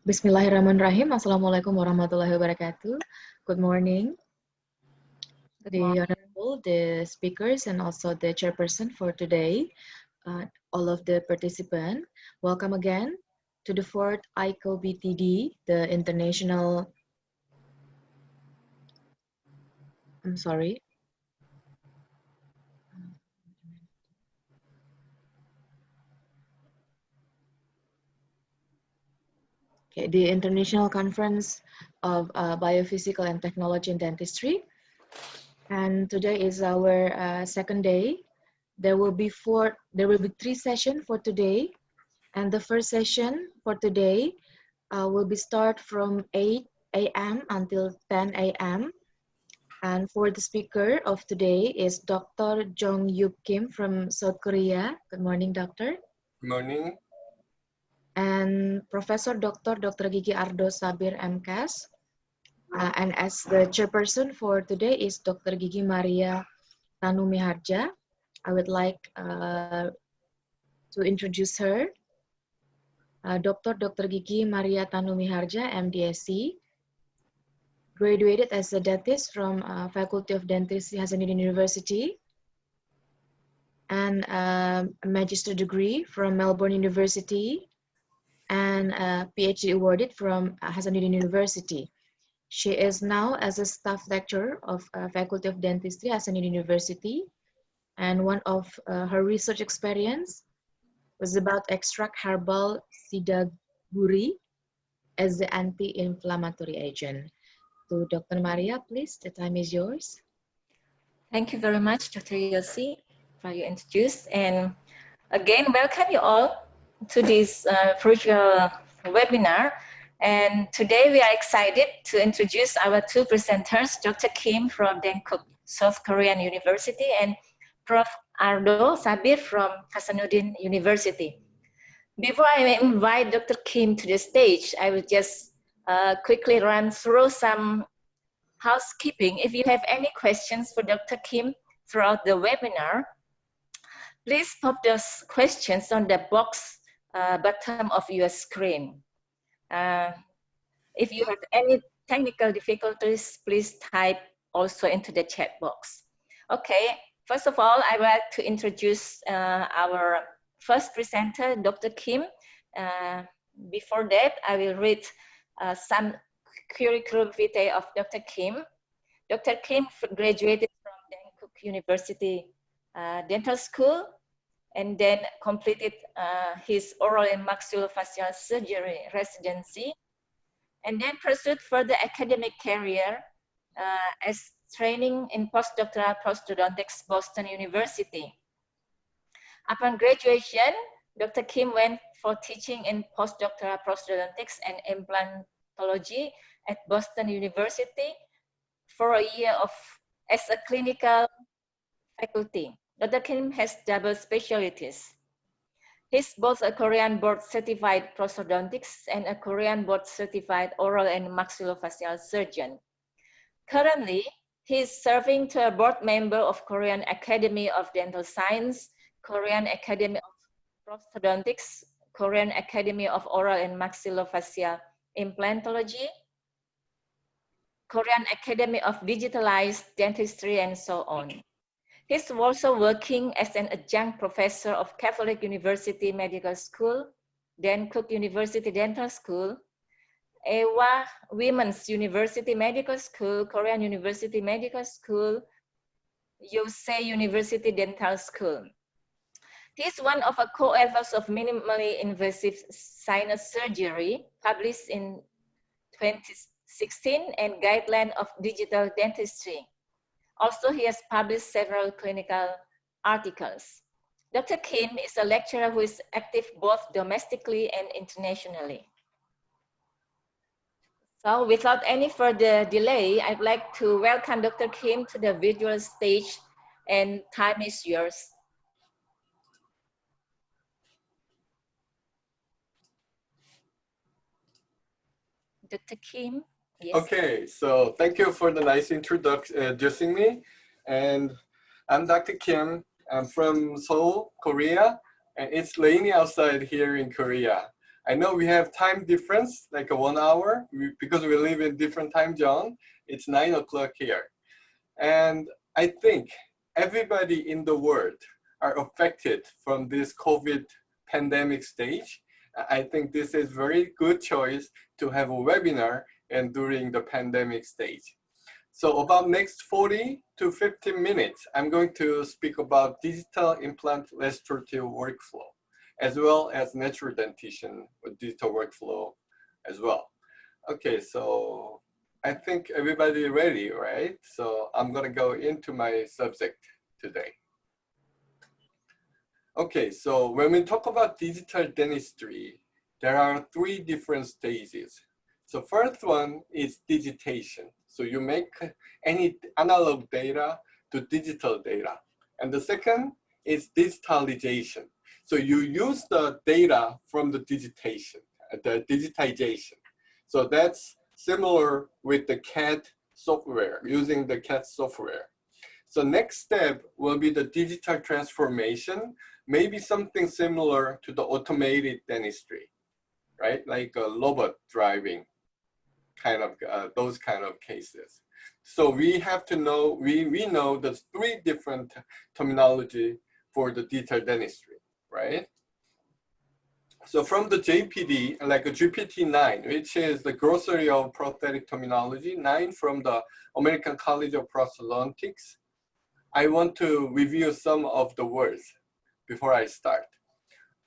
Bismillahirrahmanirrahim. Assalamualaikum warahmatullahi wabarakatuh. Good morning, the honorable, the speakers, and also the chairperson for today. All of the participants, welcome again to the fourth ICO BTD, the international. I'm sorry. Okay, the International Conference of Biophysical and Technology in Dentistry. And today is our second day. There will be three sessions for today. And the first session for today will be start from 8 a.m. until 10 a.m. And for the speaker of today is Dr. Jongyub Kim from South Korea. Good morning, doctor. Good morning. And Professor Dr. Gigi Ardo Sabir M.Kes. And as the chairperson for today is Dr. Gigi Maria Tanumihardja. I would like to introduce her. Dr. Gigi Maria Tanumihardja, M.D.Sc. Graduated as a dentist from Faculty of Dentistry, Hasanuddin University. And a magister degree from Melbourne University. And a Ph.D. awarded from Hasanuddin University. She is now as a staff lecturer of Faculty of Dentistry, Hasanuddin University. And one of her research experience was about extract herbal sidaguri as the anti-inflammatory agent. So Dr. Maria, please, the time is yours. Thank you very much, Dr. Yossi, for your introduce. And again, welcome you all to this virtual webinar. And today we are excited to introduce our two presenters, Dr. Kim from Dankuk, South Korean University, and Prof. Ardo Sabir from Hasanuddin University. Before I invite Dr. Kim to the stage, I will just quickly run through some housekeeping. If you have any questions for Dr. Kim throughout the webinar, please pop those questions on the box bottom of your screen. If you have any technical difficulties, please type also into the chat box. Okay, first of all, I would like to introduce our first presenter, Dr. Kim. Before that, I will read some curriculum vitae of Dr. Kim. Dr. Kim graduated from Dankuk University Dental School and then completed his oral and maxillofacial surgery residency, and then pursued further academic career as training in postdoctoral prosthodontics, Boston University. Upon graduation, Dr. Kim went for teaching in postdoctoral prosthodontics and implantology at Boston University for a year as a clinical faculty. Dr. Kim has double specialties. He's both a Korean board certified prosthodontics and a Korean board certified oral and maxillofacial surgeon. Currently, he is serving to a board member of Korean Academy of Dental Science, Korean Academy of Prosthodontics, Korean Academy of Oral and Maxillofacial Implantology, Korean Academy of Digitalized Dentistry, and so on. He's also working as an adjunct professor of Catholic University Medical School, Dankuk University Dental School, Ewa Women's University Medical School, Korean University Medical School, Yosei University Dental School. He's one of the co-authors of Minimally Invasive Sinus Surgery, published in 2016, and Guideline of Digital Dentistry. Also, he has published several clinical articles. Dr. Kim is a lecturer who is active both domestically and internationally. So without any further delay, I'd like to welcome Dr. Kim to the virtual stage, and time is yours. Dr. Kim. Yes. Okay, so thank you for the nice introducing me. And I'm Dr. Kim. I'm from Seoul, Korea, and it's rainy outside here in Korea. I know we have time difference, like a 1 hour, because we live in different time zone. It's 9 o'clock here. And I think everybody in the world are affected from this COVID pandemic stage. I think this is very good choice to have a webinar and during the pandemic stage. So about next 40 to 50 minutes, I'm going to speak about digital implant restorative workflow, as well as natural dentition with digital workflow as well. Okay, so I think everybody ready, right? So I'm gonna go into my subject today. Okay, so when we talk about digital dentistry, there are 3 different stages. So first one is digitation. So you make any analog data to digital data. And the second is digitalization. So you use the data from the digitization. So that's similar with the CAD software, using the CAD software. So next step will be the digital transformation, maybe something similar to the automated dentistry, right? Like a robot driving, kind of those kind of cases. So we have to know, we know there's 3 different terminology for the digital dentistry, right? So from the JPD, like a GPT-9, which is the Glossary of Prosthetic Terminology, 9 from the American College of Prosthodontics, I want to review some of the words before I start.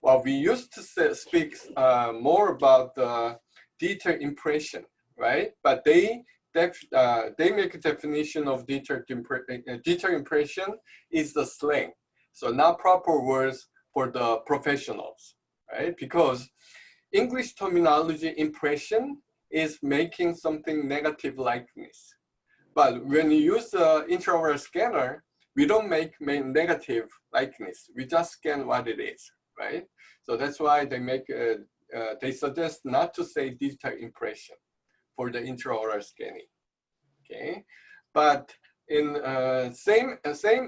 Well, we used to speak more about the digital impression, right? But they make a definition of digital impression is the slang. So not proper words for the professionals, right? Because English terminology impression is making something negative likeness. But when you use the intraoral scanner, we don't make negative likeness. We just scan what it is, right? So that's why they make, they suggest not to say digital impression for the intraoral scanning, okay? But in same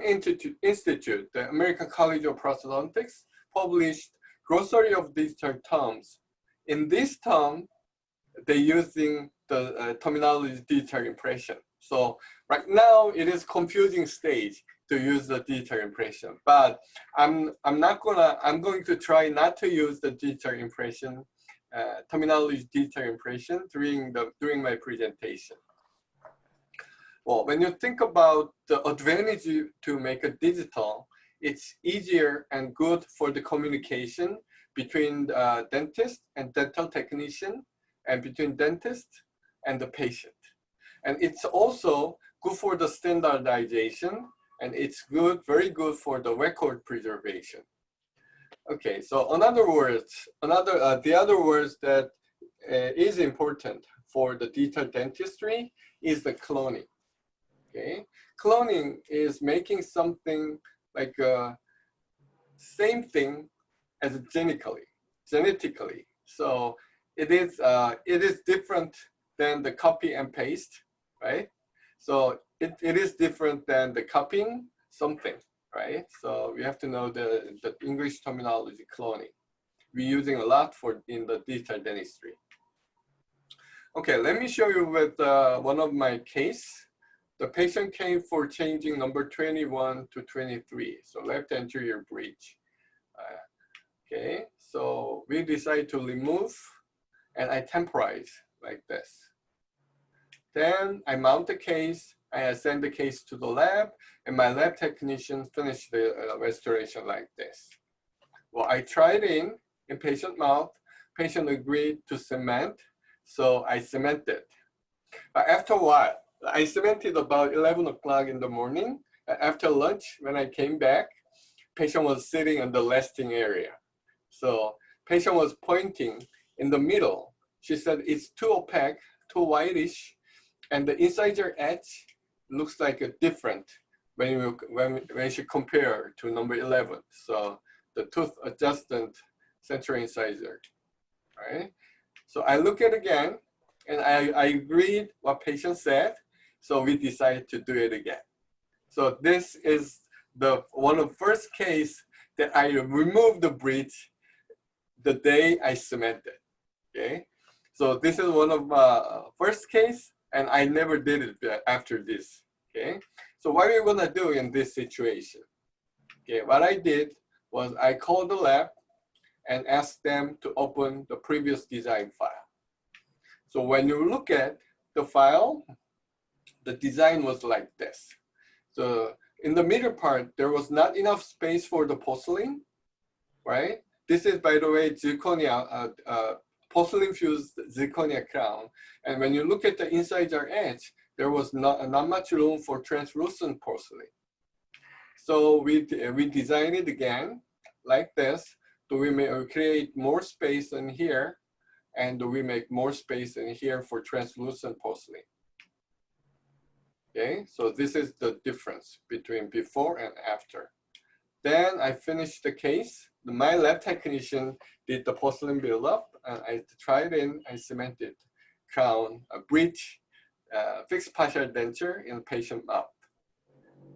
institute, the American College of Prosthodontics published Glossary of Digital Terms. In this term, they're using the terminology digital impression. So right now it is confusing stage to use the digital impression, but I'm going to try not to use the digital impression terminology digital impression during my presentation. Well, when you think about the advantage to make a digital, it's easier and good for the communication between the dentist and dental technician, and between dentist and the patient. And it's also good for the standardization, and it's good, very good for the record preservation. Okay, so in other words, the other words that is important for the digital dentistry is the cloning. Okay, cloning is making something like same thing as genetically. So it is different than the copy and paste, right? So it is different than the copying something, right? So we have to know the English terminology, cloning. We're using a lot in the digital dentistry. Okay, let me show you with one of my case. The patient came for changing number 21 to 23, so left anterior bridge. Okay, so we decide to remove, and I temporize like this. Then I mount the case, I send the case to the lab, and my lab technician finished the restoration like this. Well, I tried in patient mouth, patient agreed to cement, so I cemented. But after a while, I cemented about 11 o'clock in the morning. After lunch, when I came back, patient was sitting in the resting area. So patient was pointing in the middle. She said it's too opaque, too whitish, and the incisor edge looks like a different when she compare to number 11. So the tooth adjusted central incisor, right? So I look at it again, and I agreed what patient said. So we decided to do it again. So this is one of the first case that I removed the bridge the day I cemented. Okay, so this is one of my first case, and I never did it after this. Okay, so what are you gonna do in this situation? Okay, what I did was I called the lab and asked them to open the previous design file. So when you look at the file, the design was like this. So in the middle part, there was not enough space for the porcelain, right? This is, by the way, zirconia, porcelain fused zirconia crown. And when you look at the incisor edge, there was not much room for translucent porcelain. So we designed it again like this. So we may create more space in here, and we make more space in here for translucent porcelain. Okay, so this is the difference between before and after. Then I finished the case. My lab technician did the porcelain build-up, and I tried in, I cemented crown, a bridge, fixed partial denture in patient mouth.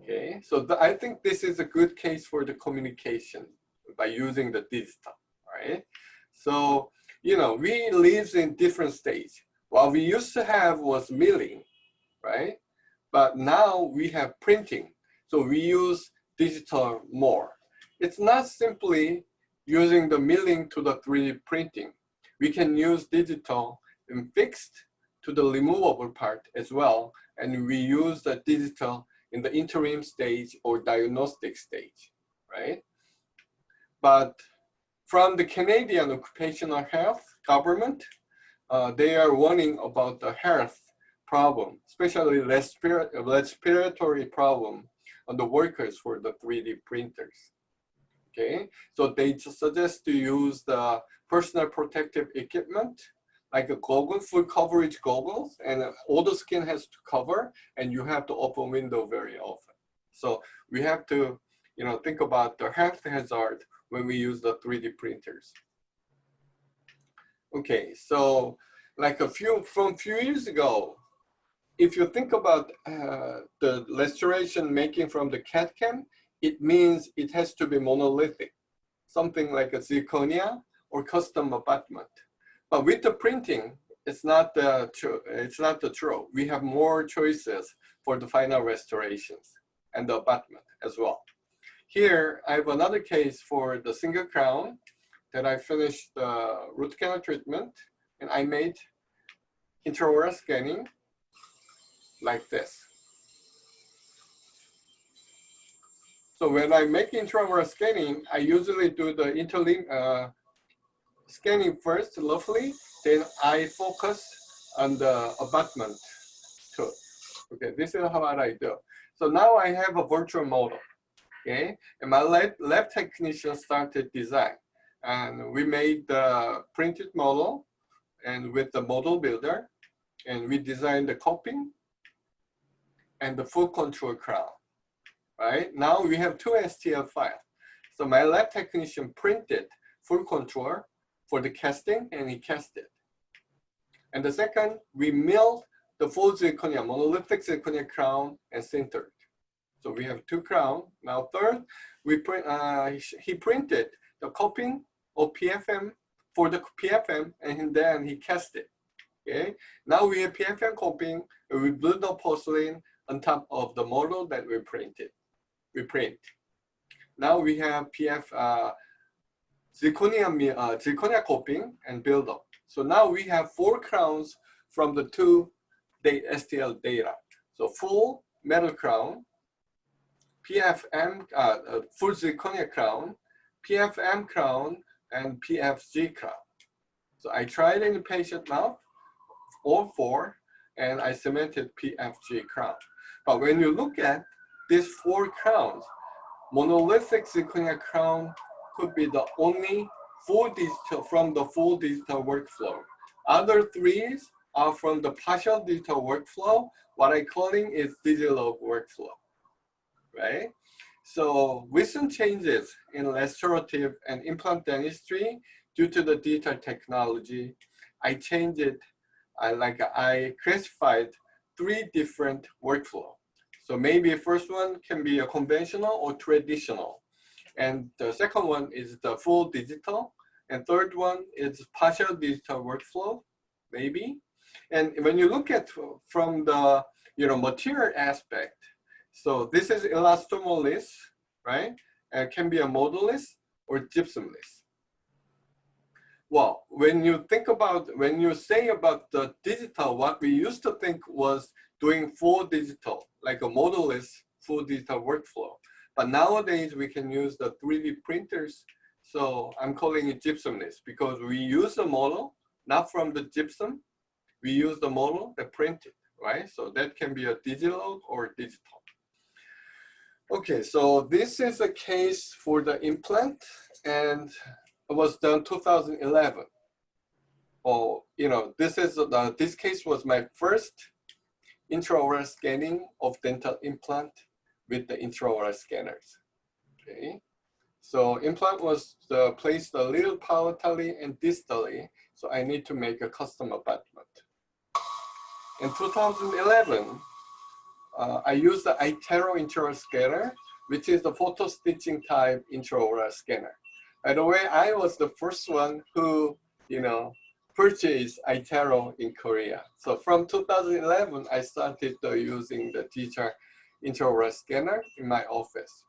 Okay, so I think this is a good case for the communication by using the digital, right? So, you know, we live in different stage. What we used to have was milling, right? But now we have printing. So we use digital more. It's not simply using the milling to the 3D printing. We can use digital and fixed to the removable part as well. And we use the digital in the interim stage or diagnostic stage, right? But from the Canadian Occupational Health government, they are warning about the health problem, especially respiratory problem on the workers for the 3D printers. Okay, so they just suggest to use the personal protective equipment, like a goggle, full coverage goggles, and all the skin has to cover, and you have to open window very often. So we have to, you know, think about the health hazard when we use the 3D printers. Okay, so like from few years ago, if you think about the restoration making from the CAD/CAM, it means it has to be monolithic, something like a zirconia or custom abutment. But with the printing, it's not the true. We have more choices for the final restorations and the abutment as well. Here, I have another case for the single crown that I finished the root canal treatment, and I made intraoral scanning like this. So when I make intraoral scanning, I usually do the interlink scanning first, roughly, then I focus on the abutment too. Okay, this is how I do. So now I have a virtual model, okay? And my lab technician started design. And we made the printed model and with the model builder, and we designed the coping and the full control crown. Right? Now we have two STL files. So my lab technician printed full contour for the casting, and he cast it. And the second, we milled the full zirconia, monolithic zirconia crown and sintered. So we have two crowns. Now third, he printed the coping of PFM for the PFM, and then he cast it. Okay. Now we have PFM coping, and we build the porcelain on top of the model that we printed. Now we have zirconia coping and build up. So now we have 4 crowns from the 2 STL data. So full metal crown, PFM, full zirconia crown, PFM crown, and PFG crown. So I tried in the patient mouth, all 4, and I cemented PFG crown. But when you look at these 4 crowns, monolithic zirconia crown could be the only full digital from the full digital workflow. Other 3s are from the partial digital workflow. What I'm calling is digital workflow, right? So recent changes in restorative and implant dentistry due to the digital technology, I changed it. I classified 3 different workflows. So maybe first one can be a conventional or traditional. And the second one is the full digital. And third one is partial digital workflow, maybe. And when you look at from the material aspect, so this is elastomerless, right? And can be a moldless or gypsumless. Well, when you say about the digital, what we used to think was doing full digital, like a moldless full digital workflow. But nowadays we can use the 3D printers. So I'm calling it gypsumless because we use the model, not from the gypsum. We use the model that printed, right? So that can be a digital or digital. Okay, so this is a case for the implant, and it was done 2011. Oh, this case was my first intraoral scanning of dental implant with the intraoral scanners. Okay, so implant was placed a little palatally and distally, so I need to make a custom abutment. In 2011, I used the iTero intraoral scanner, which is the photo stitching type intraoral scanner. By the way, I was the first one who, purchased iTero in Korea. So from 2011, I started using the digital intraoral scanner in my office.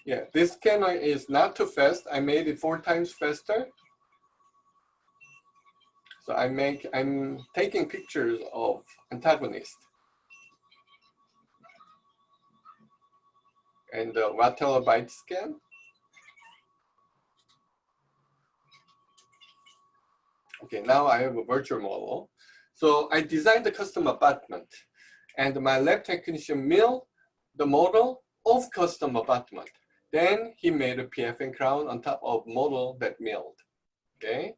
Yeah, this scanner is not too fast. I made it 4 times faster. So I'm taking pictures of antagonist. And the lateral bite scan. Okay, now I have a virtual model. So I designed the custom abutment, and my lab technician milled the model of custom abutment. Then he made a PFN crown on top of model that milled. Okay,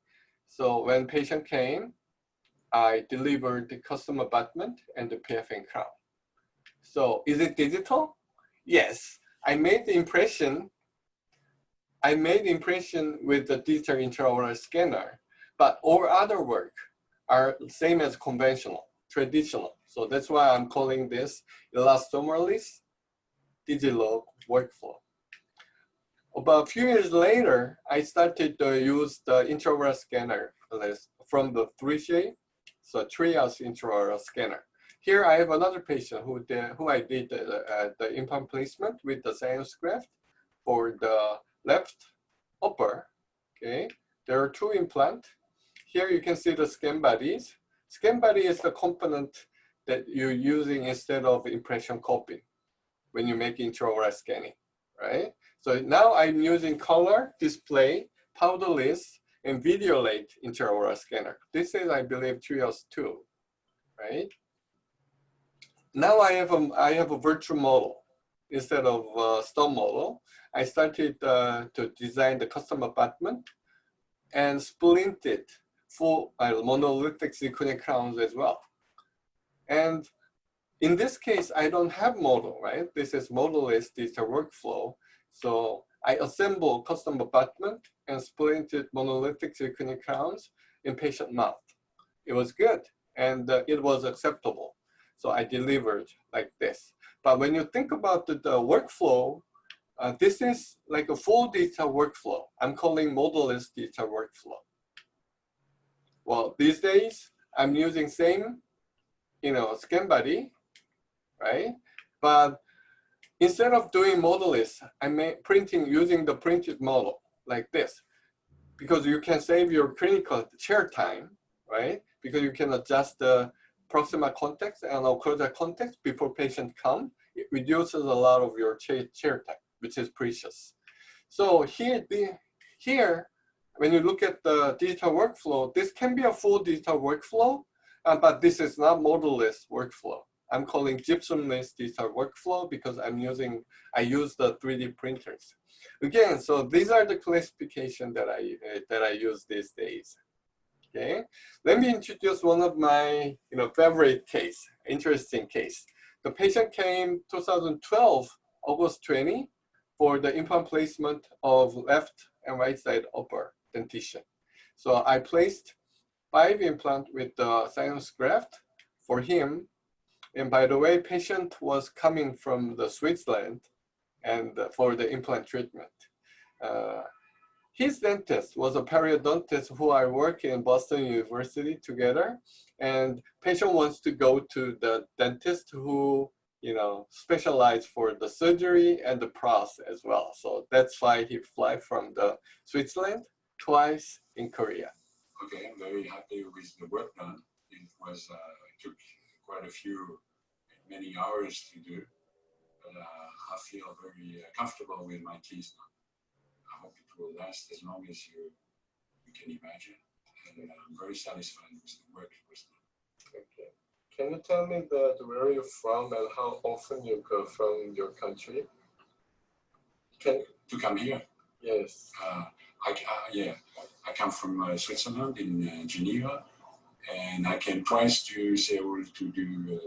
so when patient came, I delivered the custom abutment and the PFN crown. So is it digital? Yes, I made the impression with the digital intraoral scanner, but all other work are same as conventional, traditional. So that's why I'm calling this elastomerless digital workflow. About a few years later, I started to use the intraoral scanner from the 3J, so triage intraoral scanner. Here I have another patient who I did the implant placement with the sinus graft for the left upper. Okay, there are 2 implants. Here you can see the scan bodies. Scan body is the component that you're using instead of impression copy when you make intraoral scanning, right? So now I'm using color, display, powderless, and video late intraoral scanner. This is, I believe, Trios 2, right? Now I have a virtual model instead of a stone model. I started to design the custom abutment and splint it for monolithic zirconia crowns as well. And in this case, I don't have model, right? This is model-less digital workflow. So I assemble custom abutment and splinted monolithic zirconia crowns in patient mouth. It was good, and it was acceptable. So I delivered like this. But when you think about the workflow, this is like a full digital workflow. I'm calling model-less digital workflow. Well, these days, I'm using same, scan body, right? But instead of doing model-less, I'm printing using the printed model like this, because you can save your clinical chair time, right? Because you can adjust the proximal context and occlusal context before patient come. It reduces a lot of your chair time, which is precious. So here, when you look at the digital workflow, this can be a full digital workflow, but this is not model-less workflow. I'm calling gypsum-less digital workflow because I use the 3D printers. Again, so these are the classification that I use these days. Okay, let me introduce one of my favorite case, interesting case. The patient came 2012, August 20, for the implant placement of left and right side upper dentition. So I placed 5 implants with the sinus graft for him. And by the way, patient was coming from the Switzerland and for the implant treatment. his dentist was a periodontist who I work in Boston University together, and patient wants to go to the dentist who, you know, specialize for the surgery and the Pros as well. So that's why he fly from the Switzerland twice in Korea. Okay, I'm very happy with the work done. It was it took quite a few, many hours to do, but I feel very comfortable with my teeth now. I hope it will last as long as you can imagine, and I'm very satisfied with the work it was done. Okay. Can you tell me where you're from and how often you go from your country? To come here? Yes. I come from Switzerland in Geneva, and I came twice to Seoul to do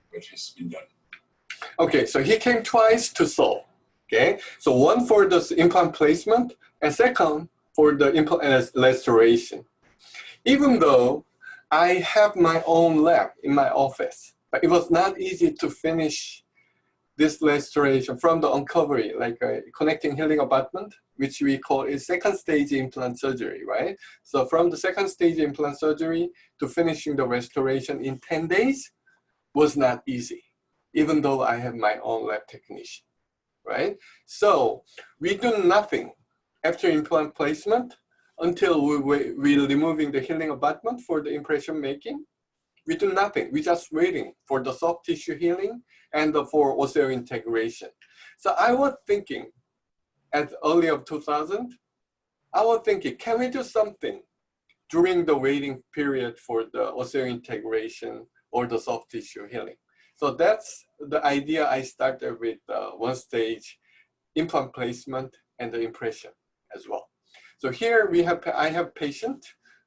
what has been done. Okay, so he came twice to Seoul. Okay, so one for the implant placement, and second for the implant restoration. Even though I have my own lab in my office, but it was not easy to finish this restoration from the uncovery, like connecting healing abutment, which we call a second stage implant surgery, right? So from the second stage implant surgery to finishing the restoration in 10 days was not easy, even though I have my own lab technician, right? So we do nothing after implant placement until we're removing the healing abutment for the impression making. We do nothing. We're just waiting for the soft tissue healing and for osseointegration. So I was thinking at early of 2000, I was thinking, can we do something during the waiting period for the osseointegration or the soft tissue healing? So that's the idea I started with one stage implant placement and the impression as well. So here I have patient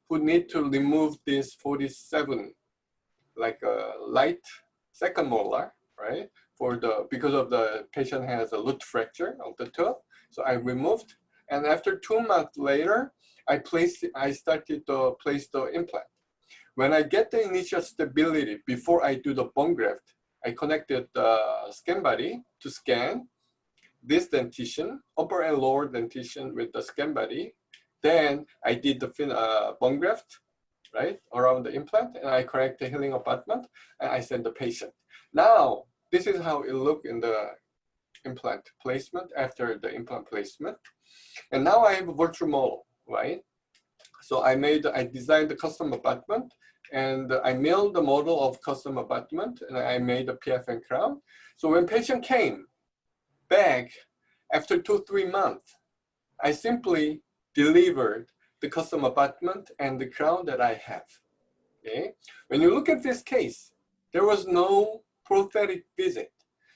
who need to remove this 47, like a light second molar, right? Because of the patient has a root fracture of the tooth. So I removed, and after 2 months later, I started to place the implant. When I get the initial stability before I do the bone graft, I connected the scan body to scan this dentition, upper and lower dentition with the scan body. Then I did the bone graft, right, around the implant, and I correct the healing abutment, and I send the patient. Now, this is how it looked in the implant placement after the implant placement. And now I have a virtual model, right? So I designed the custom abutment, and I milled the model of custom abutment, and I made the PFN crown. So when patient came back after 2-3 months, I simply delivered the custom abutment and the crown that I have. Okay? When you look at this case, there was no prosthetic visit.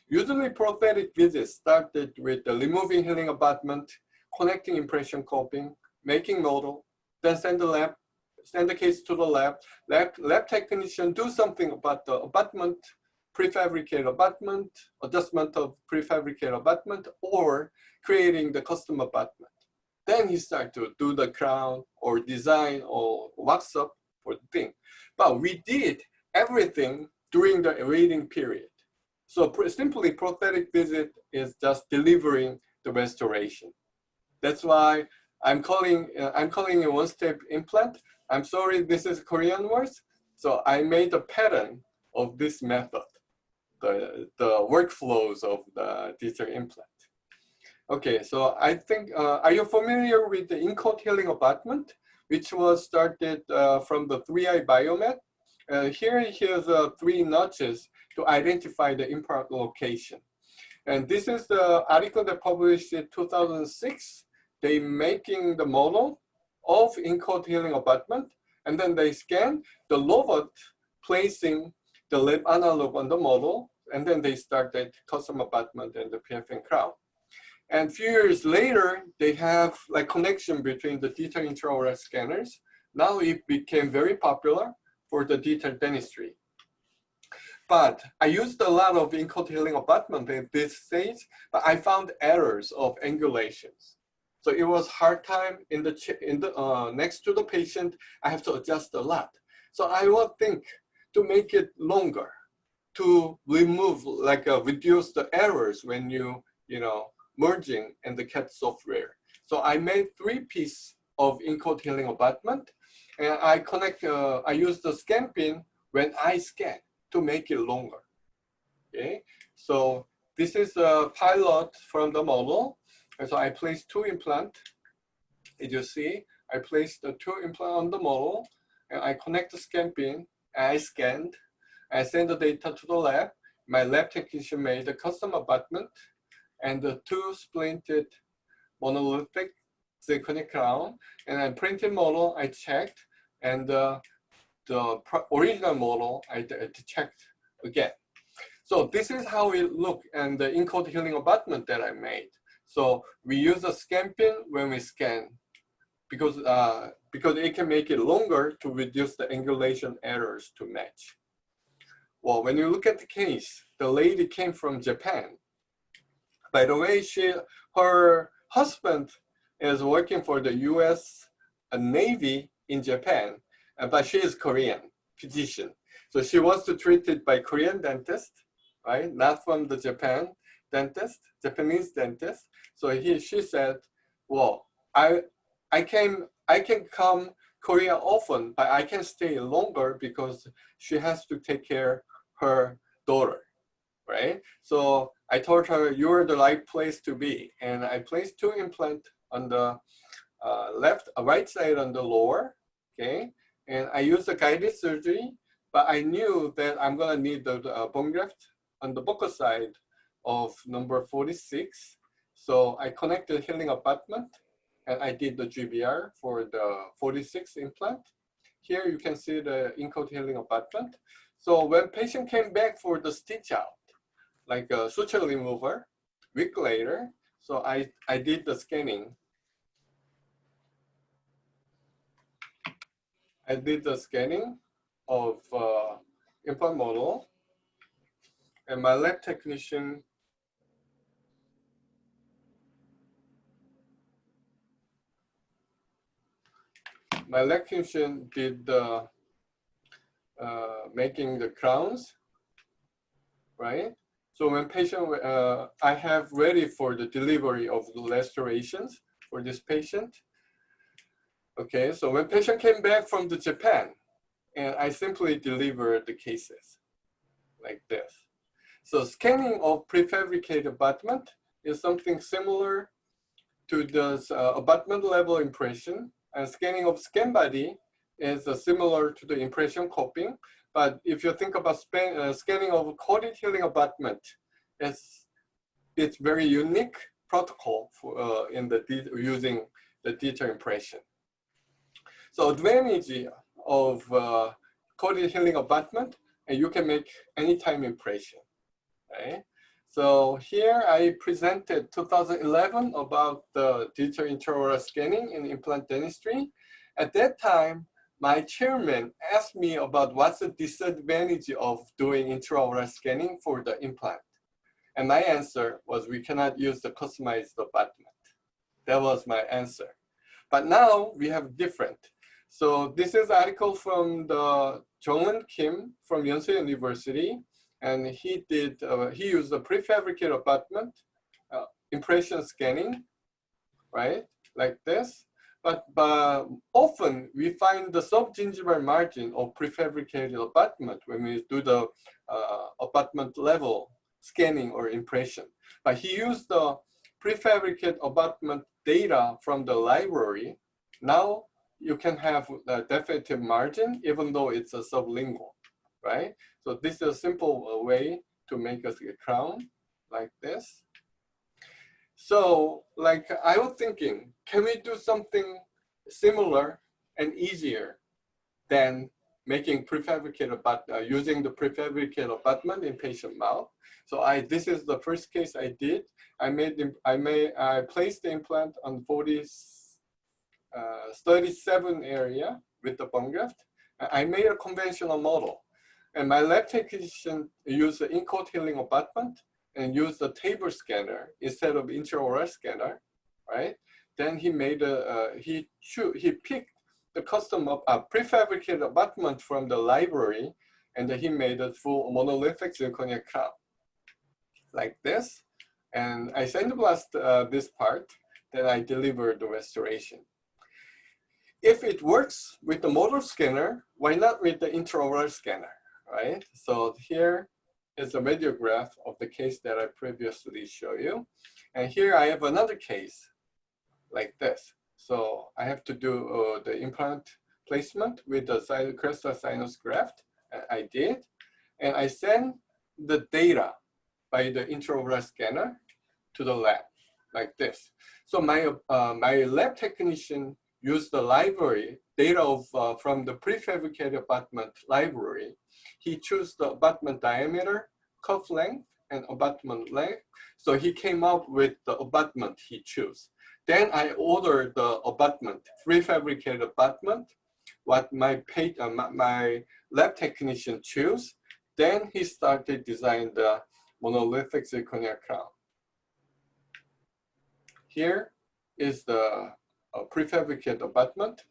Usually prosthetic visits started with the removing healing abutment, connecting impression coping, making model, then send the case to the lab. Lab technician do something about the abutment, prefabricated abutment, adjustment of prefabricated abutment, or creating the custom abutment. Then he started to do the crown or design or wax up for the thing. But we did everything during the waiting period. So simply prosthetic visit is just delivering the restoration. That's why I'm calling it one-step implant. I'm sorry, this is Korean words. So I made a pattern of this method, the workflows of the digital implant. Okay, so I think, are you familiar with the in-coat healing abutment, which was started from the 3i Biomed? Here's 3 notches to identify the implant location. And this is the article that published in 2006. They making the model of in-coat healing abutment, and then they scan the robot placing the lab analog on the model, and then they started custom abutment and the PFN crown. And a few years later, they have like connection between the digital intraoral scanners. Now it became very popular for the digital dentistry. But I used a lot of in-coat healing abutment at this stage, but I found errors of angulations. So it was hard time next to the patient. I have to adjust a lot. So I would think to make it longer, to remove, reduce the errors when you merging in the CAD software. So I made 3 pieces of in-coat healing abutment, and I use the scan pin when I scan to make it longer. Okay, so this is a pilot from the model, and so I placed 2 implants. As you see, I placed the 2 implants on the model, and I connect the scan pin, and I scanned. I send the data to the lab. My lab technician made a custom abutment and the 2 splinted monolithic zirconia crown. And I printed model, I checked, and the original model, I checked again. So this is how it looked, and the in-coat healing abutment that I made. So we use a scan pin when we scan, because it can make it longer to reduce the angulation errors to match. Well, when you look at the case, the lady came from Japan. By the way, her husband is working for the U.S. Navy in Japan, but she is Korean physician. So she wants to treat it by Korean dentist, right? Not from the Japanese dentist. So she said, well, I can come Korea often, but I can stay longer because she has to take care her daughter, right? So I told her, you're the right place to be. And I placed 2 implants on the right side on the lower, okay? And I used the guided surgery, but I knew that I'm gonna need the bone graft on the buccal side of number 46. So I connected healing abutment, and I did the GBR for the 46 implant. Here you can see the in-coat healing abutment. So when patient came back for the stitch out, like a suture remover, week later, so I did the scanning. I did the scanning of implant model, and my lab technician did the making the crowns, right? So when patient, I have ready for the delivery of the restorations for this patient. Okay, so when patient came back from the Japan, and I simply delivered the cases like this. So scanning of prefabricated abutment is something similar to the abutment level impression, and scanning of scan body is similar to the impression coping. But if you think about scanning of coated healing abutment, it's very unique protocol for using the digital impression. So advantage of coated healing abutment, and you can make anytime impression, right? So here I presented 2011 about the digital intraoral scanning in implant dentistry. At that time, my chairman asked me about what's the disadvantage of doing intraoral scanning for the implant. And my answer was we cannot use the customized abutment. That was my answer. But now we have different. So this is an article from the Jong-eun Kim from Yonsei University. And he used the prefabricated abutment, impression scanning, right? Like this. But often we find the subgingival margin of prefabricated abutment when we do the abutment level scanning or impression. But he used the prefabricated abutment data from the library. Now you can have the definitive margin even though it's a sublingual, right? So this is a simple way to make a crown like this. So like I was thinking, can we do something similar and easier than making prefabricated using the prefabricated abutment in patient mouth? So this is the first case I did. I placed the implant on 37 area with the bone graft. I made a conventional model, and my lab technician used the in-coat healing abutment and used the table scanner instead of intraoral scanner, right? Then he made he picked the custom prefabricated abutment from the library, and then he made a full monolithic zirconia crown like this. And I sandblast this part then I deliver the restoration. If it works with the motor scanner, why not with the intraoral scanner, right? So here is a radiograph of the case that I previously showed you. And here I have another case like this. So I have to do the implant placement with the crystal sinus graft. I did. And I send the data by the intraoral scanner to the lab like this. So my lab technician used the library data of, from the prefabricated abutment library. He chose the abutment diameter, cuff length, and abutment length. So he came up with the abutment he chose. Then I ordered the abutment, prefabricated abutment, what my lab technician chose. Then he started designing the monolithic zirconia crown. Here is the prefabricated abutment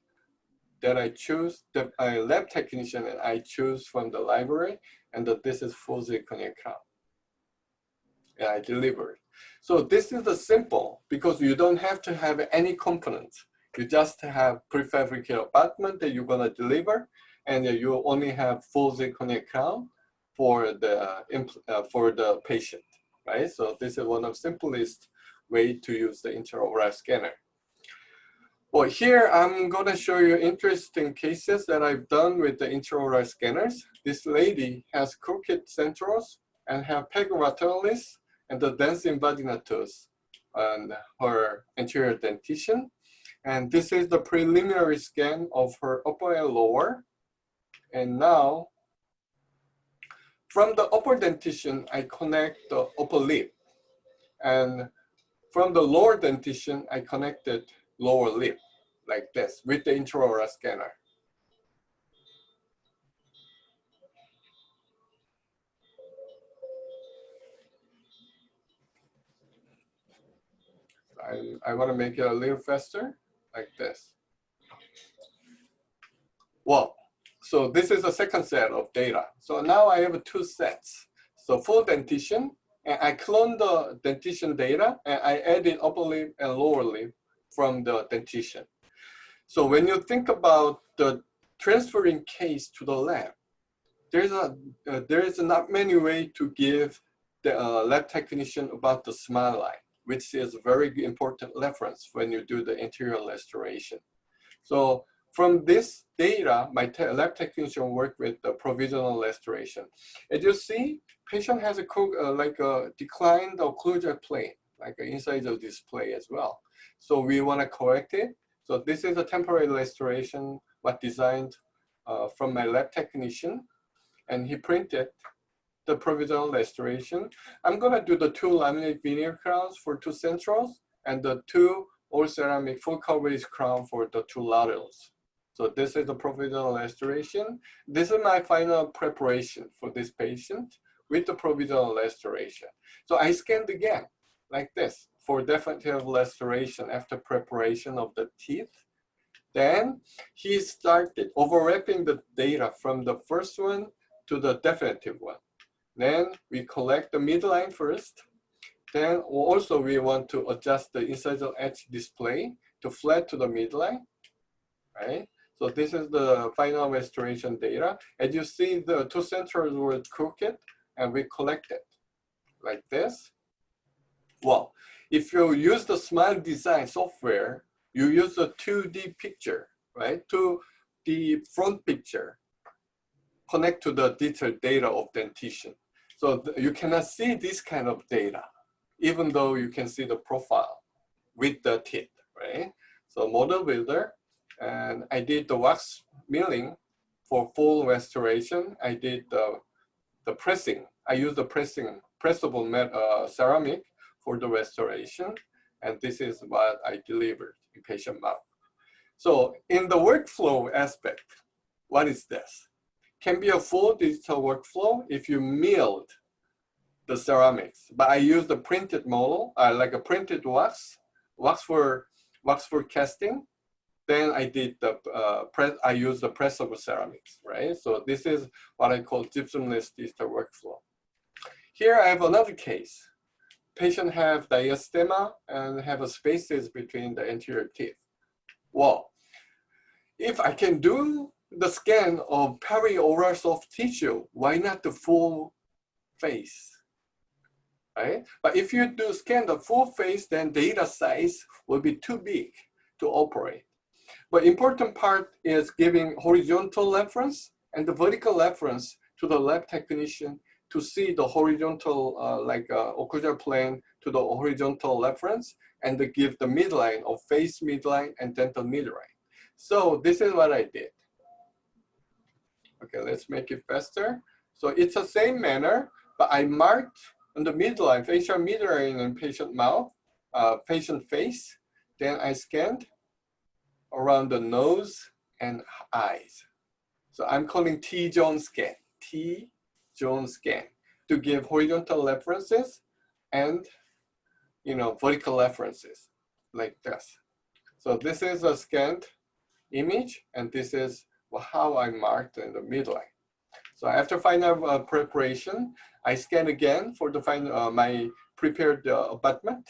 that I choose, the lab technician and I choose from the library, and this is full zirconia crown. And I delivered. So this is the simple, because you don't have to have any components. You just have prefabricated abutment that you're gonna deliver, and you only have full zirconia crown for the patient, right? So this is one of the simplest way to use the intraoral scanner. Well, here I'm gonna show you interesting cases that I've done with the intraoral scanners. This lady has crooked centrals and have pegoratolis and the dense invaginatus on her anterior dentition. And this is the preliminary scan of her upper and lower. And now, from the upper dentition, I connect the upper lip. And from the lower dentition, I connected lower lip, like this, with the intraoral scanner. I want to make it a little faster, like this. Well, so this is the second set of data. So now I have two sets. So full dentition, and I clone the dentition data, and I added upper lip and lower lip from the dentition. So when you think about the transferring case to the lab, there is not many ways to give the lab technician about the smile line, which is a very important reference when you do the anterior restoration. So from this data, my lab technician worked with the provisional restoration. As you see, patient has a declined occlusal plane, like an incisal display as well. So we want to correct it. So this is a temporary restoration, what designed from my lab technician, and he printed the provisional restoration. I'm gonna do the 2 laminate veneer crowns for 2 centrals and the 2 all ceramic full coverage crown for the 2 laterals. So this is the provisional restoration. This is my final preparation for this patient with the provisional restoration. So I scanned again, like this, for definitive restoration after preparation of the teeth. Then he started overlapping the data from the first one to the definitive one. Then we collect the midline first. Then also we want to adjust the incisal edge display to flat to the midline, right? So this is the final restoration data. As you see, the 2 centrals were crooked and we collected like this. Well, if you use the Smile Design software, you use a 2D picture, right? To the front picture, connect to the detailed data of dentition. So you cannot see this kind of data, even though you can see the profile with the teeth, right? So model builder, and I did the wax milling for full restoration. I did the pressing. I used the pressable ceramic for the restoration, and this is what I delivered in patient mouth. So in the workflow aspect, what is this? Can be a full digital workflow if you milled the ceramics, but I used the printed model, like a printed wax for casting. Then I did the I used the pressable ceramics, right? So this is what I call gypsumless digital workflow. Here I have another case. patient have diastema and have a spaces between the anterior teeth. Well, if I can do the scan of perioral soft tissue, why not the full face? Right? But if you do scan the full face, then data size will be too big to operate. But important part is giving horizontal reference and the vertical reference to the lab technician to see the horizontal, occlusal plane to the horizontal reference, and to give the midline of face midline and dental midline. So this is what I did. Okay, let's make it faster. So it's the same manner, but I marked on the midline, facial midline and patient mouth, patient face. Then I scanned around the nose and eyes. So I'm calling T-zone scan, T-zone scan, to give horizontal references and vertical references like this. So this is a scanned image, and this is how I marked in the midline. So after final preparation, I scan again for the final my prepared abutment.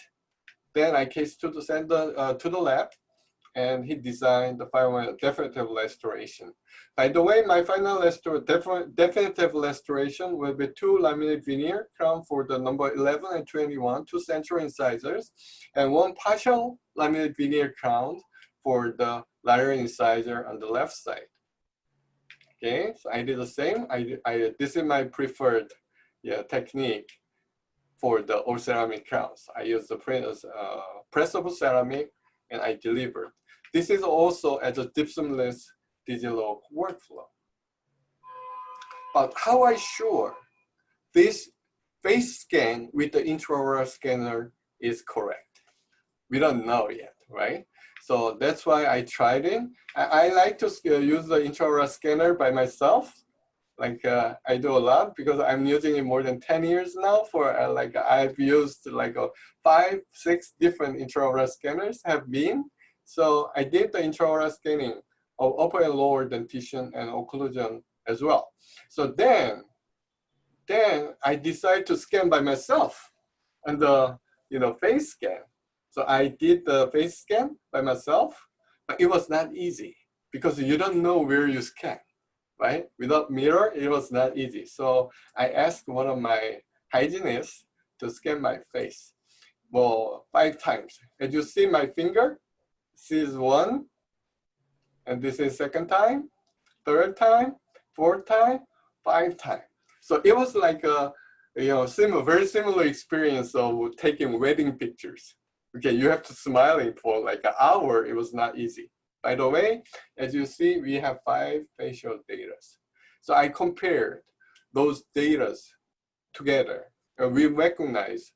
Then I case to the lab, and he designed the final definitive restoration. By the way, my final definitive restoration will be 2 laminate veneer crown for the number 11 and 21, 2 central incisors, and 1 partial laminate veneer crown for the lateral incisor on the left side. Okay, so I did the same. This is my preferred technique for the all ceramic crowns. I use the pressable ceramic, and I delivered. This is also as a gypsumless digital workflow. But how I sure this face scan with the intraoral scanner is correct? We don't know yet, right? So that's why I tried it. I like to use the intraoral scanner by myself. Like I do a lot because I'm using it more than 10 years now. For I've used 5, 6 different intraoral scanners have been. So I did the intraoral scanning of upper and lower dentition and occlusion as well. So then I decided to scan by myself and the face scan. So I did the face scan by myself, but it was not easy because you don't know where you scan, right? Without mirror, it was not easy. So I asked one of my hygienists to scan my face, well, 5 times. As you see my finger, this is 1, and this is 2nd time, 3rd time, 4th time, 5 times. So it was like a very similar experience of taking wedding pictures. Okay, you have to smile for like an hour. It was not easy. By the way, as you see, we have 5 facial data. So I compared those data together, and we recognize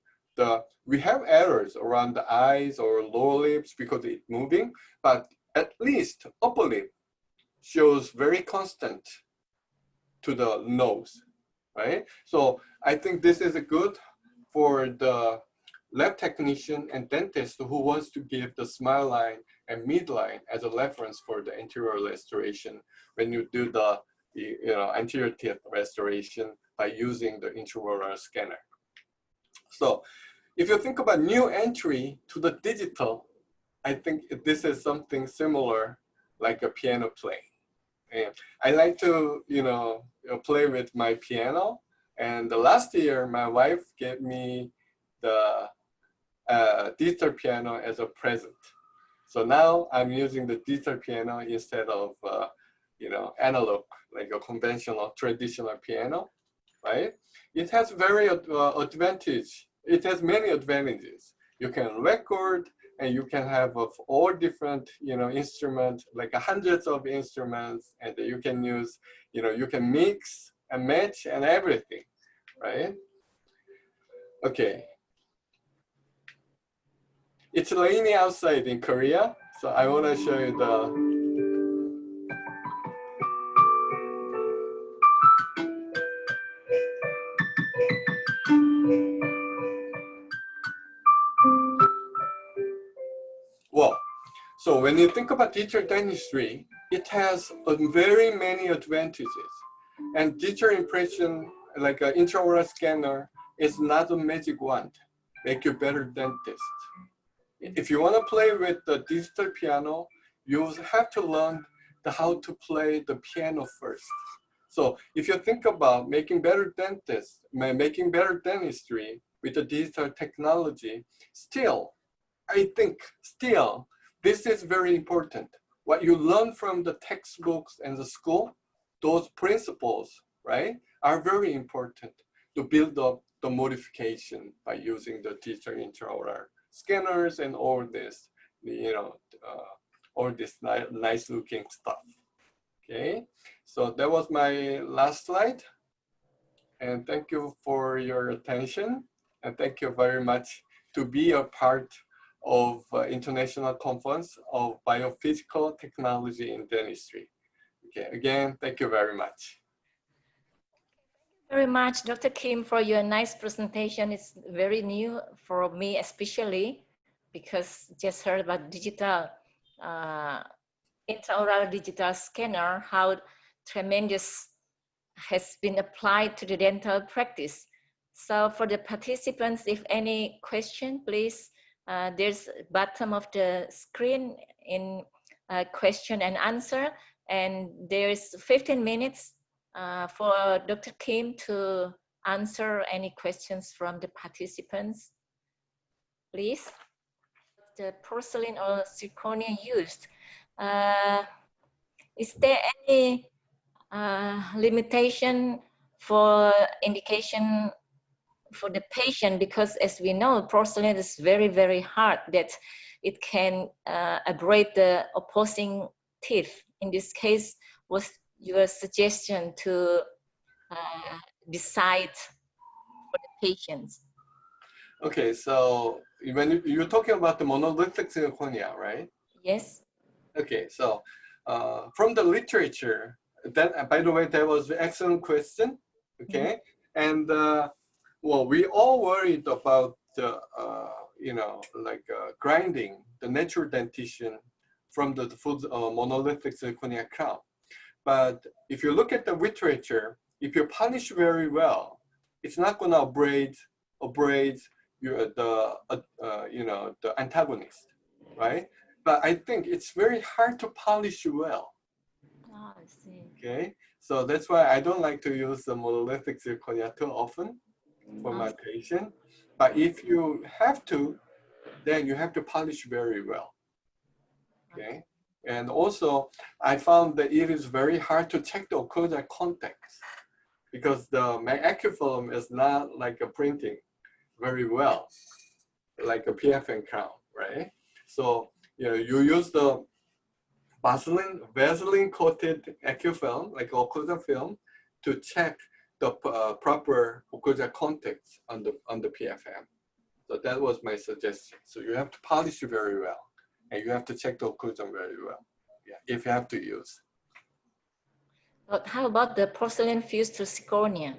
we have errors around the eyes or lower lips because it's moving, but at least upper lip shows very constant to the nose, right? So I think this is good for the lab technician and dentist who wants to give the smile line and midline as a reference for the anterior restoration when you do the anterior teeth restoration by using the intraoral scanner. So if you think about new entry to the digital, I think this is something similar like a piano playing. And I like to play with my piano, and the last year my wife gave me the digital piano as a present. So now I'm using the digital piano instead of analog, like a conventional traditional piano, right? It has very advantage. It has many advantages. You can record, and you can have all different instruments, like hundreds of instruments, and you can use you can mix and match and everything, right? Okay. It's rainy outside in Korea, so I want to show you the so when you think about digital dentistry, it has very many advantages. And digital impression, like an intraoral scanner, is not a magic wand. make you better dentist. If you want to play with the digital piano, you have to learn how to play the piano first. So if you think about making better dentists, making better dentistry with the digital technology, still, I think still, this is very important. What you learn from the textbooks and the school, those principles, right, are very important to build up the modification by using the digital intraoral scanners and all this, all this nice looking stuff. Okay, so that was my last slide. And thank you for your attention. And thank you very much to be a part of International Conference of Biophysical Technology in Dentistry. Okay, again, thank you very much. Very much, Dr. Kim, for your nice presentation. It's very new for me, especially because just heard about digital intraoral digital scanner, how tremendous has been applied to the dental practice. So for the participants, if any question, please, there's bottom of the screen in question and answer, and there's 15 minutes for Dr. Kim to answer any questions from the participants, please. The porcelain or zirconia used. Is there any limitation for indication for the patient? Because as we know, porcelain is very, very hard, that it can abrade the opposing teeth. In this case, what's your suggestion to decide for the patients? Okay, so when you're talking about the monolithic zirconia, right? Yes. Okay, so from the literature, that, by the way, that was an excellent question. Okay, and well, we all worried about the grinding the natural dentition from the monolithic zirconia crown. But if you look at the literature, if you polish very well, it's not going to abrade the antagonist, right? But I think it's very hard to polish well. Oh, I see. Okay, so that's why I don't like to use the monolithic zirconia too often for my patient. But if you have to, then you have to polish very well. Okay, and also I found that it is very hard to check the occlusal context because my Acufilm is not like a printing very well, like a PFN crown, right? So you use the Vaseline coated Acufilm, like occlusal film, to check the proper occlusal context on the PFM. So that was my suggestion. So you have to polish it very well, and you have to check the occlusion very well. Yeah, if you have to use. But how about the porcelain fused to zirconia?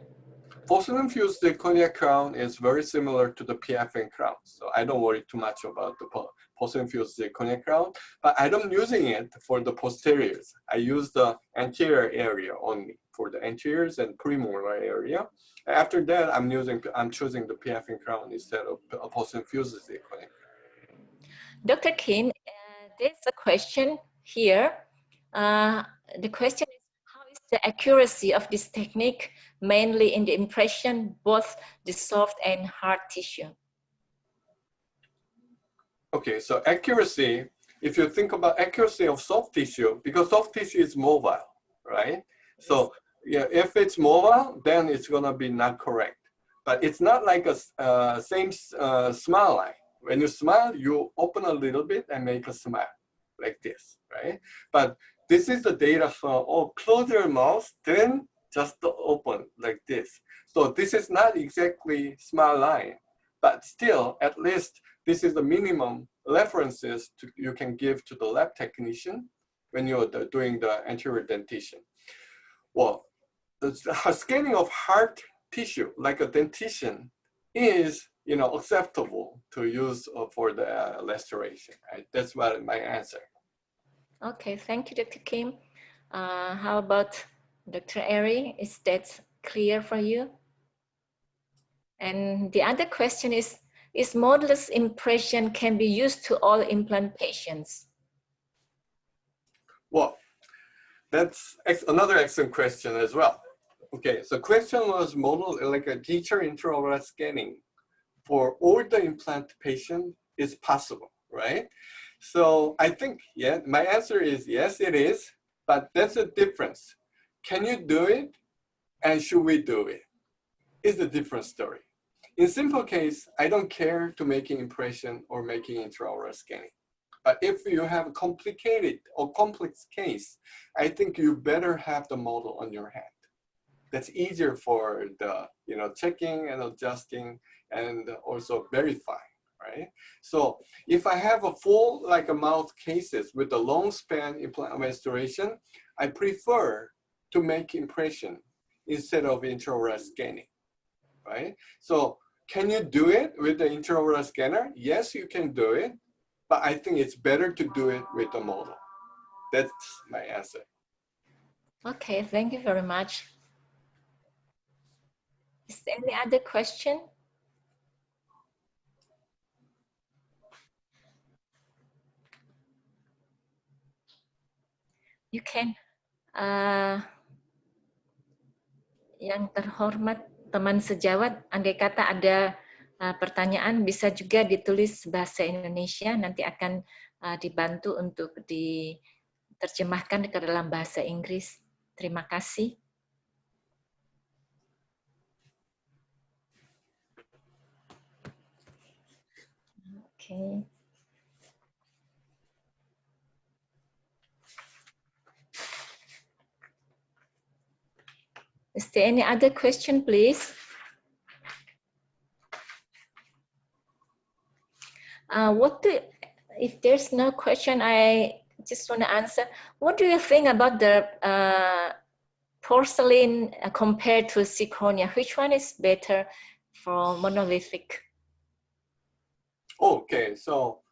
Porcelain fused zirconia crown is very similar to the PFN crown, so I don't worry too much about the porcelain fused zirconia crown. But I don't using it for the posteriors. I use the anterior area only for the anteriors and premolar area. After that, I'm choosing the PFN crown instead of a porcelain fused zirconia. Dr. Kim, there's a question here. The question is, how is the accuracy of this technique, mainly in the impression, both the soft and hard tissue? Okay, so accuracy, if you think about accuracy of soft tissue, because soft tissue is mobile, right? So yeah, if it's mobile, then it's gonna be not correct. But it's not like a same smile line. When you smile, you open a little bit and make a smile like this, right? But this is the data from, close your mouth, then just open like this. So this is not exactly smile line, but still, at least this is the minimum references you can give to the lab technician when you're doing the anterior dentition. Well, the scanning of hard tissue, like a dentition, is acceptable to use for the restoration. Right? That's what my answer. Okay, thank you, Dr. Kim. How about Dr. Eddy? Is that clear for you? And the other question is, is model's impression can be used to all implant patients? Well, that's another excellent question as well. Okay, so question was model like a digital intraoral scanning for all the implant patient is possible, right? So I think, yeah, my answer is yes, it is, but that's a difference. Can you do it and should we do it? Is a different story. In simple case, I don't care to making impression or making intraoral scanning. But if you have a complicated or complex case, I think you better have the model on your hand. That's easier for the checking and adjusting and also verifying, right? So if I have a full like a mouth cases with a long span implant restoration, I prefer to make impression instead of intraoral scanning, right? So can you do it with the intraoral scanner? Yes, you can do it, but I think it's better to do it with the model. That's my answer. Okay, thank you very much. Is there any other question? You can. Yang terhormat teman sejawat, andai kata ada pertanyaan bisa juga ditulis bahasa Indonesia, nanti akan dibantu untuk diterjemahkan ke dalam bahasa Inggris. Terima kasih. Okay. Is there any other question, please? If there's no question, I just want to answer. What do you think about the porcelain compared to zirconia? Which one is better for monolithic? Okay, so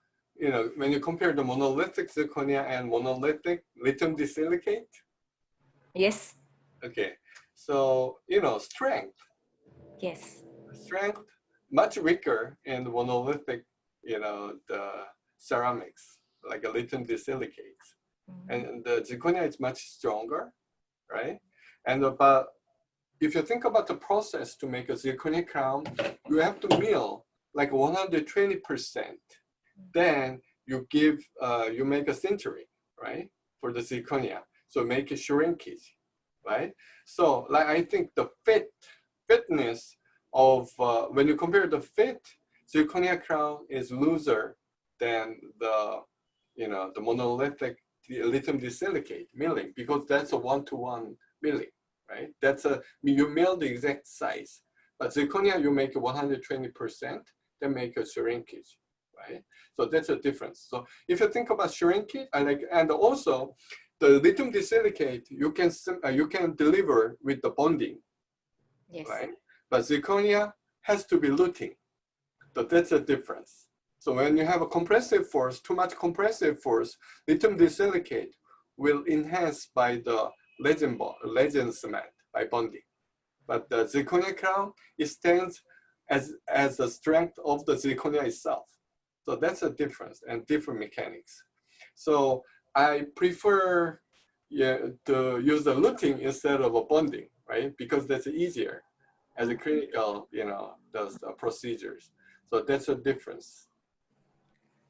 when you compare the monolithic zirconia and monolithic lithium disilicate. Yes. Okay, so strength. Yes. Strength much weaker in the monolithic, the ceramics like a lithium disilicate, and the zirconia is much stronger, right? And if you think about the process to make a zirconia crown, you have to mill like 120%. Then you you make a sintering, right, for the zirconia. So make a shrinkage, right? So like I think the fitness of when you compare the fit, zirconia crown is looser than the the monolithic lithium disilicate milling, because that's a 1-to-1 milling, right? That's you mill the exact size. But zirconia you make 120%, then make a shrinkage, right? So that's a difference. So if you think about shrinkage, and also the lithium disilicate you can deliver with the bonding, yes, right? But zirconia has to be luting. So that's a difference. So when you have a compressive force, too much compressive force, lithium disilicate will enhance by the legend cement by bonding. But the zirconia crown, it stands as the strength of the zirconia itself. So that's a difference and different mechanics. So I prefer to use the luting instead of a bonding, right? Because that's easier as a clinical, does procedures. So that's a difference.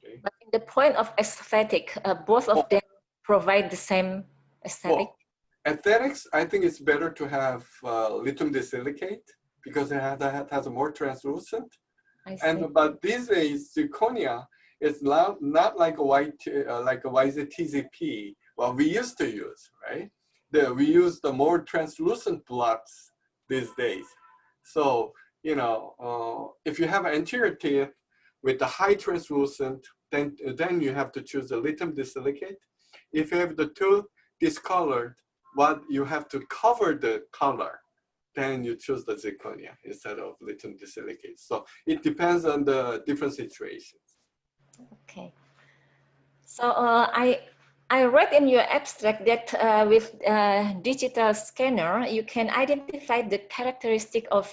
Okay. But in the point of aesthetic, both of them provide the same aesthetic. Well, aesthetics, I think it's better to have lithium disilicate because it has a more translucent. I see. But these days, zirconia is not like a YZTZP, what we used to use, right? We use the more translucent blocks these days. So, if you have an anterior teeth with the high translucent, then you have to choose the lithium disilicate. If you have the tooth discolored, you have to cover the color, then you choose the zirconia instead of lithium disilicate. So it depends on the different situations. Okay. So I read in your abstract that with digital scanner, you can identify the characteristic of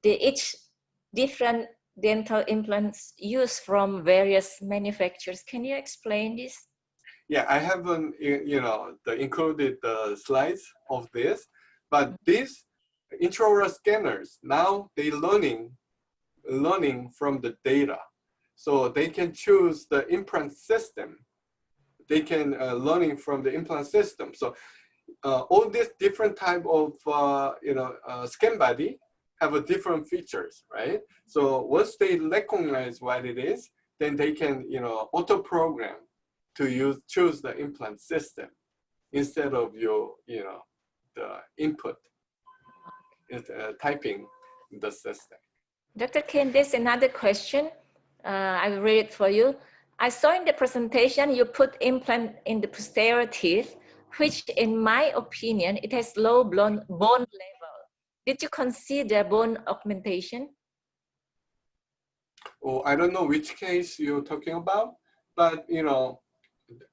each different dental implants used from various manufacturers. Can you explain this? Yeah, I haven't, included the slides of this, but these intraoral scanners, now they're learning from the data. So they can choose the implant system. They can learning from the implant system. So all these different type of, scan body have a different features, right? So once they recognize what it is, then they can, auto program to choose the implant system instead of your, the input, typing the system. Dr. Kim, there's another question. I will read it for you. I saw in the presentation you put implant in the posterior teeth, which in my opinion, it has low bone level. Did you consider bone augmentation? Oh, I don't know which case you're talking about, but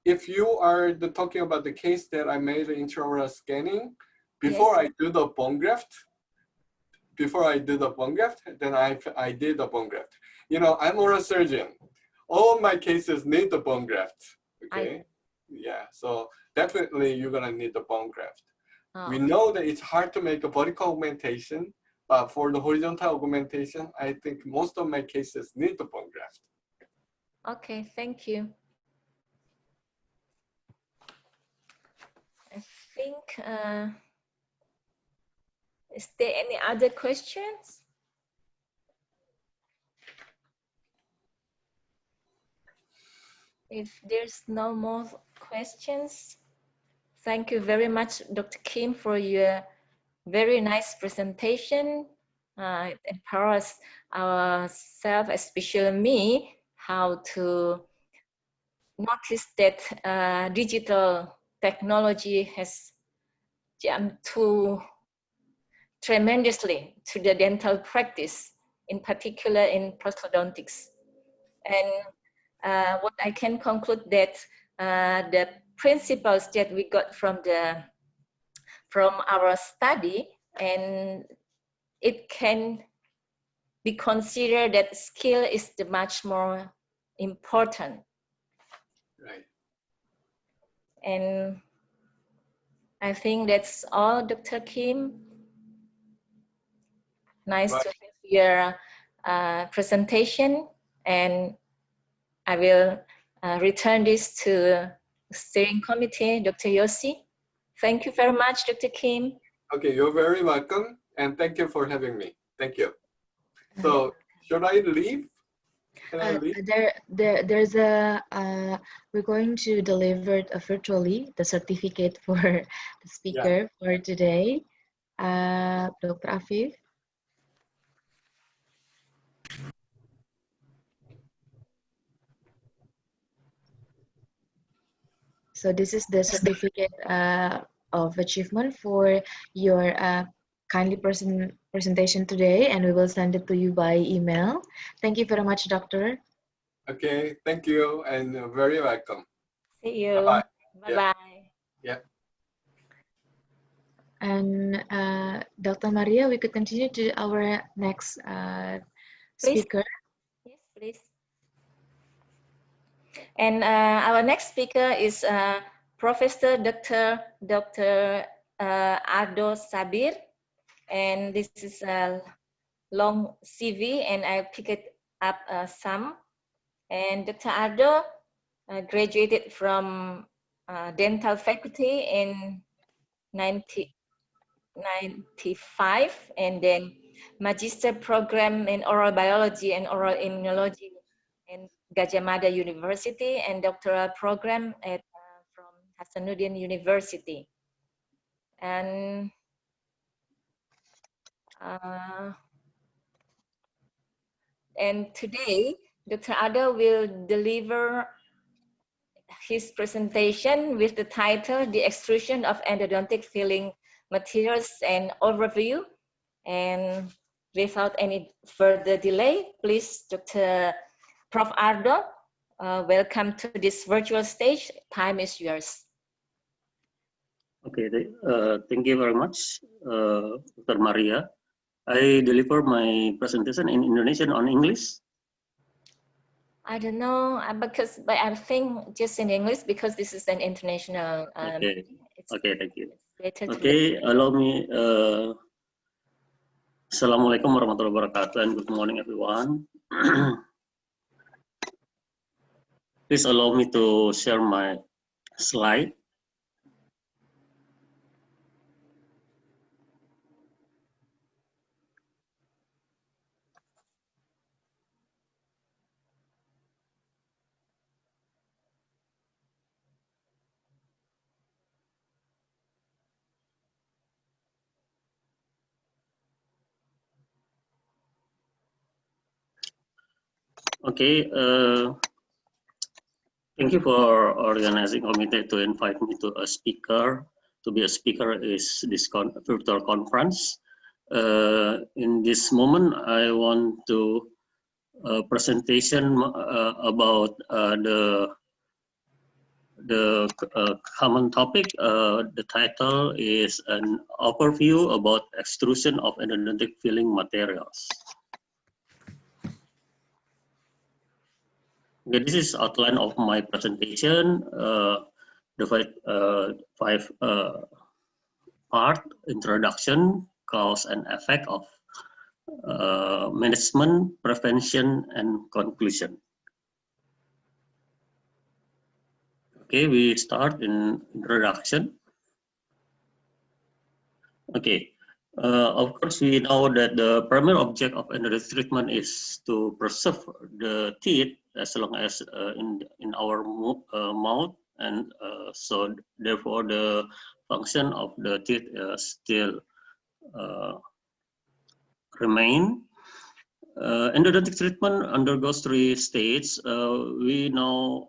if you are talking about the case that I made the intraoral scanning, before Yes. I do the bone graft, then I did the bone graft. I'm oral surgeon. All my cases need the bone graft. Okay. Yeah. So definitely you're gonna need the bone graft. Oh. We know that it's hard to make a vertical augmentation, but for the horizontal augmentation, I think most of my cases need the bone graft. Okay, thank you. I think, is there any other questions? If there's no more questions, thank you very much, Dr. Kim, for your very nice presentation. It empowers ourselves, especially me, how to notice that digital technology has jumped tremendously to the dental practice, in particular in prosthodontics. And what I can conclude that the principles that we got from our study, and it can be considered that skill is the much more important. Right. And I think that's all, Dr. Kim. Nice to have your presentation, and I will return this to steering committee, Dr. Yossi. Thank you very much, Dr. Kim. Okay, you're very welcome, and thank you for having me. Thank you. So, should I leave? Can I leave? There's a we're going to deliver virtually the certificate for the speaker for today, Dr. Afif. So this is the certificate of achievement for your kindly presentation today, and we will send it to you by email. Thank you very much, Doctor. Okay, thank you, and very welcome. See you. Bye-bye. Bye-bye. Yeah. And Dr. Maria, we could continue to our next speaker. Yes, please. And our next speaker is Professor Dr. Ardo Sabir. And this is a long CV, and I picked up some. And Dr. Ardo graduated from dental faculty in 1995, and then magister program in oral biology and oral immunology in Gajah Mada University, and doctoral program at from Hasanuddin University. And today, Dr. Ardo will deliver his presentation with the title, The Extrusion of Endodontic Filling Materials and Overview. And without any further delay, please, Prof. Ardo, welcome to this virtual stage. Time is yours. Okay, thank you very much, Dr. Maria. I deliver my presentation in Indonesian on English. I don't know, but I think just in English because this is an international. Okay. Okay, thank you. It's better to Okay, allow me. Assalamualaikum warahmatullahi wabarakatuh, and good morning, everyone. Please allow me to share my slide. Okay, thank you for organizing committee to invite me to be a speaker is this virtual conference. In this moment, I want to presentation about the common topic. The title is an overview about extrusion of endodontic filling materials. Okay, this is outline of my presentation. The five part: introduction, cause and effect of management, prevention, and conclusion. Okay, we start in introduction. Okay, of course we know that the primary object of endodontic treatment is to preserve the teeth as long as in our mouth, and so therefore the function of the teeth still remain. Endodontic treatment undergoes 3 stages. We know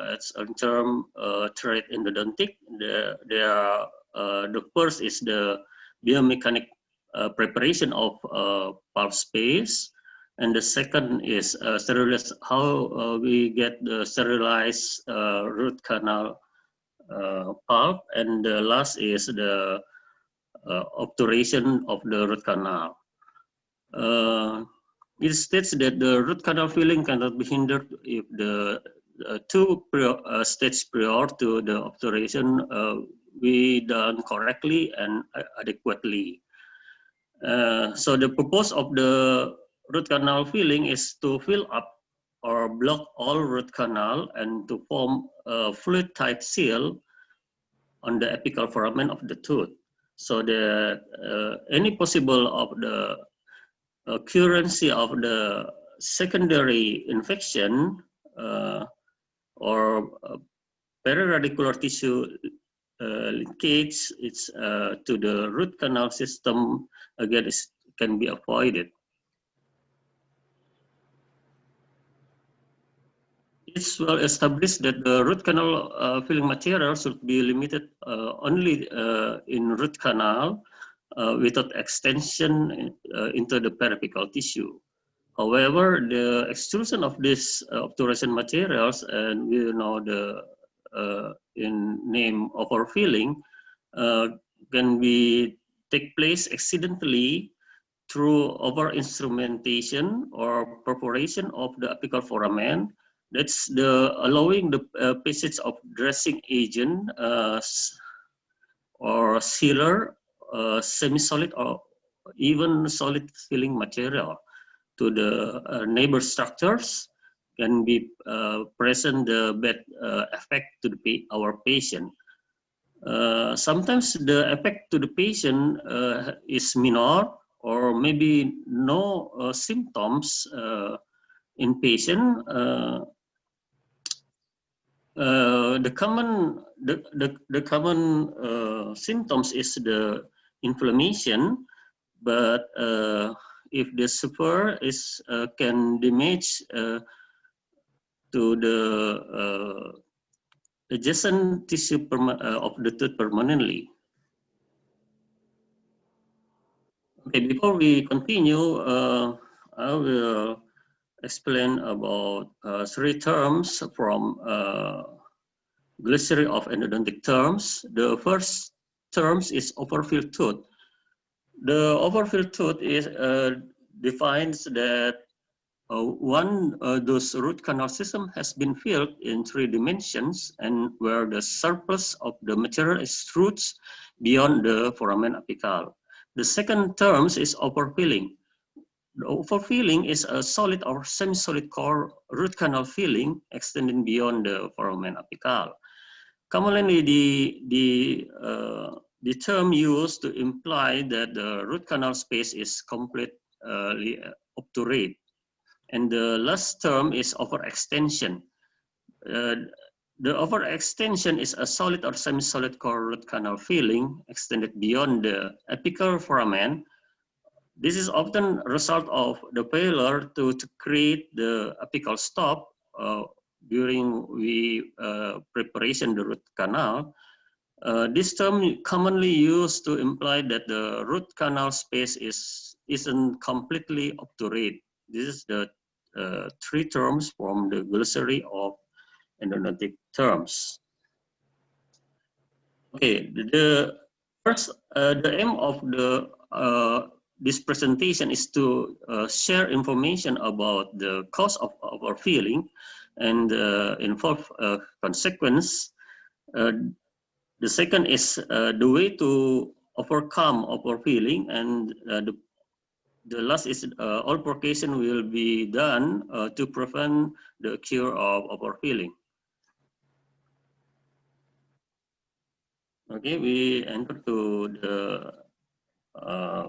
it's a term trade endodontic. The first is the biomechanic preparation of pulp space, and the second is how we get the sterilized root canal pulp, and the last is the obturation of the root canal. It states that the root canal filling cannot be hindered if the 2 stages prior to the obturation we done correctly and adequately. So the purpose of the root canal filling is to fill up or block all root canal and to form a fluid-tight seal on the apical foramen of the tooth, so that any possible of the occurrence of the secondary infection or periradicular tissue leakage to the root canal system again can be avoided. It's well established that the root canal filling material should be limited only in root canal without extension into the periapical tissue. However, the extrusion of these obturation materials, and we know the in name overfilling, can be take place accidentally through over instrumentation or perforation of the apical foramen. That's the allowing the passage of dressing agent or sealer, semi-solid or even solid filling material to the neighbor structures, can be present the bad effect to our patient. Sometimes the effect to the patient is minor or maybe no symptoms in patient. The common symptoms is the inflammation, but if the severe is can damage to the adjacent tissue of the tooth permanently. Okay, before we continue, I will explain about 3 terms from Glossary of Endodontic Terms. The first terms is overfilled tooth. The overfilled tooth is defines that those root canal system has been filled in 3 dimensions, and where the surplus of the material extrudes beyond the foramen apical. The second term is overfilling. The overfilling is a solid or semi-solid core root canal filling extending beyond the foramen apical. Commonly, the term used to imply that the root canal space is completely obturate. And the last term is overextension. The overextension is a solid or semi-solid core root canal filling extended beyond the apical foramen. This is often a result of the failure to create the apical stop during preparation the root canal. This term commonly used to imply that the root canal space isn't completely obturate. This is the 3 terms from the glossary of endodontic terms. Okay, the aim of this presentation is to share information about the cause of overfilling and involve consequence. The second is the way to overcome overfilling, and the last is all precaution will be done to prevent the cure of overfilling. Okay, we enter to the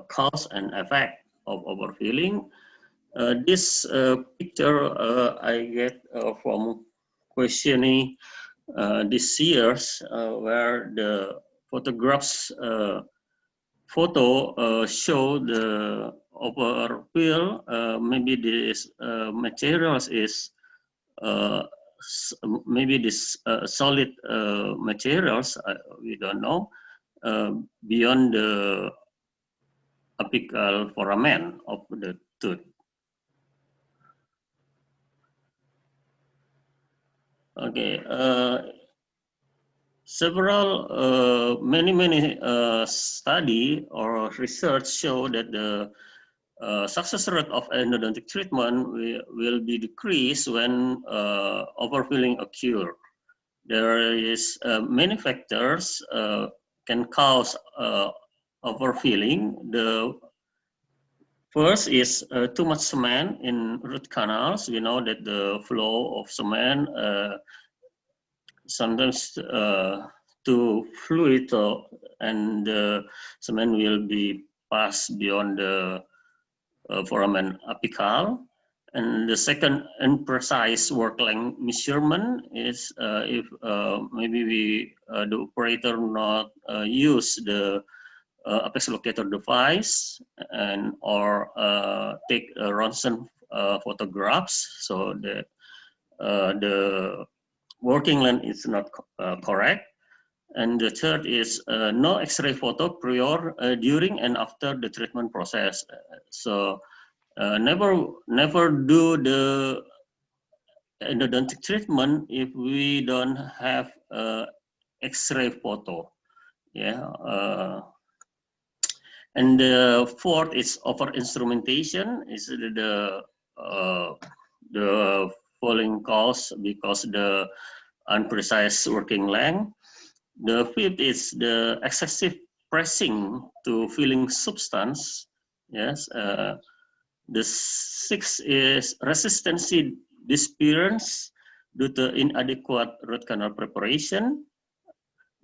cause and effect of overfilling. This picture I get from questioning this year's where the photographs show the overfill. Maybe this materials is maybe this solid materials, we don't know, beyond the apical foramen of the tooth. Okay, several many study or research show that the success rate of endodontic treatment will be decreased when overfilling occur. There is many factors can cause overfilling. The first is too much cement in root canals. We know that the flow of cement sometimes too fluid, and the cement will be passed beyond the foramen apical. And the second imprecise work length measurement is if maybe the operator not use the apex locator device and or take Ronson photographs, so that the working length is not correct. And the third is no X-ray photo prior, during, and after the treatment process. So never do the endodontic treatment if we don't have X-ray photo. Yeah. And the fourth is over instrumentation. Is the falling cause because the unprecise working length. The fifth is the excessive pressing to filling substance. Yes. The sixth is resistance disappearance due to inadequate root canal preparation.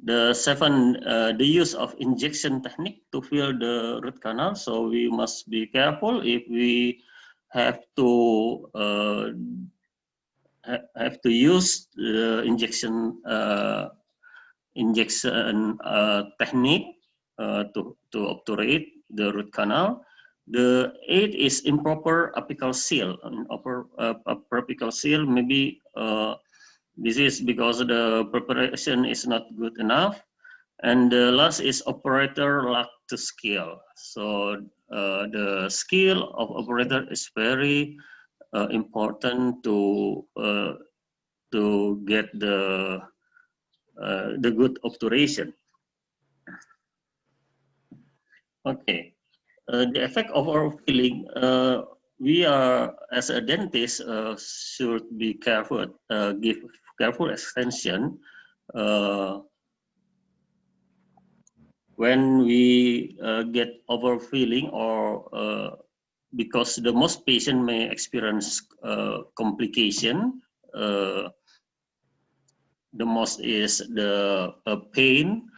The seventh, the use of injection technique to fill the root canal. So we must be careful if we have to use the injection technique to obturate the root canal. The eighth is improper apical seal. Apical seal, maybe this is because the preparation is not good enough. And the last is operator lack to skill. So the skill of operator is very important to get the good obturation. Okay. the effect of overfilling, we are, as a dentist, should be careful, give careful extension when we get overfilling, or because the most patient may experience complication. The most is the pain.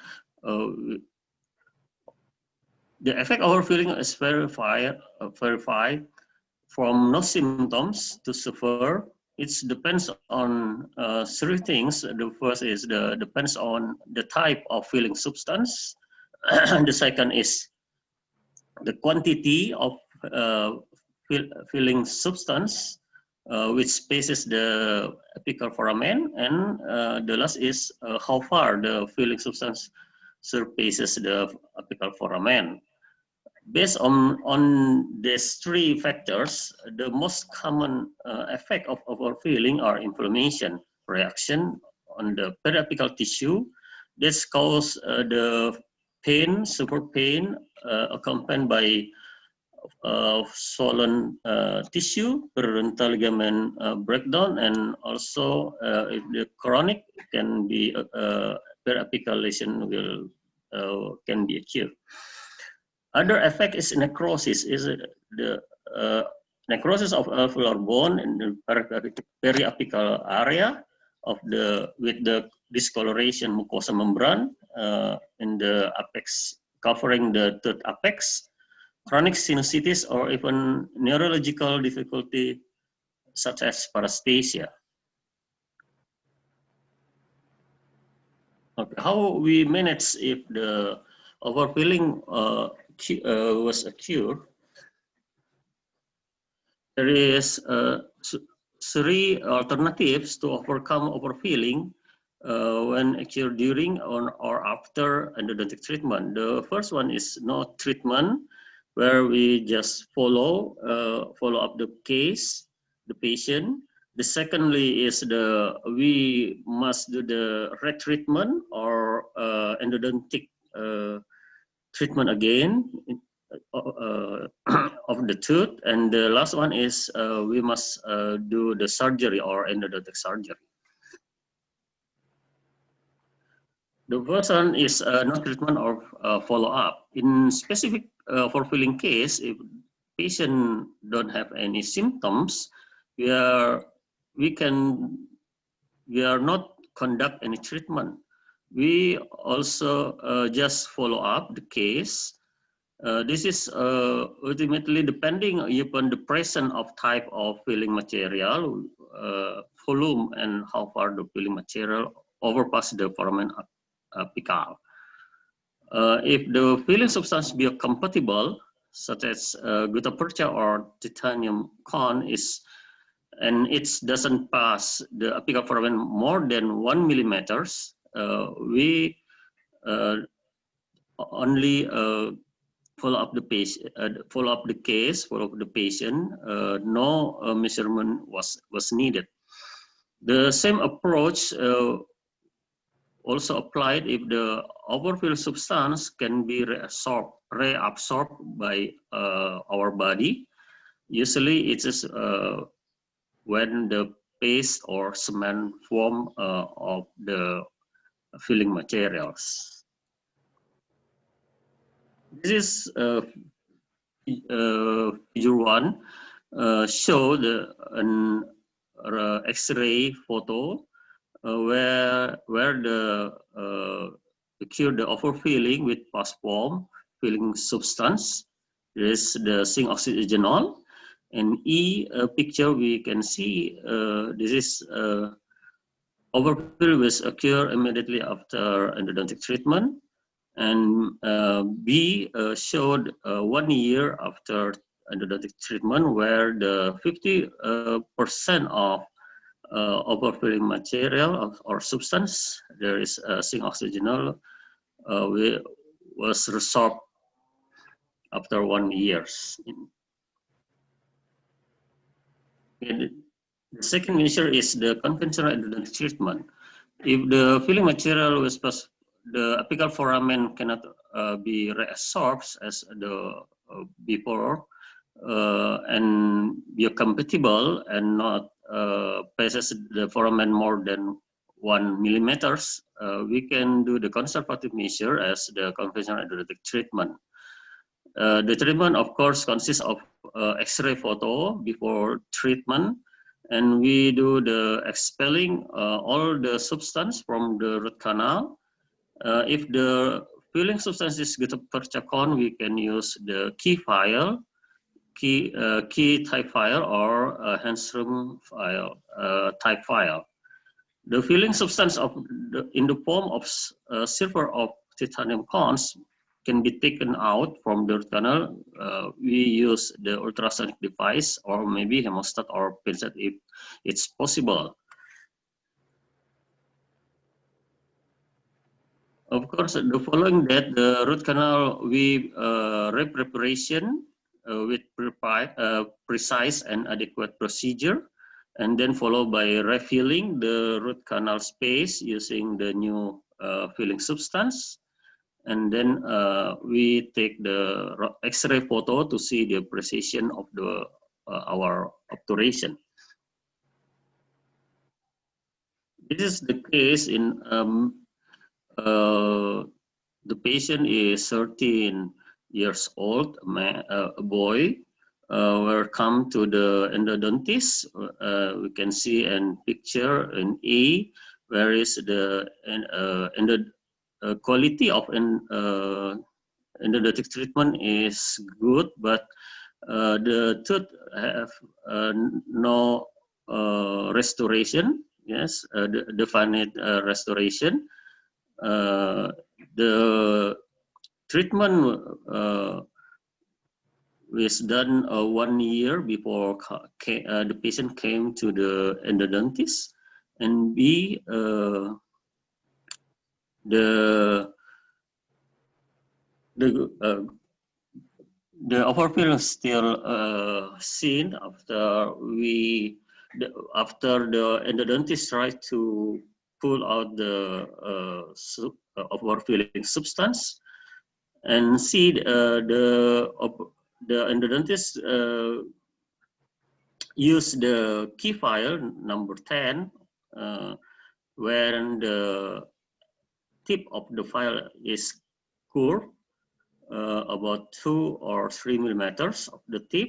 The effect of overfilling is verified from no symptoms to severe. It depends on three things. The first is depends on the type of filling substance. The second is the quantity of filling substance, which spaces the apical foramen, and the last is how far the filling substance surpasses the apical foramen. Based on these three factors, the most common effect of overfilling are inflammation, reaction on the periapical tissue. This causes the pain, severe pain, accompanied by swollen tissue, periodontal ligament breakdown, and also if the chronic can be periapical lesion can be occurred. Other effect is necrosis. Is the necrosis of alveolar bone in the periapical area of with the discoloration mucosa membrane in the apex, covering the third apex, chronic sinusitis, or even neurological difficulty such as paresthesia. Okay, how we manage if the overfilling was occurred? There is three alternatives to overcome overfilling when occurred during or after endodontic treatment. The first one is no treatment, where we just follow up the case, the patient. The secondly is we must do the retreatment or endodontic treatment again of the tooth, and the last one is we must do the surgery or endodontic surgery. The first one is no treatment or follow-up. In specific overfilling case, if patient don't have any symptoms, we are not conduct any treatment. We also just follow up the case. This is ultimately depending upon the presence of type of filling material, volume, and how far the filling material overpass the foramen apical. If the filling substance biocompatible, such as gutta percha or titanium cone, and it doesn't pass the apical foramen more than 1 millimeters, we only follow up the patient, follow up the case, follow up the patient. No measurement was needed. The same approach also applied if the overfilled substance can be reabsorbed by our body. Usually, it is when the paste or cement form of the filling materials. This is figure 1, show an X-ray photo where the overfilling with pus form filling substance. There is the zinc oxygenol, and picture we can see this is overfill was occur immediately after endodontic treatment, and B showed 1 year after endodontic treatment, where the 50% of overfilling material or substance, there is zinc oxygenol, was resolved after 1 year. The second measure is the conventional endodontic treatment. If the filling material was the apical foramen cannot be reabsorbed as the before, and biocompatible and not passes the foramen more than 1 millimeters, we can do the conservative measure as the conventional endodontic treatment. The treatment, of course, consists of X-ray photo before treatment, and we do the expelling all the substance from the root canal. If the filling substance is Gutta-Percha cone, we can use the key file, key type file, or Handstrom file type file. The filling substance in the form of silver of titanium cones can be taken out from the root canal. We use the ultrasonic device or maybe hemostat or pincet if it's possible. Of course, the following that, the root canal, we re-preparation with precise and adequate procedure, and then followed by refilling the root canal space using the new filling substance. And then we take the X-ray photo to see the precision of the our obturation. This is the case in the patient is 13 years old, a boy. Will come to the endodontist. We can see a picture in A, where is the quality of endodontic treatment is good, but the tooth have no restoration. Yes, definite restoration. The treatment was done 1 year before the patient came to the endodontist, and B, the overfill is still seen after the endodontist tried to pull out the overfilling substance, and see the endodontist use the key file number 10, where the tip of the file is curved about 2 or 3 millimeters of the tip,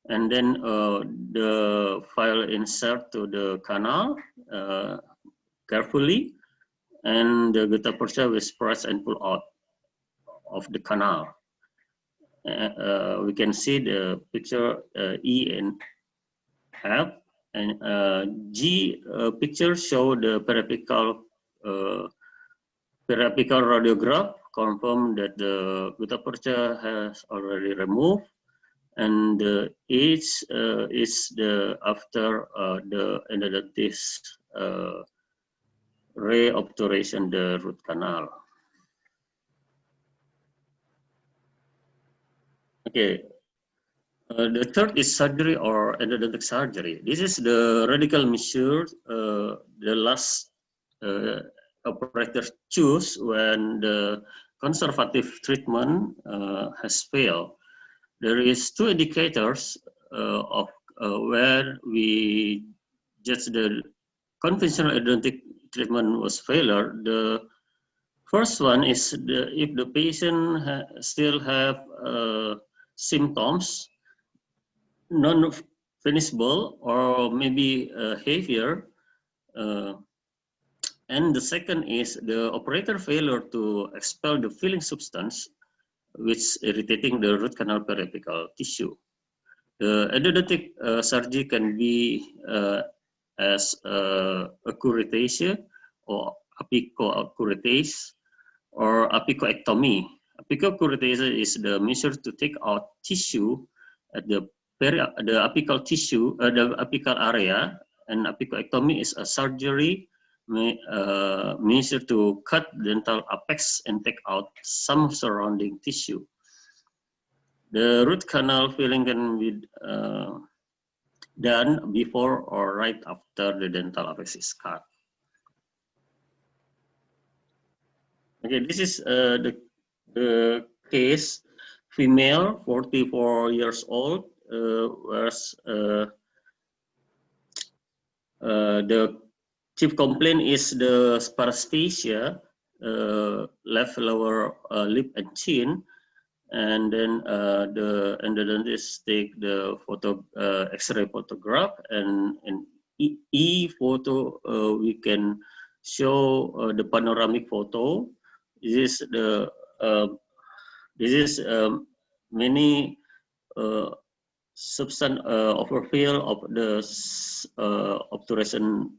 and then the file insert to the canal carefully, and the Gutta-Percha is press and pull out of the canal. We can see the picture E and F, and G picture show the periapical radiograph, confirm that the Gutta-Percha has already removed, and the H is the after the endodontist reobturation the root canal. Okay, the third is surgery or endodontic surgery. This is the radical measure the last operator choose when the conservative treatment has failed. There is 2 indicators of where we judge the conventional endodontic treatment was failure. The first one is if the patient still have symptoms, non-finishable or maybe heavier. And the second is the operator failure to expel the filling substance, which irritating the root canal periapical tissue. The endodontic surgery can be as accuratization or apicoaccuratase or apicoectomy. Apicoaccuratase is the measure to take out tissue at the apical tissue, the apical area, and apicoectomy is a surgery measure to cut dental apex and take out some surrounding tissue. The root canal filling can be done before or right after the dental apex is cut. Okay, this is the case, female, 44 years old, whereas the chief complaint is the paresthesia, left lower lip and chin, and then the endodontist take the photo, X-ray photograph, and in E photo we can show the panoramic photo. This is the many substance overfill of the obturation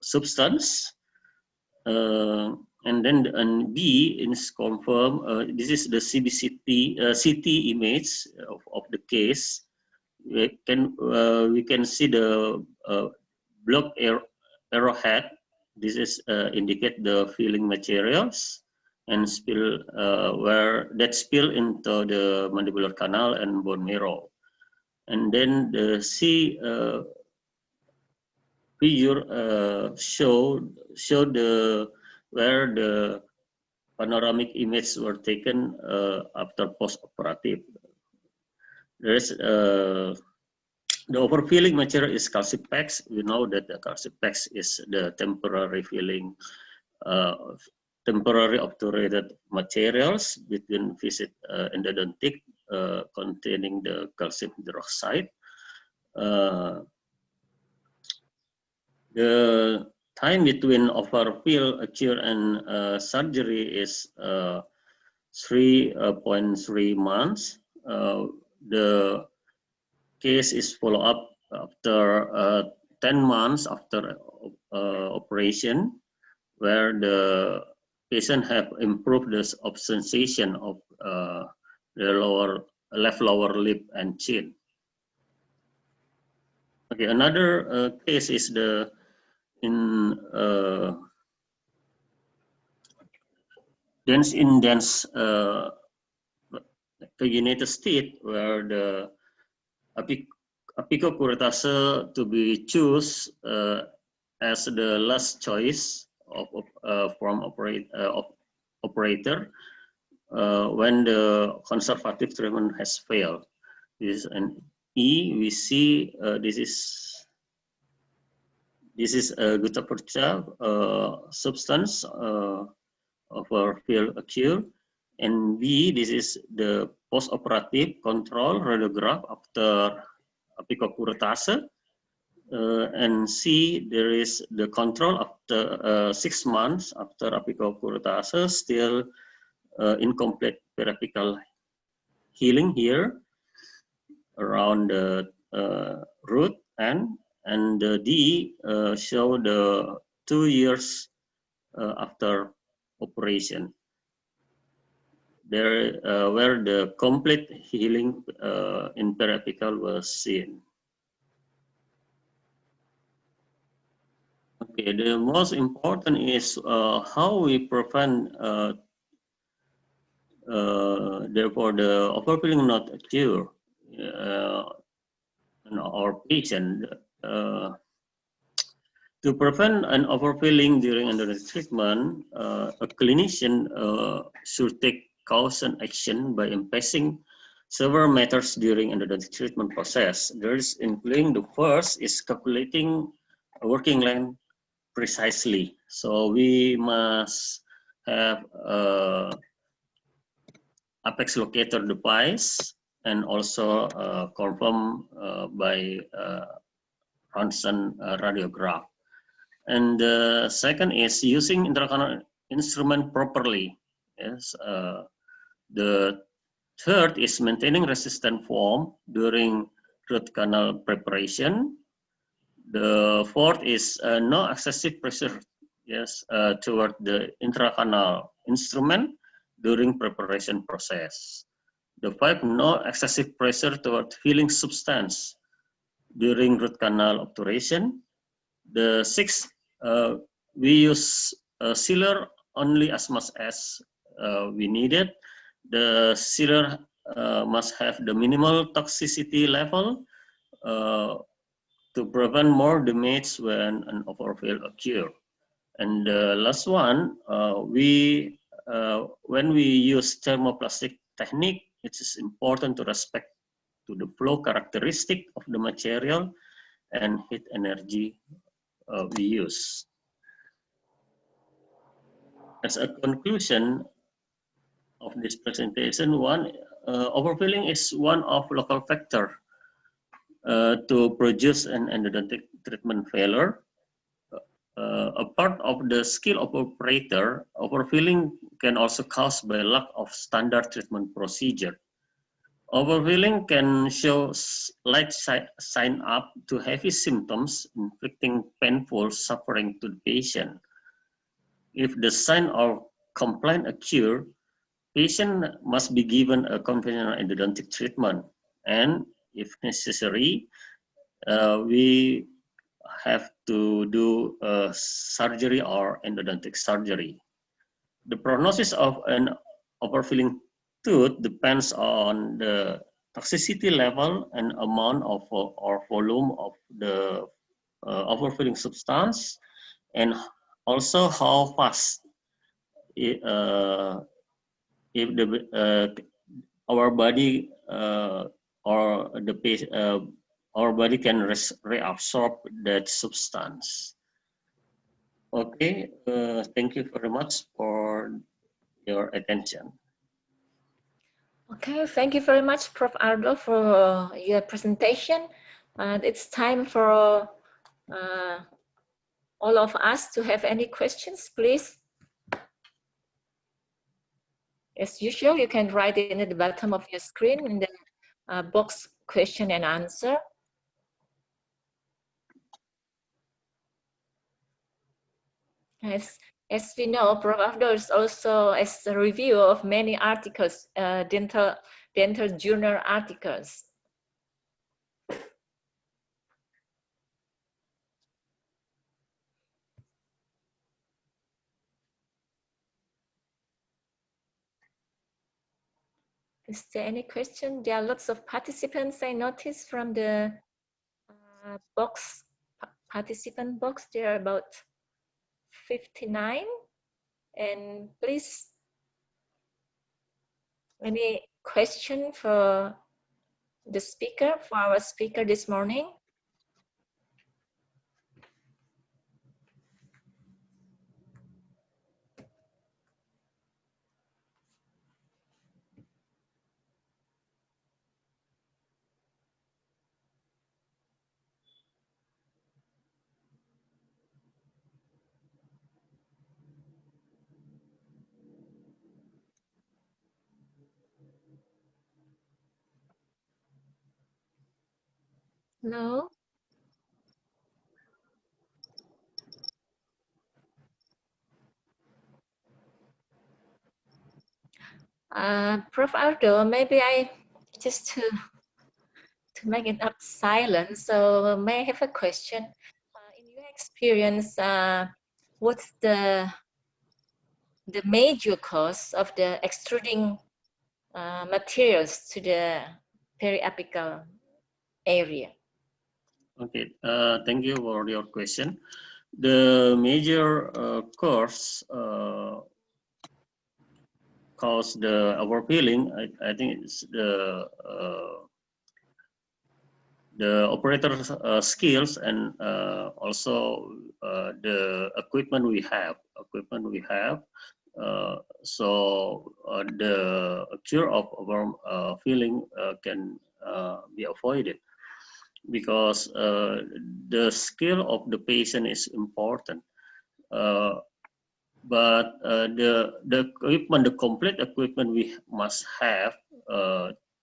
substance, and then B is confirmed. This is the CT image of the case. We can see the block arrowhead. This is indicate the filling materials and spill where that spill into the mandibular canal and bone marrow. And then the C figure show the where the panoramic images were taken after post-operative. There is the overfilling material is calcipex. We know that the calcipex is the temporary filling, temporary obturated materials between visit endodontic containing the calcium hydroxide. The time between overfill cure and surgery is 3.3 months. The case is follow up after 10 months after operation, where the patient have improved the sensation of the left lower lip and chin. Okay, another case is in dense United States, where the apicocuretase to be choose as the last choice from operator when the conservative treatment has failed. This is an E. We see this is a gutta-percha substance overfill cure. And B, this is the post-operative control radiograph after apicocuretase. And C, there is the control after 6 months after apicocuretase, still incomplete periapical healing here around the root and the D show the 2 years after operation. There where the complete healing in periapical was seen. Okay, the most important is how we prevent therefore the overfilling not occur in our patient. To prevent an overfilling during endodontic treatment, a clinician should take caution action by impacing several matters during endodontic treatment process. There is including the first is calculating a working length precisely. So we must have apex locator device and also confirmed by Ronsen radiograph. And the second is using intracanal instrument properly. Yes. The third is maintaining resistant form during root canal preparation. The fourth is no excessive pressure, yes, toward the intracanal instrument during preparation process. The fifth, no excessive pressure toward filling substance during root canal obturation. The sixth, we use sealer only as much as we need it. The sealer must have the minimal toxicity level to prevent more damage when an overfill occurs. And the last one, when we use thermoplastic technique, it is important to respect to the flow characteristic of the material and heat energy we use. As a conclusion of this presentation, overfilling is one of local factor to produce an endodontic treatment failure. A part of the skill of operator, overfilling can also cause by lack of standard treatment procedure. Overfilling can show light sign up to heavy symptoms, inflicting painful suffering to the patient. If the sign of complaint occur, patient must be given a conventional endodontic treatment, and if necessary, we have to do surgery or endodontic surgery. The prognosis of an overfilling tooth depends on the toxicity level and amount of or volume of the overfilling substance, and also how fast if our body or the patient our body can reabsorb that substance. Okay, thank you very much for your attention. Okay, thank you very much, Prof. Ardo, for your presentation. And it's time for all of us to have any questions, please. As usual, you can write it at the bottom of your screen in the box question and answer. As we know, Prof. Ardo is also as a review of many articles, dental journal articles. Is there any question? There are lots of participants I noticed from the participant box. There are about 59. And please, any question for the speaker, for our speaker this morning? No? Prof. Ardo, maybe I just to make it up silent. So may I have a question? In your experience, what's the major cause of the extruding materials to the periapical area? Okay, thank you for your question. The major cause the overfilling, I think it's the operator skills and also the equipment we have. So the cure of overfilling can be avoided, because the skill of the patient is important. But the equipment, the complete equipment we must have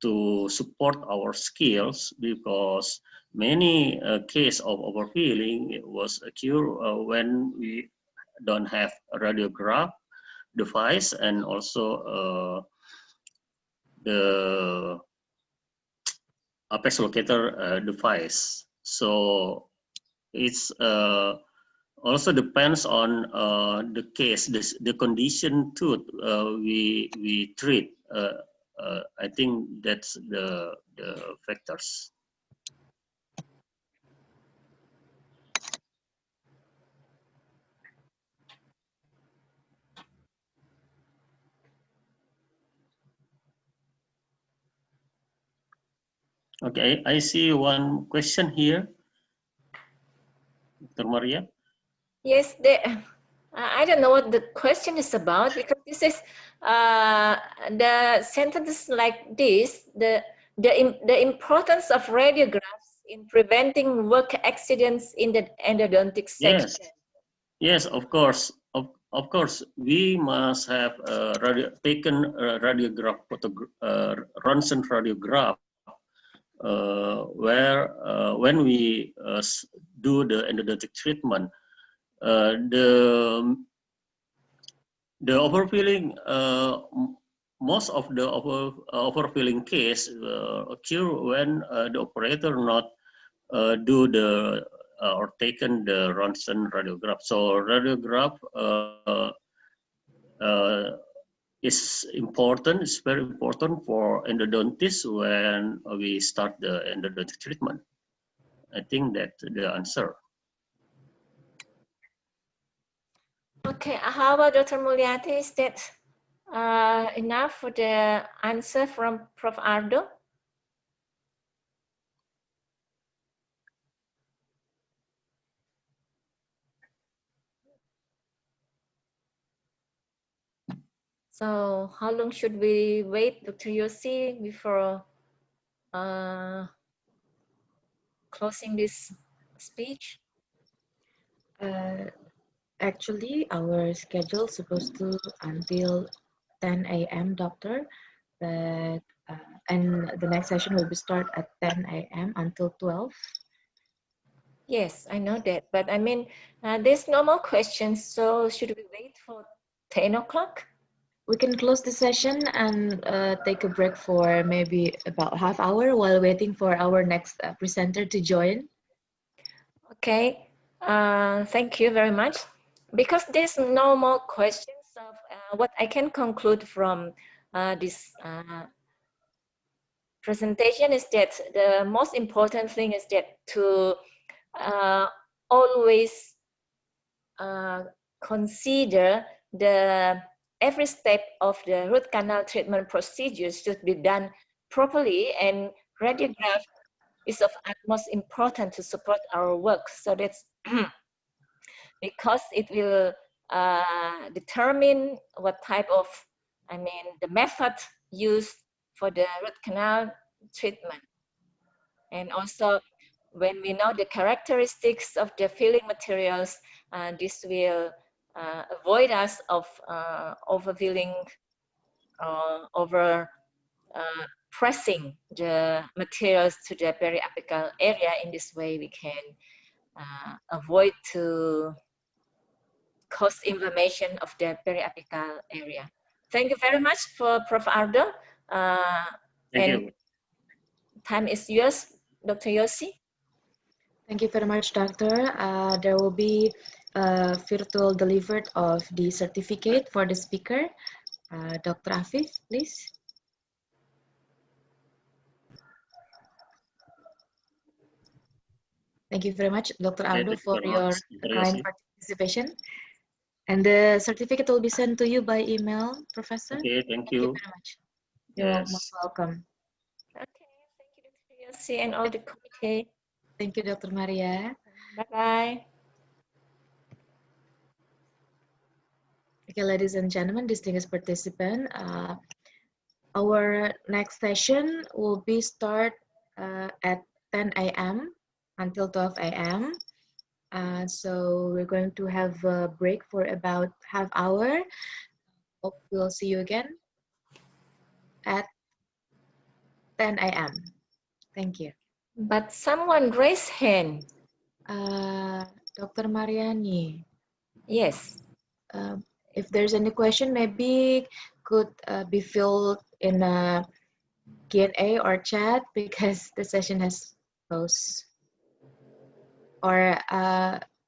to support our skills, because many case of overfilling was occur when we don't have a radiograph device and also the apex locator device. So it's also depends on the case, the condition tooth we treat. I think that's the factors. Okay, I see one question here, Dr. Maria. Yes, I don't know what the question is about, because this is the sentence like this, the importance of radiographs in preventing work accidents in the endodontic section. Yes, yes, of course. Of course, we must have taken a radiograph, Ronsen radiograph, where when we do the endodontic treatment, the overfilling, most of the overfilling case occur when the operator not do the or taken the Ronsen radiograph. So radiograph is important. It's very important for endodontists when we start the endodontic treatment. I think that's the answer. Okay, how about Dr. Mulyati? Is that enough for the answer from Prof. Ardo? So how long should we wait, Dr. Yossi, before closing this speech? Actually, our schedule is supposed to until 10 a.m., doctor, but and the next session will be start at 10 a.m. until 12. Yes, I know that, but I mean, there's no more questions, so should we wait for 10 o'clock? We can close the session and take a break for maybe about half hour while waiting for our next presenter to join. Okay, thank you very much. Because there's no more questions of what I can conclude from this presentation is that the most important thing is that to always consider every step of the root canal treatment procedures should be done properly, and radiograph is of utmost importance to support our work. So that's because it will determine what type of, the method used for the root canal treatment. And also, when we know the characteristics of the filling materials, this will avoid us of overfilling or over pressing the materials to the periapical area. In this way, we can avoid to cause inflammation of the periapical area. Thank you very much for Prof. Ardo. Thank you. Time is yours, Dr. Yossi. Thank you very much, doctor. There will be a virtual delivered of the certificate for the speaker. Dr. Afif, please. Thank you very much, Dr. Ardo, for your kind participation. And the certificate will be sent to you by email, Professor. Okay, thank you. Thank you very much. You're most welcome. Okay, thank you, Dr. Yossi, and all the committee. Thank you, Dr. Maria. Bye-bye. Okay, ladies and gentlemen, distinguished participant, our next session will be start at 10 a.m. until 12 a.m. So we're going to have a break for about half hour. Hope we'll see you again at 10 a.m. Thank you. But someone raised hand. Dr. Mariani. Yes. If there's any question, maybe could be filled in a Q&A or chat because the session has closed. Or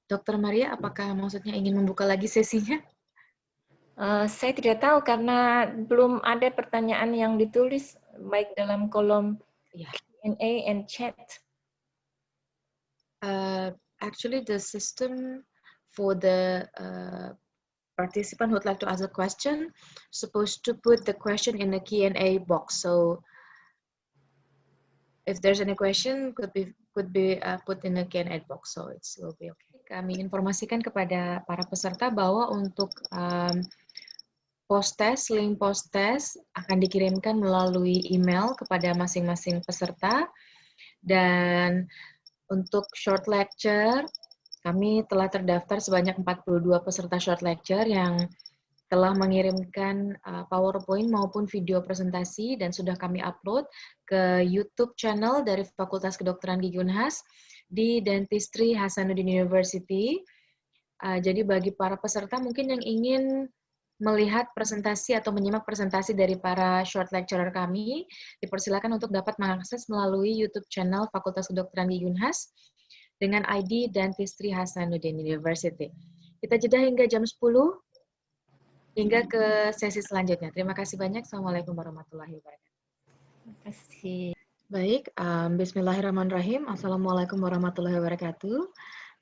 Dr. Maria, apakah maksudnya ingin membuka lagi sesinya? Saya tidak tahu karena belum ada pertanyaan yang ditulis baik dalam kolom Q&A and chat. Actually, the system for the participant who would like to ask a question supposed to put the question in the Q&A box. So if there's any question, could be put in the Q&A box, so it will be okay. Kami informasikan kepada para peserta bahwa untuk post-test, link post-test akan dikirimkan melalui email kepada masing-masing peserta. Dan untuk short lecture, kami telah terdaftar sebanyak 42 peserta short lecture yang telah mengirimkan PowerPoint maupun video presentasi dan sudah kami upload ke YouTube channel dari Fakultas Kedokteran Gigi Unhas di Dentistry Hasanuddin University. Jadi bagi para peserta mungkin yang ingin melihat presentasi atau menyimak presentasi dari para short lecturer kami, dipersilakan untuk dapat mengakses melalui YouTube channel Fakultas Kedokteran Gigi Unhas dengan ID Dentistry Hasanuddin University. Kita jeda hingga jam 10, hingga ke sesi selanjutnya. Terima kasih banyak. Assalamualaikum warahmatullahi wabarakatuh. Terima kasih. Baik, bismillahirrahmanirrahim. Assalamualaikum warahmatullahi wabarakatuh.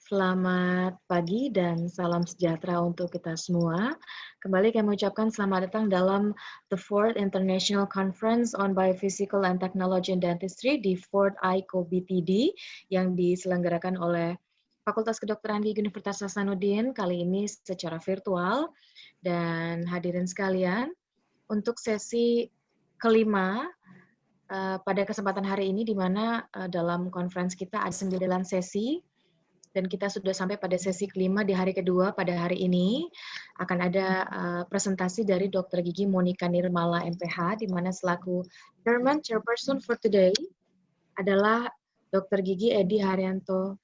Selamat pagi dan salam sejahtera untuk kita semua. Kembali kami ucapkan selamat datang dalam the 4th International Conference on Biophysical and Technology in Dentistry di 4th ICO-BTD yang diselenggarakan oleh Fakultas Kedokteran Gigi Universitas Hasanuddin kali ini secara virtual. Dan hadirin sekalian, untuk sesi kelima pada kesempatan hari ini, di mana dalam conference kita ada 9 sesi, dan kita sudah sampai pada sesi kelima di hari kedua pada hari ini. Akan ada presentasi dari Dr. Gigi Monica Nirmala, M.Ph., di mana selaku Chairperson for today adalah Dr. Gigi Eddy Haryanto.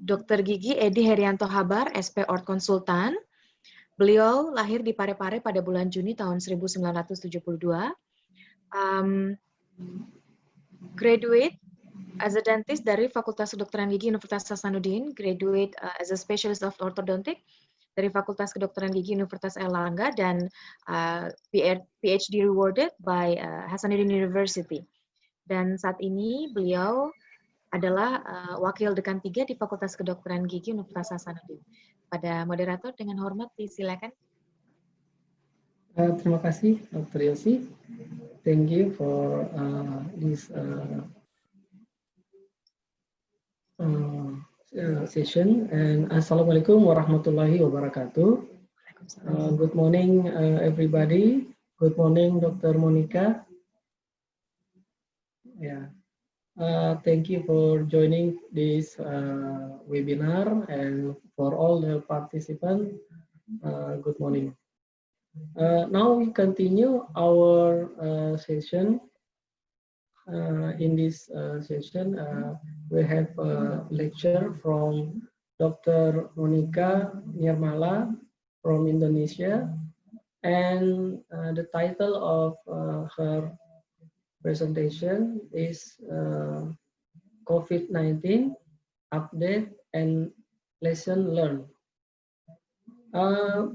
Dr. Gigi Eddy Haryanto Habar, Sp.Ort konsultan. Beliau lahir di Parepare pada bulan Juni tahun 1972. Graduate as a dentist dari Fakultas Kedokteran Gigi Universitas Hasanuddin, graduate as a specialist of orthodontic dari Fakultas Kedokteran Gigi Universitas Airlangga, dan Ph.D. rewarded by Hasanuddin University. Dan saat ini beliau adalah Wakil Dekan 3 di Fakultas Kedokteran Gigi Universitas Hasanuddin. Pada moderator, dengan hormat disilakan. Terima kasih, Dr. Yosi. Thank you for this session. And Assalamualaikum warahmatullahi wabarakatuh. Good morning, everybody. Good morning, Dr. Monica. Yeah. Thank you for joining this webinar, and for all the participants, good morning. Now we continue our session. In this session, we have a lecture from Dr. Monica Nirmala from Indonesia, and the title of her presentation is COVID-19 update and lesson learned.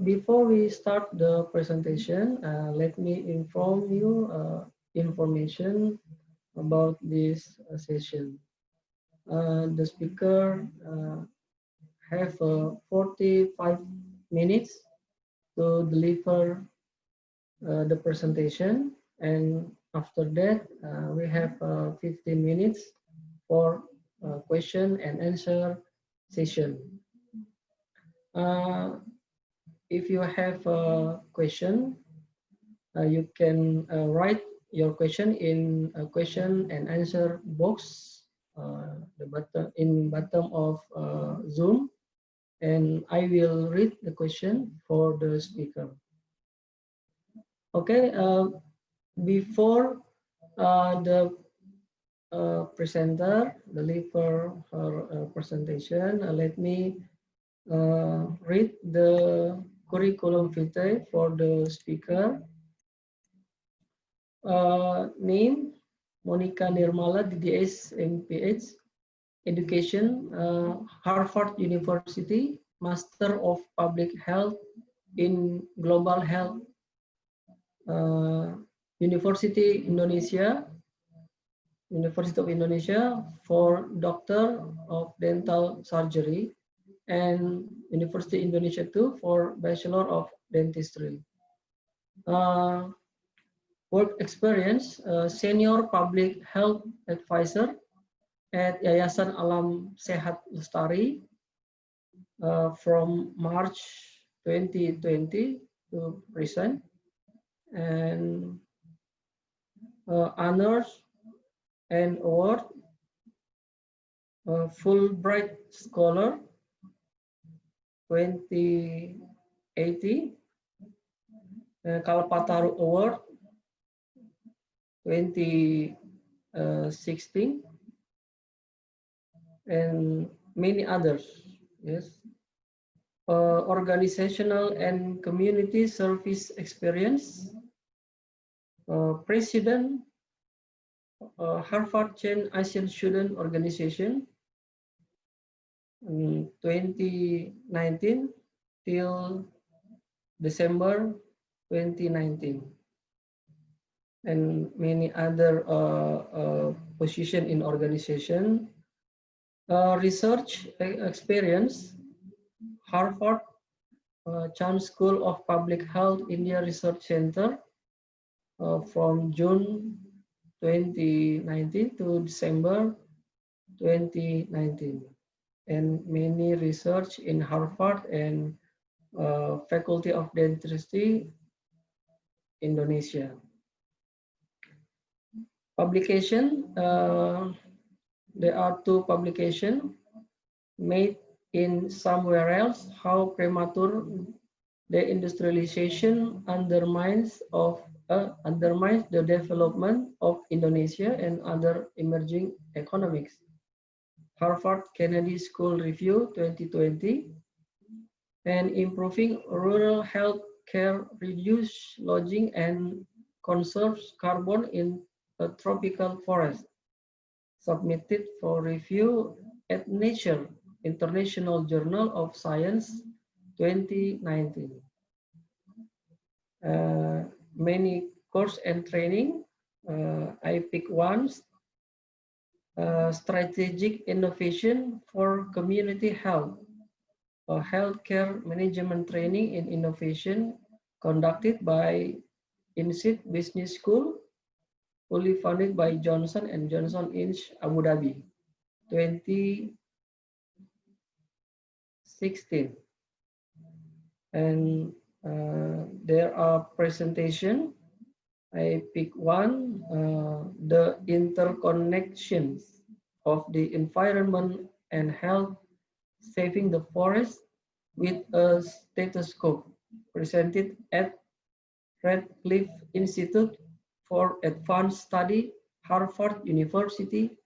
Before we start the presentation, let me inform you information about this session. The speaker have 45 minutes to deliver the presentation, and after that, we have 15 minutes for question and answer session. If you have a question, you can write your question in a question and answer box, in bottom of Zoom, and I will read the question for the speaker. Okay. Before the presenter deliver her presentation, let me read the curriculum vitae for the speaker. Name: Monica Nirmala, DDS, M.Ph. Education: Harvard University, Master of Public Health in Global Health. University of Indonesia for Doctor of Dental Surgery, and University Indonesia 2 for Bachelor of Dentistry. Work experience, senior public health advisor at Yayasan Alam Sehat Lestari from March 2020 to present, and honors and award, Fulbright Scholar 2080, Kalpataru Award 2016, and many others. Yes, organizational and community service experience, President Harvard Chain Asian Student Organization 2019 till December 2019, and many other position in organization. Research experience, Harvard Chan School of Public Health India Research Center from June 2019 to December 2019, and many research in Harvard and Faculty of Dentistry, Indonesia. Publication, there are 2 publications made in somewhere else, how premature deindustrialization undermines the development of Indonesia and other emerging economies. Harvard Kennedy School Review 2020, and improving rural health care, reduce lodging and conserves carbon in a tropical forest, submitted for review at Nature International Journal of Science 2019. Many course and training, I pick one, strategic innovation for community health, a healthcare management training in innovation conducted by INSEAD Business School, fully funded by Johnson & Johnson Inc. Abu Dhabi, 2016. And there are presentation. I pick one, the interconnections of the environment and health, saving the forest with a stethoscope, presented at Radcliffe Institute for Advanced Study, Harvard University,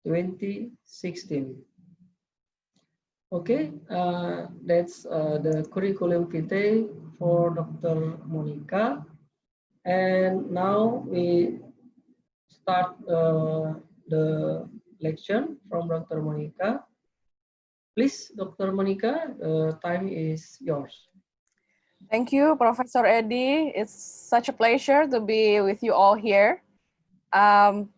2016. Okay, that's the curriculum vitae for Dr. Monica. And now we start the lecture from Dr. Monica. Please, Dr. Monica, the time is yours. Thank you, Professor Eddy. It's such a pleasure to be with you all here. And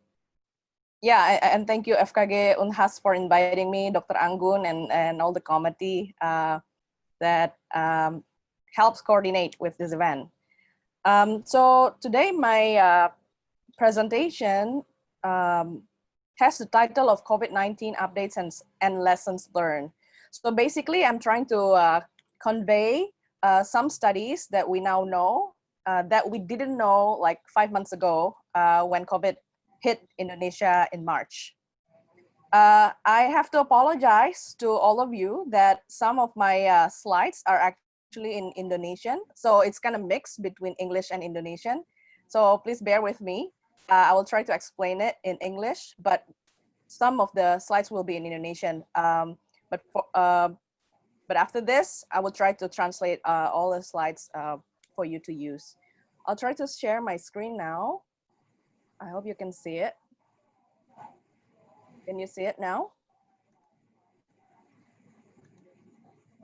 thank you FKG Unhas for inviting me, Dr. Anggun, and all the committee that helps coordinate with this event. So today my presentation has the title of COVID-19 updates and lessons learned. So basically I'm trying to convey some studies that we now know that we didn't know like 5 months ago when COVID hit Indonesia in March. I have to apologize to all of you that some of my slides are actually in Indonesian. So it's kind of mixed between English and Indonesian. So please bear with me. I will try to explain it in English, but some of the slides will be in Indonesian. But after this, I will try to translate all the slides for you to use. I'll try to share my screen now. I hope you can see it. Can you see it now?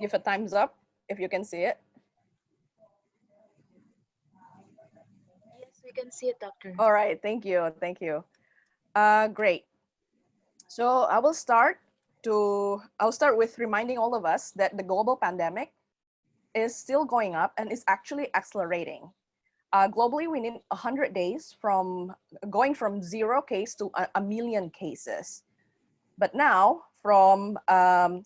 Give a thumbs up if you can see it. Yes, we can see it, Doctor. All right, thank you, thank you. Great. So I'll start with reminding all of us that the global pandemic is still going up and is actually accelerating. Globally, we need 100 days from going from 0 case to a million cases. But now, from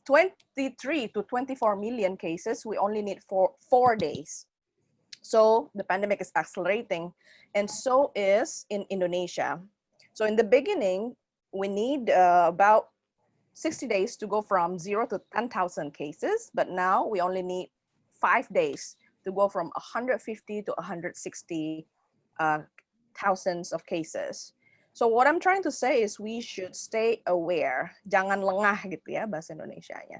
23 to 24 million cases, we only need 4 days. So the pandemic is accelerating, and so is in Indonesia. So in the beginning, we need about 60 days to go from 0 to 10,000 cases, but now we only need 5 days to go from 150 to 160 thousands of cases. So what I'm trying to say is we should stay aware, jangan lengah gitu ya bahasa Indonesianya.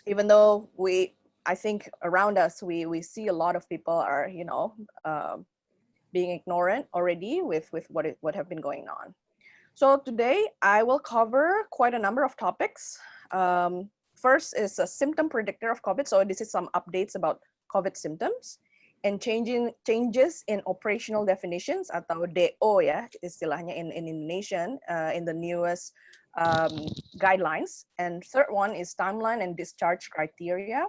Even though I think around us we see a lot of people are being ignorant already with what have been going on. So today I will cover quite a number of topics. First is a symptom predictor of COVID. So this is some updates about COVID symptoms and changes in operational definitions atau DO ya istilahnya in Indonesian in the newest guidelines. And third one is timeline and discharge criteria.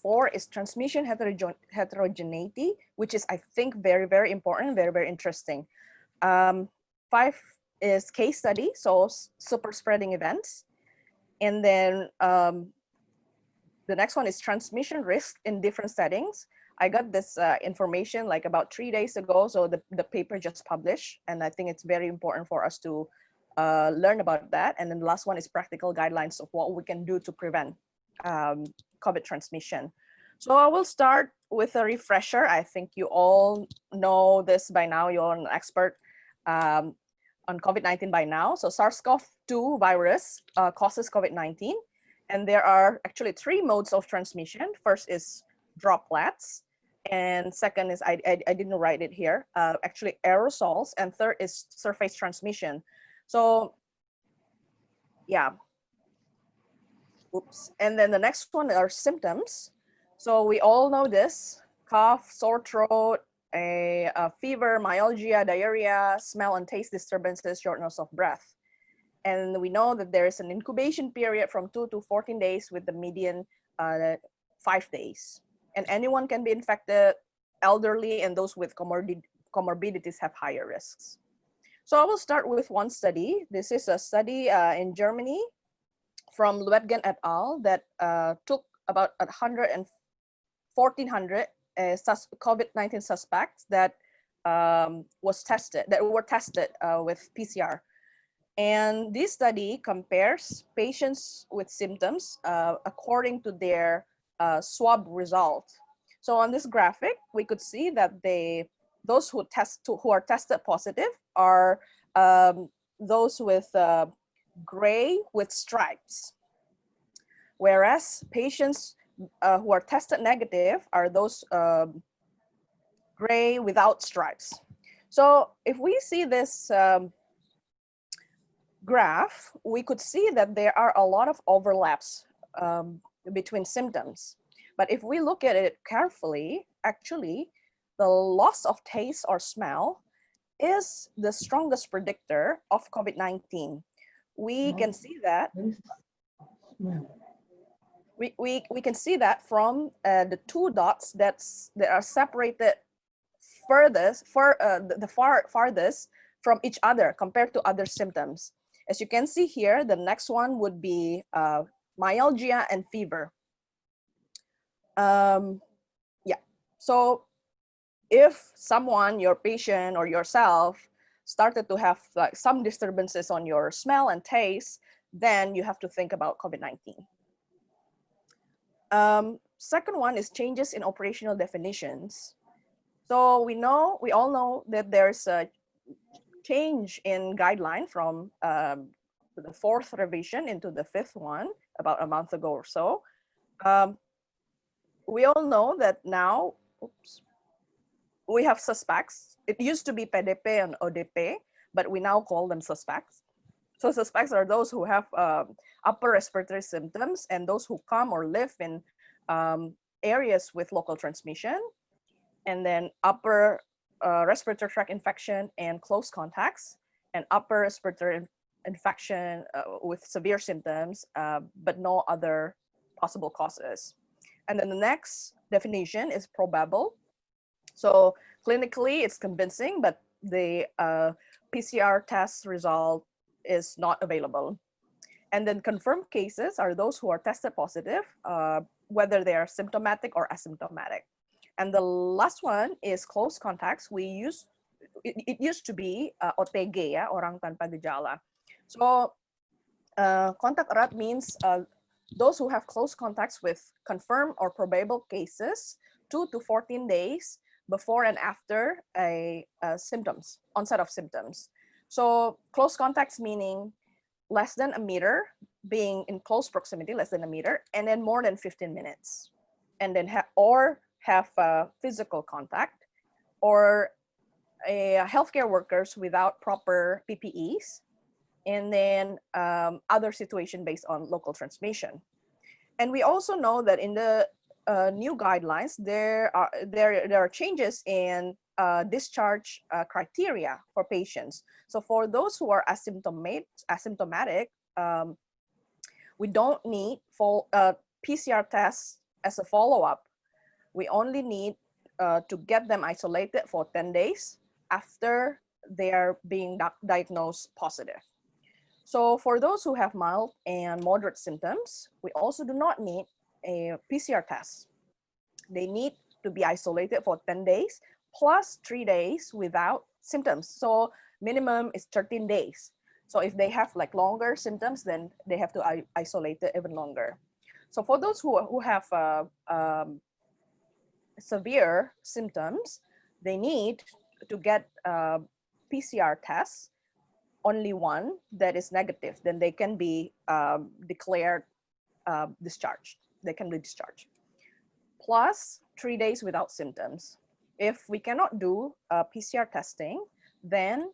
4 is transmission heterogeneity, which is I think very, very important, very, very interesting. 5 is case study, so super spreading events. And then the next one is transmission risk in different settings. I got this information like about 3 days ago, so the paper just published, and I think it's very important for us to learn about that. And then the last one is practical guidelines of what we can do to prevent COVID transmission. So I will start with a refresher. I think you all know this by now. You're an expert on COVID-19 by now. So SARS-CoV-2 virus causes COVID-19. And there are actually 3 modes of transmission. First is droplets. And second is, I didn't write it here, actually aerosols. And third is surface transmission. So yeah. Oops. And then the next one are symptoms. So we all know this: cough, sore throat, a fever, myalgia, diarrhea, smell and taste disturbances, shortness of breath. And we know that there is an incubation period from 2 to 14 days with the median 5 days. And anyone can be infected. Elderly and those with comorbidities have higher risks. So I will start with one study. This is a study in Germany from Lordjie et al. That took about 1,400 COVID-19 suspects that were tested with PCR. And this study compares patients with symptoms according to their swab result. So on this graphic, we could see that those who are tested positive are those with gray with stripes, whereas patients who are tested negative are those gray without stripes. So if we see this graph, we could see that there are a lot of overlaps between symptoms. But if we look at it carefully, actually, the loss of taste or smell is the strongest predictor of COVID-19. We can see that. We can see that from the 2 dots that are separated farthest from each other compared to other symptoms. As you can see here, the next one would be myalgia and fever. Yeah, so if someone, your patient or yourself, started to have like some disturbances on your smell and taste, then you have to think about COVID-19. Second one is changes in operational definitions. So we all know that there's a change in guideline from the 4th revision into the 5th one about a month ago or so. We all know that now, we have suspects. It used to be PDP and ODP, but we now call them suspects. So suspects are those who have upper respiratory symptoms and those who come or live in areas with local transmission, and then upper respiratory tract infection and close contacts, and upper respiratory infection with severe symptoms, but no other possible causes. And then the next definition is probable. So clinically, it's convincing, but the PCR test result is not available. And then confirmed cases are those who are tested positive, whether they are symptomatic or asymptomatic. And the last one is close contacts. It used to be OTG, ya, orang tanpa gejala. So kontak erat means those who have close contacts with confirmed or probable cases 2 to 14 days before and after a onset of symptoms. So close contacts meaning less than a meter, being in close proximity, less than a meter, and then more than 15 minutes. And then have physical contact, or healthcare workers without proper PPEs, and then other situation based on local transmission. And we also know that in the new guidelines, there are changes in discharge criteria for patients. So for those who are asymptomatic, we don't need full PCR tests as a follow-up. We only need to get them isolated for 10 days after they are being diagnosed positive. So for those who have mild and moderate symptoms, we also do not need a PCR test. They need to be isolated for 10 days plus 3 days without symptoms. So minimum is 13 days. So if they have like longer symptoms, then they have to isolate it even longer. So for those who have severe symptoms, they need to get PCR tests, only one that is negative, then they can be declared discharged. They can be discharged. Plus 3 days without symptoms. If we cannot do PCR testing, then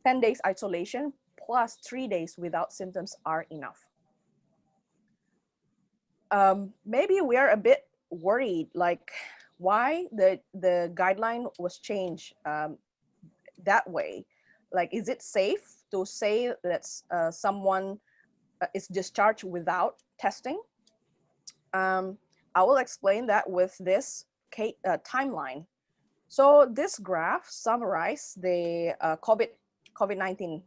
10 days isolation plus 3 days without symptoms are enough. Maybe we are a bit worried, like why the guideline was changed that way. Like, is it safe to say that someone is discharged without testing? I will explain that with this timeline. So this graph summarizes the COVID-19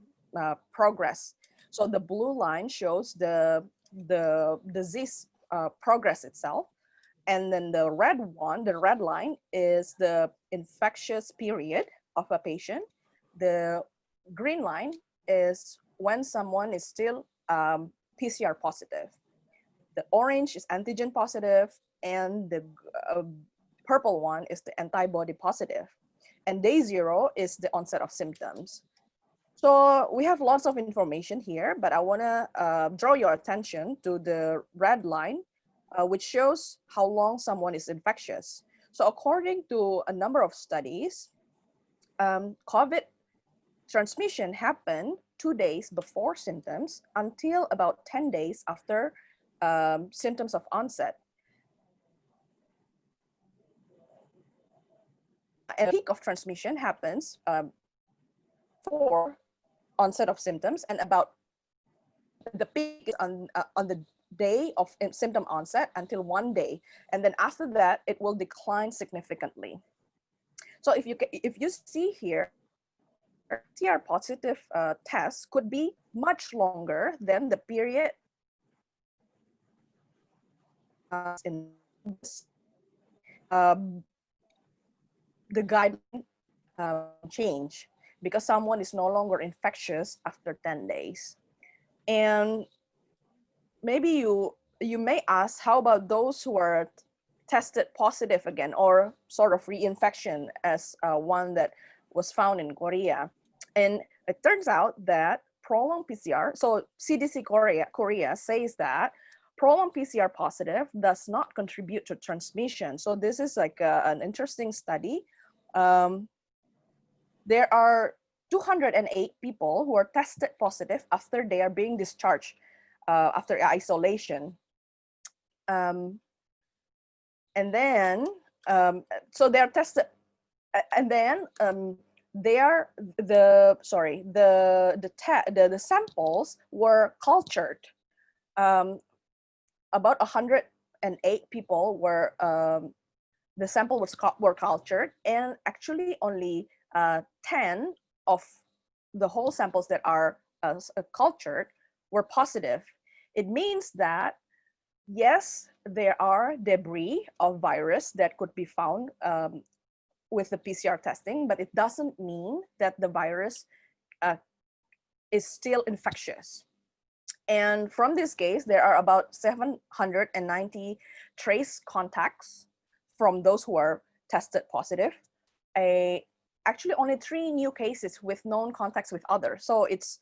progress. So the blue line shows the disease progress itself. And then the red line is the infectious period of a patient. The green line is when someone is still PCR positive. The orange is antigen positive, and the purple one is the antibody positive. And day 0 is the onset of symptoms. So we have lots of information here, but I want to draw your attention to the red line, which shows how long someone is infectious. So according to a number of studies, COVID transmission happened 2 days before symptoms until about 10 days after symptoms of onset. And peak of transmission happens before onset of symptoms, and about the peak is on the day of symptom onset until 1 day, and then after that it will decline significantly. So if you see here, PCR positive tests could be much longer than the period in the guideline change, because someone is no longer infectious after 10 days. And maybe you may ask, how about those who are tested positive again, or sort of reinfection, as one that was found in Korea? And it turns out that prolonged PCR, so CDC Korea says that prolonged PCR positive does not contribute to transmission. So this is like an interesting study. There are 208 people who are tested positive after they are being discharged after isolation. And then, so they're tested, and then the samples were cultured. About 108 people were the sample were cultured, and actually only 10 of the whole samples that are cultured were positive. It means that, yes, there are debris of virus that could be found with the PCR testing, but it doesn't mean that the virus is still infectious. And from this case, there are about 790 trace contacts from those who are tested positive. Actually, only 3 new cases with known contacts with others. So it's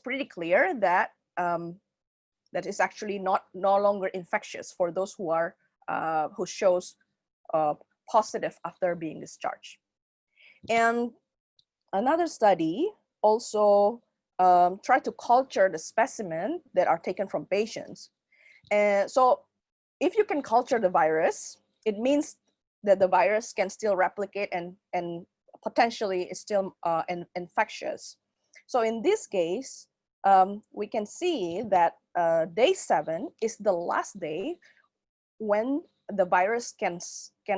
pretty clear that that is actually no longer infectious for those who are who shows positive after being discharged. And another study also tried to culture the specimen that are taken from patients. And so if you can culture the virus, it means that the virus can still replicate and potentially is still infectious. So in this case, we can see that day 7 is the last day when the virus can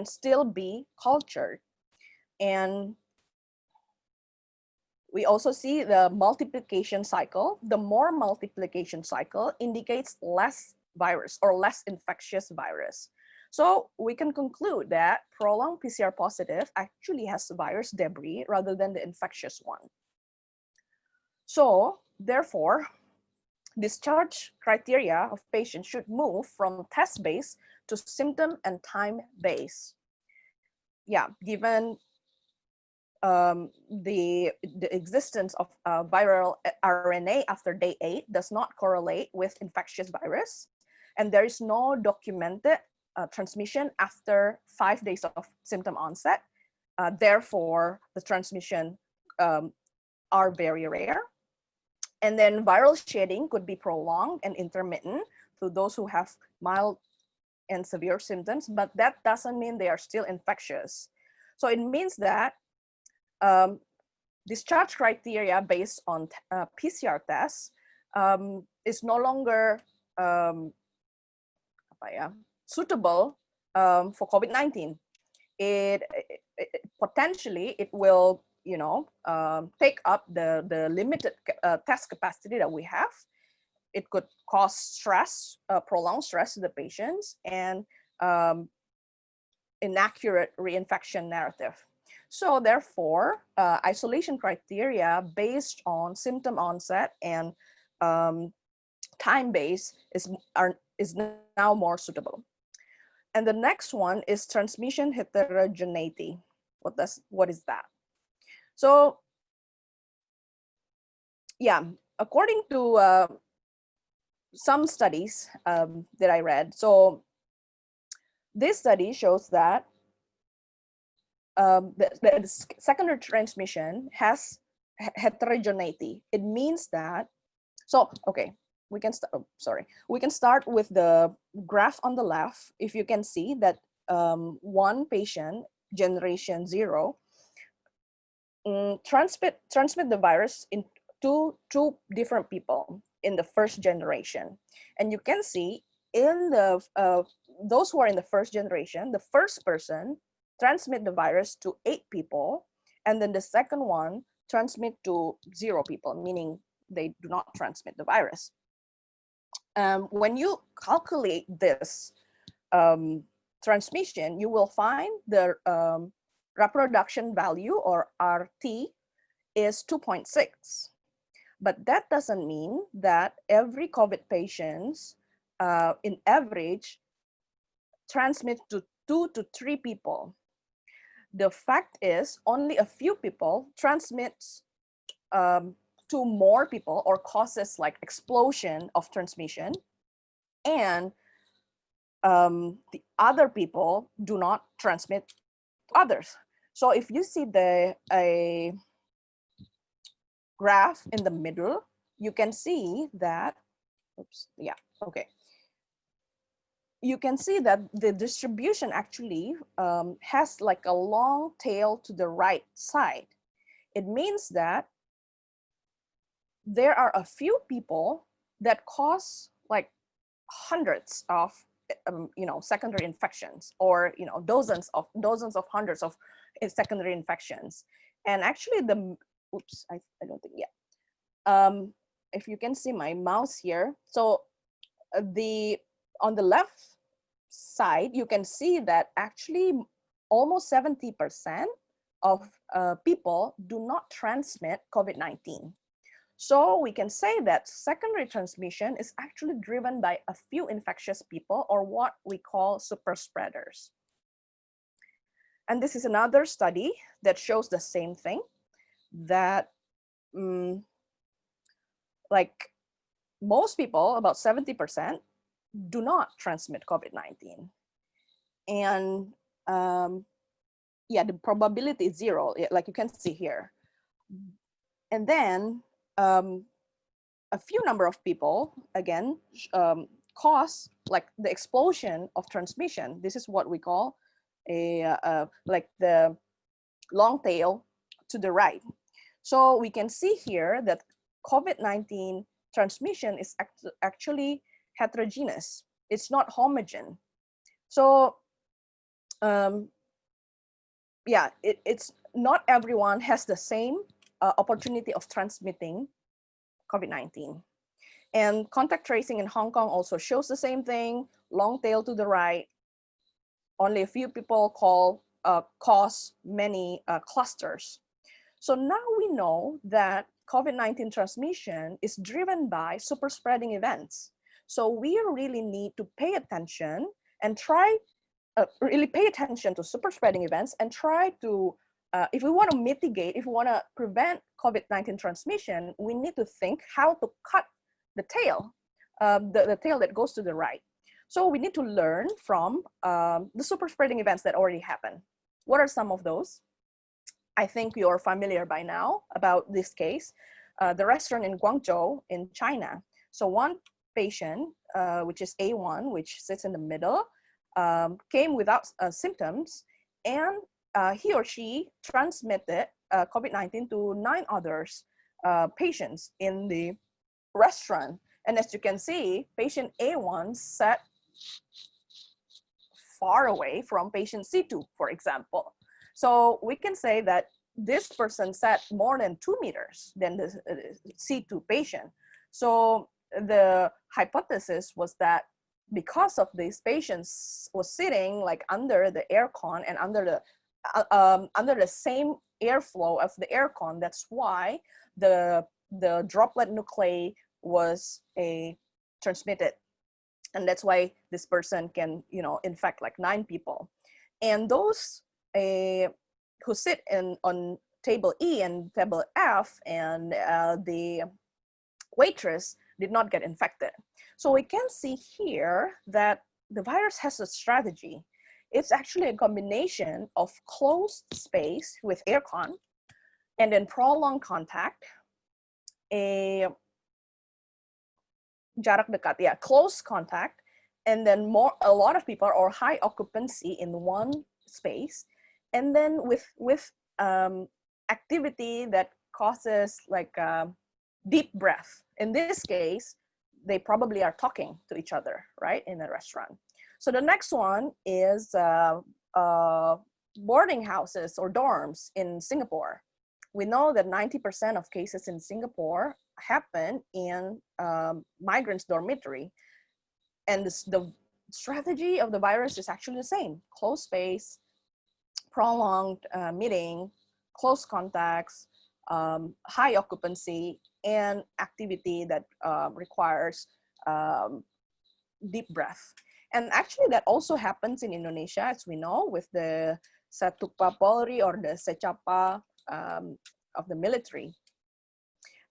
still be cultured. And we also see the multiplication cycle. The more multiplication cycle indicates less virus or less infectious virus. So we can conclude that prolonged PCR positive actually has virus debris rather than the infectious one. So therefore, discharge criteria of patients should move from test-based to symptom and time-based. Yeah, given the existence of viral RNA after day 8 does not correlate with infectious virus, and there is no documented transmission after 5 days of symptom onset. Therefore, the transmission are very rare. And then viral shedding could be prolonged and intermittent to those who have mild and severe symptoms, but that doesn't mean they are still infectious. So it means that discharge criteria based on PCR tests is no longer suitable for COVID-19. Potentially it will, take up the limited test capacity that we have. It could cause stress, prolonged stress to the patients, and inaccurate reinfection narrative. So therefore, isolation criteria based on symptom onset and time-based is now more suitable. And the next one is transmission heterogeneity. What is that? So yeah, according to some studies that I read, so this study shows that the secondary transmission has heterogeneity. It means that, so okay, we can start. We can start with the graph on the left. If you can see that one patient, generation 0, transmit the virus in two different people in the first generation, and you can see in the those who are in the first generation, the first person transmit the virus to 8 people, and then the second one transmit to 0 people, meaning they do not transmit the virus. When you calculate this transmission, you will find the reproduction value, or RT, is 2.6. But that doesn't mean that every COVID patients in average transmit to 2 to 3 people. The fact is only a few people transmits to more people or causes like explosion of transmission, and the other people do not transmit to others. So if you see a graph in the middle, you can see that, you can see that the distribution actually has like a long tail to the right side. It means that there are a few people that cause like hundreds of secondary infections, or dozens of hundreds of secondary infections. And actually oops, I don't think, yeah. If you can see my mouse here, so on the left side, you can see that actually almost 70% of people do not transmit COVID-19. So we can say that secondary transmission is actually driven by a few infectious people, or what we call super spreaders. And this is another study that shows the same thing, that like most people, about 70%, do not transmit COVID-19. And yeah, the probability is 0, like you can see here. And then a few number of people, again, cause like the explosion of transmission. This is what we call like the long tail to the right. So we can see here that COVID-19 transmission is actually heterogeneous. It's not homogeneous. So yeah, it's not everyone has the same opportunity of transmitting COVID-19. And contact tracing in Hong Kong also shows the same thing, long tail to the right. Only a few people cause many clusters. So now we know that COVID-19 transmission is driven by super spreading events. So we really need to pay attention and really pay attention to super spreading events and try to, if we want to mitigate, if we want to prevent COVID-19 transmission, we need to think how to cut the tail, the tail that goes to the right. So we need to learn from the super spreading events that already happened. What are some of those? I think you're familiar by now about this case, the restaurant in Guangzhou in China. So one patient, which is A1, which sits in the middle, came without symptoms, and he or she transmitted COVID-19 to 9 others patients in the restaurant. And as you can see, patient A1 sat far away from patient C2, for example. So we can say that this person sat more than 2 meters than the C2 patient. So the hypothesis was that because of these patients was sitting like under the aircon and under the same airflow of the aircon, that's why the droplet nuclei was transmitted. And that's why this person can, infect like 9 people. And those who sit on table E and table F and the waitress did not get infected. So we can see here that the virus has a strategy. It's actually a combination of closed space with aircon and then prolonged contact, jarak dekat, yeah, close contact, and then a lot of people or high occupancy in one space, and then with activity that causes like deep breath. In this case, they probably are talking to each other, right, in a restaurant. So the next one is boarding houses or dorms in Singapore. We know that 90% of cases in Singapore happen in migrants' dormitory. And the strategy of the virus is actually the same: closed space, prolonged meeting, close contacts, high occupancy, and activity that requires deep breath. And actually that also happens in Indonesia, as we know, with the Satupa Polri or the Secapa of the military.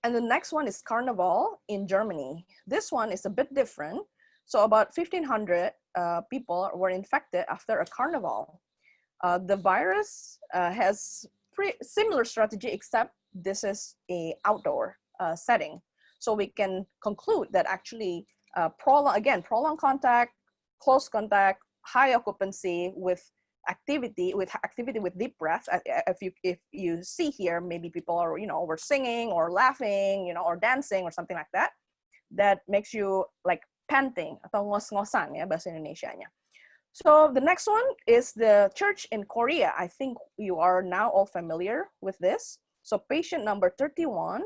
And the next one is Carnival in Germany. This one is a bit different. So about 1,500 people were infected after a carnival. The virus has pretty similar strategy, except this is a outdoor setting. So we can conclude that actually prolonged contact, close contact, high occupancy with activity with deep breath. If you see here, maybe people are were singing or laughing, or dancing or something like that. That makes you like panting atau ngos-ngosan ya bahasa Indonesianya. So the next one is the church in Korea. I think you are now all familiar with this. So patient number 31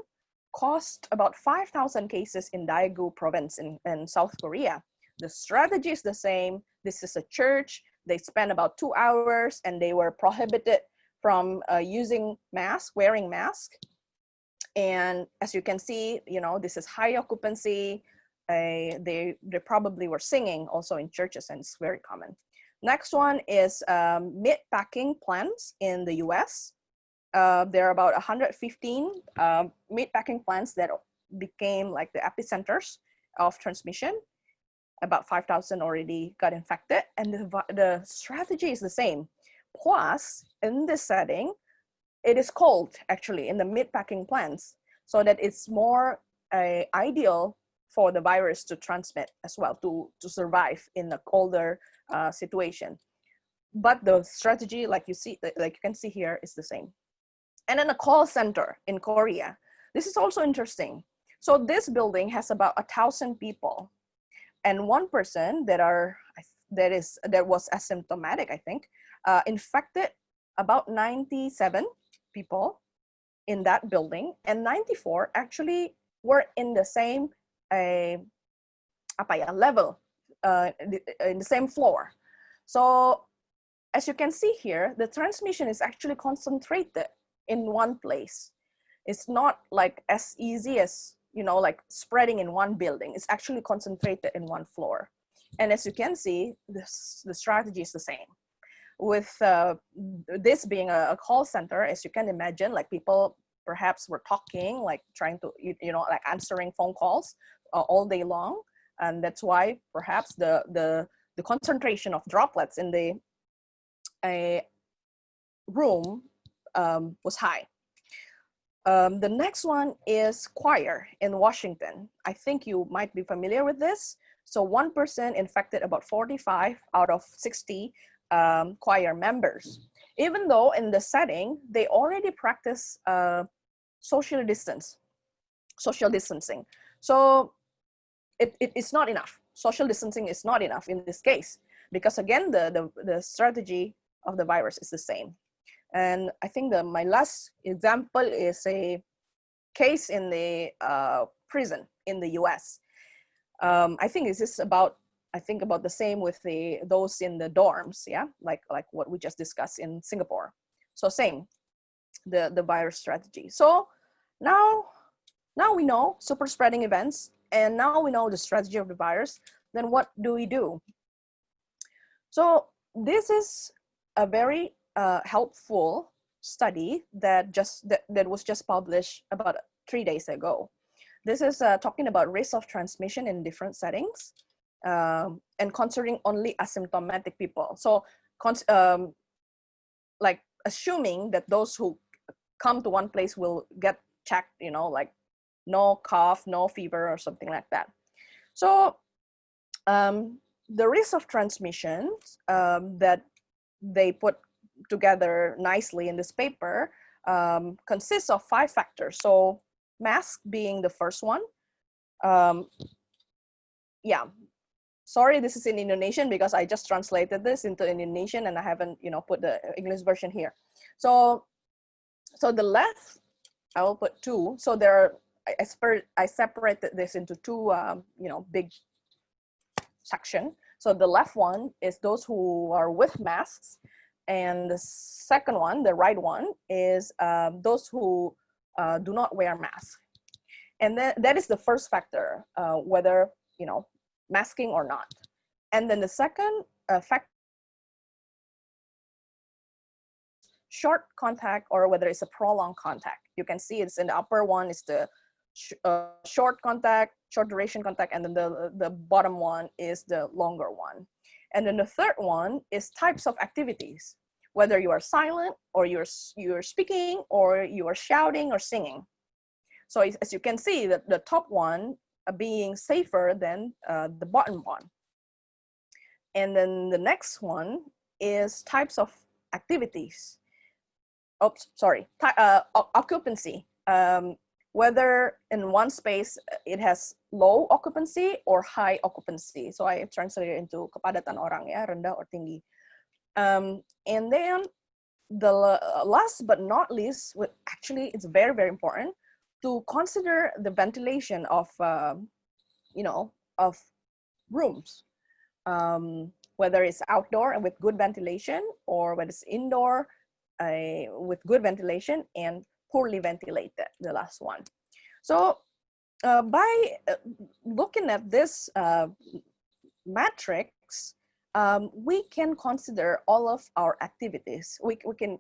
caused about 5,000 cases in Daegu province in South Korea. The strategy is the same. This is a church. They spent about 2 hours and they were prohibited from wearing mask. And as you can see, this is high occupancy. They probably were singing also in churches, and it's very common. Next one is meat-packing plants in the US. There are about 115 meat-packing plants that became like the epicenters of transmission. About 5,000 already got infected, and the strategy is the same. Plus, in this setting, it is cold actually in the meat-packing plants, so that it's more ideal for the virus to transmit as well, to survive in a colder situation. But the strategy, like you can see here, is the same. And then a call center in Korea. This is also interesting. So this building has about 1,000 people, and one person that was asymptomatic, I think, infected about 97 people in that building, and 94 actually were in the same level, in the same floor. So as you can see here, the transmission is actually concentrated in one place. It's not like as easy as, like spreading in one building. It's actually concentrated in one floor. And as you can see, the strategy is the same. With this being a call center, as you can imagine, like people perhaps were talking, like trying to, like answering phone calls all day long. And that's why perhaps the concentration of droplets in the room was high. The next one is choir in Washington. I think you might be familiar with this. So one person infected about 45 out of 60 choir members. Even though in the setting, they already practice social distancing. So it's not enough. Social distancing is not enough in this case, because again, the strategy of the virus is the same. And I think my last example is a case in the prison in the US. I think this is about the same with those in the dorms, yeah, like what we just discussed in Singapore. So same, the virus strategy. So now we know super spreading events, and now we know the strategy of the virus. Then what do we do? So this is a very helpful study that was just published about 3 days ago. This is talking about risk of transmission in different settings, and considering only asymptomatic people. So like assuming that those who come to one place will get checked, like no cough, no fever, or something like that. So the risk of transmission that they put together nicely in this paper consists of 5 factors. So mask being the first one. Yeah, sorry, this is in Indonesian because I just translated this into Indonesian and I haven't, put the English version here. So the left, I will put 2. So there are, I separated this into 2, big section. So the left one is those who are with masks, and the second one, the right one, is those who do not wear masks. And then that is the first factor, whether, masking or not. And then the second factor, short contact or whether it's a prolonged contact. You can see it's in the upper one is the short contact, short duration contact, and then the bottom one is the longer one. And then the third one is types of activities, whether you are silent or you're speaking or you are shouting or singing. So as you can see, the top one being safer than the bottom one. And then the next one is types of activities. Oops, sorry, occupancy. Whether in one space it has low occupancy or high occupancy. So I translated into kepadatan orang ya, rendah or tinggi. And then the last but not least, actually it's very, very important to consider the ventilation of, you know, of rooms. Whether it's outdoor and with good ventilation, or whether it's indoor with good ventilation and poorly ventilated, the last one. So by looking at this matrix, we can consider all of our activities. We can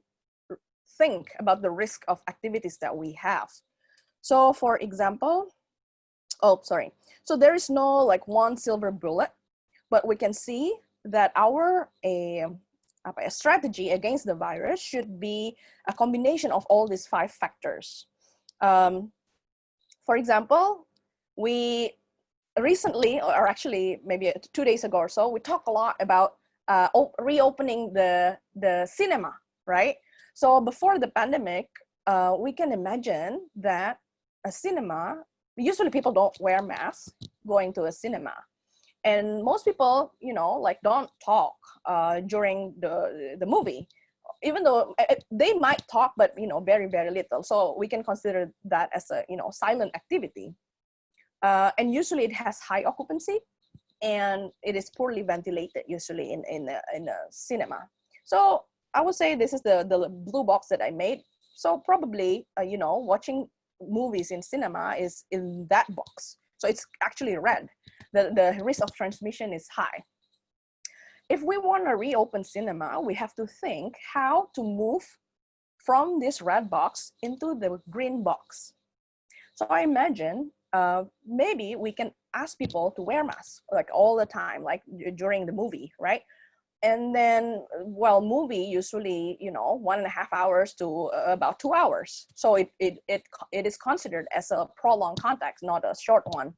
think about the risk of activities that we have. So for example, so there is no like one silver bullet, but we can see that our a strategy against the virus should be a combination of all these 5 factors. For example, we recently, or actually maybe 2 days ago or so, we talked a lot about reopening the cinema, right? So before the pandemic, we can imagine that a cinema, usually people don't wear masks going to a cinema. And most people, you know, like don't talk during the movie, even though they might talk, but, you know, very, very little. So we can consider that as a, you know, silent activity. And usually it has high occupancy and it is poorly ventilated usually in a cinema. So I would say this is the blue box that I made. So probably, you know, watching movies in cinema is in that box. So it's actually red. The risk of transmission is high. If we want to reopen cinema, we have to think how to move from this red box into the green box. So I imagine maybe we can ask people to wear masks like all the time, like during the movie, right? And then, well, movie usually, you know, 1.5 hours to about 2 hours. So it is considered as a prolonged contact, not a short one.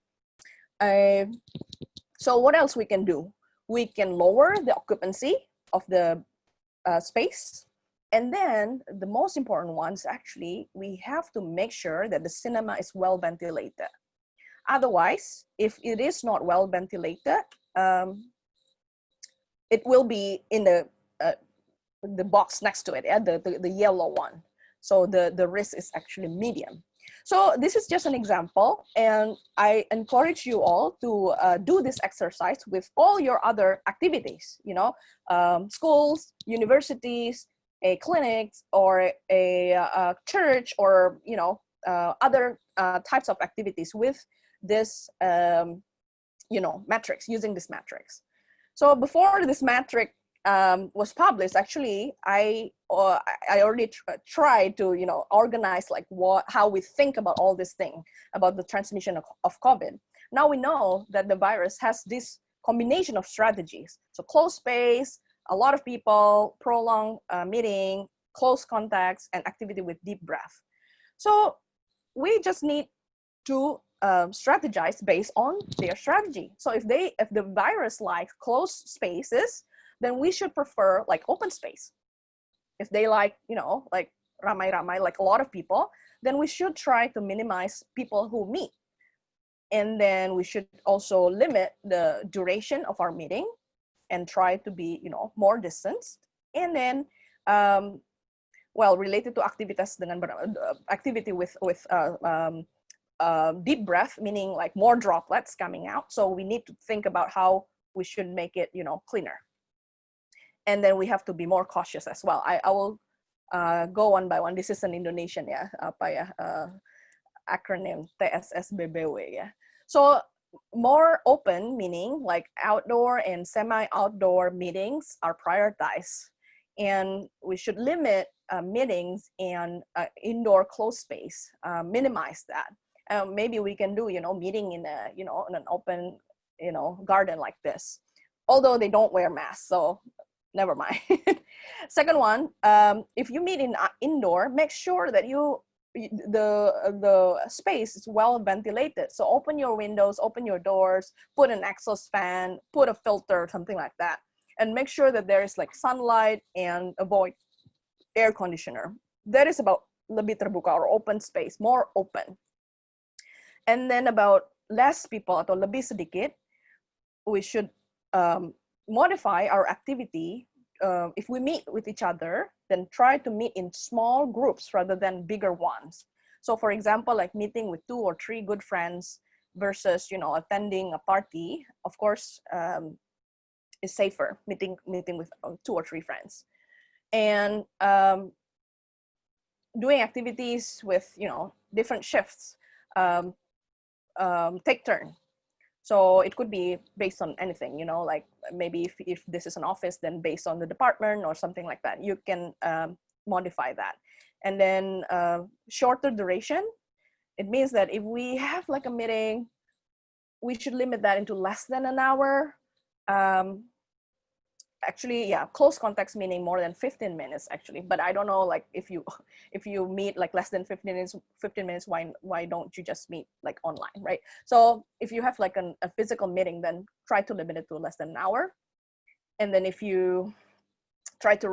So what else we can do? We can lower the occupancy of the space. And then the most important ones, actually, we have to make sure that the cinema is well ventilated. Otherwise, if it is not well ventilated, it will be in the box next to it, the yellow one. So the risk is actually medium. So this is just an example, and I encourage you all to do this exercise with all your other activities, you know, schools, universities, a clinics, or a church, or, you know, other types of activities with this, you know, matrix, using this matrix. So before this matrix was published, actually, I already tried to, you know, organize like how we think about all this thing about the transmission of COVID. Now we know that the virus has this combination of strategies. So closed space, a lot of people, prolonged meeting, close contacts, and activity with deep breath. So we just need to strategize based on their strategy. So if the virus likes closed spaces, then we should prefer like open space. If they like, you know, like ramai-ramai, like a lot of people, then we should try to minimize people who meet. And then we should also limit the duration of our meeting and try to be, you know, more distanced. And then, well, related to activity with deep breath, meaning like more droplets coming out. So we need to think about how we should make it, you know, cleaner. And then we have to be more cautious as well. I will go one by one. This is an Indonesian, yeah, acronym TSSBBW, yeah. So more open, meaning like outdoor and semi-outdoor meetings are prioritized. And we should limit meetings and indoor closed space, minimize that. Maybe we can do, you know, meeting in a, you know, in an open, you know, garden like this. Although they don't wear masks, so never mind. Second one, if you meet in indoor, make sure that the space is well ventilated. So open your windows, open your doors, put an exhaust fan, put a filter, something like that. And make sure that there is like sunlight and avoid air conditioner. That is about lebih terbuka or open space, more open. And then about less people atau lebih sedikit, we should modify our activity. If we meet with each other, then try to meet in small groups rather than bigger ones. So for example, like meeting with 2 or 3 good friends versus, you know, attending a party, of course, is safer meeting with 2 or 3 friends. And doing activities with, you know, different shifts, take turn. So it could be based on anything, you know, like maybe if this is an office, then based on the department or something like that, you can modify that. And then shorter duration, it means that if we have like a meeting, we should limit that into less than an hour. Actually, yeah, close contacts meaning more than 15 minutes actually, but I don't know, like if you meet like less than 15 minutes, why don't you just meet like online, right? So if you have like a physical meeting, then try to limit it to less than an hour. And then if you try to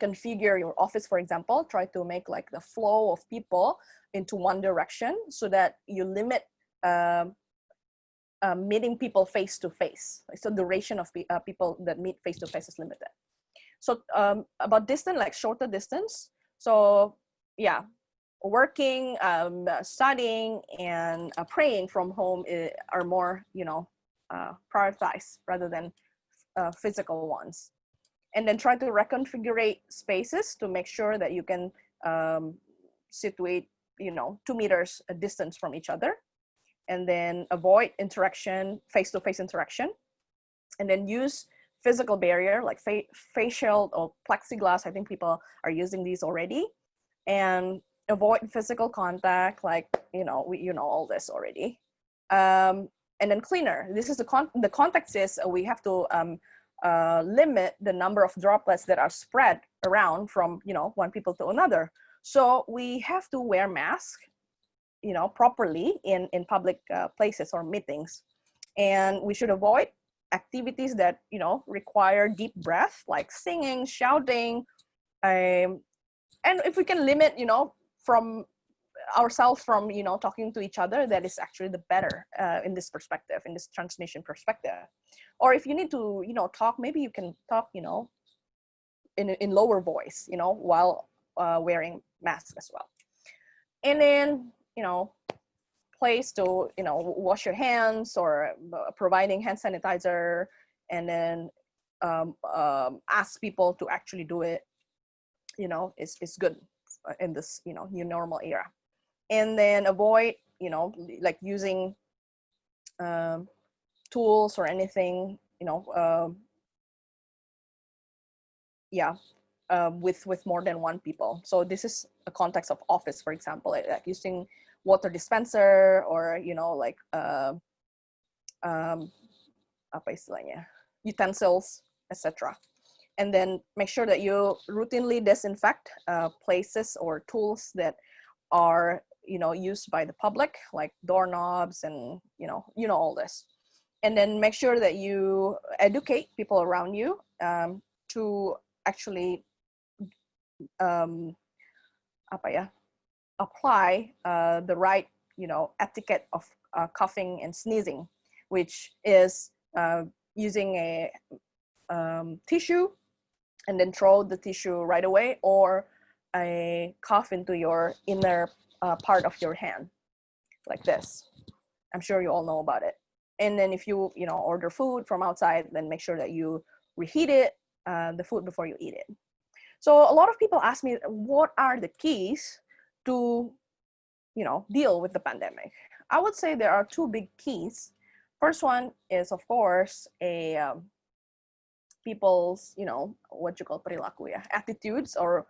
reconfigure your office, for example, try to make like the flow of people into one direction so that you limit meeting people face to face. So duration of people that meet face to face is limited. So about distance, like shorter distance. So yeah, working, studying, and praying from home are more, you know, prioritized rather than physical ones. And then try to reconfigure spaces to make sure that you can situate, you know, 2 meters distance from each other. And then avoid interaction, face-to-face interaction. And then use physical barrier like face shield or plexiglass. I think people are using these already. And avoid physical contact, like, you know, you know all this already. And then cleaner. This is the context is we have to limit the number of droplets that are spread around from, you know, one people to another. So we have to wear masks, you know, properly in public places or meetings. And we should avoid activities that, you know, require deep breath, like singing, shouting. And if we can limit, you know, from ourselves from, you know, talking to each other, that is actually the better in this perspective, in this transmission perspective. Or if you need to, you know, talk, maybe you can talk, you know, in lower voice, you know, while wearing masks as well. And then, you know, place to, you know, wash your hands or providing hand sanitizer, and then ask people to actually do it, you know, is good in this, you know, new normal era. And then avoid, you know, like using tools or anything, you know, yeah, with more than 1 people. So this is a context of office, for example, like using water dispenser or, you know, like apa istilahnya, utensils, etc. And then make sure that you routinely disinfect places or tools that are, you know, used by the public, like doorknobs and, you know all this. And then make sure that you educate people around you to actually apply the right, you know, etiquette of coughing and sneezing, which is using a tissue and then throw the tissue right away, or a cough into your inner part of your hand, like this. I'm sure you all know about it. And then if you, you know, order food from outside, then make sure that you reheat it, the food, before you eat it. So a lot of people ask me, what are the keys to, you know, deal with the pandemic? I would say there are 2 big keys. First one is, of course, a people's, you know, what you call perilaku, yeah, attitudes, or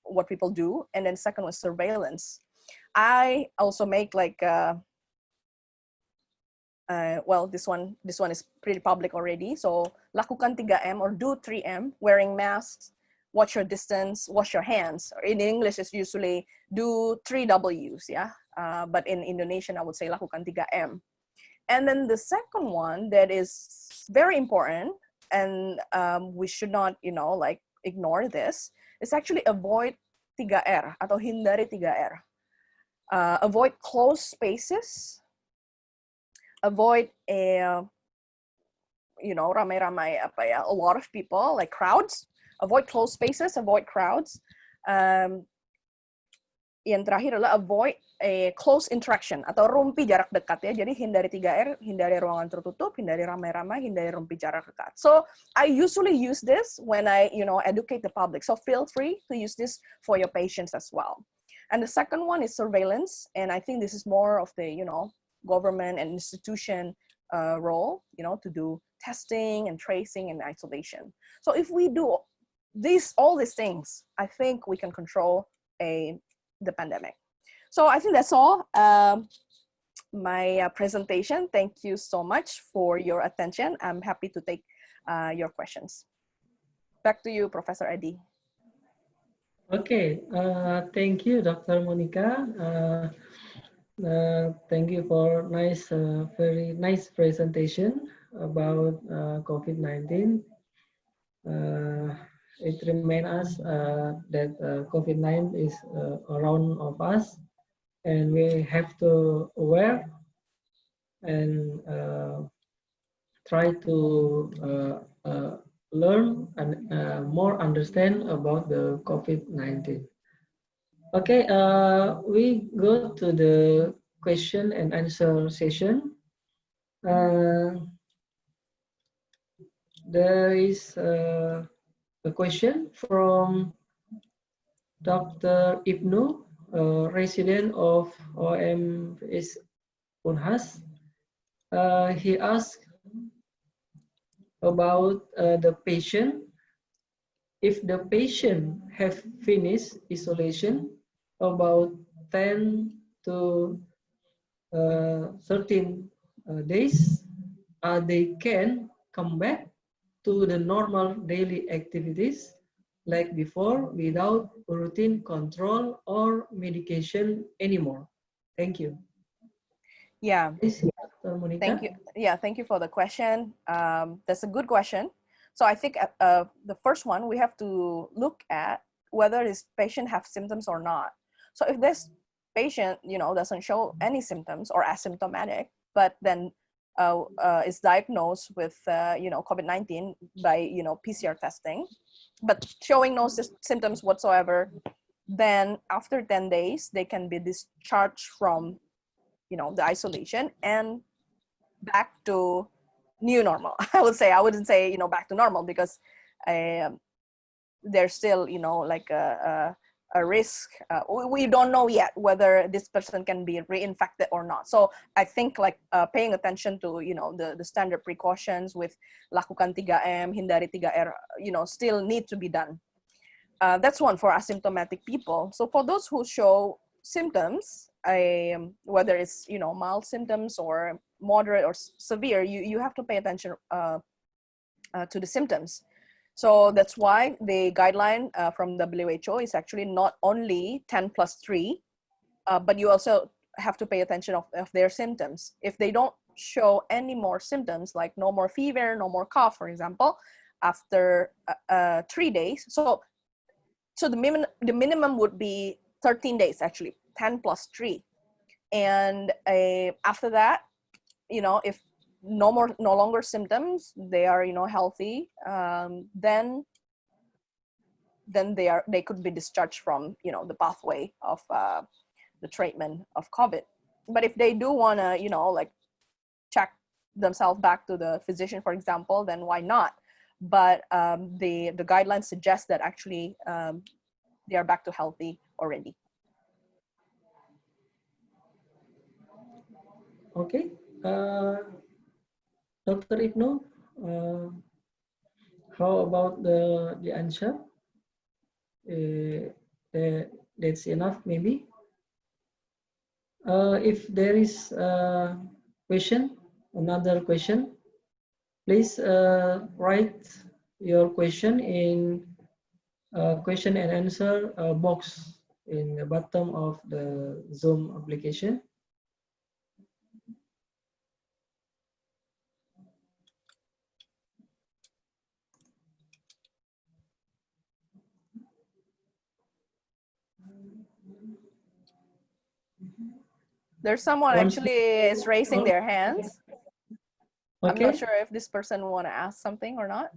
what people do. And then second was surveillance. I also make like well, this one is pretty public already. So lakukan 3M or do 3M, wearing masks, watch your distance, wash your hands. Or in English, it's usually do 3 W's, yeah. But in Indonesian, I would say lakukan 3M. And then the second one that is very important, and we should not, you know, like ignore this, is actually avoid 3R atau hindari 3R. Avoid closed spaces, avoid ramai-ramai a lot of people, like crowds, avoid closed spaces, avoid crowds. Yang terakhir adalah avoid close interaction atau rumpi jarak dekat ya. Jadi hindari 3R, hindari ruangan tertutup, hindari ramai-ramai, hindari rumpi jarak dekat. So I usually use this when I educate the public. So feel free to use this for your patients as well. And the second one is surveillance, and I think this is more of the government and institution role, to do testing and tracing and isolation. So if we do all these things, I think we can control the pandemic. So I think that's all my presentation. Thank you so much for your attention. I'm happy to take your questions. Back to you, Professor Eddy. Okay, thank you, Dr. Monica. Thank you for very nice presentation about COVID-19. It reminds us that COVID-19 is around of us, and we have to aware and try to learn and more understand about the COVID-19. Okay, we go to the question and answer session. There is a question from Dr. Ibnu, a resident of OMS Unhas. He asked about the patient. If the patient have finished isolation about 10 to 13 days, they can come back to the normal daily activities like before without routine control or medication anymore. Thank you. Yeah. Monica. Thank you. Yeah, thank you for the question. That's a good question. So I think the first one, we have to look at whether this patient have symptoms or not. So if this patient, doesn't show any symptoms or asymptomatic, but then is diagnosed with, COVID-19 by, PCR testing, but showing no symptoms whatsoever, then after 10 days, they can be discharged from, the isolation and back to new normal. I wouldn't say, back to normal, because there's still, like a risk. We don't know yet whether this person can be reinfected or not. So I think like paying attention to, the standard precautions with lakukan 3M, hindari 3R, still need to be done. That's one for asymptomatic people. So for those who show symptoms, whether it's, mild symptoms or moderate or severe, you have to pay attention to the symptoms. So that's why the guideline from WHO is actually not only 10+3, but you also have to pay attention of their symptoms. If they don't show any more symptoms, like no more fever, no more cough, for example, after 3 days. So the minimum would be 13 days, actually, 10+3. And after that, if no longer symptoms, they are healthy, then they could be discharged from the pathway of the treatment of COVID. But if they do want to like check themselves back to the physician, for example, then why not? But the guidelines suggest that actually they are back to healthy already. Okay, Dr. Ibnu, how about the answer? That's enough, maybe. If there is a question, another question, please write your question in question and answer box in the bottom of the Zoom application. There's someone actually is raising their hands. I'm not Okay. sure if this person want to ask something or not.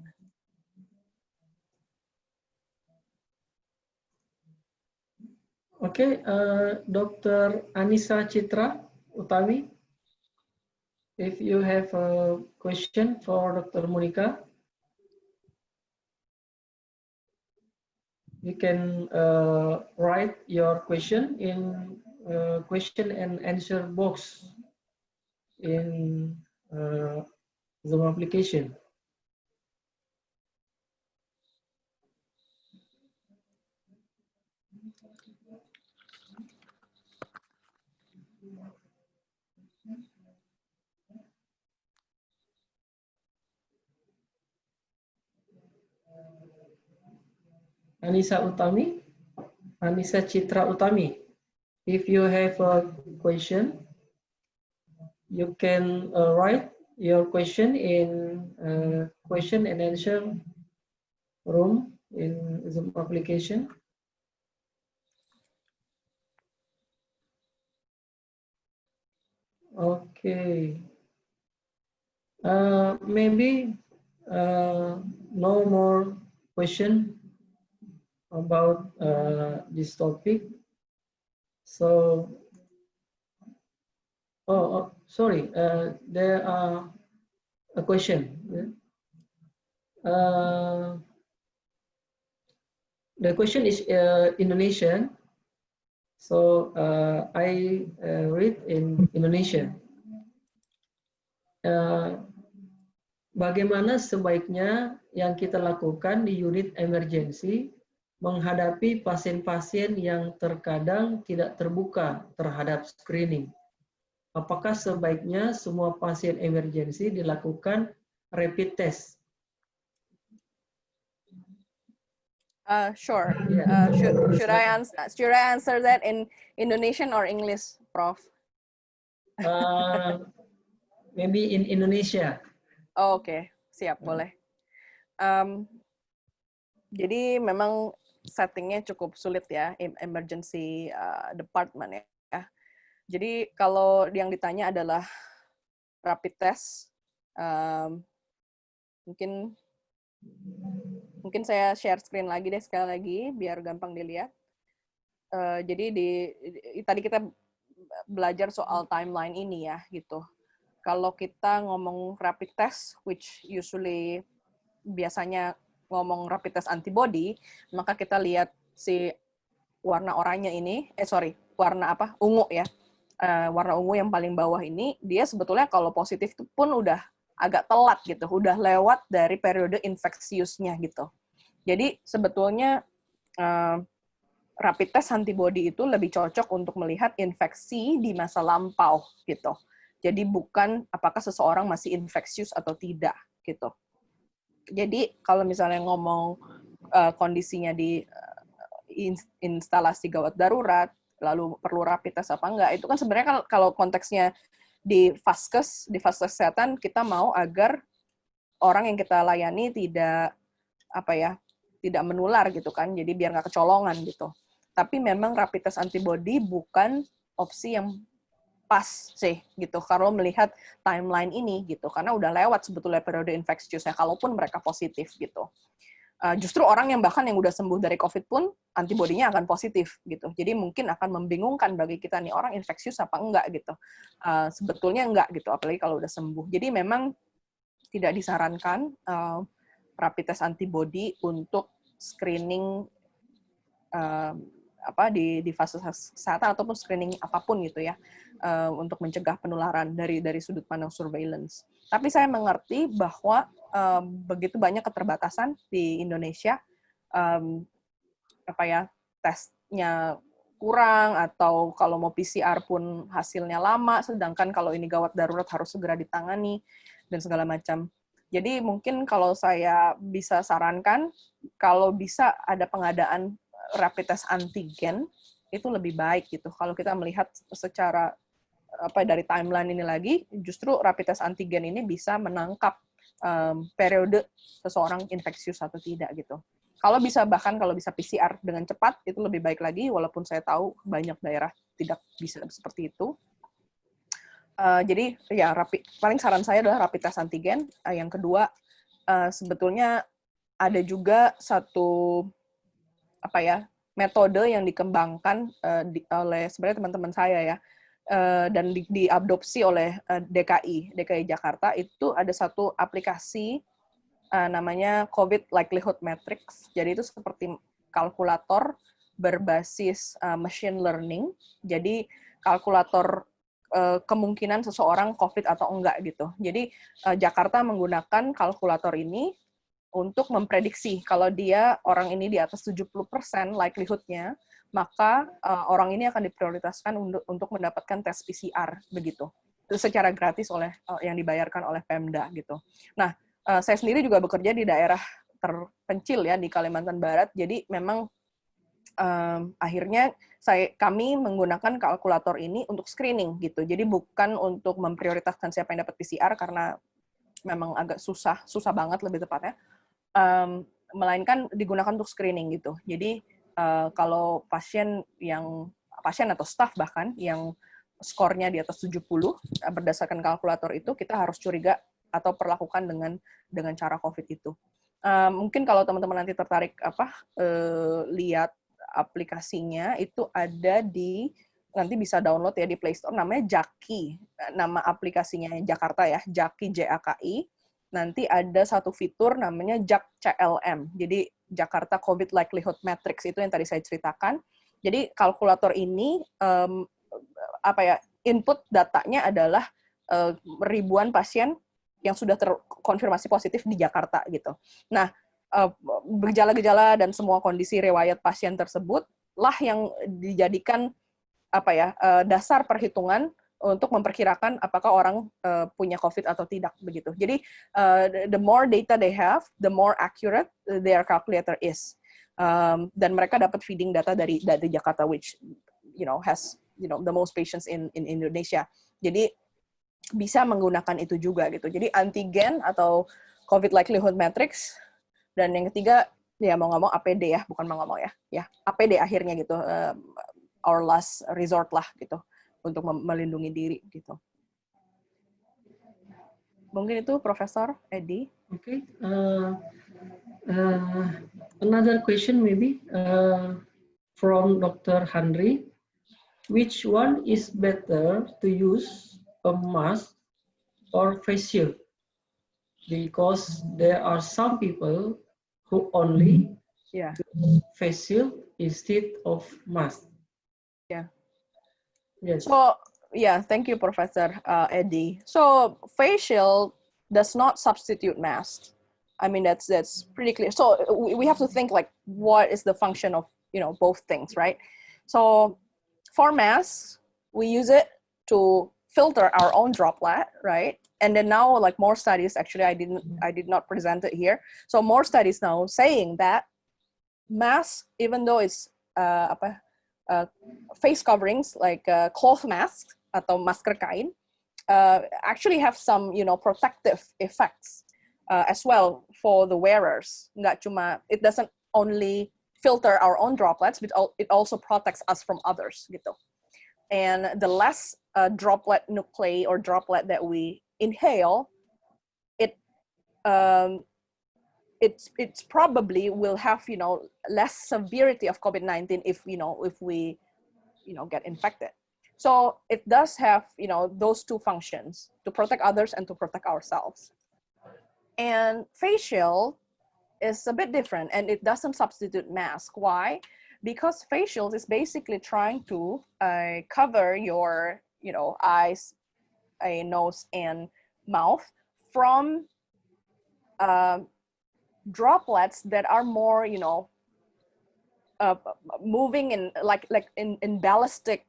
Okay, Dr. Anissa Citra Utami, if you have a question for Dr. Monica, you can write your question in question and answer box in Zoom application. Anissa Utami, Anissa Citra Utami, if you have a question, you can write your question in question and answer room in Zoom application. Okay. Maybe no more question about this topic. So, sorry, there are a question. The question is Indonesian. So I read in Indonesia. Bagaimana sebaiknya yang kita lakukan di unit emergency menghadapi pasien-pasien yang terkadang tidak terbuka terhadap screening? Apakah sebaiknya semua pasien emergency dilakukan rapid test? Sure. Yeah. Should I answer that in Indonesian or English, Prof? Maybe in Indonesia. Oh, Oke, siap, boleh. Jadi memang settingnya cukup sulit ya, emergency department ya. Jadi kalau yang ditanya adalah rapid test, mungkin saya share screen lagi deh sekali lagi biar gampang dilihat. Jadi tadi kita belajar soal timeline ini ya gitu. Kalau kita ngomong rapid test, which usually biasanya ngomong rapid test antibody, maka kita lihat si warna oranye ini, warna apa? Ungu ya. Warna ungu yang paling bawah ini, dia sebetulnya kalau positif itu pun udah agak telat gitu, udah lewat dari periode infeksiusnya gitu. Jadi sebetulnya rapid test antibody itu lebih cocok untuk melihat infeksi di masa lampau gitu. Jadi bukan apakah seseorang masih infeksius atau tidak gitu. Jadi kalau misalnya ngomong kondisinya di instalasi gawat darurat, lalu perlu rapid test apa enggak, itu kan sebenarnya kalau konteksnya di vaskes kesehatan, kita mau agar orang yang kita layani tidak menular gitu kan, jadi biar nggak kecolongan gitu. Tapi memang rapid test antibody bukan opsi yang pas sih gitu kalau melihat timeline ini gitu, karena udah lewat sebetulnya periode infeksiusnya kalaupun mereka positif gitu. Justru orang yang bahkan yang udah sembuh dari COVID pun antibodinya akan positif gitu. Jadi mungkin akan membingungkan bagi kita nih, orang infeksius apa enggak gitu. Sebetulnya enggak gitu, apalagi kalau udah sembuh. Jadi memang tidak disarankan rapid test antibody untuk screening di fase kesehatan ataupun screening apapun gitu ya, untuk mencegah penularan dari sudut pandang surveillance. Tapi saya mengerti bahwa begitu banyak keterbatasan di Indonesia, tesnya kurang, atau kalau mau PCR pun hasilnya lama, sedangkan kalau ini gawat darurat harus segera ditangani dan segala macam. Jadi mungkin kalau saya bisa sarankan, kalau bisa ada pengadaan rapid test antigen itu lebih baik gitu. Kalau kita melihat secara dari timeline ini lagi, justru rapid test antigen ini bisa menangkap periode seseorang infeksius atau tidak gitu. Kalau bisa PCR dengan cepat itu lebih baik lagi, walaupun saya tahu banyak daerah tidak bisa seperti itu. Jadi ya paling saran saya adalah rapid test antigen. Yang kedua, sebetulnya ada juga satu metode yang dikembangkan oleh sebenarnya teman-teman saya ya, dan diadopsi oleh DKI Jakarta. Itu ada satu aplikasi namanya COVID Likelihood Matrix. Jadi itu seperti kalkulator berbasis machine learning. Jadi kalkulator kemungkinan seseorang COVID atau enggak gitu. Jadi Jakarta menggunakan kalkulator ini untuk memprediksi kalau dia orang ini di atas 70% likelihood-nya, maka orang ini akan diprioritaskan untuk mendapatkan tes PCR begitu. Itu secara gratis oleh yang dibayarkan oleh Pemda gitu. Nah, saya sendiri juga bekerja di daerah terpencil ya di Kalimantan Barat. Jadi memang akhirnya kami menggunakan kalkulator ini untuk screening gitu. Jadi bukan untuk memprioritaskan siapa yang dapat PCR karena memang agak susah banget lebih tepatnya. Melainkan digunakan untuk screening gitu. Jadi kalau pasien atau staf bahkan yang skornya di atas 70 berdasarkan kalkulator itu, kita harus curiga atau perlakukan dengan cara COVID itu. Mungkin kalau teman-teman nanti tertarik lihat aplikasinya, itu ada nanti bisa download ya di Play Store, namanya Jaki, nama aplikasinya Jakarta ya, Jaki JAKI. Nanti ada satu fitur namanya JAK CLM, jadi Jakarta COVID Likelihood Matrix, itu yang tadi saya ceritakan. Jadi kalkulator ini input datanya adalah ribuan pasien yang sudah terkonfirmasi positif di Jakarta gitu. Nah, gejala-gejala dan semua kondisi riwayat pasien tersebut lah yang dijadikan dasar perhitungan untuk memperkirakan apakah orang punya COVID atau tidak begitu. Jadi the more data they have, the more accurate their calculator is. Dan mereka dapat feeding data dari Jakarta, which has the most patients in Indonesia. Jadi bisa menggunakan itu juga gitu. Jadi antigen atau COVID likelihood matrix. Dan yang ketiga, ya mau nggak mau APD ya, bukan mau nggak mau ya APD akhirnya gitu, our last resort lah gitu, untuk melindungi diri gitu. Mungkin itu Profesor Eddy. Okay. Another question maybe from Dr. Handri. Which one is better to use, a mask or face shield? Because there are some people who only face shield instead of mask. Yeah. Yes. So thank you, Professor Eddy. So face shield does not substitute mask. I mean that's pretty clear. So we have to think like what is the function of both things, right? So for masks, we use it to filter our own droplet, right? And then now, like more studies, actually, I did not present it here. So more studies now saying that masks, even though it's face coverings like cloth masks atau masker kain, actually have some protective effects as well for the wearers. Nggak cuma, it doesn't only filter our own droplets, but it also protects us from others gitu. And the less droplet nuclei or droplet that we inhale, it's probably will have less severity of COVID-19 if we get infected. So it does have those two functions, to protect others and to protect ourselves. And face shield is a bit different, and it doesn't substitute mask. Why? Because face shield is basically trying to cover your eyes, nose, and mouth from droplets that are more moving in like in ballistic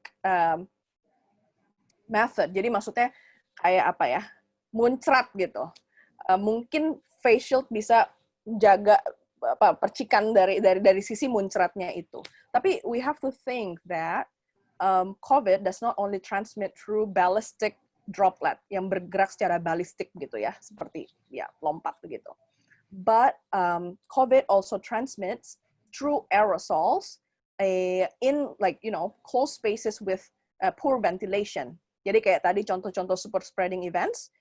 method. Jadi maksudnya kayak muncrat gitu. Mungkin face shield bisa jaga percikan dari sisi muncratnya itu. Tapi we have to think that COVID does not only transmit through ballistic droplet yang bergerak secara balistik gitu ya, seperti lompat begitu. But COVID also transmits through aerosols in closed spaces with poor ventilation. Jadi kayak tadi contoh-contoh super spreading events,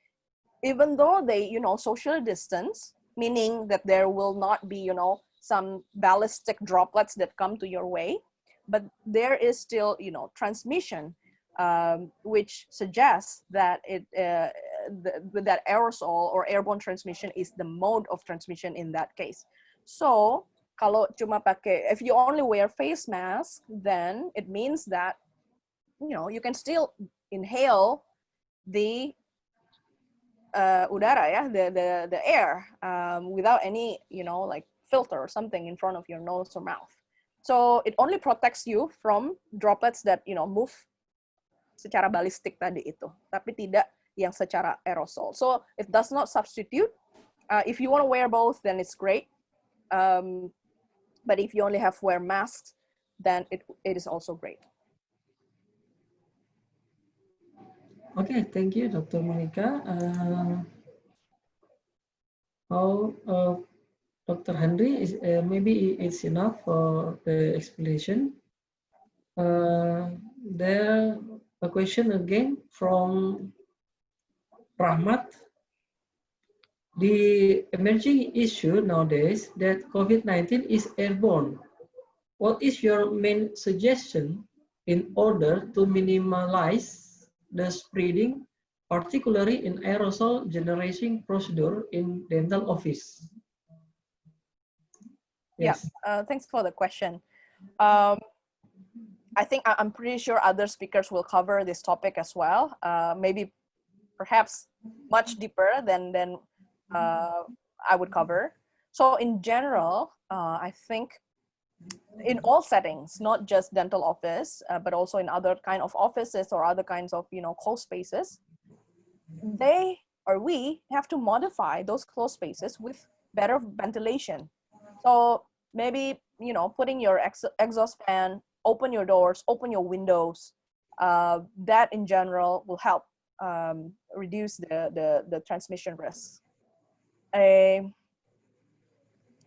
even though they, social distance, meaning that there will not be, some ballistic droplets that come to your way, but there is still, transmission, which suggests that that aerosol or airborne transmission is the mode of transmission in that case. So, kalau cuma pakai, if you only wear face mask, then it means that, you can still inhale the udara, yeah, the air without any, like filter or something in front of your nose or mouth. So it only protects you from droplets that, move secara balistik tadi itu, tapi tidak yang secara aerosol. So it does not substitute. If you want to wear both, then it's great. But if you only have wear masks, then it is also great. Okay, thank you, Dr. Monica. Dr. Henry, maybe it's enough for the explanation. There a question again from Rahmat. The emerging issue nowadays that COVID-19 is airborne. What is your main suggestion in order to minimize the spreading, particularly in aerosol generation procedure in dental office? Yes. Yeah, thanks for the question. I think I'm pretty sure other speakers will cover this topic as well. Maybe perhaps much deeper than I would cover. So in general, I think in all settings, not just dental office, but also in other kind of offices or other kinds of, closed spaces, we have to modify those closed spaces with better ventilation. So maybe, putting your exhaust fan, open your doors, open your windows, that in general will help reduce the transmission risk.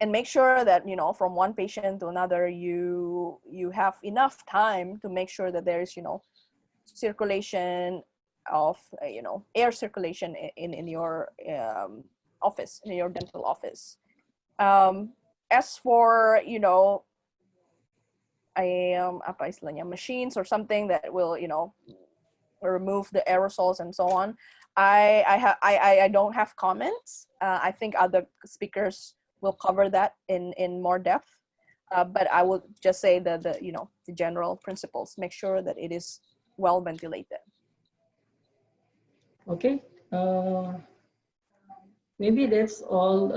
And make sure that, from one patient to another, you have enough time to make sure that there is, circulation of, air circulation in your office, in your dental office. As for, apa istilahnya, machines or something that will, remove the aerosols and so on, I don't have comments. I think other speakers will cover that in more depth. But I will just say the general principles. Make sure that it is well ventilated. Okay. Maybe that's all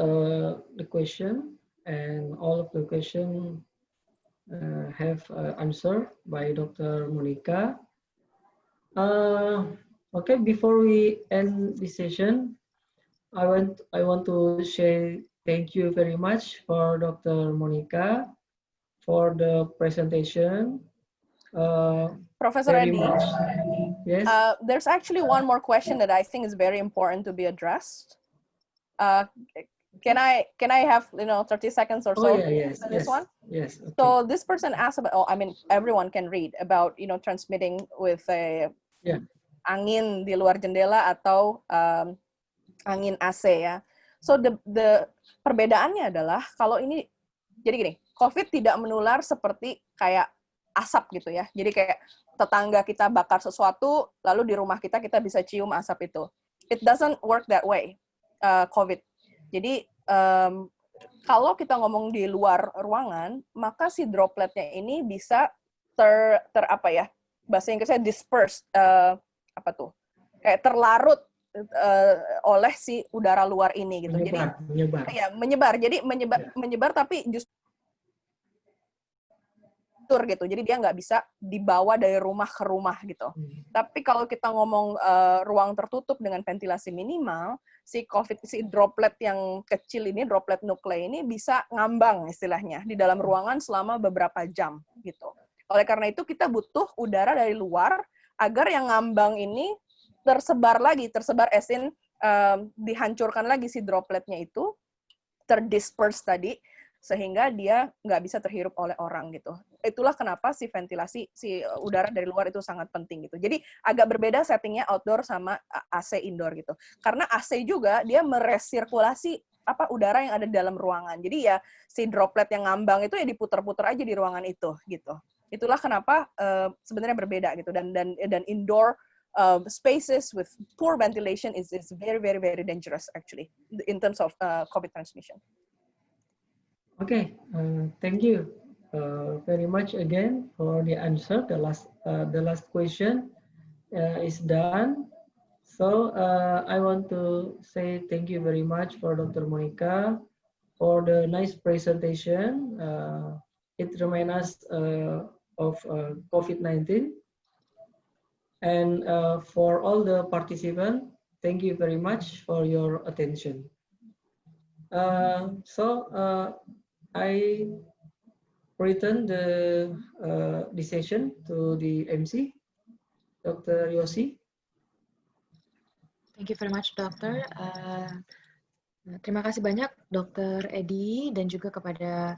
the question, and all of the question have answered by Dr. Monica. Okay, before we end this session, I want to say thank you very much for Dr. Monica for the presentation. Professor Eddy, yes. There's actually one more question that I think is very important to be addressed. Can I have 30 seconds or so? Oh, yeah, yes, on this one? Yes. Okay. So this person asked about. Everyone can read about transmitting with a angin di luar jendela atau angin AC ya. So the perbedaannya adalah kalau ini jadi gini, COVID tidak menular seperti kayak asap gitu ya. Jadi kayak tetangga kita bakar sesuatu, lalu di rumah kita bisa cium asap itu. It doesn't work that way, COVID. Jadi kalau kita ngomong di luar ruangan, maka si dropletnya ini bisa bahasa Inggrisnya dispersed, kayak terlarut oleh si udara luar ini gitu. Menyebar. Ya, menyebar. Jadi menyebar tapi justru gitu. Jadi dia nggak bisa dibawa dari rumah ke rumah gitu. Tapi kalau kita ngomong ruang tertutup dengan ventilasi minimal, si droplet yang kecil ini, droplet nuklei ini bisa ngambang istilahnya di dalam ruangan selama beberapa jam gitu. Oleh karena itu kita butuh udara dari luar agar yang ngambang ini tersebar dihancurkan lagi si dropletnya itu, terdisperse tadi, sehingga dia nggak bisa terhirup oleh orang gitu. Itulah kenapa si ventilasi, si udara dari luar itu sangat penting gitu. Jadi agak berbeda settingnya outdoor sama AC indoor gitu. Karena AC juga dia meresirkulasi udara yang ada di dalam ruangan. Jadi ya si droplet yang ngambang itu ya diputer-puter aja di ruangan itu gitu. Itulah kenapa sebenarnya berbeda gitu. Dan indoor spaces with poor ventilation is very dangerous actually in terms of COVID transmission. Okay, thank you very much again for the answer. The last question is done. So I want to say thank you very much for Dr. Monica for the nice presentation. It reminds us of COVID-19. And for all the participants, thank you very much for your attention. I return the session to the MC, Dr. Yosi. Thank you very much, Dokter. Terima kasih banyak, Dr. Eddy, dan juga kepada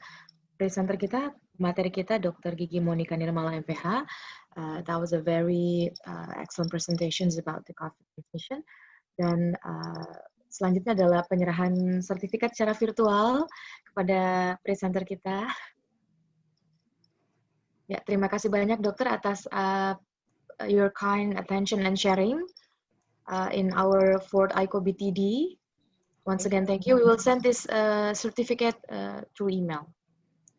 presenter kita, materi kita, Dr. Gigi Monica Nirmala, MPH. That was a very excellent presentations about the COVID transmission. Dan selanjutnya adalah penyerahan sertifikat secara virtual kepada presenter kita. Ya, terima kasih banyak dokter atas your kind attention and sharing in our 4th ICO BTD. Once again, thank you. We will send this certificate through email.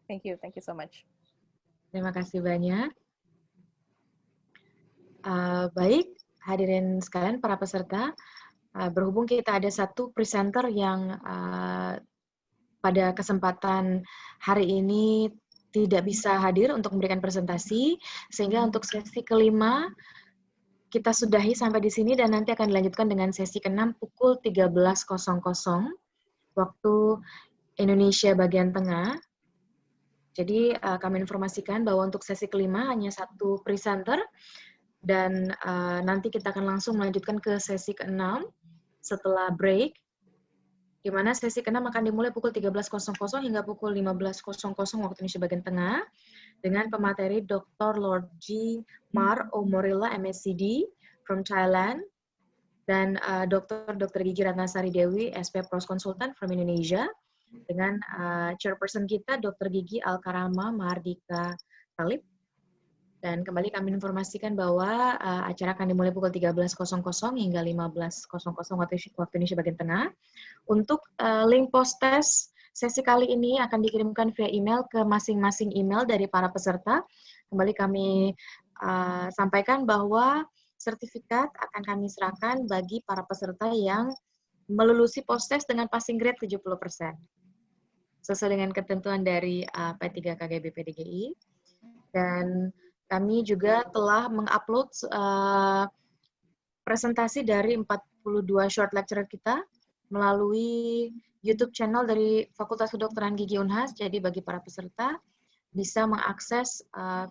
Thank you so much. Terima kasih banyak. Baik, hadirin sekalian para peserta, berhubung kita ada satu presenter yang pada kesempatan hari ini tidak bisa hadir untuk memberikan presentasi, sehingga untuk sesi kelima kita sudahi sampai di sini dan nanti akan dilanjutkan dengan sesi ke-6 pukul 13.00 waktu Indonesia bagian tengah. Jadi kami informasikan bahwa untuk sesi kelima hanya satu presenter dan nanti kita akan langsung melanjutkan ke sesi ke-6 setelah break, di mana sesi ke-6 akan dimulai pukul 13.00 hingga pukul 15.00 waktu Indonesia bagian tengah dengan pemateri Dr. Lordjie Marr, Morilla, M.Sc.D from Thailand, dan Dr. Gigi Ratnasari Dewi, Sp.Pros Consultant from Indonesia, dengan chairperson kita Dr. Gigi Alkarama Mahardika Talib. Dan kembali kami informasikan bahwa acara akan dimulai pukul 13.00 hingga 15.00 waktu Indonesia bagian tengah. Untuk link post-test sesi kali ini akan dikirimkan via email ke masing-masing email dari para peserta. Kembali kami sampaikan bahwa sertifikat akan kami serahkan bagi para peserta yang melulusi post-test dengan passing grade 70%. Sesuai dengan ketentuan dari P3 KGB PDGI. Dan kami juga telah mengupload presentasi dari 42 short lecture kita melalui YouTube channel dari Fakultas Kedokteran Gigi Unhas. Jadi bagi para peserta bisa mengakses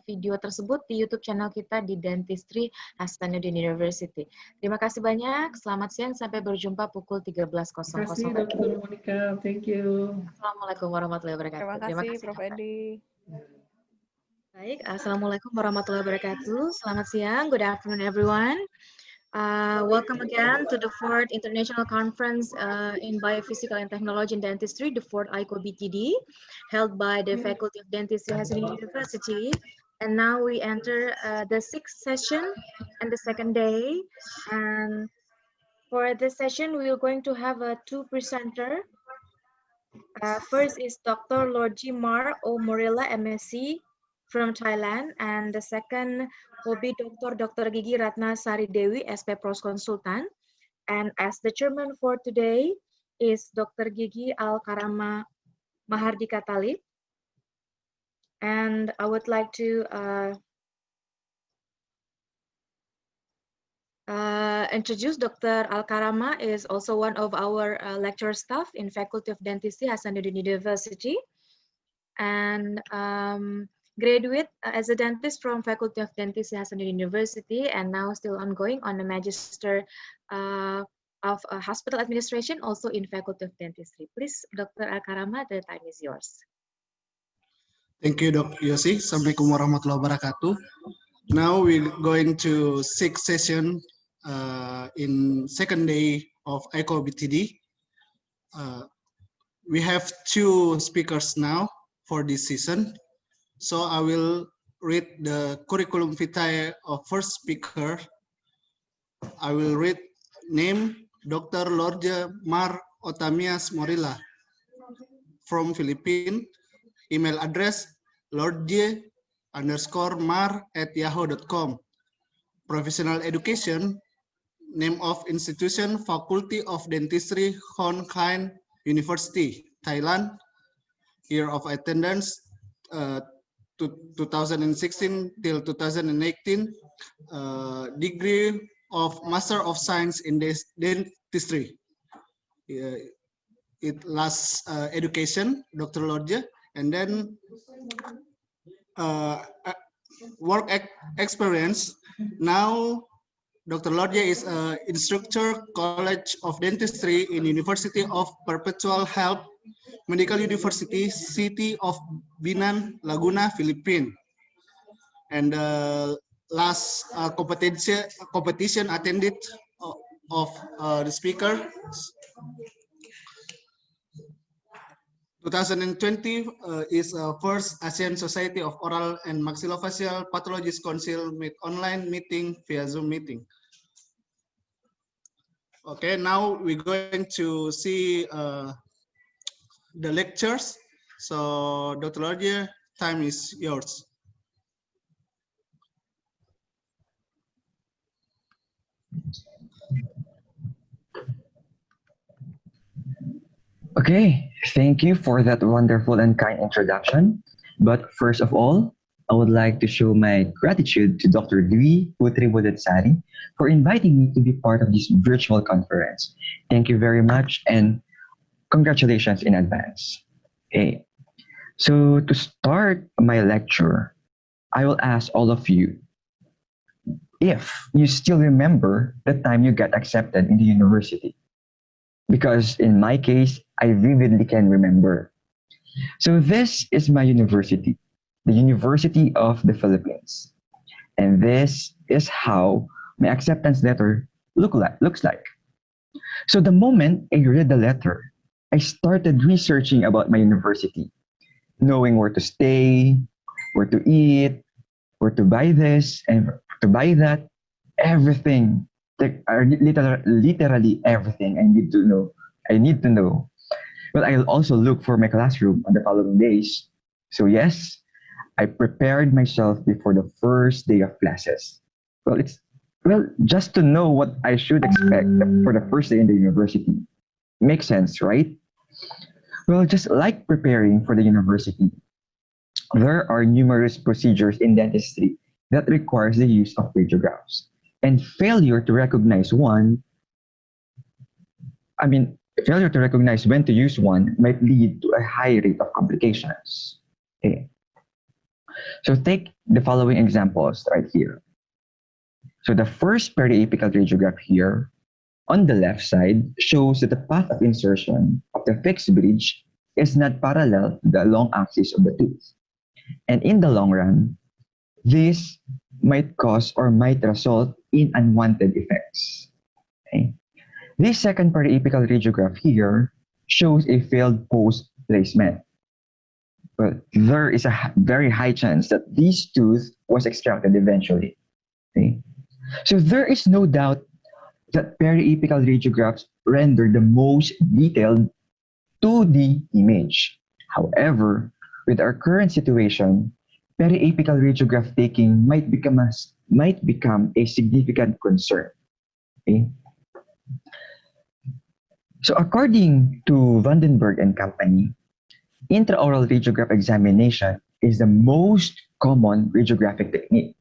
video tersebut di YouTube channel kita di Dentistry Hasanuddin University. Terima kasih banyak. Selamat siang. Sampai berjumpa pukul 13.00. Terima kasih, Dr. Monica. Thank you. Assalamualaikum warahmatullahi wabarakatuh. Terima kasih, Prof. Eddy. Baik, Assalamualaikum warahmatullahi wabarakatuh. Selamat siang. Good afternoon, everyone. Welcome again to the 4th International Conference in Biophysical and Technology in Dentistry, the 4th ICO BTD, held by the Faculty of Dentistry Hasanuddin University. And now we enter the 6th session and the 2nd day. And for this session, we are going to have two presenters. First is Dr. Lordjie Marr, Morilla, M.Sc. from Thailand, and the second will be Dr. Gigi Ratnasari Dewi, Sp.Pros Consultant. And as the chairman for today is Dr. Gigi Alkarama Mahardika Talib. And I would like to introduce Dr. Alkarama is also one of our lecturer staff in Faculty of Dentistry, Hasanuddin University. And graduate as a dentist from Faculty of Dentistry, Hasanuddin University, and now still ongoing on the Magister of Hospital Administration, also in Faculty of Dentistry. Please, Dr. Alkarama, the time is yours. Thank you, Dr. Yosi. Assalamualaikum warahmatullahi wabarakatuh. Now we're going to sixth session in second day of ECO BTD. We have two speakers now for this season. So I will read the curriculum vitae of first speaker. I will read name Dr. Lordjie Marr Otamias Morilla from Philippines. Email address lordjie_marr@yahoo.com. Professional education, name of institution, Faculty of Dentistry, Hon Khai University, Thailand. Year of attendance, 2016 till 2018. Degree of Master of Science in Dentistry. It last education, Dr. Lordjie, and then work experience. Now, Dr. Lordjie is an instructor, College of Dentistry in University of Perpetual Health, Medical University, City of Binan, Laguna, Philippines. And last competition attended of the speaker, 2020 is first Asian Society of Oral and Maxillofacial Pathologists Council online meeting via Zoom meeting. Okay, now we're going to see the lectures. So, Dr. Lordjie, time is yours. Okay, thank you for that wonderful and kind introduction. But first of all, I would like to show my gratitude to Dr. Dwi Putribodatsari for inviting me to be part of this virtual conference. Thank you very much and congratulations in advance. Okay, so to start my lecture, I will ask all of you if you still remember the time you got accepted in the university. Because in my case, I vividly can remember. So this is my university, the University of the Philippines. And this is how my acceptance letter looks like. So the moment I read the letter, I started researching about my university, knowing where to stay, where to eat, where to buy this and to buy that, everything. Literally everything I need to know. Well, I'll also look for my classroom on the following days. So yes, I prepared myself before the first day of classes. Just to know what I should expect for the first day in the university. Makes sense, right? Well, just like preparing for the university, there are numerous procedures in dentistry that requires the use of radiographs. And failure to recognize when to use one might lead to a high rate of complications. Okay. So take the following examples right here. So the first periapical radiograph here on the left side shows that the path of insertion of the fixed bridge is not parallel to the long axis of the tooth. And in the long run, this might cause or might result in unwanted effects. Okay. This second periapical radiograph here shows a failed post placement. But there is a very high chance that this tooth was extracted eventually. Okay. So there is no doubt that periapical radiographs render the most detailed 2D image. However, with our current situation, periapical radiograph taking might become a significant concern. Okay? So according to Vandenberg and company, intraoral radiograph examination is the most common radiographic technique,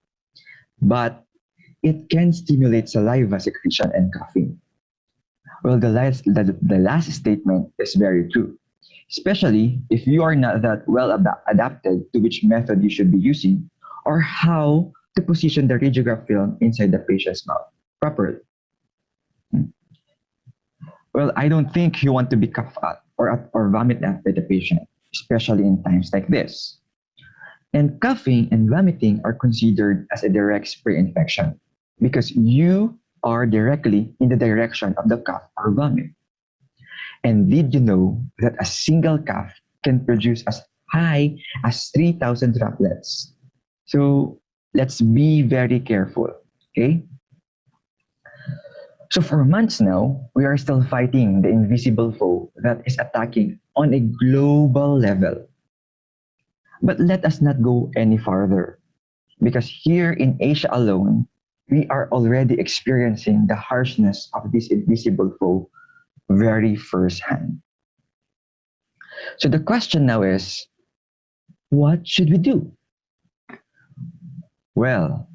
but it can stimulate saliva secretion and coughing. Well, the last statement is very true, especially if you are not that well adapted to which method you should be using or how to position the radiograph film inside the patient's mouth properly. Well, I don't think you want to be coughed at or vomit at by the patient, especially in times like this. And coughing and vomiting are considered as a direct spray infection because you are directly in the direction of the cough or vomit. And did you know that a single cough can produce as high as 3,000 droplets? So let's be very careful, okay? So for months now, we are still fighting the invisible foe that is attacking on a global level. But let us not go any farther, because here in Asia alone, we are already experiencing the harshness of this invisible foe very firsthand. So the question now is, what should we do? Well,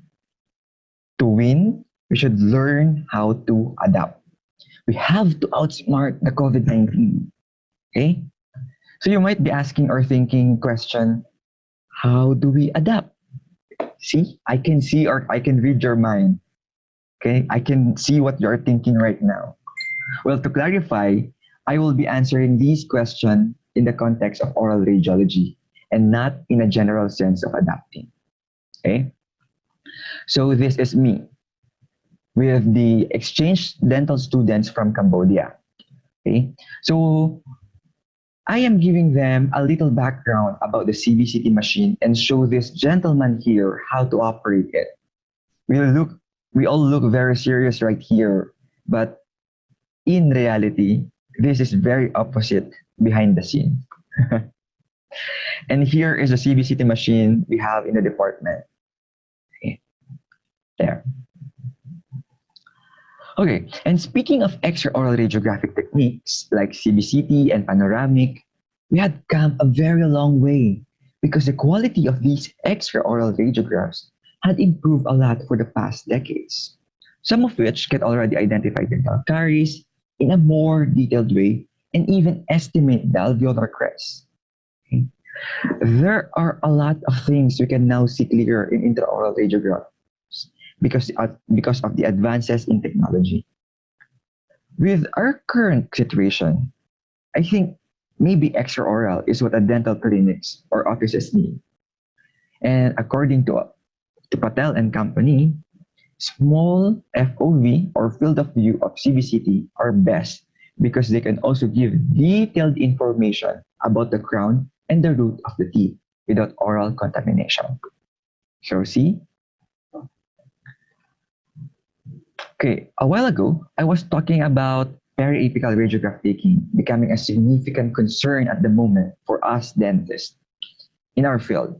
to win, we should learn how to adapt. We have to outsmart the COVID-19. Okay? So you might be asking or thinking question, how do we adapt? See, I can see or I can read your mind. Okay? I can see what you're thinking right now. Well, to clarify, I will be answering these questions in the context of oral radiology and not in a general sense of adapting. Okay? So this is me with the exchange dental students from Cambodia. Okay? So I am giving them a little background about the CBCT machine and show this gentleman here how to operate it. We all look very serious right here, but in reality, this is very opposite behind the scene. And here is the CBCT machine we have in the department. Okay. There. Okay, and speaking of extraoral radiographic techniques like CBCT and Panoramic, we had come a very long way because the quality of these extraoral radiographs had improved a lot for the past decades, some of which can already identify dental caries in a more detailed way and even estimate the alveolar crest. Okay. There are a lot of things we can now see clearer in intraoral radiographs because of the advances in technology. With our current situation, I think maybe extraoral is what a dental clinics or offices need. And according to Patel and company, small FOV or field of view of CBCT are best because they can also give detailed information about the crown and the root of the teeth without oral contamination. So see? Okay, a while ago, I was talking about periapical radiograph taking becoming a significant concern at the moment for us dentists in our field.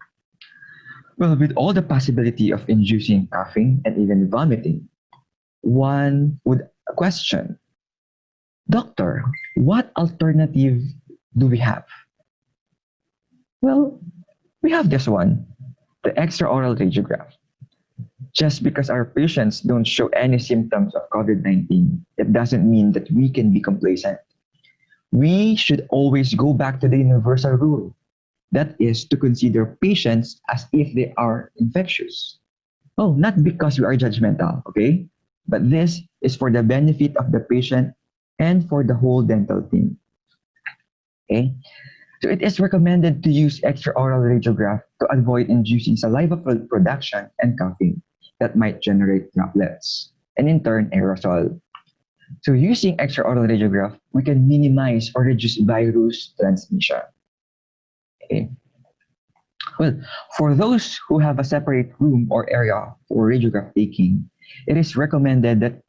Well, with all the possibility of inducing coughing and even vomiting, one would question, Doctor, what alternative do we have? Well, we have this one, the extraoral radiograph. Just because our patients don't show any symptoms of COVID-19, it doesn't mean that we can be complacent. We should always go back to the universal rule. That is to consider patients as if they are infectious. Oh, not because we are judgmental, okay? But this is for the benefit of the patient and for the whole dental team. Okay? So it is recommended to use extraoral radiograph to avoid inducing saliva production and coughing that might generate droplets and in turn aerosol. So using extraoral radiograph, we can minimize or reduce virus transmission. Okay. Well, for those who have a separate room or area for radiograph taking, it is recommended that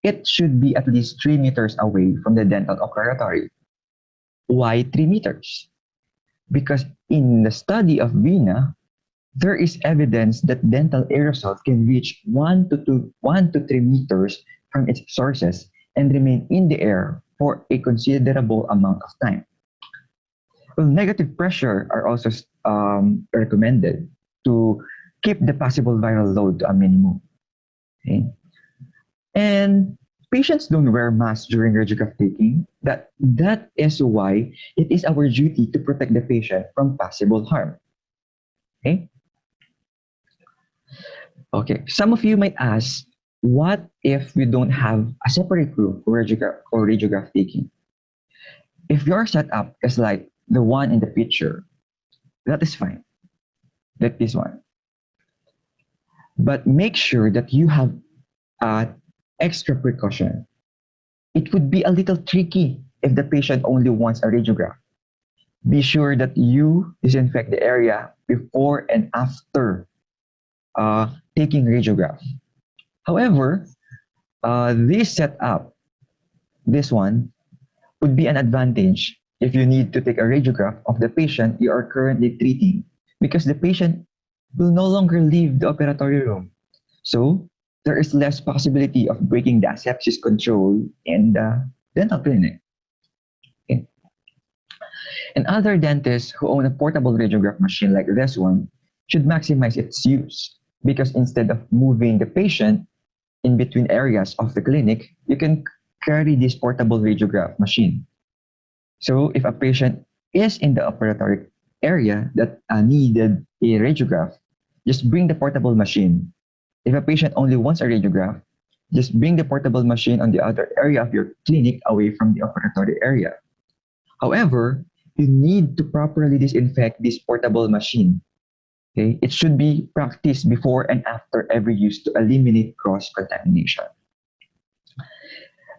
it should be at least 3 meters away from the dental operatory. Why 3 meters? Because in the study of Vina, there is evidence that dental aerosols can reach 1 to 3 meters from its sources and remain in the air for a considerable amount of time. Well, negative pressure are also recommended to keep the possible viral load to a minimum. Okay? And patients don't wear masks during radiograph taking. That is why it is our duty to protect the patient from possible harm. Okay? Okay, some of you might ask, what if we don't have a separate room for radiograph taking? If your setup is like the one in the picture, that is fine. like this one. But make sure that you have extra precaution. It would be a little tricky if the patient only wants a radiograph. Be sure that you disinfect the area before and after taking radiograph. However, this setup, this one, would be an advantage if you need to take a radiograph of the patient you are currently treating, because the patient will no longer leave the operatory room. So there is less possibility of breaking the asepsis control in the dental clinic. Okay. And other dentists who own a portable radiograph machine like this one should maximize its use, because instead of moving the patient in between areas of the clinic, you can carry this portable radiograph machine. So if a patient is in the operatory area that needed a radiograph, just bring the portable machine. If a patient only wants a radiograph, just bring the portable machine on the other area of your clinic away from the operatory area. However, you need to properly disinfect this portable machine. Okay? It should be practiced before and after every use to eliminate cross-contamination.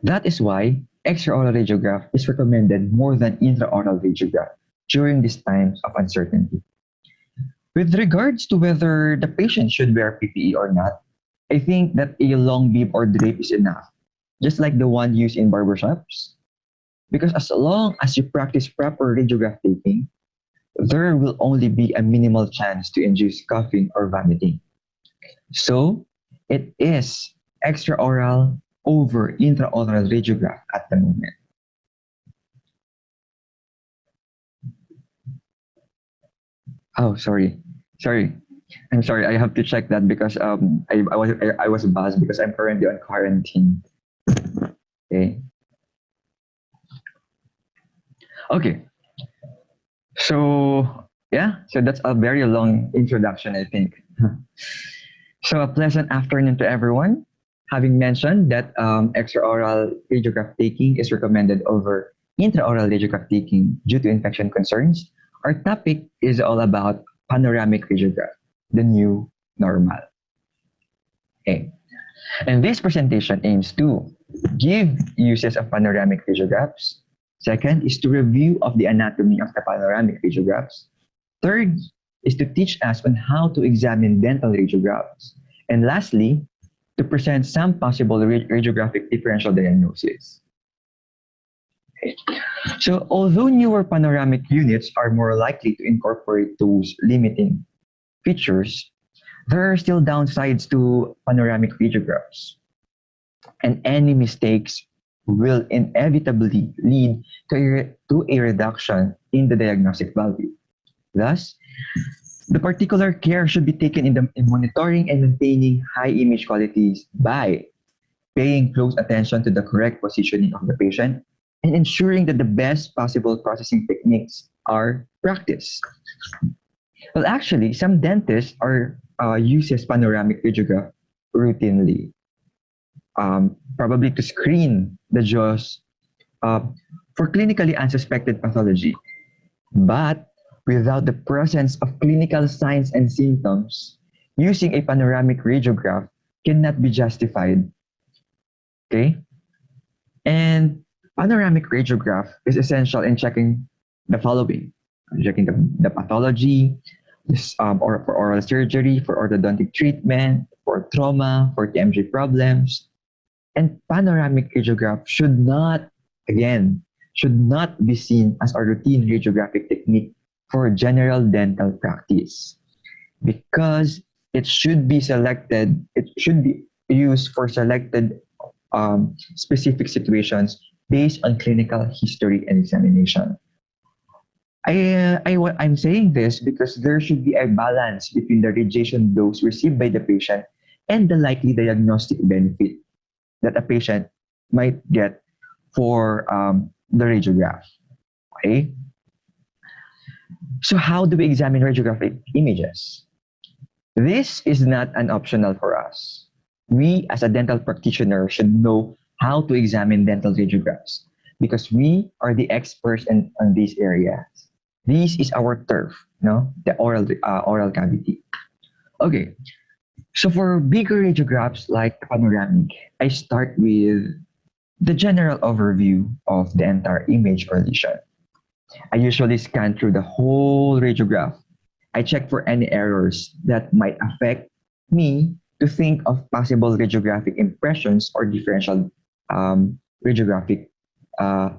That is why extraoral radiograph is recommended more than intraoral radiograph during these times of uncertainty. With regards to whether the patient should wear PPE or not, I think that a long bib or drape is enough, just like the one used in barbershops. Because as long as you practice proper radiograph taking, there will only be a minimal chance to induce coughing or vomiting. So it is extraoral over intraoral radiograph at the moment. Oh, sorry. I'm sorry. I have to check that because I was buzzed because I'm currently on quarantine. Okay. Okay. So yeah, so that's a very long introduction, I think. So a pleasant afternoon to everyone. Having mentioned that extraoral radiograph taking is recommended over intraoral radiograph taking due to infection concerns, our topic is all about panoramic radiograph, the new normal. Okay. And this presentation aims to give uses of panoramic radiographs. Second is to review of the anatomy of the panoramic radiographs. Third is to teach us on how to examine dental radiographs. And lastly, to present some possible radiographic differential diagnosis. Okay. So although newer panoramic units are more likely to incorporate those limiting features, there are still downsides to panoramic radiographs. And any mistakes will inevitably lead to a reduction in the diagnostic value. Thus, the particular care should be taken in monitoring and maintaining high image qualities by paying close attention to the correct positioning of the patient and ensuring that the best possible processing techniques are practiced. Well, actually, some dentists uses panoramic radiograph routinely, probably to screen the jaws for clinically unsuspected pathology. But without the presence of clinical signs and symptoms, using a panoramic radiograph cannot be justified. Okay? And panoramic radiograph is essential in checking the following: checking the pathology, or for oral surgery, for orthodontic treatment, for trauma, for TMJ problems. And panoramic radiograph should not be seen as a routine radiographic technique for general dental practice, because it should be used for selected specific situations based on clinical history and examination. I'm saying this because there should be a balance between the radiation dose received by the patient and the likely diagnostic benefit that a patient might get for the radiograph. Okay? So how do we examine radiographic images? This is not an optional for us. We as a dental practitioner should know how to examine dental radiographs because we are the experts on these areas. This is our turf, no? The oral cavity. Okay, so for bigger radiographs like panoramic, I start with the general overview of the entire image or lesion. I usually scan through the whole radiograph. I check for any errors that might affect me to think of possible radiographic impressions or differential radiographic uh,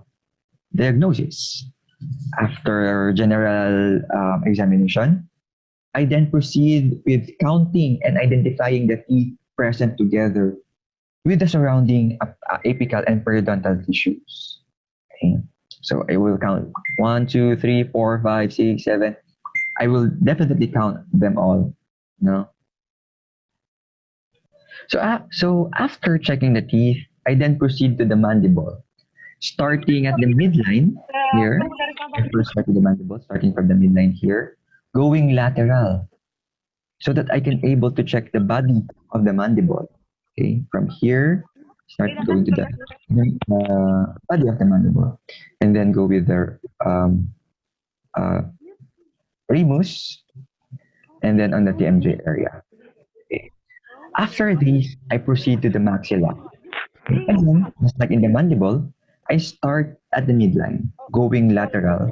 diagnosis. After general examination, I then proceed with counting and identifying the teeth present together with the surrounding apical and periodontal tissues. Okay. So I will count 1, 2, 3, 4, 5, 6, 7. I will definitely count them all. No. So after checking the teeth, I then proceed to the mandible. Starting at the midline here, I first start with the mandible, starting from the midline here, going lateral, so that I can able to check the body of the mandible. Okay, from here, start going to the body of the mandible, and then go with the ramus, and then on the TMJ area. Okay. After this, I proceed to the maxilla. Okay. And then, just like in the mandible, I start at the midline, going lateral,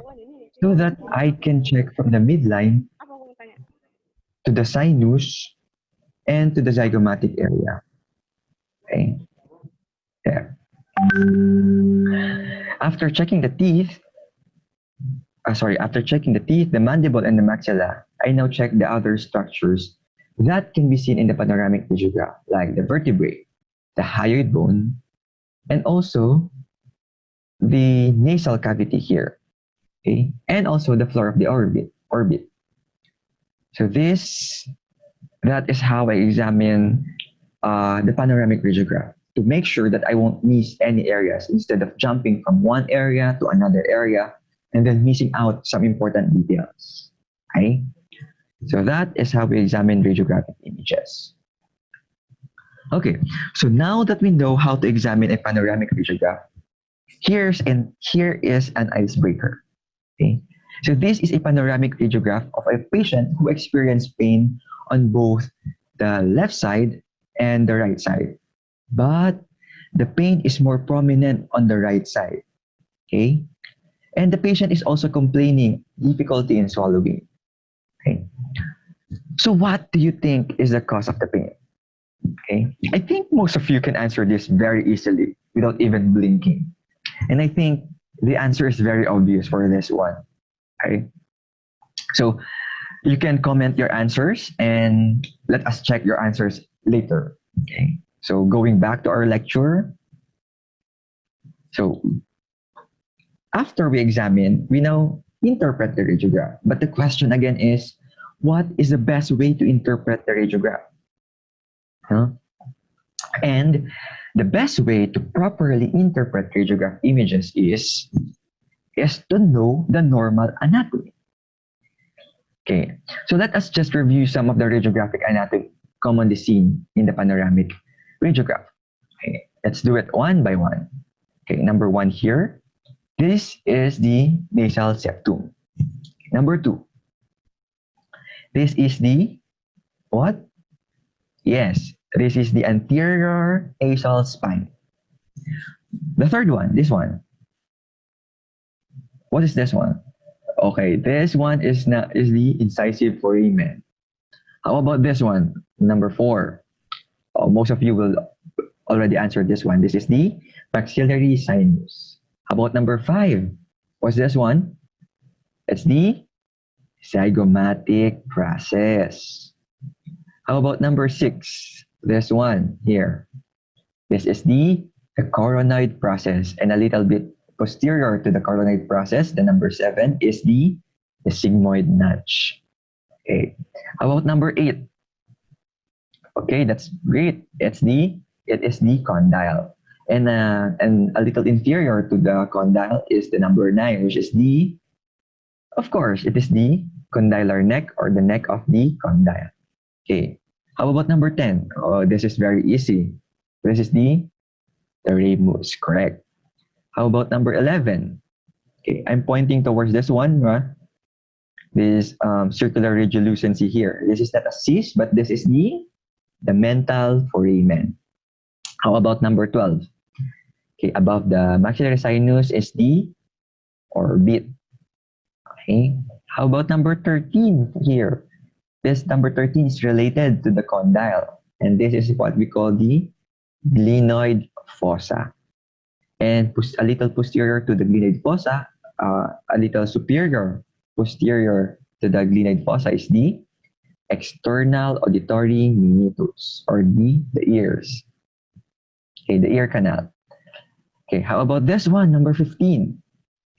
so that I can check from the midline to the sinus and to the zygomatic area. Okay. There. After checking the teeth, the mandible and the maxilla, I now check the other structures that can be seen in the panoramic radiograph, like the vertebrae, the hyoid bone, and also the nasal cavity here, okay, and also the floor of the orbit. So that is how I examine the panoramic radiograph to make sure that I won't miss any areas instead of jumping from one area to another area and then missing out some important details. Okay? So that is how we examine radiographic images. Okay, so now that we know how to examine a panoramic radiograph, here is an icebreaker. Okay, so this is a panoramic radiograph of a patient who experienced pain on both the left side and the right side, but the pain is more prominent on the right side. Okay, and the patient is also complaining difficulty in swallowing. Okay, so what do you think is the cause of the pain? Okay, I think most of you can answer this very easily without even blinking. And I think the answer is very obvious for this one. Okay, so you can comment your answers and let us check your answers later. Okay, so going back to our lecture. So after we examine, we now interpret the radiograph. But the question again is, what is the best way to interpret the radiograph? And the best way to properly interpret radiograph images is to know the normal anatomy. Okay, so let us just review some of the radiographic anatomy commonly seen in the panoramic radiograph. Okay, let's do it one by one. Okay, number one here, this is the nasal septum. Number two, this is the what? Yes, this is the anterior nasal spine. The third one, this one. What is this one? Okay, this one is the incisive foramen. How about this one? Number four. Oh, most of you will already answer this one. This is the maxillary sinus. How about number five? What's this one? It's the zygomatic process. How about number six? This one here. This is the coronoid process, and a little bit posterior to the coronoid process, the number seven is the sigmoid notch. Okay. How about number eight? Okay, that's great. It is the condyle, and a little inferior to the condyle is the number 9, which is of course, it is the condylar neck or the neck of the condyle. Okay. How about number 10? Oh, this is very easy. This is the ramus, correct. How about number 11? Okay, I'm pointing towards this one. this circular radiolucency here. This is not a cyst, but this is the mental foramen. How about number 12? Okay, above the maxillary sinus is the orbit. Okay, how about number 13 here? This number 13 is related to the condyle, and this is what we call the glenoid fossa. And a little posterior to the glenoid fossa, a little superior posterior to the glenoid fossa is the external auditory meatus, or the ears. Okay, the ear canal. Okay, how about this one, number 15?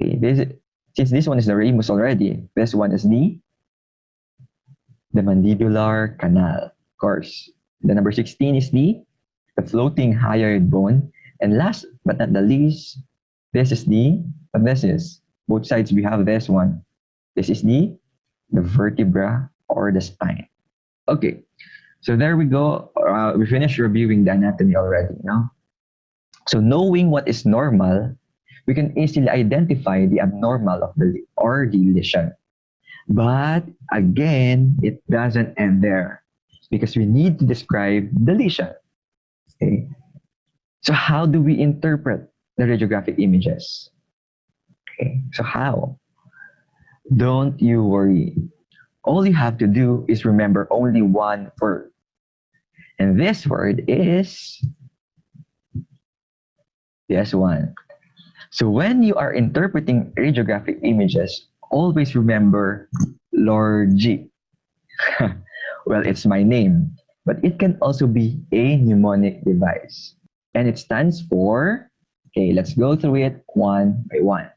Okay, since this one is the ramus already, this one is the mandibular canal, of course. The number 16 is the floating hyoid bone. And last but not the least, this is what this is. Both sides we have this one. This is the vertebra or the spine. Okay, so there we go. We finished reviewing the anatomy already, no? So knowing what is normal, we can easily identify the abnormal of the lesion. But again, it doesn't end there because we need to describe the lesion. Okay. So how do we interpret the radiographic images? Okay. So how? Don't you worry. All you have to do is remember only one word. And this word is this one. So when you are interpreting radiographic images, always remember Lordjie. Well, it's my name, but it can also be a mnemonic device. And it stands for, okay, let's go through it one by one.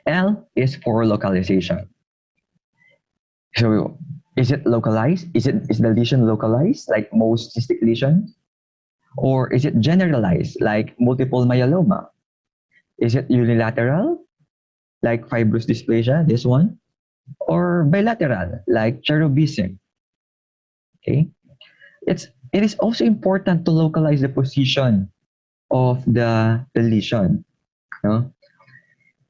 L is for localization. So is it localized? Is the lesion localized like most cystic lesions? Or is it generalized like multiple myeloma? Is it unilateral like fibrous dysplasia, this one? Or bilateral like cherubism? Okay. It is also important to localize the position of the lesion. No?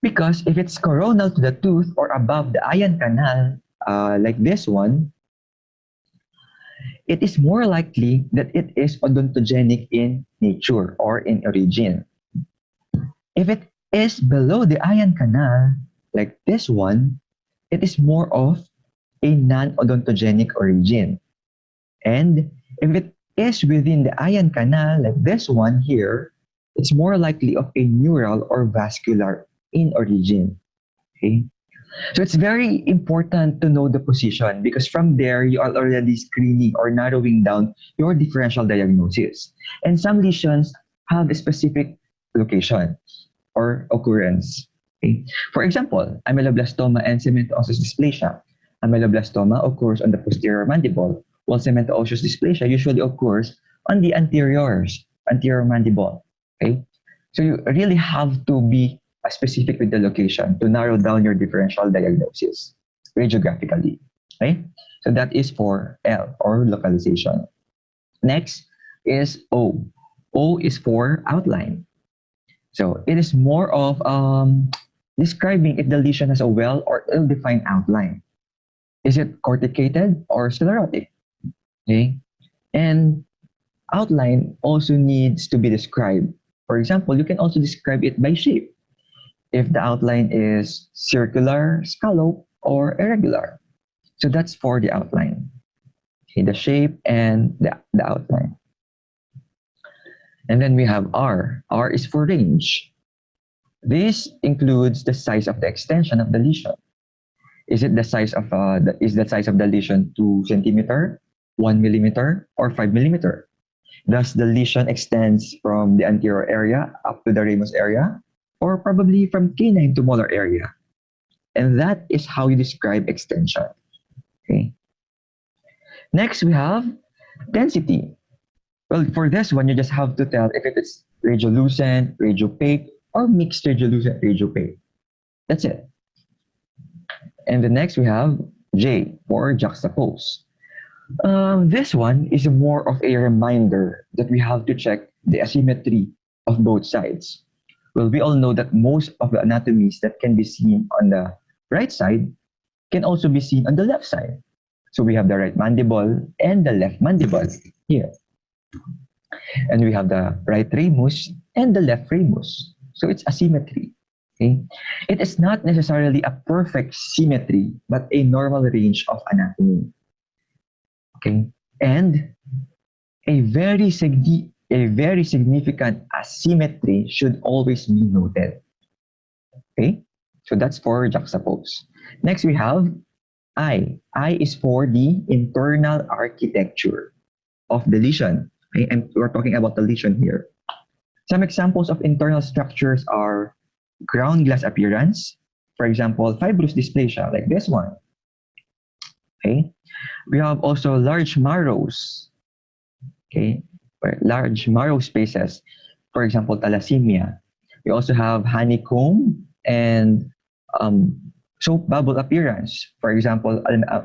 Because if it's coronal to the tooth or above the ion canal, like this one, it is more likely that it is odontogenic in nature or in origin. If it is below the ion canal, like this one, it is more of a non-odontogenic origin. And if it is within the ion canal, like this one here, it's more likely of a neural or vascular in origin. Okay? So it's very important to know the position because from there, you are already screening or narrowing down your differential diagnosis. And some lesions have a specific location or occurrence. Okay? For example, ameloblastoma and cementoosseous dysplasia. Ameloblastoma occurs on the posterior mandible, while cementoosseous dysplasia usually occurs on the anterior mandible. Okay? So you really have to be specific with the location to narrow down your differential diagnosis radiographically. Okay? So that is for L, or localization. Next is O. O is for outline. So it is more of describing if the lesion has a well or ill-defined outline. Is it corticated or sclerotic? Okay? And outline also needs to be described. For example, you can also describe it by shape. If the outline is circular, scallop, or irregular. So that's for the outline. Okay, the shape and the outline. And then we have R. R is for range. This includes the size of the extension of the lesion. Is it the size of the lesion 2 centimeter, 1 millimeter, or 5 millimeter? Does the lesion extends from the anterior area up to the ramus area, or probably from canine to molar area? And that is how you describe extension. Okay. Next, we have density. Well, for this one, you just have to tell if it is radiolucent, radiopaque, or mixed radiolucent, radiopaque. That's it. And the next we have J, or juxtapose. This one is more of a reminder that we have to check the asymmetry of both sides. Well, we all know that most of the anatomies that can be seen on the right side can also be seen on the left side. So we have the right mandible and the left mandible here. And we have the right ramus and the left ramus. So it's asymmetry. Okay? It is not necessarily a perfect symmetry, but a normal range of anatomy. Okay? And a very significant asymmetry should always be noted. Okay? So that's for juxtapose. Next we have I. I is for the internal architecture of the lesion. Okay? And we're talking about the lesion here. Some examples of internal structures are ground glass appearance, for example, fibrous dysplasia, like this one. Okay? We have also large marrows, okay, large marrow spaces, for example, thalassemia. We also have honeycomb and soap bubble appearance, for example,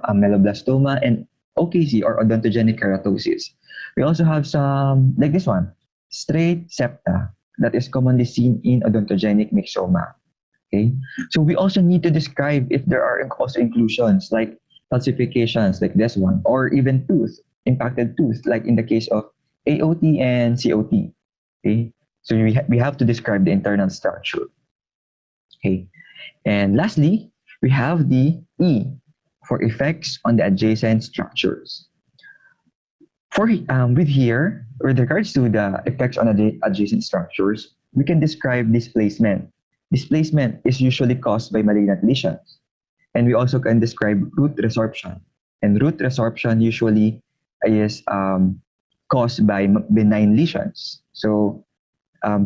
ameloblastoma and OKC or odontogenic keratosis. We also have some, like this one, straight septa that is commonly seen in odontogenic myxoma. Okay, so we also need to describe if there are also inclusions like calcifications like this one, or even tooth, impacted tooth, like in the case of AOT and COT. Okay, so we have to describe the internal structure. Okay, and lastly, we have the E for effects on the adjacent structures. For with regards to the effects on the adjacent structures, we can describe displacement. Displacement is usually caused by malignant lesions. And we also can describe root resorption. And root resorption usually is caused by benign lesions. So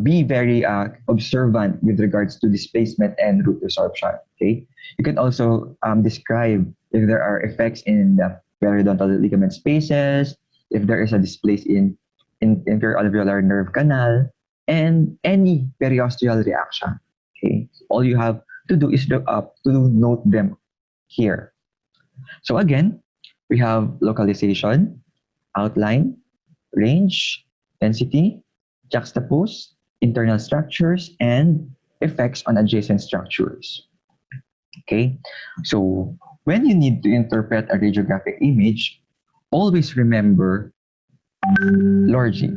be very observant with regards to displacement and root resorption. Okay, you can also describe if there are effects in the periodontal ligament spaces, if there is a displace in interalveolar nerve canal, and any periosteal reaction. Okay, all you have to do is to note them here. So again, we have localization, outline, range, density, juxtapose, internal structures, and effects on adjacent structures. Okay, so when you need to interpret a radiographic image, always remember Lordjie.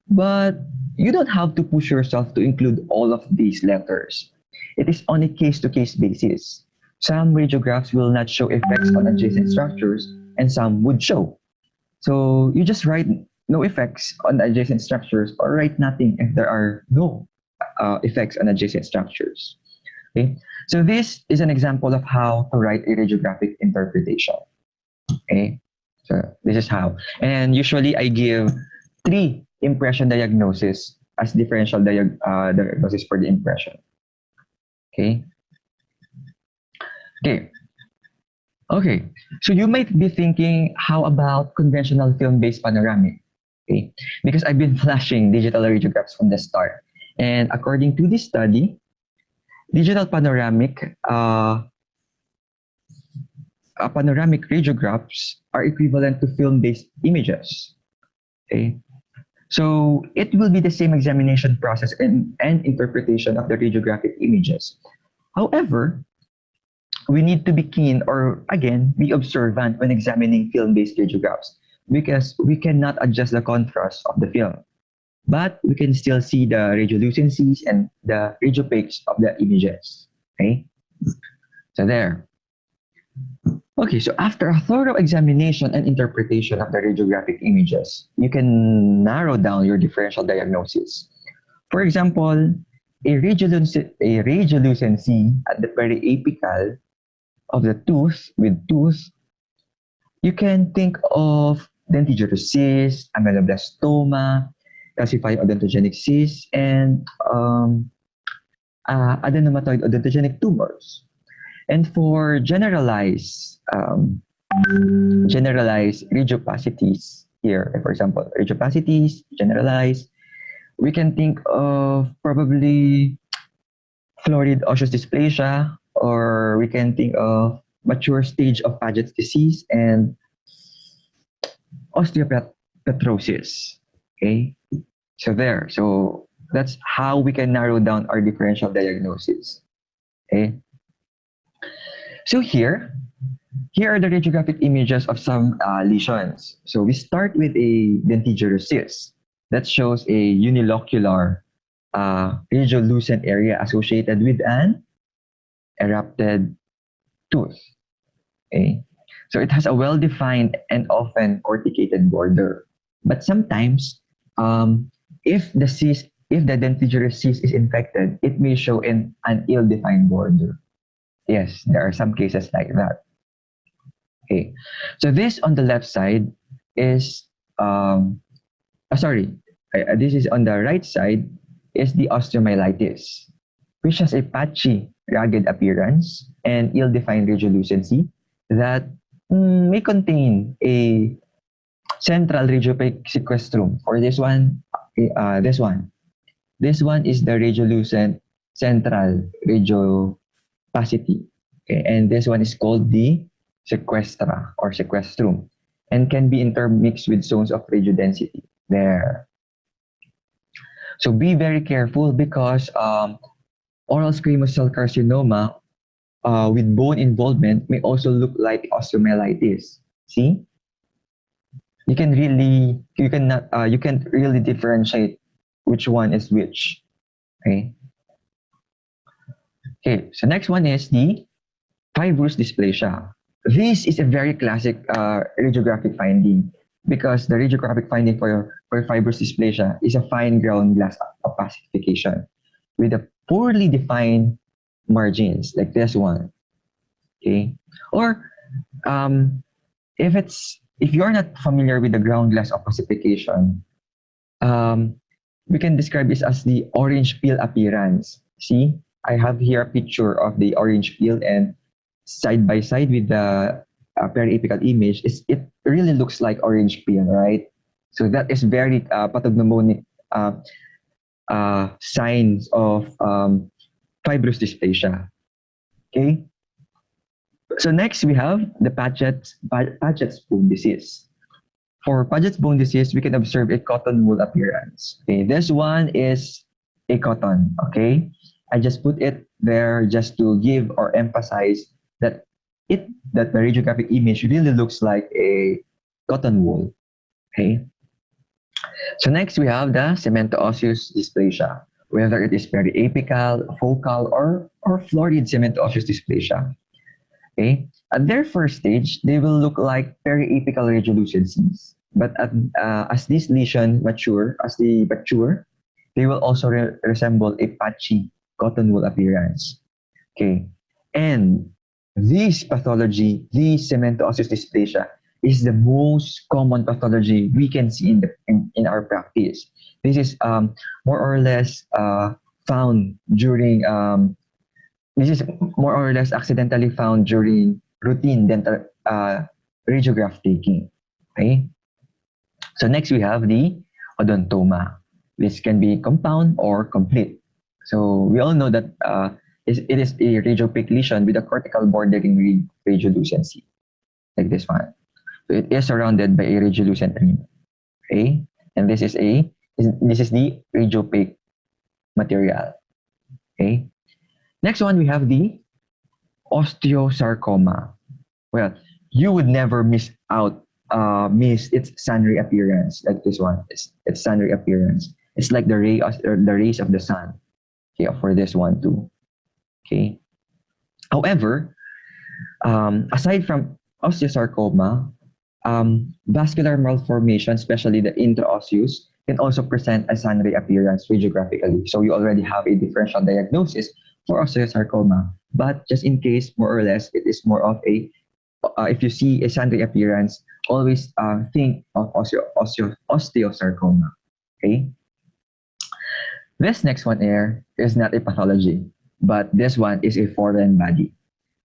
But you don't have to push yourself to include all of these letters. It is on a case-to-case basis. Some radiographs will not show effects on adjacent structures, and some would show. So you just write no effects on adjacent structures, or write nothing if there are no effects on adjacent structures. Okay, so this is an example of how to write a radiographic interpretation. Okay, so this is how. And usually I give 3 impression diagnosis as differential diagnosis for the impression. Okay. Okay, so you might be thinking, how about conventional film-based panoramic? Okay, because I've been flashing digital radiographs from the start. And according to this study, digital panoramic radiographs are equivalent to film-based images. Okay, so it will be the same examination process and interpretation of the radiographic images. However, we need to be keen, or again, be observant when examining film-based radiographs, because we cannot adjust the contrast of the film, but we can still see the radiolucencies and the radiopaques of the images. Okay, so there. Okay, so after a thorough examination and interpretation of the radiographic images, you can narrow down your differential diagnosis. For example, a radiolucency at the periapical of the tooth you can think of dentigerous cyst, ameloblastoma, calcified odontogenic cyst, and adenomatoid odontogenic tumors. And for generalized radiopacitys here, for example, radiopacitys, generalized, we can think of probably florid osseous dysplasia, or we can think of mature stage of Paget's disease and osteopetrosis. Okay, so there. So that's how we can narrow down our differential diagnosis. Okay. So here are the radiographic images of some lesions. So we start with a dentigerous cyst that shows a unilocular radiolucent area associated with an erupted tooth. Okay? So it has a well-defined and often corticated border. But sometimes, if the dentigerous cyst is infected, it may show an ill-defined border. Yes, there are some cases like that. Okay, so this on the left side is, this is on the right side is the osteomyelitis, which has a patchy, ragged appearance and ill-defined radiolucency that may contain a central radiopaque sequestrum. For this one, this one is the radiolucent central radiopacity. Okay, and this one is called the sequestra or sequestrum and can be intermixed with zones of radiodensity there. So be very careful because oral squamous cell carcinoma with bone involvement may also look like osteomyelitis. See, you can't really differentiate which one is which. Okay. Okay. So next one is the fibrous dysplasia. This is a very classic radiographic finding because the radiographic finding for fibrous dysplasia is a fine ground glass opacification with a poorly defined margins like this one. Okay, or if you're not familiar with the ground glass opacification, we can describe this as the orange peel appearance. See, I have here a picture of the orange peel and side by side with the periapical image, it really looks like orange peel, right? So that is very pathognomonic signs of fibrous dysplasia. Okay. So next we have the Paget's bone disease. For Paget's bone disease, we can observe a cotton wool appearance. Okay, this one is a cotton. Okay, I just put it there just to give or emphasize that the radiographic image really looks like a cotton wool. Okay. So next we have the cemento-osseous dysplasia, whether it is periapical, focal, or florid cemento-osseous dysplasia. Okay. At their first stage, they will look like periapical radiolucencies. But as these lesions mature, they will also resemble a patchy cotton wool appearance. Okay. And this pathology, this cemento-osseous dysplasia, is the most common pathology we can see in our practice. This is more or less found during this is more or less accidentally found during routine dental radiograph taking. Okay. So next we have the odontoma. This can be compound or complete. So we all know that it is a radiopaque lesion with a cortical bordering radiolucency, like this one. So it is surrounded by a radiolucent rim. Okay, and this is the radiopaque material. Okay. Next one, we have the osteosarcoma. Well, you would never miss its sunray appearance like this one. It's sunray appearance. It's like the rays of the sun. Okay, for this one too. Okay. However, aside from osteosarcoma, vascular malformation, especially the intraosseous, can also present a sunray appearance radiographically. So you already have a differential diagnosis for osteosarcoma. But just in case, more or less, it is more of a, if you see a sunray appearance, always think of osteosarcoma. Okay. This next one here is not a pathology, but this one is a foreign body,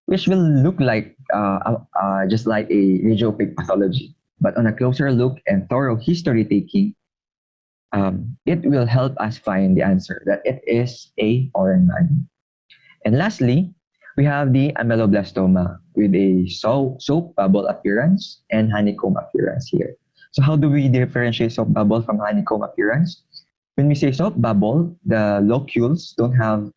which will look like just like a radiopaque pathology. But on a closer look and thorough history taking, it will help us find the answer that it is a foreign body. And lastly, we have the ameloblastoma with a soap bubble appearance and honeycomb appearance here. So how do we differentiate soap bubble from honeycomb appearance? When we say soap bubble, the locules don't have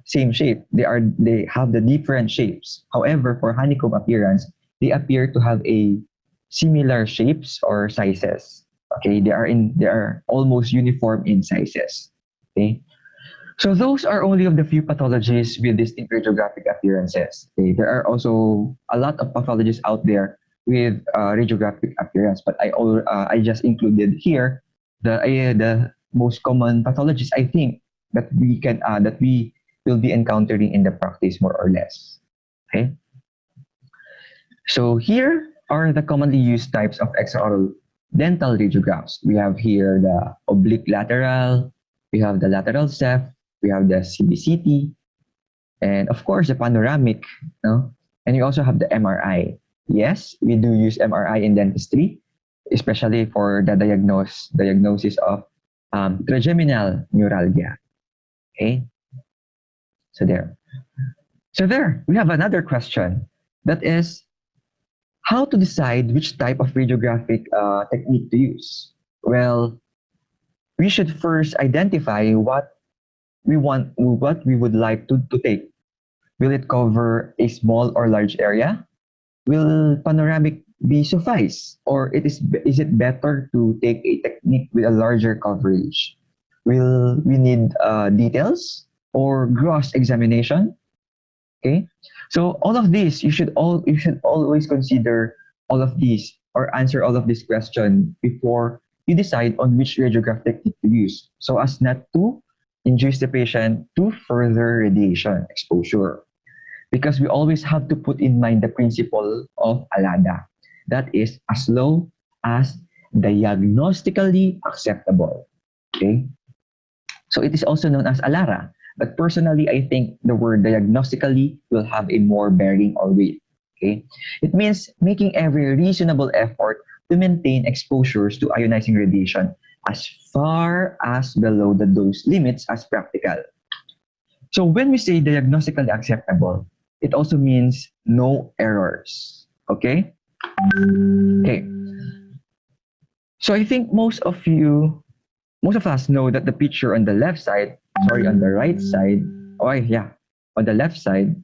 same shape. They have the different shapes. However, for honeycomb appearance, they appear to have a similar shapes or sizes. Okay, they are almost uniform in sizes. Okay, so those are only of the few pathologies with distinct radiographic appearances. Okay, there are also a lot of pathologies out there with radiographic appearance, but I just included here the most common pathologies I think that we will be encountering in the practice more or less. Okay, so here are the commonly used types of extraoral dental radiographs. We have here the oblique lateral, we have the lateral ceph, we have the CBCT, and of course the panoramic, no? And you also have the MRI. Yes, we do use MRI in dentistry, especially for the diagnosis of trigeminal neuralgia. Okay, so there we have another question, that is how to decide which type of radiographic technique to use. Well, we should first identify what we would like to take. Will it cover a small or large area? Will panoramic be suffice? Or is it better to take a technique with a larger coverage? Will we need details or gross examination? Okay, so all of this, you should always consider all of these or answer all of these questions before you decide on which radiograph technique to use, so as not to induce the patient to further radiation exposure. Because we always have to put in mind the principle of ALADA, that is as low as diagnostically acceptable. Okay, so it is also known as ALARA. But personally, I think the word diagnostically will have a more bearing or weight. Okay, it means making every reasonable effort to maintain exposures to ionizing radiation as far as below the dose limits as practical. So when we say diagnostically acceptable, it also means no errors. Okay? Okay. So I think most of us know that the picture on the on the right side, on the left side,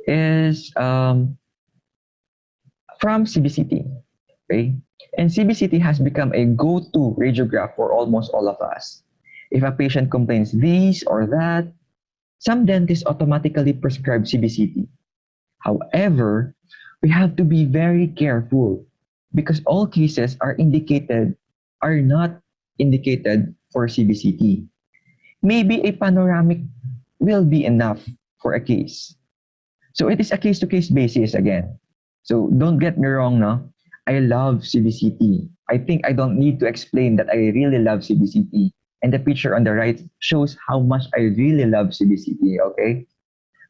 is from CBCT. Okay? And CBCT has become a go-to radiograph for almost all of us. If a patient complains this or that, some dentists automatically prescribe CBCT. However, we have to be very careful because all cases are not indicated for CBCT. Maybe a panoramic will be enough for a case. So it is a case-to-case basis again. So don't get me wrong, no? I love CBCT. I think I don't need to explain that I really love CBCT. And the picture on the right shows how much I really love CBCT, okay?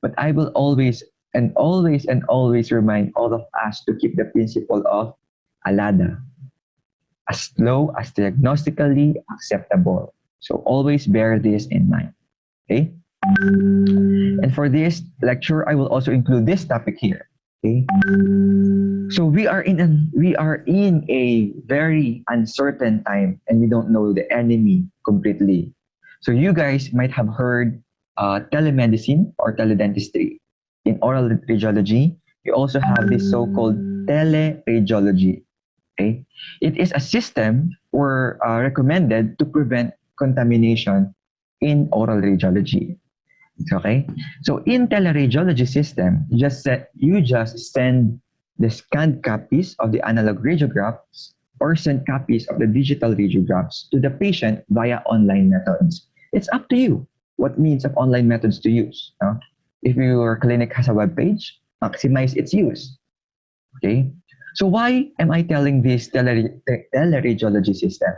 But I will always remind all of us to keep the principle of ALADA, as low as diagnostically acceptable. So always bear this in mind, okay? And for this lecture, I will also include this topic here, okay? So we are in a very uncertain time, and we don't know the enemy completely. So you guys might have heard telemedicine or teledentistry. In oral radiology, you also have this so-called teleradiology. Okay, it is a system recommended to prevent contamination in oral radiology. Okay, so in teleradiology system, you just send the scanned copies of the analog radiographs or send copies of the digital radiographs to the patient via online methods. It's up to you what means of online methods to use. If your clinic has a web page, maximize its use. Okay, so why am I telling this teleradiology system?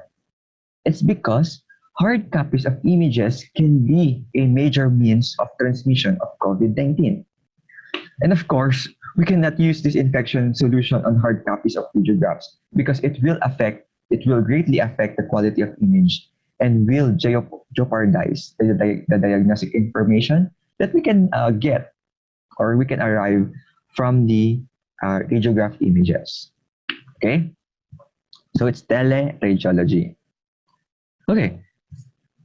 It's because hard copies of images can be a major means of transmission of COVID-19. And of course, we cannot use this infection solution on hard copies of radiographs because it will greatly affect the quality of image and will jeopardize the diagnostic information that we can get or we can arrive from the radiograph images. Okay, so it's teleradiology. Okay,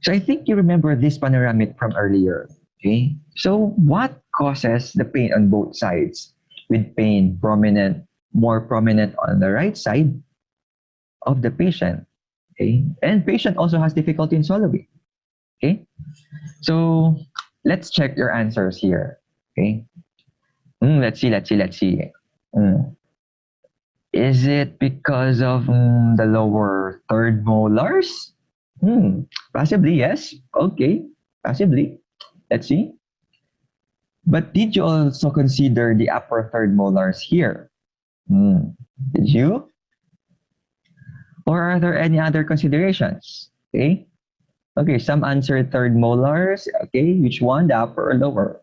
So I think you remember this panoramic from earlier. Okay. So what causes the pain on both sides? With pain more prominent on the right side of the patient. Okay. And patient also has difficulty in swallowing. Okay. So let's check your answers here. Okay. Let's see. Mm. Is it because of the lower third molars? Possibly, yes. Okay, possibly. Let's see. But did you also consider the upper third molars here? Did you? Or are there any other considerations? Okay. Okay, some answer third molars. Okay, which one? The upper or lower?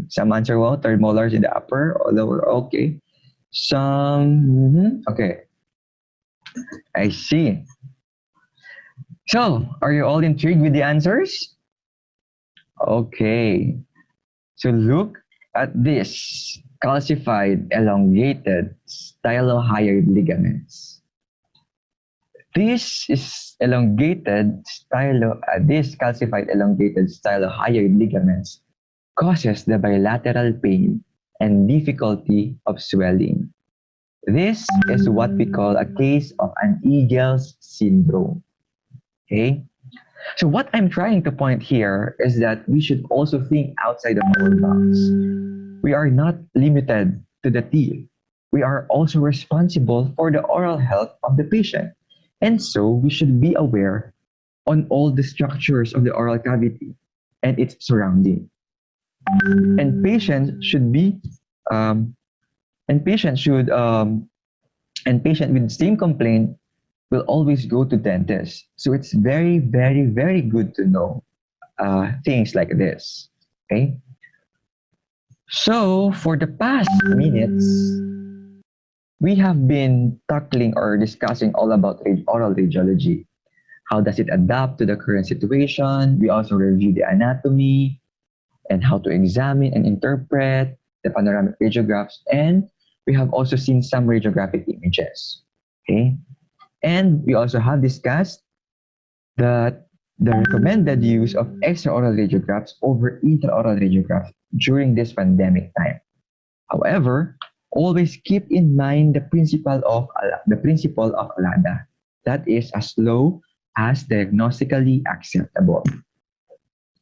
Some answer well, third molars in the upper or lower. Okay. Some, okay. I see. So, are you all intrigued with the answers? Okay. So look at this calcified elongated stylohyoid ligaments. This calcified elongated stylohyoid ligaments causes the bilateral pain and difficulty of swelling. This is what we call a case of an Eagle's syndrome. Okay? So what I'm trying to point here is that we should also think outside of our box. We are not limited to the teeth. We are also responsible for the oral health of the patient. And so we should be aware on all the structures of the oral cavity and its surrounding. And patient with same complaint will always go to dentist. So it's very, very, very good to know things like this. Okay. So for the past minutes, we have been tackling or discussing all about oral radiology. How does it adapt to the current situation? We also review the anatomy and how to examine and interpret the panoramic radiographs. And we have also seen some radiographic images. Okay. And we also have discussed that the recommended use of extraoral radiographs over intraoral radiographs during this pandemic time. However, always keep in mind the principle of ALADA, that is as low as diagnostically acceptable.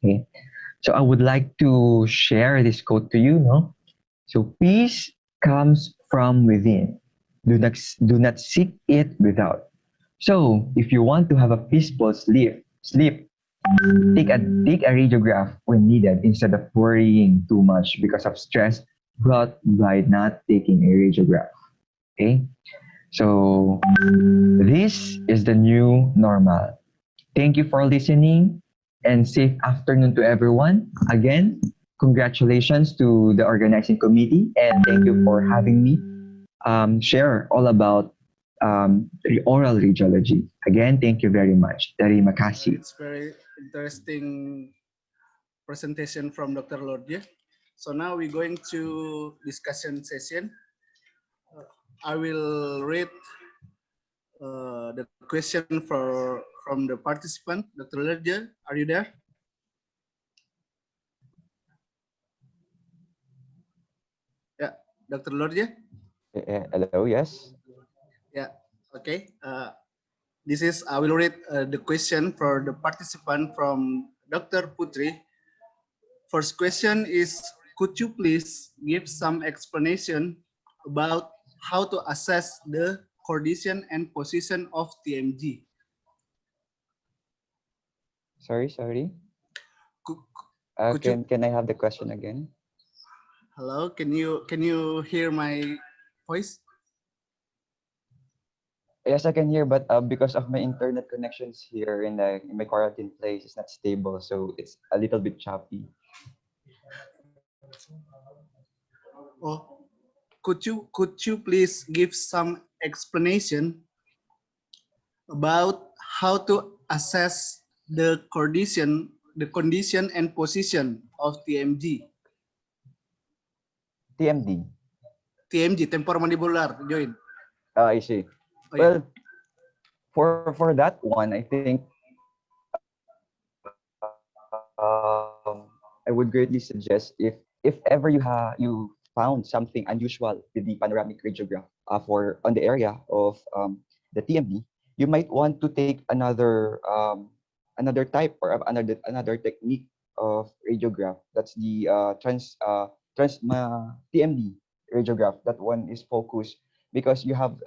Okay, so I would like to share this quote to you. No, so peace comes from within. Do not seek it without. So if you want to have a peaceful sleep, take a radiograph when needed instead of worrying too much because of stress brought by not taking a radiograph. Okay? So this is the new normal. Thank you for listening and safe afternoon to everyone. Again, congratulations to the organizing committee and thank you for having me share all about oral radiology. Again, thank you very much. Terima kasih. It's very interesting presentation from Dr. Lordjie. So now we're going to discussion session. I will read the question from the participant. Dr. Lordjie, are you there? Yeah, Dr. Lordjie? Hello, yes. Yeah, okay. I will read the question for the participant from Dr. Putri. First question is, could you please give some explanation about how to assess the coordination and position of TMG? Sorry. Can I have the question again? Hello, can you hear my voice? Yes, I can hear, but because of my internet connections here in my quarantine place, it's not stable, so it's a little bit choppy. Oh, could you please give some explanation about how to assess the condition and position of TMG? TMG, temporomandibular joint. I see. Oh, yeah. Well, for that one, I think I would greatly suggest if ever you found something unusual with the panoramic radiograph for on the area of the TMD, you might want to take another type or another technique of radiograph. That's the TMD radiograph. That one is focused because you have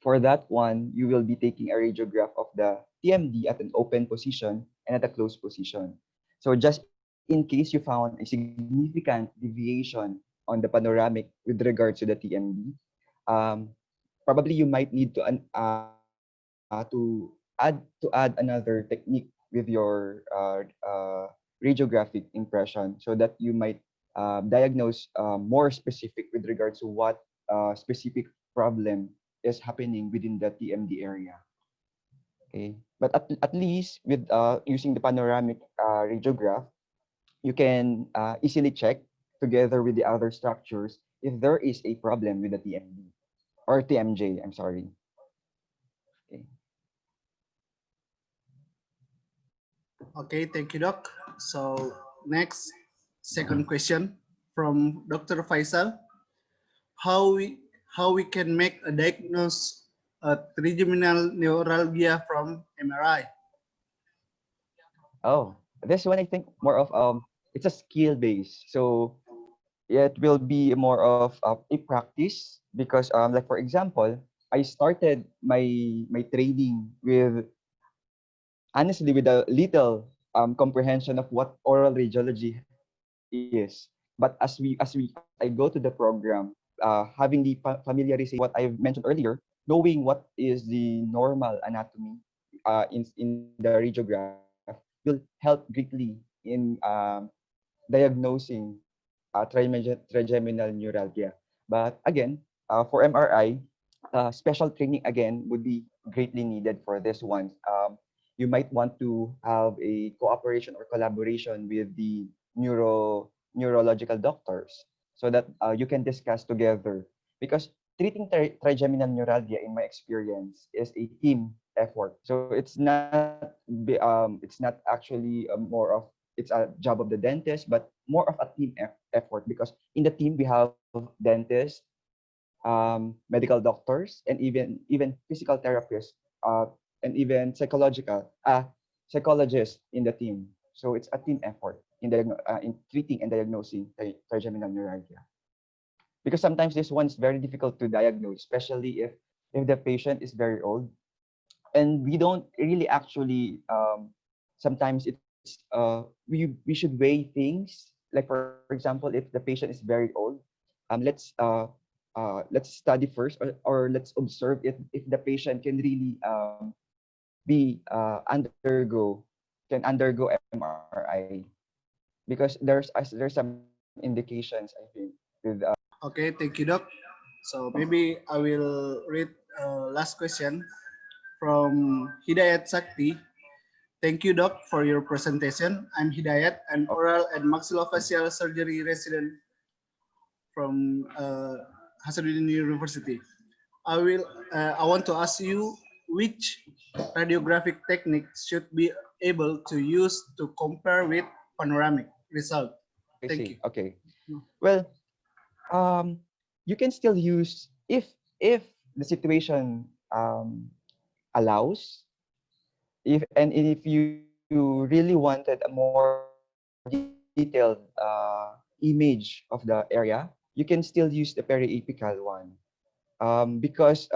for that one, you will be taking a radiograph of the TMD at an open position and at a closed position. So just in case you found a significant deviation on the panoramic with regards to the TMD, um, probably you might need to add another technique with your radiographic impression so that you might diagnose more specific with regards to what specific problem is happening within the TMD area. Okay, but at least with using the panoramic radiograph, you can easily check together with the other structures if there is a problem with the TMD or TMJ. I'm sorry. Okay. Okay, thank you, Doc. So next, second question from Dr. Faisal. How we can make a diagnosis of trigeminal neuralgia from MRI? Oh, this one I think more of it's a skill base. So it will be more of a practice because like for example, I started my training with honestly with a little comprehension of what oral radiology is. But as I go to the program, having the familiarization what I've mentioned earlier, knowing what is the normal anatomy in the radiograph will help greatly in diagnosing trigeminal neuralgia. But again, for MRI, special training again would be greatly needed for this one. You might want to have a cooperation or collaboration with the neurological doctors so that you can discuss together. Because treating trigeminal neuralgia, in my experience, is a team effort. So it's not actually more of it's a job of the dentist, but more of a team effort because in the team we have dentists, medical doctors, and even physical therapists, and even psychologists in the team. So it's a team effort in treating and diagnosing trigeminal neuralgia. Because sometimes this one's very difficult to diagnose, especially if the patient is very old, and we don't really actually sometimes we should weigh things like for example if the patient is very old, let's study first or let's observe if the patient can really be undergo MRI because there's some indications I think with Okay, thank you, Doc. So maybe I will read last question from Hidayat Sakti. Thank you, Doc, for your presentation. I'm Hidayat, an oral and maxillofacial surgery resident from Hasanuddin University. I want to ask you which radiographic technique should be able to use to compare with panoramic result. I Thank see. you. Okay. Well, you can still use if the situation allows, if you really wanted a more detailed image of the area, you can still use the periapical one. Because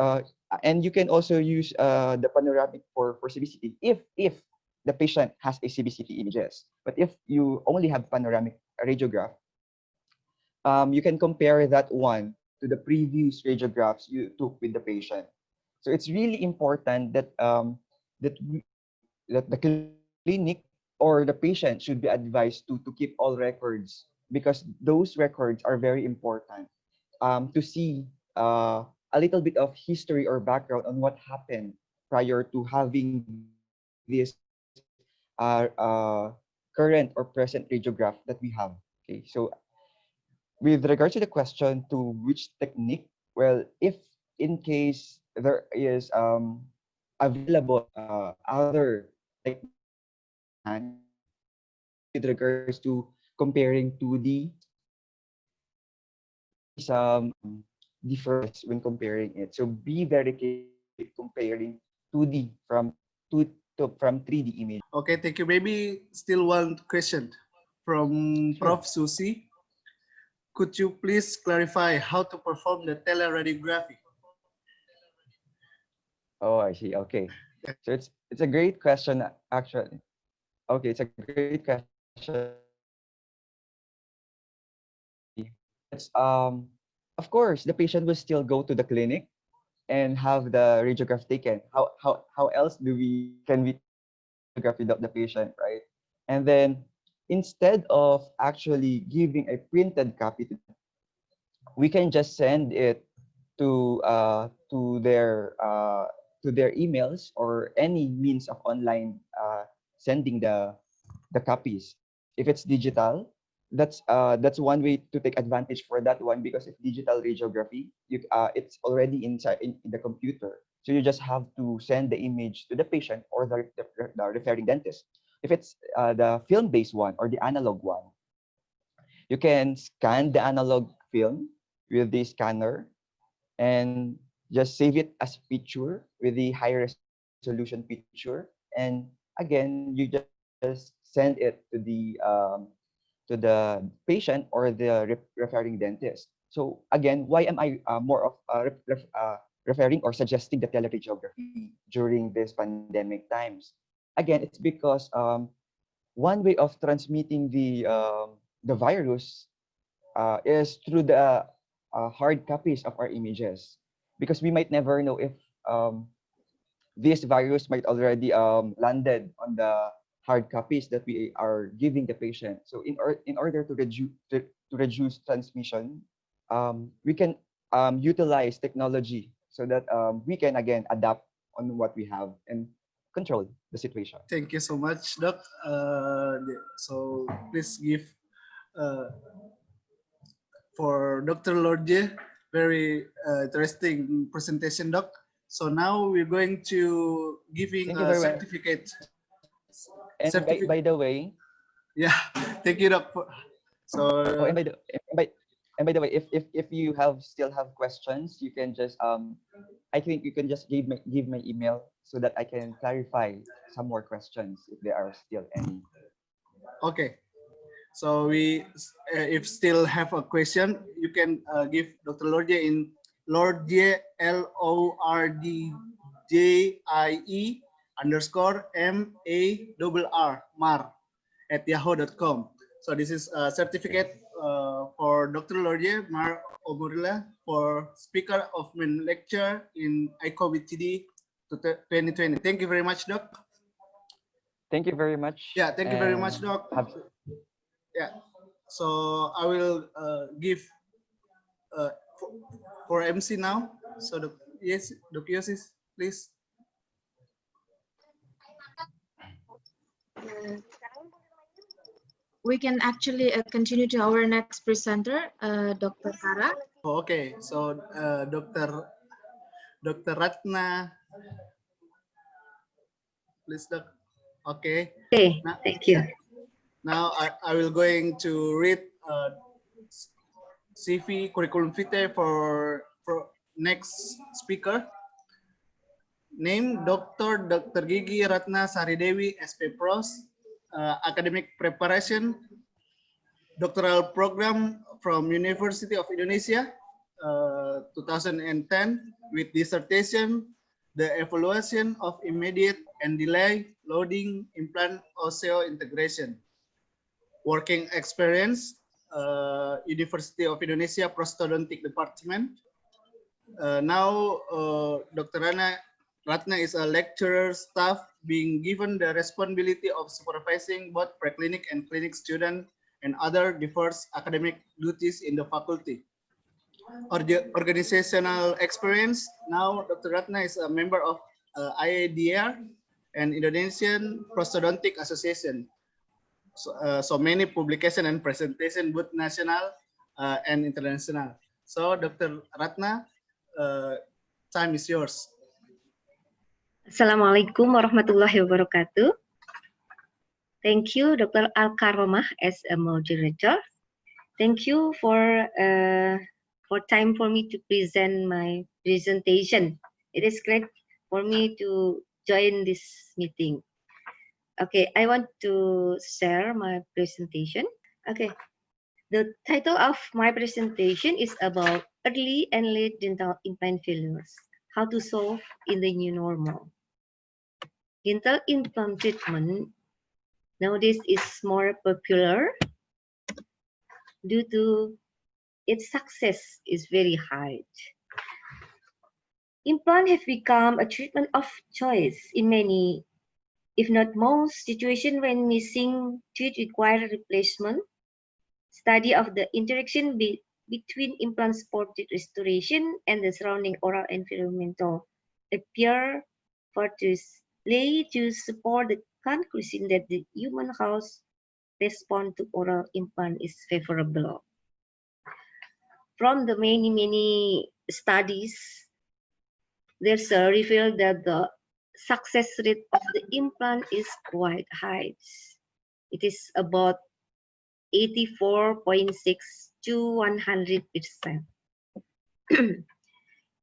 and you can also use the panoramic for CBCT if the patient has a CBCT images. But if you only have panoramic radiograph, you can compare that one to the previous radiographs you took with the patient. So it's really important that that the clinic or the patient should be advised to keep all records because those records are very important to see a little bit of history or background on what happened prior to having this current or present radiograph that we have. Okay, so with regards to the question to which technique, well, if in case there is available other techniques at hand, with regards to comparing 2D, some difference when comparing it. So be very careful comparing 2D from 3D image. Okay, thank you. Maybe still one question from Sure. Prof. Susi. Could you please clarify how to perform the teleradiography? Oh, I see. Okay. So it's a great question actually. Okay, it's a great question. It's of course the patient will still go to the clinic and have the radiograph taken. How else can we radiograph without the patient, right? And then instead of actually giving a printed copy, we can just send it to their emails or any means of online sending the copies. If it's digital, that's one way to take advantage for that one, because it's digital radiography. It's already inside in the computer, so you just have to send the image to the patient or the referring dentist. If it's the film-based one or the analog one, you can scan the analog film with the scanner and just save it as picture with the high resolution picture, and again you just send it to the patient or the referring dentist. So again, why am I more of referring or suggesting the teleradiography during this pandemic times? Again, it's because one way of transmitting the virus is through the hard copies of our images, because we might never know if this virus might already landed on the hard copies that we are giving the patient. So in order to reduce transmission, we can utilize technology so that we can again adapt on what we have and control the situation. Thank you so much, Doc. So please give for Dr. Lordjie, very interesting presentation, Doc. So now we're going to giving Thank you a very much. certificate. And by the way, yeah, thank you, Doc. So oh, and by the way, if you still have questions, you can just I think you can just give my email so that I can clarify some more questions if there are still any. okay. So we, if still have a question, you can give Dr. Lordjie in Lordjie LORDJIE_MARR Marr at yahoo.com. So this is a certificate for Dr. Lordjie Marr Morilla for speaker of main lecture in ICOB-TD 2020. Thank you very much, Doc. Thank you very much. Yeah, thank you very much, Doc. Yeah, so I will give for MC now. So yes, Dr. Yosis, please. We can actually continue to our next presenter, Dr. Kara. Oh, okay, so Dr. Ratna, please, Doc. Okay. Okay, now, thank you. Now I will going to read CV curriculum vitae for next speaker. Name Dr. Gigi Ratna Saridewi, Sp.Pros, academic preparation, doctoral program from University of Indonesia, 2010, with dissertation, the evaluation of immediate and delay loading implant osseo integration. Working experience, University of Indonesia Prosthodontic Department. Now, Dr. Ratna is a lecturer staff being given the responsibility of supervising both preclinic and clinic students and other diverse academic duties in the faculty. Organizational experience, now Dr. Ratna is a member of IADR and Indonesian Prosthodontic Association. So many publication and presentation both national and international. So Dr. Ratna, time is yours. Assalamualaikum warahmatullahi wabarakatuh. Thank you, Dr. Al-Karomah, as a moderator. Thank you for time for me to present my presentation. It is great for me to join this meeting. Okay, I want to share my presentation. Okay, the title of my presentation is about early and late dental implant failures, how to solve in the new normal. Dental implant treatment nowadays is more popular due to its success is very high. Implant have become a treatment of choice in many, if not most, situations when missing teeth require replacement. Study of the interaction between implant-supported restoration and the surrounding oral environmental appear for to lay to support the conclusion that the human health response to oral implant is favorable. From the many studies, there's a reveal that the success rate of the implant is quite high. It is about 84.6 to 100%.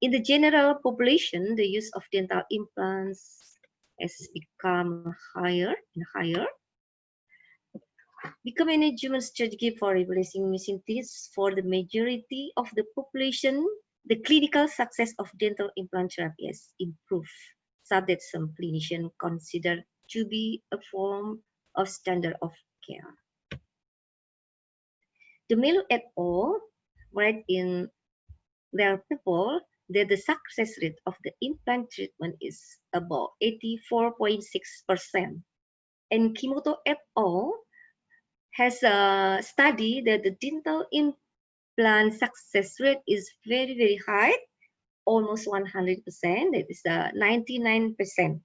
In the general population, the use of dental implants has become higher and higher. Become a management strategy for replacing missing teeth for the majority of the population. The clinical success of dental implant therapy has improved, so that some clinicians consider to be a form of standard of care. De Mello et al. Write in their paper that the success rate of the implant treatment is about 84.6%. And Kimoto et al. Has a study that the dental implant success rate is very, very high, almost 100%, that is 99%.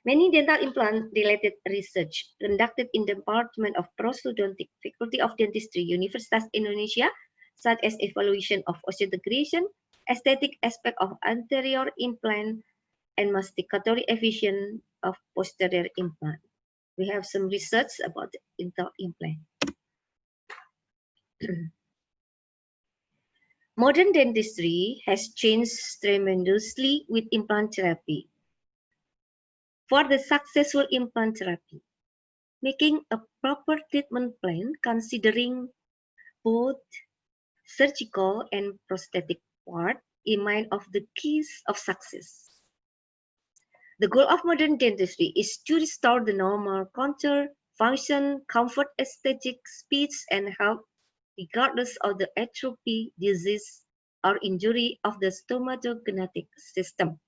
Many dental implant-related research conducted in the Department of Prosthodontic, Faculty of Dentistry, Universitas Indonesia, such as evaluation of osseointegration, aesthetic aspect of anterior implant, and masticatory efficiency of posterior implant. We have some research about the dental implant. Modern dentistry has changed tremendously with implant therapy. For the successful implant therapy, making a proper treatment plan considering both surgical and prosthetic part in mind of the keys of success. The goal of modern dentistry is to restore the normal contour, function, comfort, aesthetic, speech, and health, regardless of the atrophy, disease, or injury of the stomatogenic system.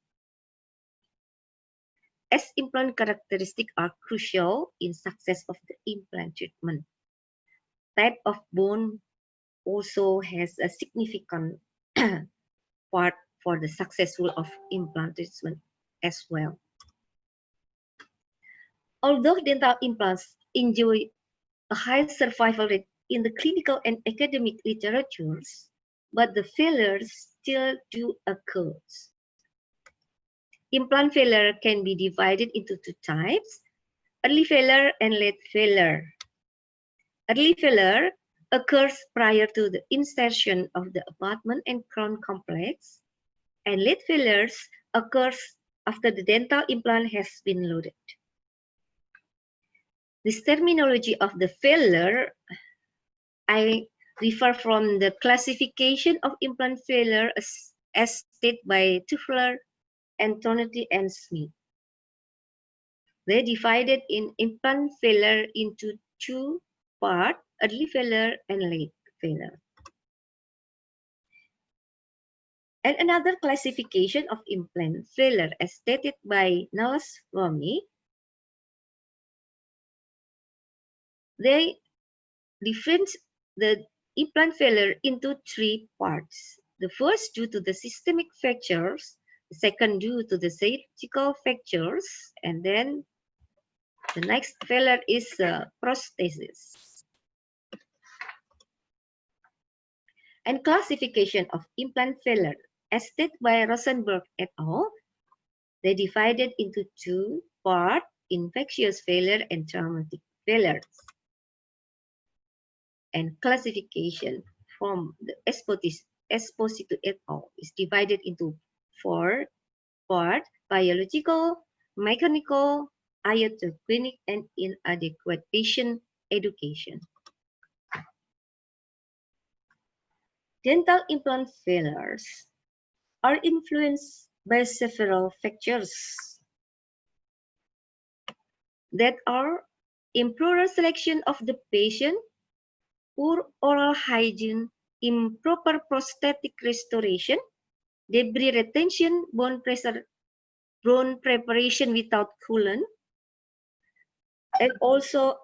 As implant characteristics are crucial in success of the implant treatment. Type of bone also has a significant part for the successful of implant treatment as well. Although dental implants enjoy a high survival rate in the clinical and academic literatures, but the failures still do occur. Implant failure can be divided into two types, early failure and late failure. Early failure occurs prior to the insertion of the abutment and crown complex, and late failures occurs after the dental implant has been loaded. This terminology of the failure, I refer from the classification of implant failure as stated by Tuffler, Antonetti, and Smith. They divided in implant failure into two parts, early failure and late failure. And another classification of implant failure as stated by Niels Romy, they difference the implant failure into three parts. The first due to the systemic fractures, the second due to the surgical fractures, and then the next failure is prosthesis. And classification of implant failure as stated by Rosenberg et al. They divided into two parts, infectious failure and traumatic failures. And classification from the Esposito et al. Is divided into 4 parts: biological, mechanical, iatrogenic, and inadequate patient education. Dental implant failures are influenced by several factors that are improper selection of the patient, poor oral hygiene, improper prosthetic restoration, debris retention, bone preparation without coolant, and also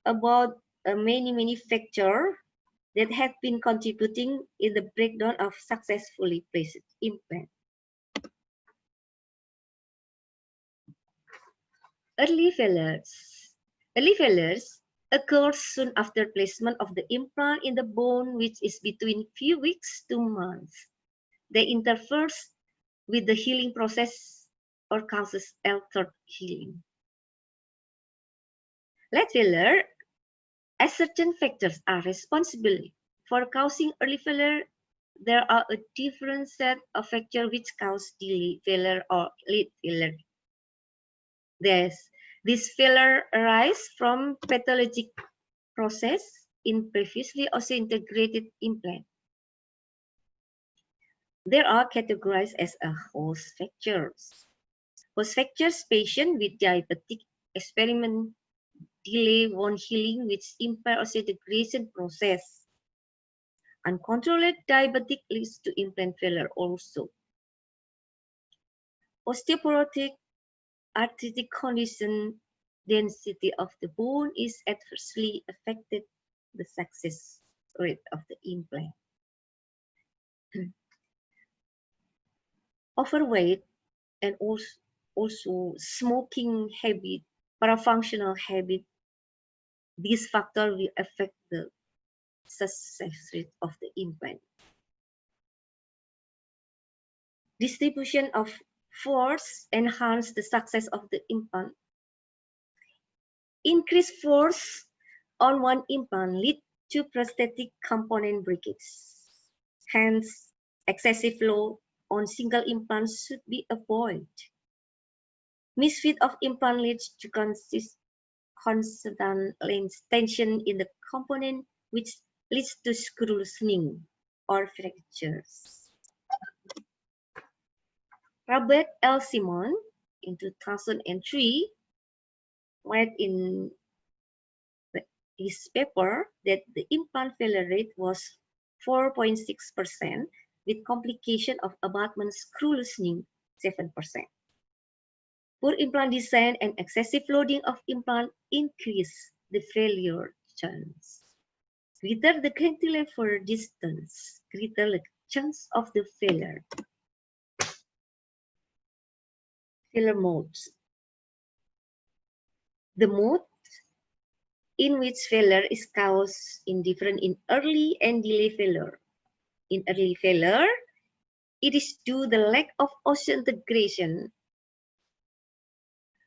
about many factors that have been contributing in the breakdown of successfully placed implant. Early failures occur soon after placement of the implant in the bone, which is between few weeks to months. They interfere with the healing process or causes altered healing. Late failure, as certain factors are responsible for causing early failure, there are a different set of factors which cause delay failure or late failure. This failure arises from pathologic process in previously osseointegrated implant. There are categorized as a host factors. Host factors, patient with diabetic experiment delay wound healing which impair osseointegration process. Uncontrolled diabetic leads to implant failure also. Osteoporotic arthritic condition, density of the bone is adversely affected the success rate of the implant. Overweight and also smoking habit, parafunctional habit, these factors will affect the success rate of the implant. Distribution of force enhance the success of the implant. Increased force on one implant lead to prosthetic component breakage. Hence, excessive load on single implants should be avoided. Misfit of implant leads to constant tension in the component, which leads to screw loosening or fractures. Robert L. Simon in 2003 wrote in his paper that the implant failure rate was 4.6% with complication of abutment screw loosening 7%. Poor implant design and excessive loading of implant increase the failure chance. Greater the cantilever distance, greater the chance of the failure. Failure modes. The mode in which failure is caused is different in early and delay failure. In early failure, it is due to the lack of osseointegration,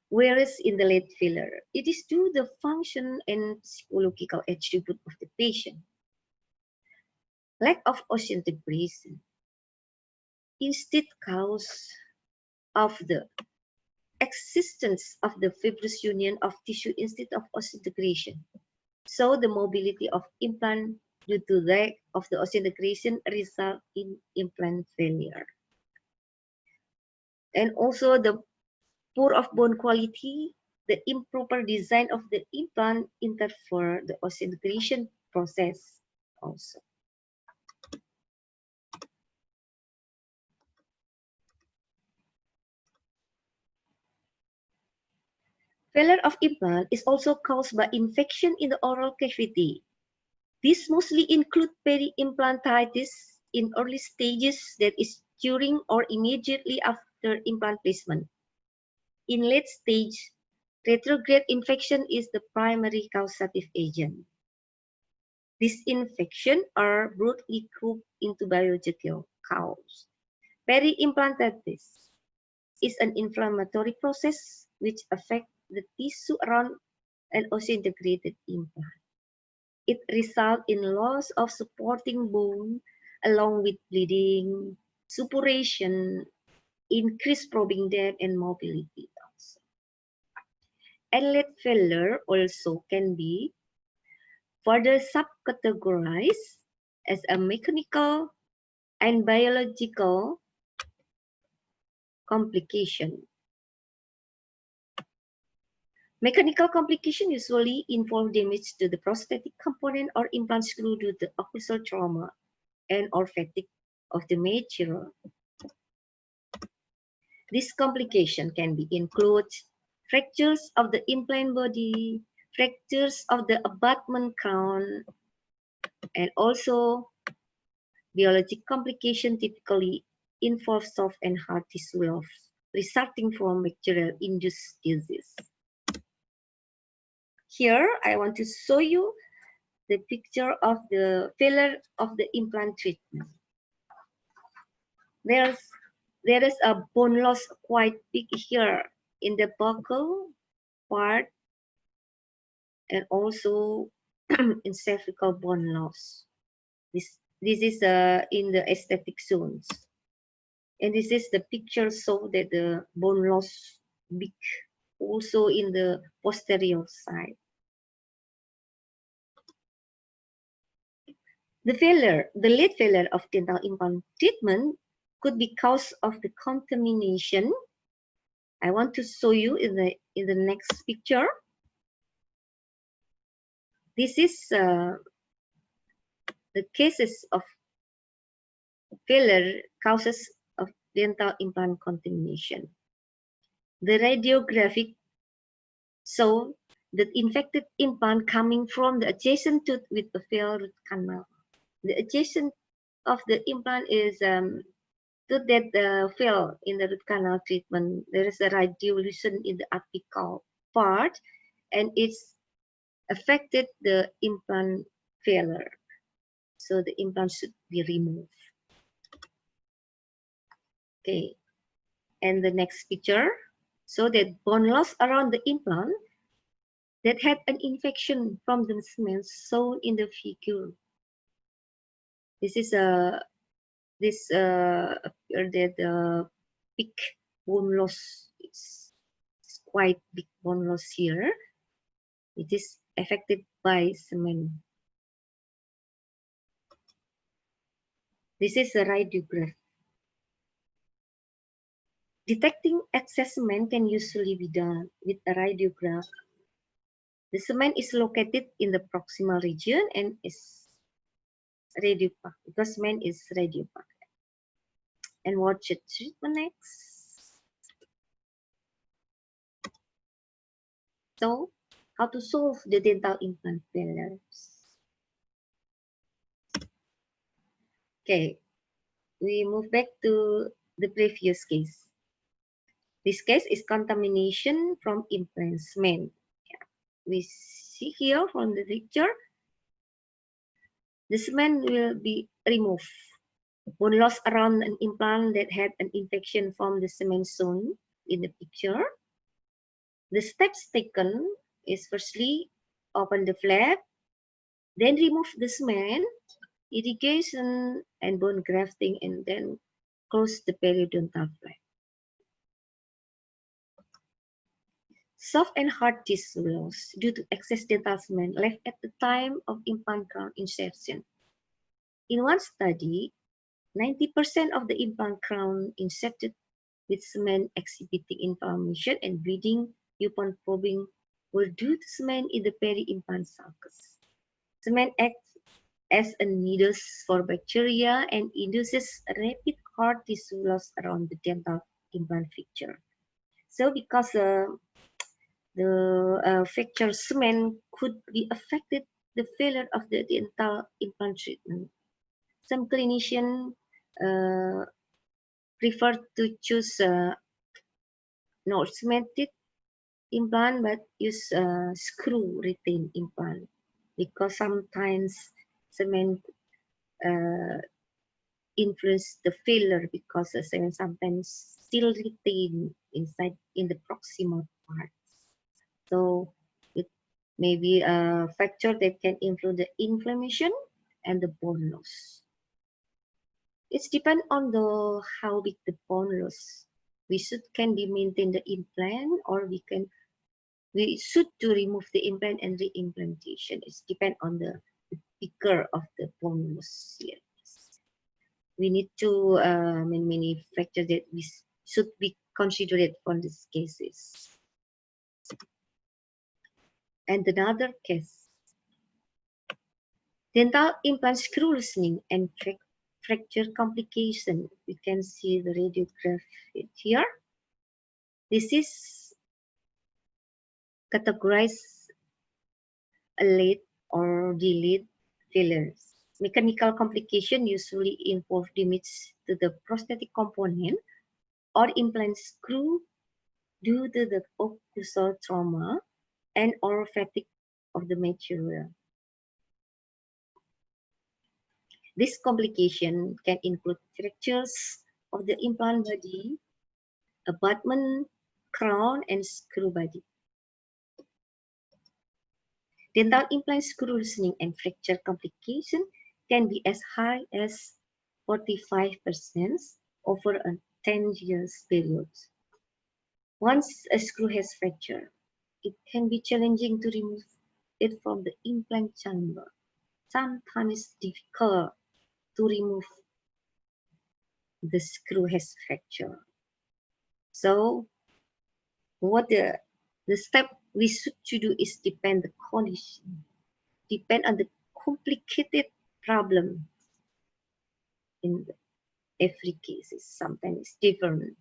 whereas in the late failure, it is due to the function and psychological attribute of the patient. Lack of osseointegration instead cause of the existence of the fibrous union of tissue instead of osseointegration. So the mobility of implant due to lack of the osseointegration result in implant failure. And also the poor of bone quality, the improper design of the implant interfere the osseointegration process also. Failure of implant is also caused by infection in the oral cavity. This mostly include peri-implantitis in early stages that is during or immediately after implant placement. In late stage, retrograde infection is the primary causative agent. These infections are broadly grouped into biological cause. Peri-implantitis is an inflammatory process which affects the tissue around an osseointegrated implant. It results in loss of supporting bone along with bleeding, suppuration, increased probing depth, and mobility. Earlet failure also can be further subcategorized as a mechanical and biological complication. Mechanical complication usually involve damage to the prosthetic component or implant screw due to occlusal trauma and or fatigue of the material. This complication can include fractures of the implant body, fractures of the abutment crown, and also biologic complication typically involve soft and hard tissue loss resulting from bacterial-induced disease. Here, I want to show you the picture of the failure of the implant treatment. There is a bone loss quite big here in the buccal part and also in cervical bone loss. This is in the aesthetic zones. And this is the picture so that the bone loss big also in the posterior side. The late failure of dental implant treatment could be cause of the contamination. I want to show you in the next picture. This is the cases of failure causes of dental implant contamination. The radiographic show the infected implant coming from the adjacent tooth with a failed root canal. The adjacent of the implant is tooth that fail in the root canal treatment. There is a radiolution in the apical part, and it's affected the implant failure. So the implant should be removed. Okay, and the next picture, so that bone loss around the implant that had an infection from the cement shown in the figure. This is a big bone loss. It's quite big bone loss here. It is affected by cement. This is a radiograph. Detecting excess cement can usually be done with a radiograph. The cement is located in the proximal region and is radiopaque because cement is radiopaque. And watch the treatment next. So, how to solve the dental implant failures? Okay, we move back to the previous case. This case is contamination from implant cement. Yeah. We see here from the picture, the cement will be removed. Bone loss around an implant that had an infection from the cement zone in the picture. The steps taken is firstly open the flap, then remove the cement, irrigation and bone grafting, and then close the periodontal flap. Soft and hard tissue loss due to excess dental cement left at the time of implant crown insertion. In one study, 90% of the implant crown inserted with cement exhibiting inflammation and bleeding upon probing were due to cement in the peri-implant sulcus. Cement acts as a nidus for bacteria and induces rapid hard tissue loss around the dental implant fixture. So because the fracture cement could be affected the failure of the dental implant treatment. Some clinicians prefer to choose not cemented implant but use screw retained implant because sometimes cement influence the failure because the cement sometimes still retain inside in the proximal parts. So it may be a factor that can include the inflammation and the bone loss. It's depend on the how big the bone loss. Can be maintain the implant, or we should to remove the implant and re-implantation. It's depend on the bigger of the bone loss here. We need to many factors that we should be considered for these cases. And another case, dental implant screw loosening and fracture complication. We can see the radiograph here. This is categorized late or delayed failures. Mechanical complication usually involve damage to the prosthetic component or implant screw due to the occlusal trauma and or fatigue of the material. This complication can include fractures of the implant body, abutment, crown, and screw body. Dental implant screw loosening and fracture complication can be as high as 45% over a 10 years period. Once a screw has fractured, it can be challenging to remove it from the implant chamber. Sometimes difficult to remove the screw has fractured. So what the step we should to do is depend the condition, depend on the complicated problem in every case. Sometimes it's different.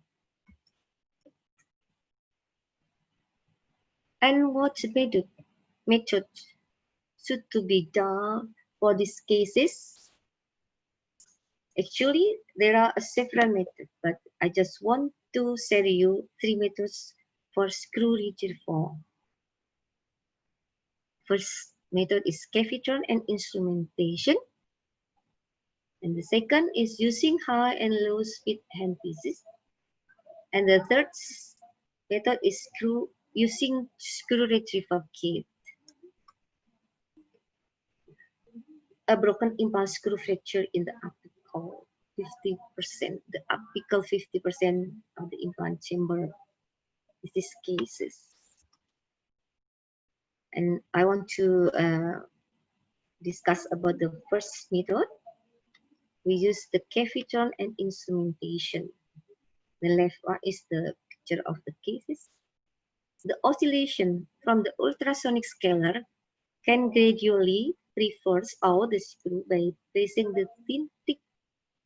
And what method should to be done for these cases? Actually, there are several methods, but I just want to share you 3 methods for screw retrieval. First method is catheter and instrumentation. And the second is using high and low speed handpieces. And the third method is using screw retrieval kit. A broken implant screw fracture in the apical 50%, the apical 50% of the implant chamber. This is cases. And I want to discuss about the first method. We use the catheter and instrumentation. The left one is the picture of the cases. The oscillation from the ultrasonic scalar can gradually reverse out the screw by placing the thin tip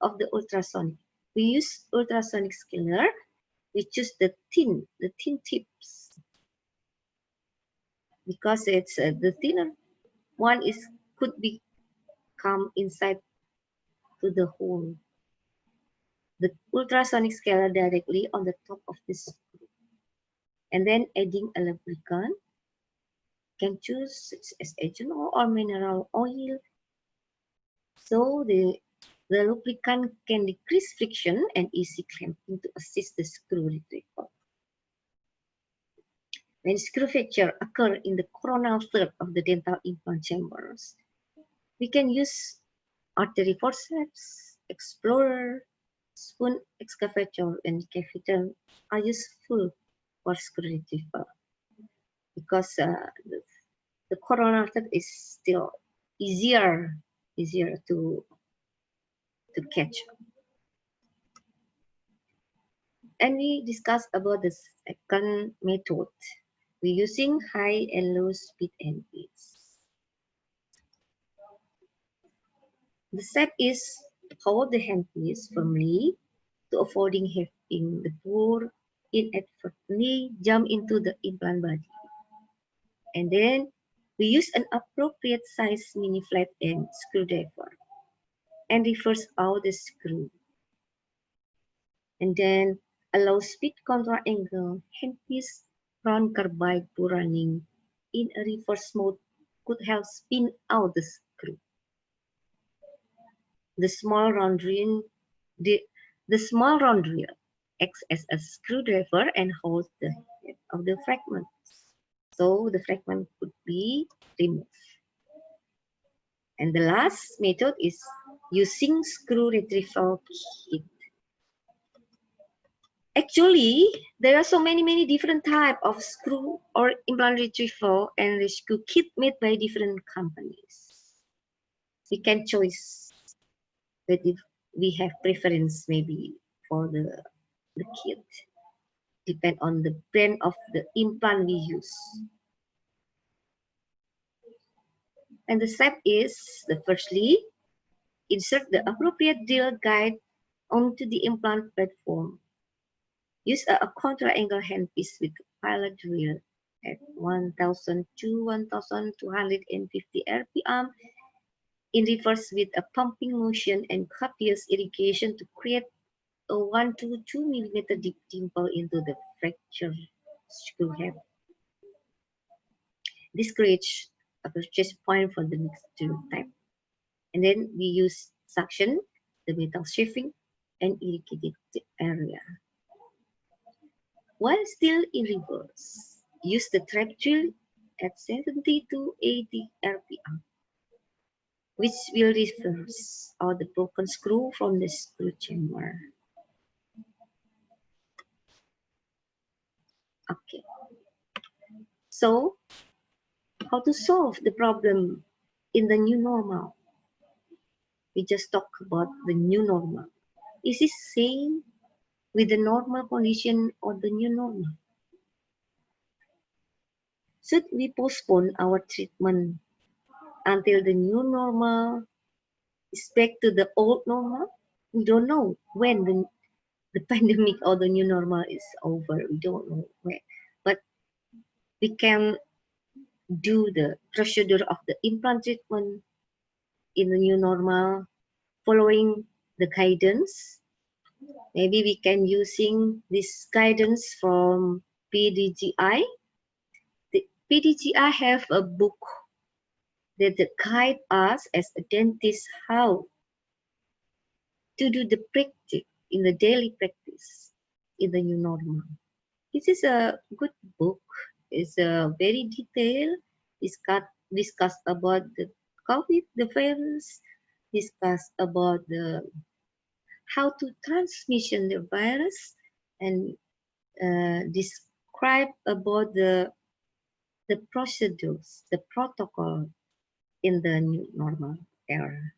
of the ultrasonic. We use ultrasonic scalar. We choose the thin tips because it's the thinner one could come inside to the hole. The ultrasonic scalar directly on the top of the screw, and then adding a lubricant. Can choose as ethanol or mineral oil, so the lubricant can decrease friction and easy clamping to assist the screw retrieval. When screw fracture occur in the coronal third of the dental implant chambers, we can use artery forceps, explorer, spoon excavator, and catheter are useful for screw retrieval because the coronal third is still easier to catch. And we discuss about the second method. We're using high and low speed handpiece. The step is hold the handpiece firmly to avoiding having the burr inadvertently jump into the implant body. And then we use an appropriate size mini flat end screwdriver and reverse out the screw. And then allow speed control angle handpiece round carbide burr running in a reverse mode could help spin out the screw. The small round reel acts as a screwdriver and holds the head of the fragment. so the fragment could be removed. And the last method is using screw retrieval kit. Actually, there are so many different types of screw or implant retrieval and rescue kit made by different companies. We can choose, but if we have preference maybe for the kit, depend on the brand of the implant we use. And the step is, firstly, insert the appropriate drill guide onto the implant platform. Use a contra-angle handpiece with pilot drill at 1,000 to 1,250 RPM in reverse with a pumping motion and copious irrigation to create a 1 to 2 millimeter deep dimple into the fracture screw head. This creates a purchase point for the next drill type. And then we use suction, the metal shaving, and irrigated area. While still in reverse, use the trap drill at 70 to 80 RPM, which will reverse out the broken screw from the screw chamber. Okay. So, how to solve the problem in the new normal? We just talked about the new normal. Is it same with the normal condition or the new normal? Should we postpone our treatment until the new normal is back to the old normal? We don't know when the pandemic or the new normal is over. We don't know when. But we can do the procedure of the implant treatment in the new normal following the guidance. Maybe we can using this guidance from PDGI. The PDGI have a book that guide us as a dentist how to do the practice in the daily practice in the new normal. This is a good book. It's a very detailed. Discuss about the COVID, the virus. Discuss about the how to transmission the virus, and describe about the procedures, the protocol in the new normal era.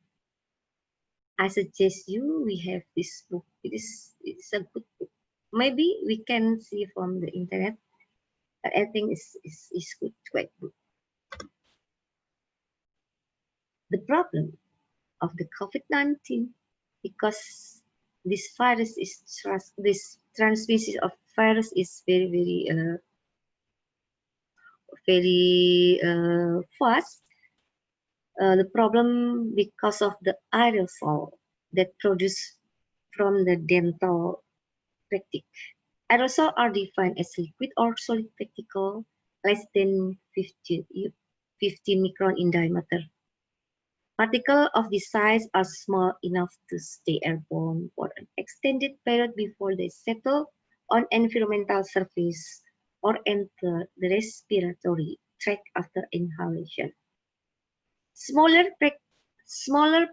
I suggest you we have this book. It's a good book. Maybe we can see from the internet, but I think it's good, quite good. The problem of the COVID-19, because this virus is this transmission of virus is very fast. The problem because of the aerosol that produced from the dental practice. Aerosol are defined as liquid or solid particle less than 50 micron in diameter. Particles of this size are small enough to stay airborne for an extended period before they settle on environmental surface or enter the respiratory tract after inhalation. Smaller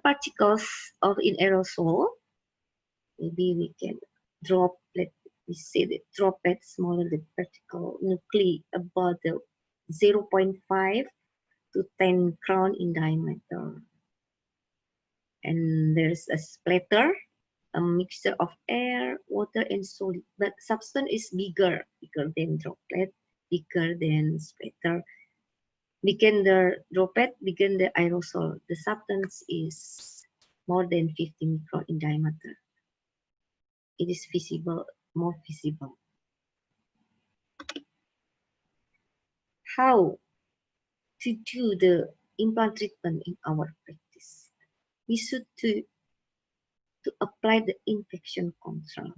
particles of in aerosol, maybe we can droplet. We say the droplet smaller the particle nuclei about the 0.5 to 10 micron in diameter. And there's a splatter, a mixture of air, water, and solid. But substance is bigger than droplet, bigger than splatter. Bigger the droplet, bigger the aerosol. The substance is more than 50 micron in diameter. It is visible, more visible. How to do the implant treatment in our practice? We should to apply the infection control.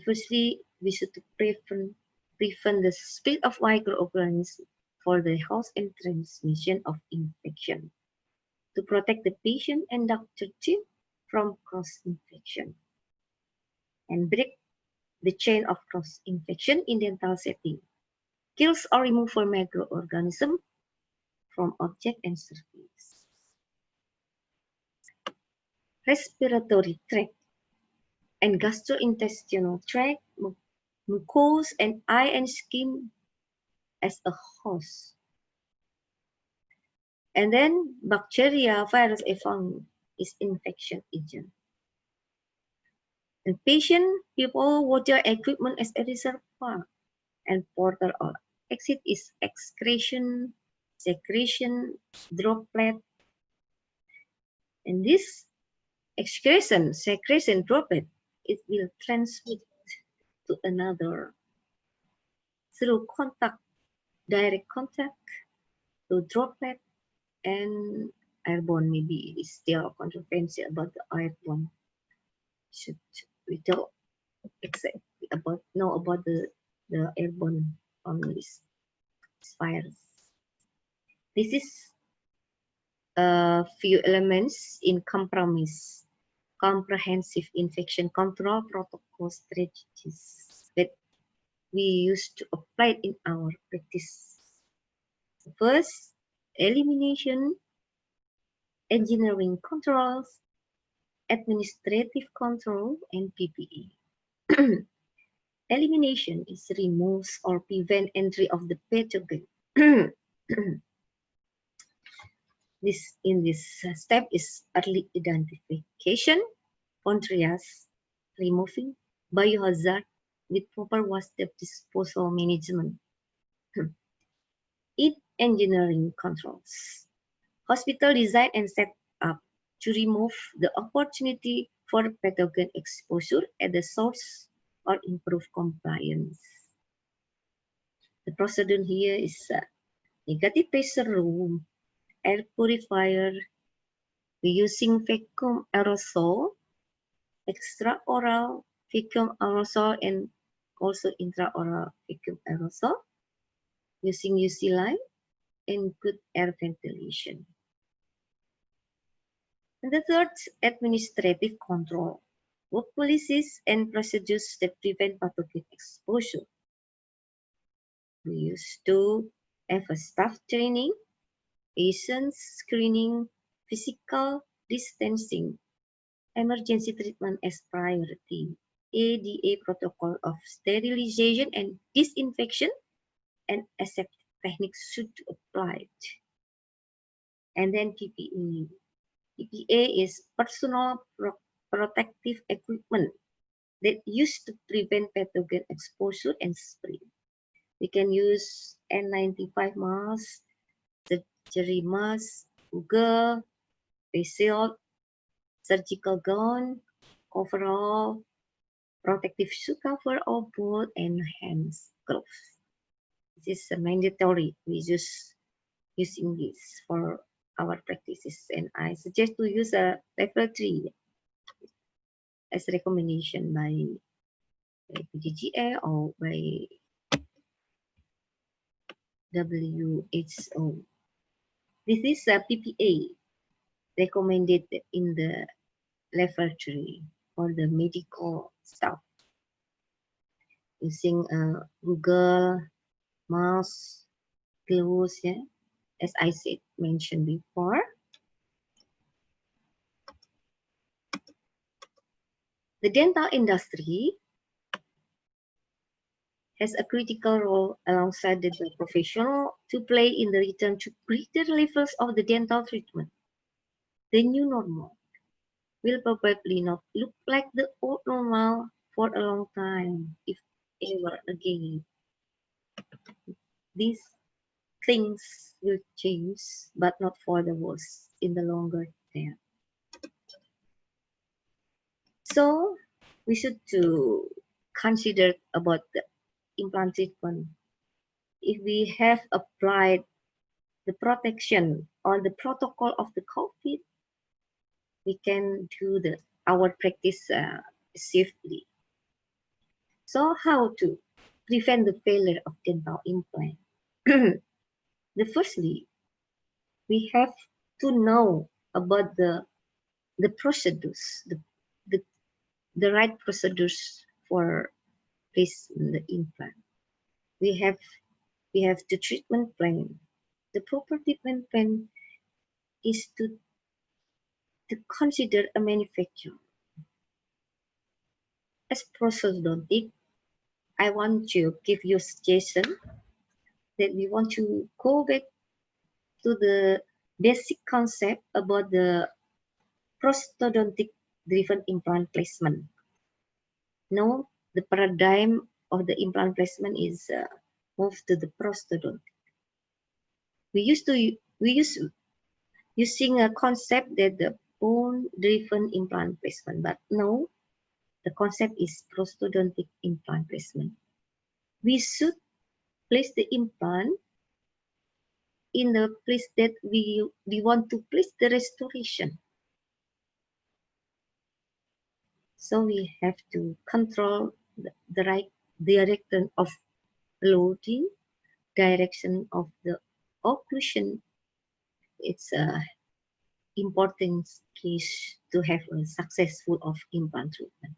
Firstly, we should prevent the spread of microorganisms for the health and transmission of infection, to protect the patient and doctor too from cross-infection, and break the chain of cross-infection in dental setting. kills or remove for microorganism from object and surface. Respiratory tract and gastrointestinal tract, mucous and eye and skin as a host. And then bacteria, virus, and fungus is infection agent. And patient, people, water equipment as a reservoir. And portal or exit is excretion, secretion, droplet. And this excretion, secretion, droplet, it will transmit to another through contact, direct contact, to droplet, and airborne. Maybe it is still controversy about the airborne. Should we don't know about the airborne on this virus? This is a few elements in comprehensive infection control protocol strategies that we used to apply in our practice. First, elimination, engineering controls, administrative control, and PPE. Elimination is removes or prevent entry of the pathogen. This step is early identification, contrast, removing biohazard with proper waste disposal management. In engineering controls, hospital design and set up to remove the opportunity for pathogen exposure at the source or improve compliance. The procedure here is negative pressure room, air purifier, we're using vacuum aerosol, extraoral vacuum aerosol, and also intraoral vacuum aerosol, using UC light and good air ventilation. And the third, administrative control, work policies and procedures that prevent pathogen exposure. We used to have a staff training, patient screening, physical distancing, emergency treatment as priority, ADA protocol of sterilization and disinfection, and aseptic techniques should be applied. And then PPE. PPE is personal protective equipment that used to prevent pathogen exposure and spread. We can use N95 mask, surgery mask, Google, face shield, surgical gown, overall, protective shoe cover or boot, and hands gloves. This is mandatory. We just using this for our practices, and I suggest to use a level 3 as a recommendation by PGGA or by WHO. This is a PPA recommended in the level 3 for the medical staff. Using Google, mask, gloves, yeah, as I said, mentioned before. The dental industry has a critical role alongside the professional to play in the return to greater levels of the dental treatment. The new normal will probably not look like the old normal for a long time, if ever again. These things will change, but not for the worse in the longer term. So we should to consider about the implant treatment. If we have applied the protection or the protocol of the COVID, we can do our practice safely. So how to prevent the failure of dental implant? Firstly, we have to know about the procedures, the right procedures for placing the implant. We have we have the treatment plan. The proper treatment plan is to consider a manufacturer. As prosthodontic, I want to give you a suggestion that we want to go back to the basic concept about the prosthodontic driven implant placement. Now, the paradigm of the implant placement is moved to the prosthodontic. We use using a concept that the bone driven implant placement, but now the concept is prosthodontic implant placement. We should place the implant in the place that we want to place the restoration. So we have to control the right direction of loading, direction of the occlusion. It's a important case to have a successful of implant treatment.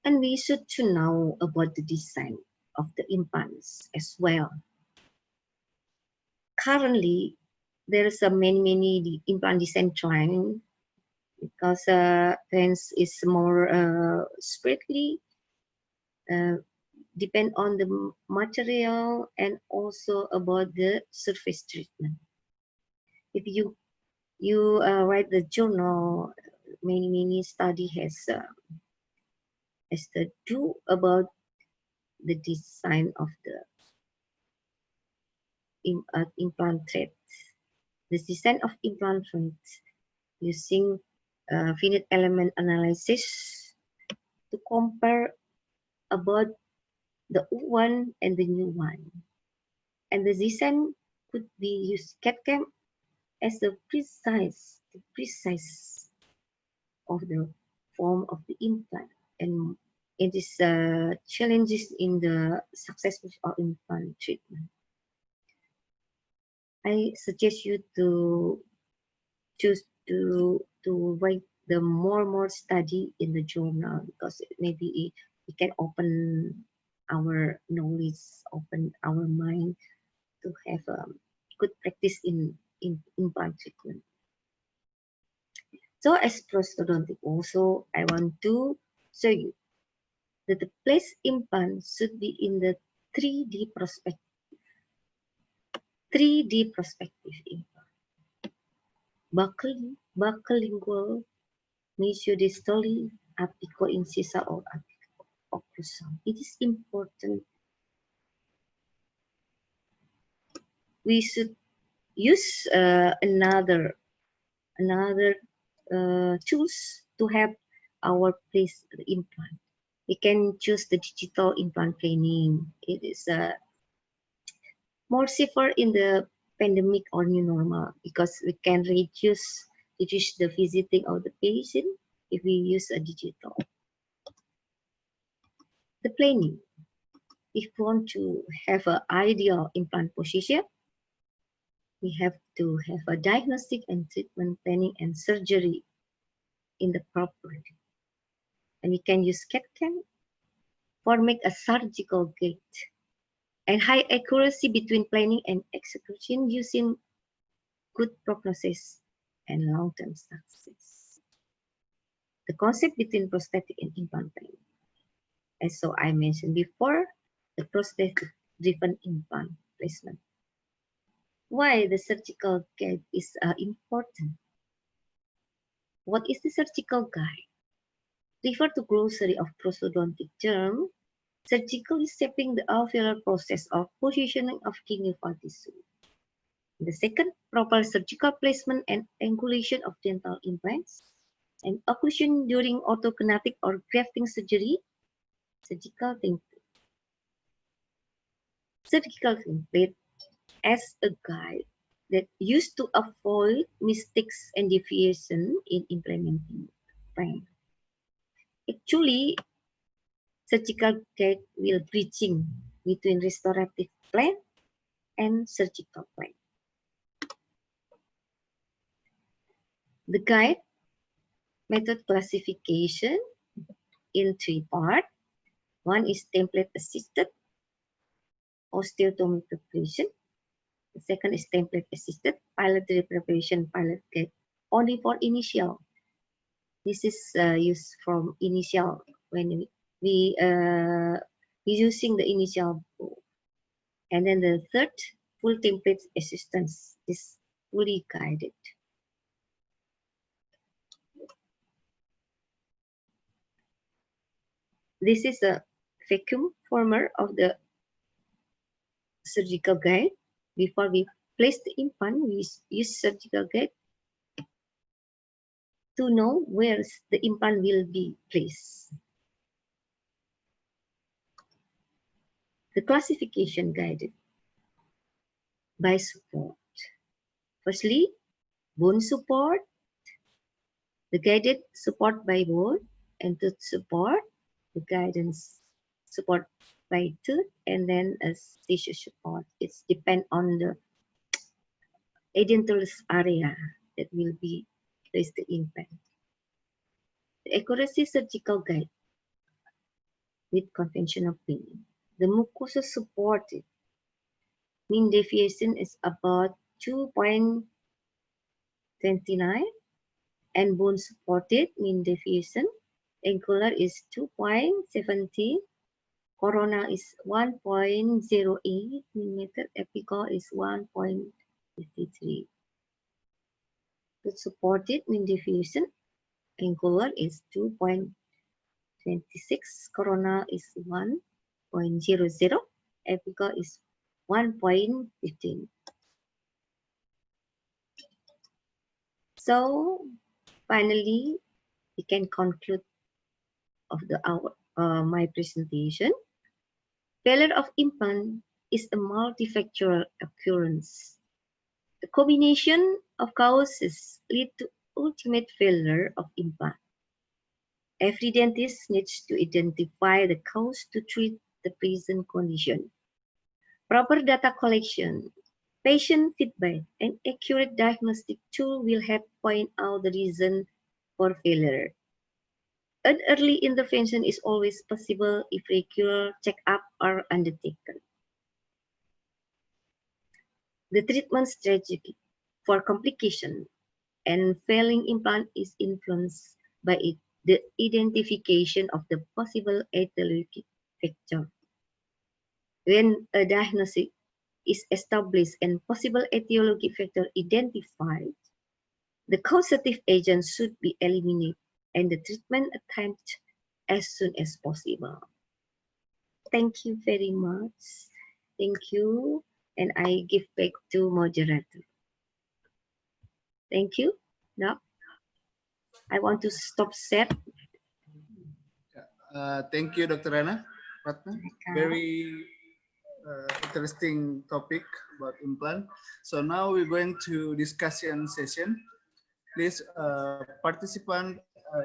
And we should to know about the design of the implants as well. Currently, there is a many implant design trend because trends is more spreadly depend on the material and also about the surface treatment. If you write the journal, many study has to do about the design of the implant threads. The design of implant threads using finite element analysis to compare about the old one and the new one. And the design could be used CAD/CAM as the precise of the form of the implant, and it is challenges in the successful of implant treatment. I suggest you to choose to write the more study in the journal, because maybe it can open our knowledge, open our mind to have good practice in implant treatment. So as prosthodontic also, I want to show you that the place implant should be in the 3D perspective. 3D perspective implant. Buccolingual, mesiodistally, apicoincisa or apico-occlusal. It is important. We should use another tools to help our place implant. We can choose the digital implant planning. It is more safer in the pandemic or new normal, because we can reduce the visiting of the patient if we use a digital. The planning. If we want to have an ideal implant position, we have to have a diagnostic and treatment planning and surgery in the proper. And we can use CAD/CAM for make a surgical gate and high accuracy between planning and execution using good prognosis and long-term success. The concept between prosthetic and implant planning. As so I mentioned before, the prosthetic-driven implant placement. Why the surgical guide is important? What is the surgical guide? Refer to glossary of prosthodontic term. Surgically shaping the alveolar process of positioning of gingival tissue. The second, proper surgical placement and angulation of dental implants, and occlusion during orthognathic or grafting surgery. Surgical template. Surgical template as a guide that used to avoid mistakes and deviation in implementing plan. Actually, surgical guide will bridging between restorative plan and surgical plan. The guide method classification in 3 parts. One is template assisted osteotomy preparation. The second is template assisted pilotary preparation, pilot gate, only for initial. This is used from initial when we using the initial. And then the third, full template assistance is fully guided. This is a vacuum former of the surgical guide. Before we place the implant, we use surgical guide to know where the implant will be placed. The classification guided by support. Firstly, bone support, the guided support by bone, and tooth support, the guidance support by tooth, and then as tissue support. It's depend on the edentulous area that will be placed the implant. The accuracy surgical guide with conventional cleaning. The mucosa supported mean deviation is about 2.29 and bone supported mean deviation angular is 2.17, coronal is 1.08 millimeter, apical is 1.53. The supported mean deviation angular is 2.26, coronal is 1.00, apical is 1.15. So finally, we can conclude of my presentation. Failure of implant is a multifactorial occurrence. The combination of causes lead to ultimate failure of implant. Every dentist needs to identify the cause to treat the present condition. Proper data collection, patient feedback, and accurate diagnostic tool will help point out the reason for failure. An early intervention is always possible if regular check-up are undertaken. The treatment strategy for complication and failing implant is influenced by the identification of the possible etiologic factor. When a diagnosis is established and possible etiologic factor identified, the causative agent should be eliminated and the treatment attempt as soon as possible. Thank you very much. Thank you. And I give back to moderator. Thank you. Now, I want to stop set. Thank you, Dr. Ratna. Very interesting topic about implant. So now we're going to discussion session. Please, participant,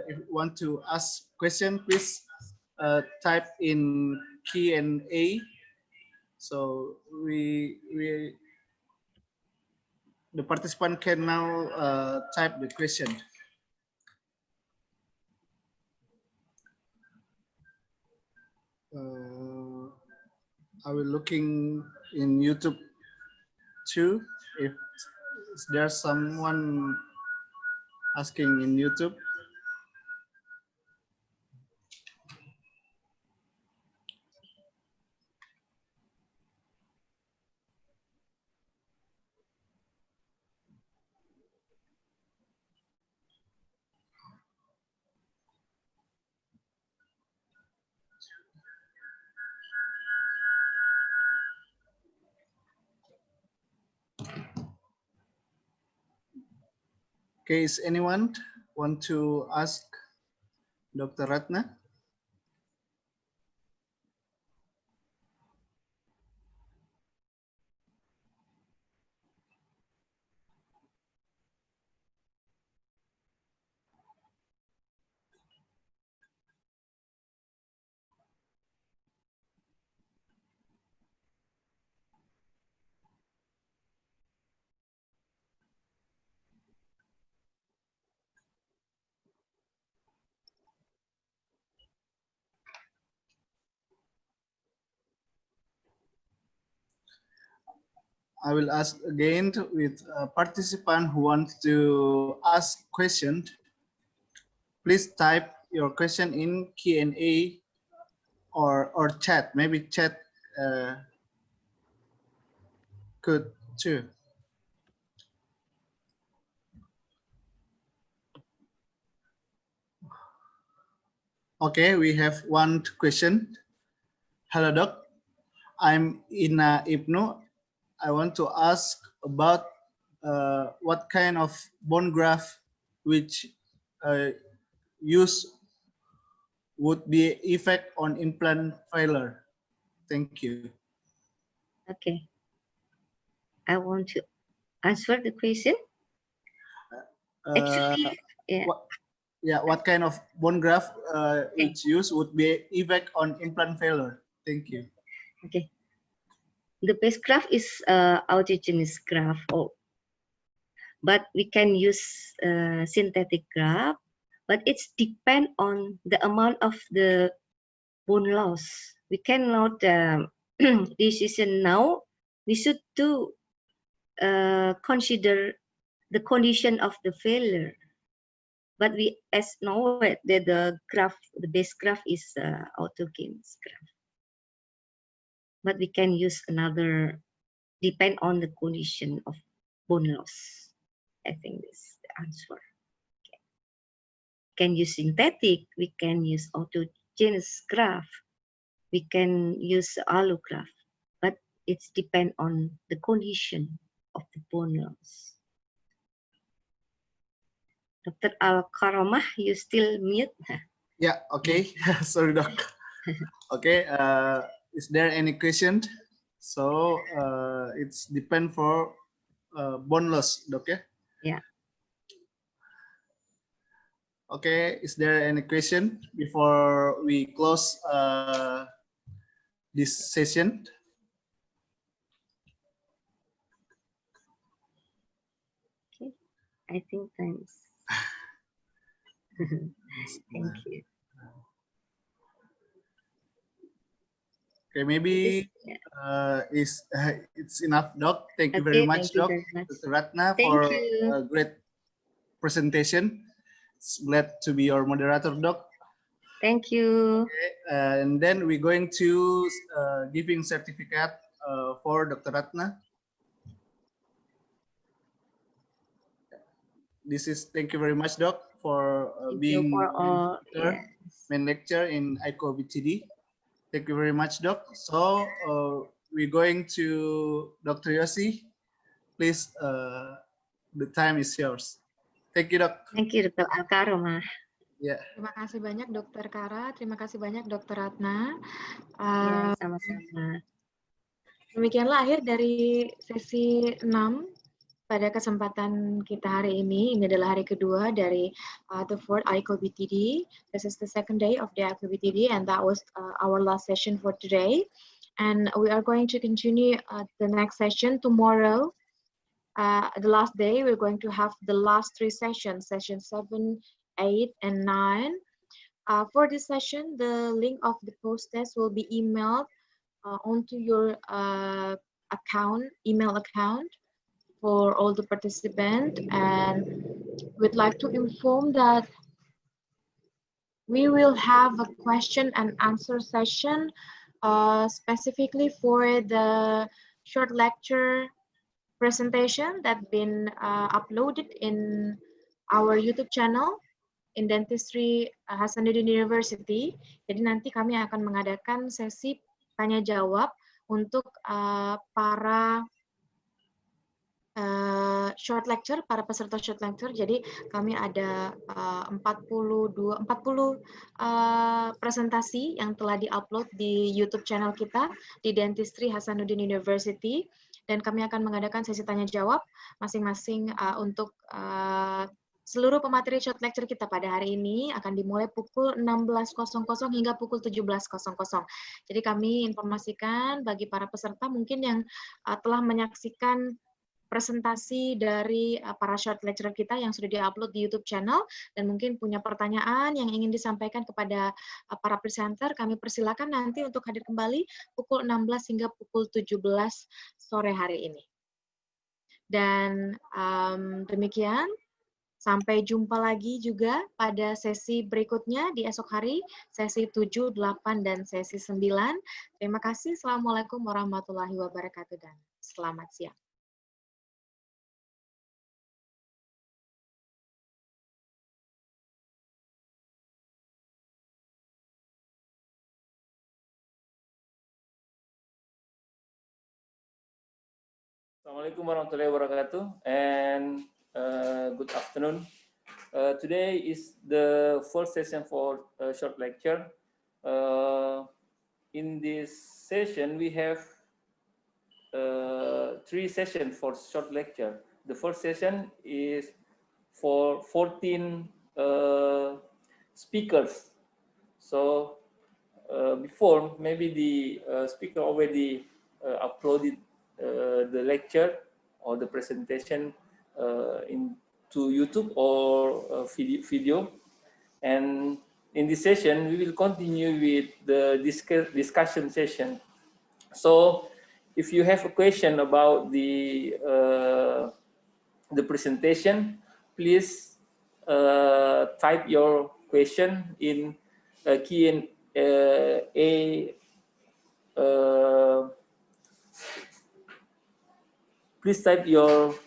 if you want to ask question, please type in Q&A. So the participant can now type the question. I will looking in YouTube too if there's someone asking in YouTube. Okay, is anyone want to ask Dr. Ratna? I will ask again with a participant who wants to ask question. Please type your question in Q&A or chat. Maybe chat could too. Okay, we have one question. Hello, Doc. I'm Ina Ibnu. I want to ask about what kind of bone graft which use would be effect on implant failure. Thank you. Okay. I want to answer the question. Actually, yeah. What kind of bone graft which use would be effect on implant failure? Thank you. Okay. The best graft is autogenous graft, but we can use synthetic graft. But it's depend on the amount of the bone loss. We cannot decision now. We should do consider the condition of the failure. But we as know that the graft, the base graft is autogenous graft. But we can use another, depend on the condition of bone loss. I think this is the answer. Okay. Can use synthetic, we can use autogenous graft, we can use allograft, but it's depend on the condition of the bone loss. Dr. Al-Karamah, you still mute? Yeah, okay. Sorry, Doc. Okay, is there any question? So it's depend for bone loss, Doc, yeah? Yeah. Okay, is there any question before we close this session? Okay, I think thanks. Thank you. Okay, maybe it's enough, Doc. Thank you very much, Doc. Dr. Ratna, for a great presentation. It's glad to be your moderator, Doc. Thank you. Okay, and then we're going to giving certificate for Dr. Ratna. This is, thank you very much, Doc, for being main lecturer in ICO-BTD. Thank you very much, Doc. So we're going to Dr. Yossi. Please, the time is yours. Thank you, Doc. Thank you, Dr. Al-Karamah. Yeah. Terima kasih banyak, Dr. Kara. Terima kasih banyak, Dr. Ratna. Sama-sama. Demikianlah akhir dari sesi 6 pada kesempatan kita hari ini. Ini adalah hari kedua dari the fourth ICO-BTD. This is the second day of the ICO-BTD, and that was our last session for today. And we are going to continue the next session tomorrow. The last day, we're going to have the last 3 sessions, session 7, 8, and 9. For this session, the link of the post test will be emailed onto your email account for all the participants, and we'd like to inform that we will have a question and answer session specifically for the short lecture presentation that's been uploaded in our YouTube channel in Dentistry Hasanuddin University. Jadi nanti kami akan mengadakan sesi tanya jawab untuk para short lecture, para peserta short lecture. Jadi kami ada 40 presentasi yang telah diupload di YouTube channel kita di Dentistry Hasanuddin University, dan kami akan mengadakan sesi tanya jawab masing-masing untuk seluruh pemateri short lecture kita pada hari ini akan dimulai pukul 16.00 hingga pukul 17.00. Jadi kami informasikan bagi para peserta mungkin yang telah menyaksikan presentasi dari para short lecturer kita yang sudah diupload di YouTube channel dan mungkin punya pertanyaan yang ingin disampaikan kepada para presenter, kami persilakan nanti untuk hadir kembali pukul 16 hingga pukul 17 sore hari ini. Dan demikian, sampai jumpa lagi juga pada sesi berikutnya di esok hari, sesi 7, 8, dan sesi 9. Terima kasih. Assalamualaikum warahmatullahi wabarakatuh dan selamat siang. Assalamualaikum warahmatullahi wabarakatuh, and good afternoon. Today is the first session for a short lecture. In this session, we have 3 sessions for short lecture. The first session is for 14 speakers. So before, maybe the speaker already uploaded the lecture or the presentation into YouTube or video. And in this session, we will continue with the discussion session. So if you have a question about the presentation, please type your question in Q&A please type your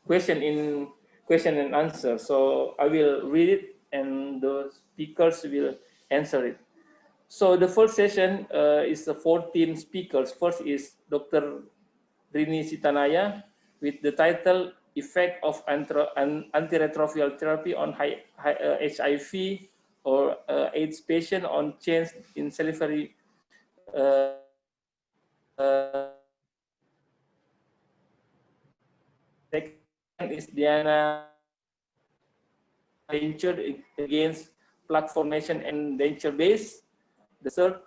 question in question and answer. So I will read it and the speakers will answer it. So the first session is the 14 speakers. First is Dr. Rini Sitanaya with the title Effect of Antiretroviral Therapy on HIV or AIDS patient on change in salivary Second is Diana denture against plaque formation and denture base. The third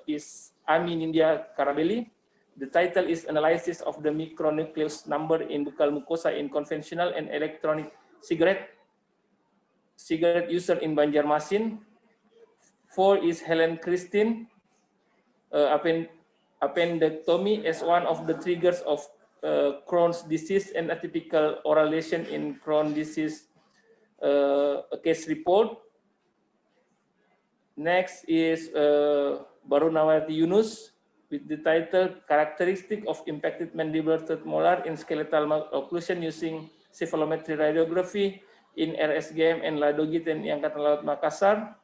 is Ami Nindya Karabelli. The title is Analysis of the Micronucleus Number in Buccal Mucosa in Conventional and Electronic Cigarette User in Banjarmasin. 4 is Helen Christine. Appendectomy as one of the triggers of Crohn's disease and atypical oral lesion in Crohn's disease case report. Next is Barunawati Yunus with the title Characteristic of Impacted Mandibular Third Molar in Skeletal Occlusion using Cephalometry Radiography in RSGM and Lordjie TNI Angkatan Laut Makassar.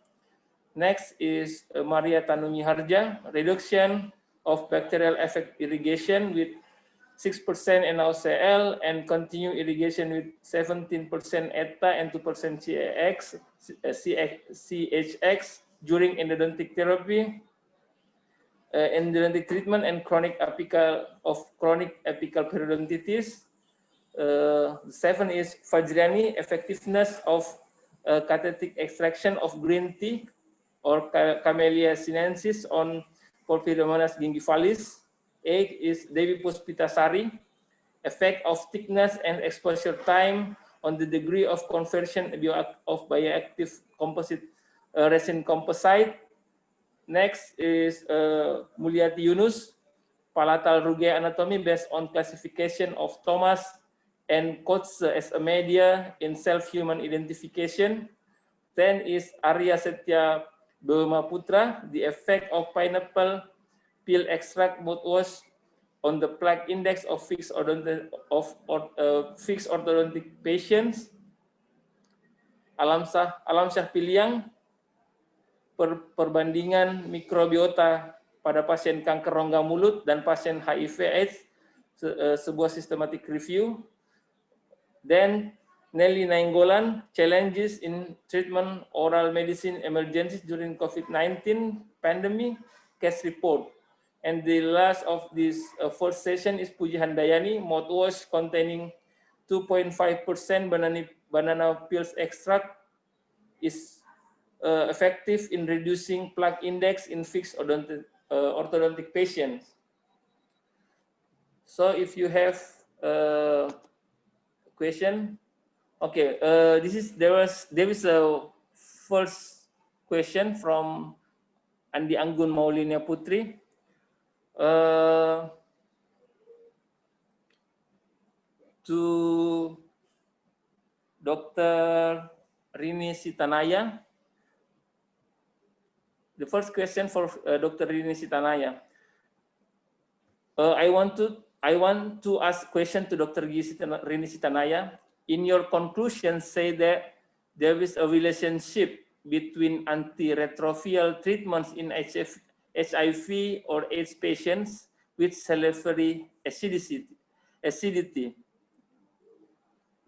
Next is Maria Tanumihardja, reduction of bacterial effect irrigation with 6% NaOCl and continue irrigation with 17% ETA and 2% CHX during endodontic therapy, endodontic treatment and chronic apical periodontitis. 7 is Fajriani, effectiveness of cathetic extraction of green tea or Camellia sinensis on Porphyromonas gingivalis. 8 is Devi Puspitasari, effect of thickness and exposure time on the degree of conversion of bioactive composite resin composite. Next is Mulyati Yunus, palatal rugae anatomy based on classification of Thomas and Kotze as a media in self-human identification. 10 is Arya Setya Putra, the effect of pineapple peel extract mouthwash on the plaque index of fixed orthodontic patients. Alam Syah Piliang, perbandingan mikrobiota pada pasien kanker rongga mulut dan pasien HIV/AIDS, sebuah systematic review. Then Nelly Nainggolan, challenges in treatment oral medicine emergencies during COVID-19 pandemic, case report. And the last of this first session is Puji Handayani, mouthwash containing 2.5% banana peels extract is effective in reducing plaque index in fixed orthodontic patients. So if you have a question, okay, there is a first question from Andi Anggun Maulinia Putri. to Dr. Rini Sitanaya. The first question for Dr. Rini Sitanaya. I want to ask question to Dr. Rini Sitanaya. In your conclusion, say that there is a relationship between antiretroviral treatments in HIV or AIDS patients with salivary acidity,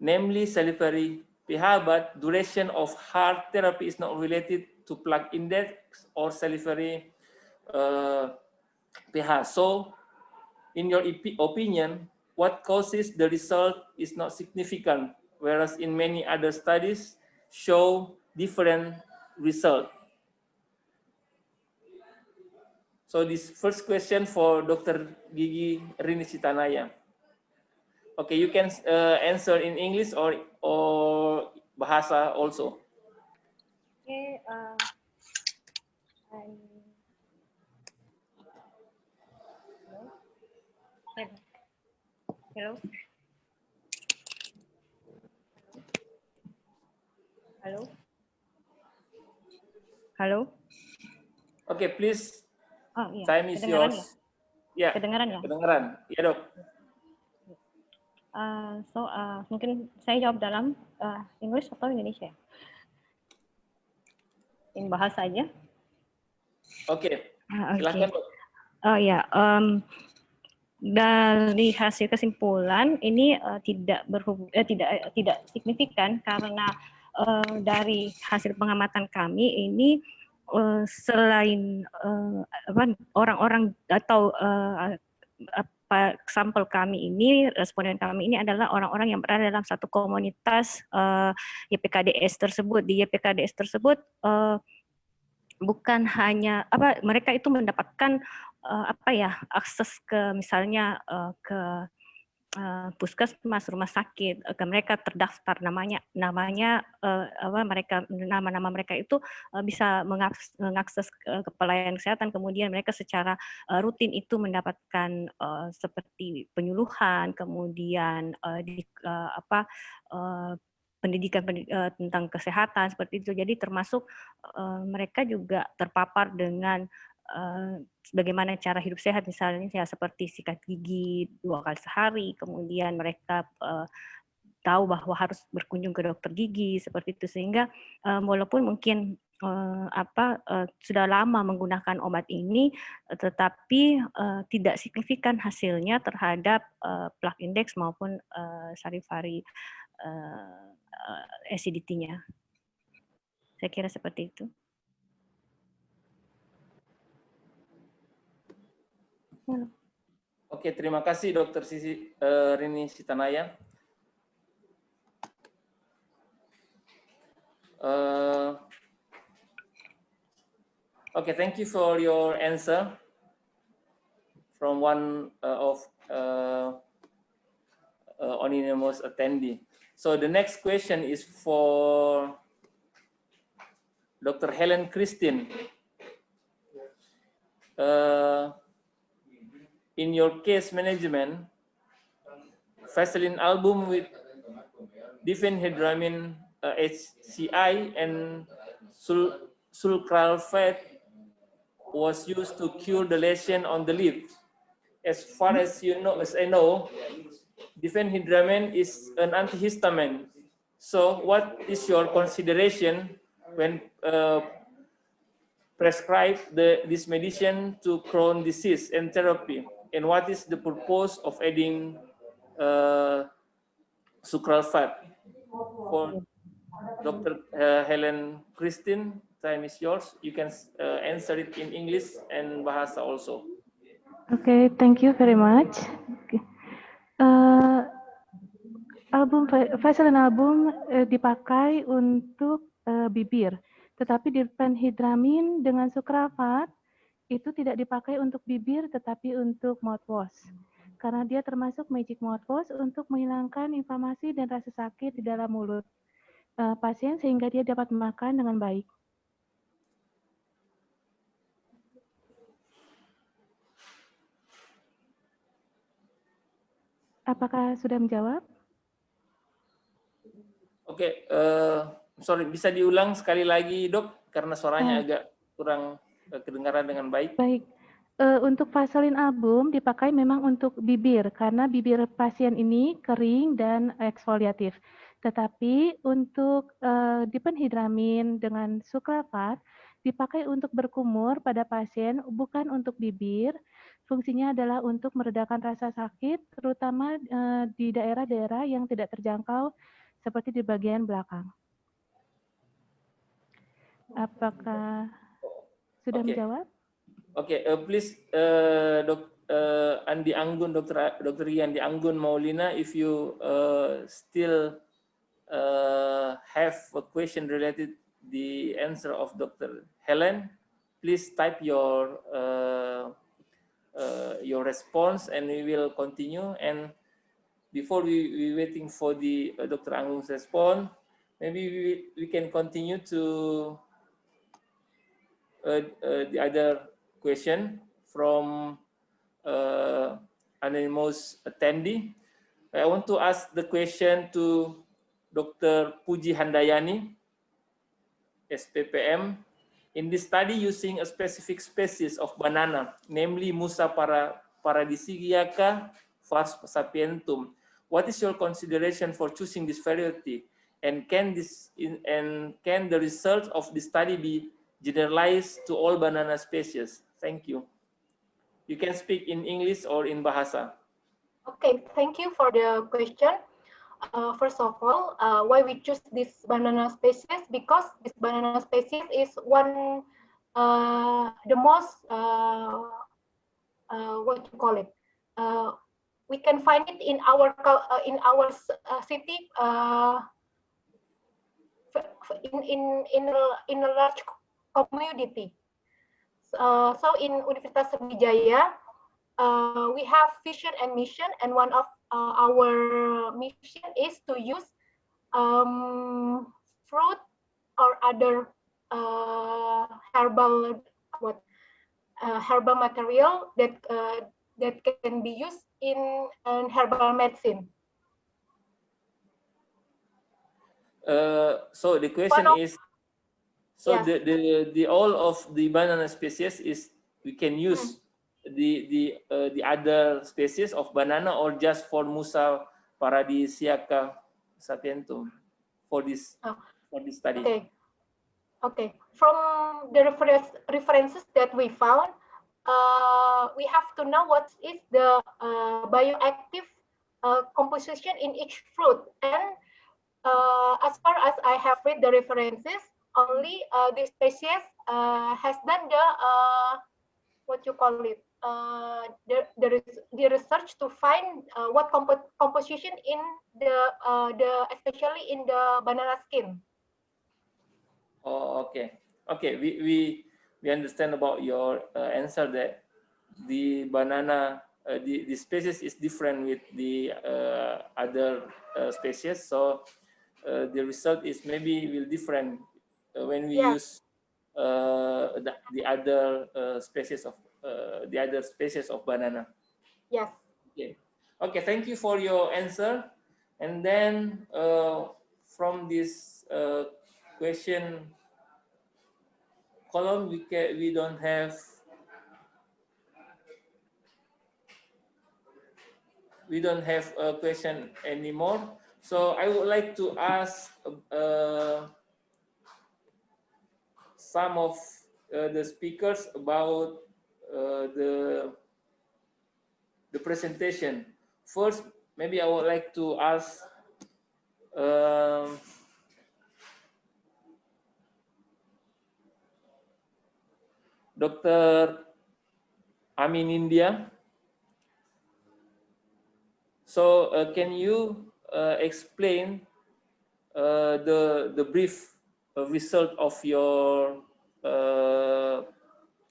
namely salivary pH, but duration of hard therapy is not related to plaque index or salivary pH. So, in your opinion, what causes the result is not significant, whereas in many other studies show different result? So this first question for Dr. Gigi Rini Sitanaya. Okay, you can answer in English or bahasa also. Okay, hello. Halo. Halo. Okay, please. Oh iya. Time is Kedengaran yours. ya? Ya. Kedengaran ya? Kedengaran. Ya, Dok. Mungkin saya jawab dalam English atau Indonesia? In bahasa aja. Oke. Okay. Silakan, Dok. Oh ya. Dari hasil kesimpulan ini tidak signifikan karena dari hasil pengamatan kami ini selain orang-orang atau sampel kami ini, responden kami ini adalah orang-orang yang berada dalam satu komunitas YPKDS tersebut. Di YPKDS tersebut bukan hanya mereka itu mendapatkan akses ke misalnya ke puskesmas, rumah sakit, mereka terdaftar nama-nama mereka itu bisa mengakses ke pelayanan kesehatan, kemudian mereka secara rutin itu mendapatkan seperti penyuluhan, kemudian pendidikan tentang kesehatan seperti itu. Jadi termasuk mereka juga terpapar dengan bagaimana cara hidup sehat, misalnya ya seperti sikat gigi 2 kali sehari, kemudian mereka tahu bahwa harus berkunjung ke dokter gigi seperti itu, sehingga walaupun mungkin sudah lama menggunakan obat ini, tetapi tidak signifikan hasilnya terhadap plaque index maupun salivary acidity-nya. Saya kira seperti itu. Oke, terima kasih Dr. Rini Sitanaya. Okay, thank you for your answer from one of anonymous attendee. So the next question is for Dr. Helen Christine. In your case management, Vaseline album with diphenhydramine HCI and sulcralfate was used to cure the lesion on the lip. As far as I know, diphenhydramine is an antihistamine. So, what is your consideration when prescribe this medicine to Crohn's disease and therapy? And what is the purpose of adding sucralfate? For Dr. Helen Christine, time is yours. You can answer it in English and Bahasa also. Okay, thank you very much. Vaseline album dipakai untuk bibir, tetapi diphenhydramine dengan sucralfate itu tidak dipakai untuk bibir, tetapi untuk mouthwash. Karena dia termasuk magic mouthwash untuk menghilangkan inflamasi dan rasa sakit di dalam mulut pasien sehingga dia dapat makan dengan baik. Apakah sudah menjawab? Oke, sorry, bisa diulang sekali lagi, Dok, karena suaranya agak kurang kedengaran dengan baik. Baik. Untuk vaselin album dipakai memang untuk bibir karena bibir pasien ini kering dan eksfoliatif. Tetapi untuk dipenhidramin dengan sukrafat dipakai untuk berkumur pada pasien, bukan untuk bibir. Fungsinya adalah untuk meredakan rasa sakit, terutama di daerah-daerah yang tidak terjangkau seperti di bagian belakang. Apakah sudah menjawab? Oke, please, Andi Anggun, Dr. Rian Di Anggun Maulina, if you still have a question related the answer of Dr. Helen, please type your response and we will continue. And before we waiting for the Dr. Anggun's response, maybe we can continue to the other question from anonymous attendee. I want to ask the question to Dr. Puji Handayani, SPPM. In this study using a specific species of banana, namely Musa paradisiaca vas sapientum, what is your consideration for choosing this variety? And can the results of the study be generalized to all banana species? Thank you. You can speak in English or in Bahasa. Okay, thank you for the question. First of all, why we choose this banana species? Because this banana species is one the most what you call it. We can find it in our city in a large community. So in Universitas Sriwijaya, we have vision and mission, and one of our mission is to use fruit or other herbal material that can be used in herbal medicine. So the question is, so yes, the all of the banana species is we can use the other species of banana, or just for Musa paradisiaca sapientum for this study? Okay. From the references that we found, we have to know what is the bioactive composition in each fruit. And as far as I have read the references, only this species has done the what you call it, the research to find what composition in the especially in the banana skin. Oh, okay. Okay, we understand about your answer that the banana the species is different with the other species, so the result is maybe will different when we use the other species of banana. Yes. Okay. Okay. Thank you for your answer. And then from this question column, we don't have a question anymore. So I would like to ask some of the speakers about the presentation. First, maybe I would like to ask Dr. Amin India. So can you explain the brief result of your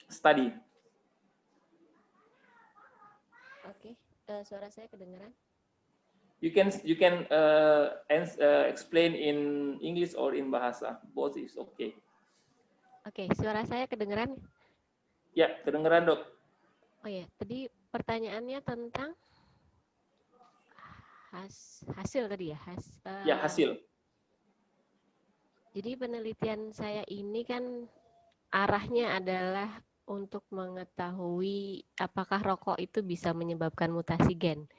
study? Oke, suara saya kedengaran? You can explain in English or in Bahasa. Both is okay. Oke, suara saya kedengaran? Ya, kedengaran, Dok. Oh ya, tadi pertanyaannya tentang hasil tadi ya, ya, hasil. Jadi penelitian saya ini kan arahnya adalah untuk mengetahui apakah rokok itu bisa menyebabkan mutasi gen.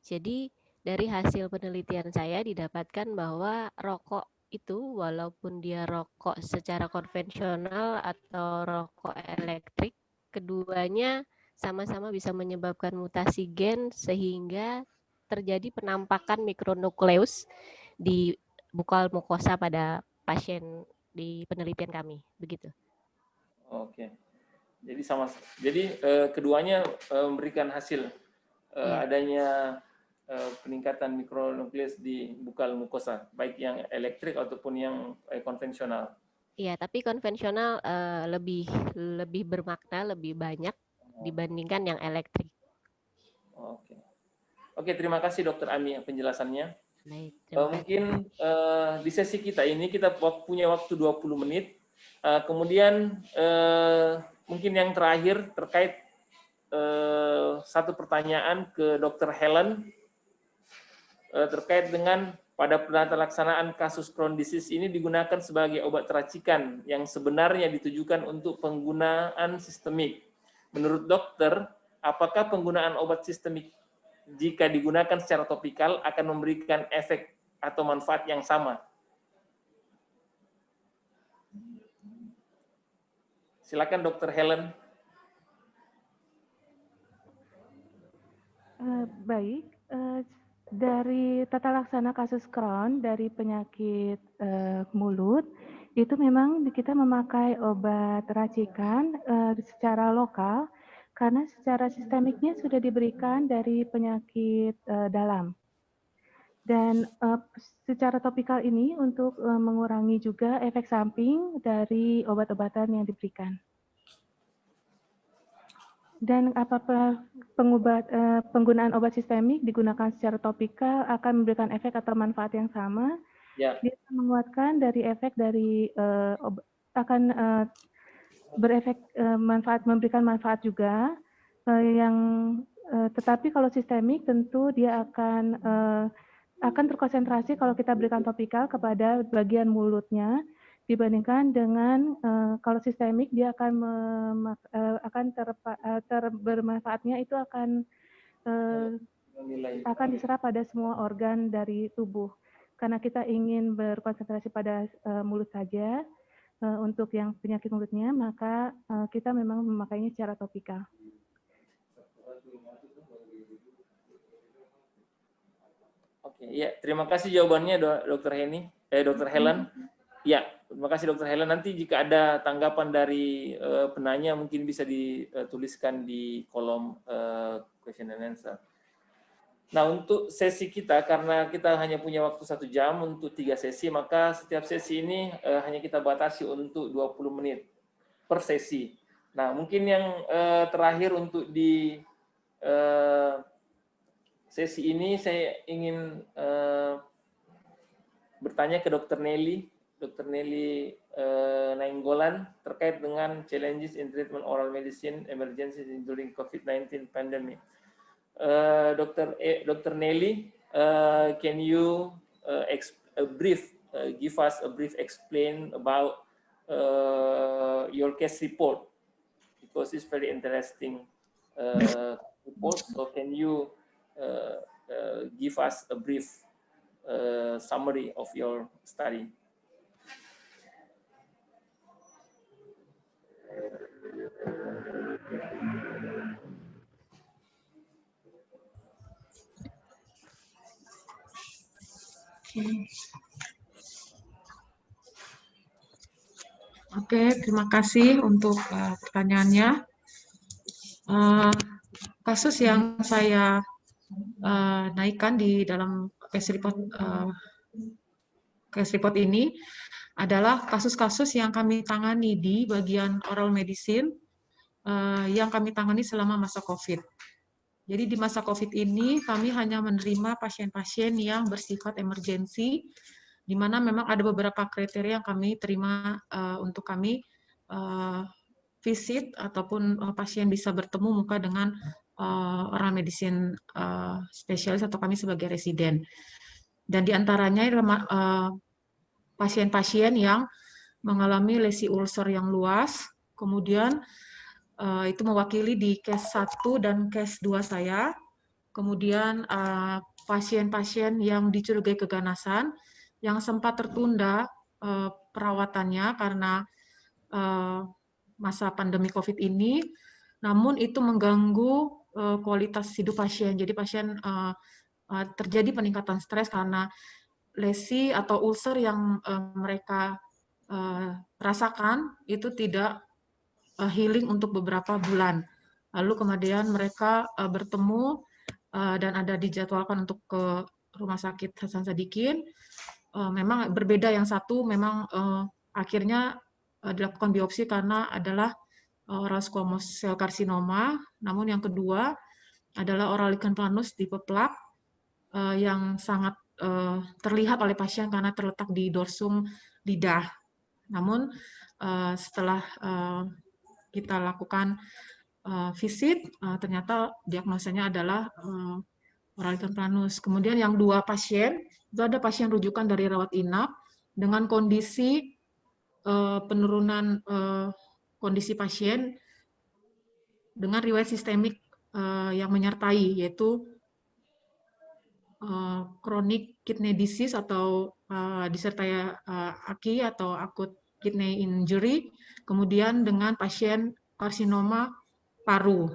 Jadi dari hasil penelitian saya didapatkan bahwa rokok itu walaupun dia rokok secara konvensional atau rokok elektrik, keduanya sama-sama bisa menyebabkan mutasi gen sehingga terjadi penampakan mikronukleus di bukal mukosa pada pasien di penelitian kami, begitu. Oke. Jadi keduanya memberikan hasil adanya peningkatan mikronukleus di bukal mukosa, baik yang elektrik ataupun yang konvensional. Iya, tapi konvensional lebih bermakna, lebih banyak dibandingkan yang elektrik. Oke, terima kasih Dokter Ami penjelasannya. Baik, mungkin di sesi kita ini kita punya waktu 20 menit. Kemudian mungkin yang terakhir terkait satu pertanyaan ke Dr. Helen terkait dengan pada penata laksanaan kasus Crohn disease ini digunakan sebagai obat racikan yang sebenarnya ditujukan untuk penggunaan sistemik. Menurut dokter, apakah penggunaan obat sistemik jika digunakan secara topikal akan memberikan efek atau manfaat yang sama? Silakan Dr. Helen. Baik, dari tata laksana kasus Crohn dari penyakit mulut itu memang kita memakai obat racikan secara lokal karena secara sistemiknya sudah diberikan dari penyakit dalam. Dan secara topikal ini untuk mengurangi juga efek samping dari obat-obatan yang diberikan. Dan apabila penggunaan obat sistemik digunakan secara topikal akan memberikan efek atau manfaat yang sama. Ya. Dia menguatkan dari efek dari akan berefek memberikan manfaat juga. Tetapi kalau sistemik tentu dia akan terkonsentrasi kalau kita berikan topikal kepada bagian mulutnya. Dibandingkan dengan kalau sistemik dia akan bermanfaatnya itu akan diserap pada semua organ dari tubuh karena kita ingin berkonsentrasi pada mulut saja untuk yang penyakit mulutnya maka kita memang memakainya secara topikal. Oke, ya terima kasih jawabannya Dr. Helen. Ya, terima kasih Dr. Helen. Nanti jika ada tanggapan dari penanya mungkin bisa dituliskan di kolom question and answer. Nah, untuk sesi kita, karena kita hanya punya waktu 1 jam untuk 3 sesi, maka setiap sesi ini hanya kita batasi untuk 20 menit per sesi. Nah, mungkin yang terakhir untuk di sesi ini saya ingin bertanya ke Dr. Nelly. Dr. Nelly Nainggolan terkait dengan challenges in treatment oral medicine emergencies during COVID-19 pandemic. Dr. Nelly, can you give us a brief explain about your case report because it's very interesting report. So can you give us a brief summary of your study? Oke, terima kasih untuk pertanyaannya. Kasus yang saya naikkan di dalam case report ini adalah kasus-kasus yang kami tangani di bagian oral medicine yang kami tangani selama masa COVID. Jadi di masa COVID ini kami hanya menerima pasien-pasien yang bersifat emergensi, di mana memang ada beberapa kriteria yang kami terima untuk kami visit ataupun pasien bisa bertemu muka dengan oral medicine spesialis atau kami sebagai residen. Dan di antaranya pasien-pasien yang mengalami lesi ulcer yang luas. Kemudian itu mewakili di case 1 dan case 2 saya. Kemudian pasien-pasien yang dicurigai keganasan yang sempat tertunda perawatannya karena masa pandemi COVID ini, namun itu mengganggu kualitas hidup pasien. Jadi pasien terjadi peningkatan stres karena lesi atau ulcer yang mereka rasakan itu tidak healing untuk beberapa bulan. Lalu kemudian mereka bertemu dan ada dijadwalkan untuk ke Rumah Sakit Hasan Sadikin. Memang berbeda, yang satu memang akhirnya dilakukan biopsi karena adalah oral squamous cell carcinoma, namun yang kedua adalah oral lichen planus tipe plak yang sangat terlihat oleh pasien karena terletak di dorsum lidah. Namun setelah kita lakukan visit, ternyata diagnosanya adalah oral lichen planus. Kemudian yang dua pasien, itu ada pasien rujukan dari rawat inap dengan kondisi penurunan kondisi pasien dengan riwayat sistemik yang menyertai, yaitu chronic kidney disease atau disertai AKI atau acute kidney injury, kemudian dengan pasien karsinoma paru.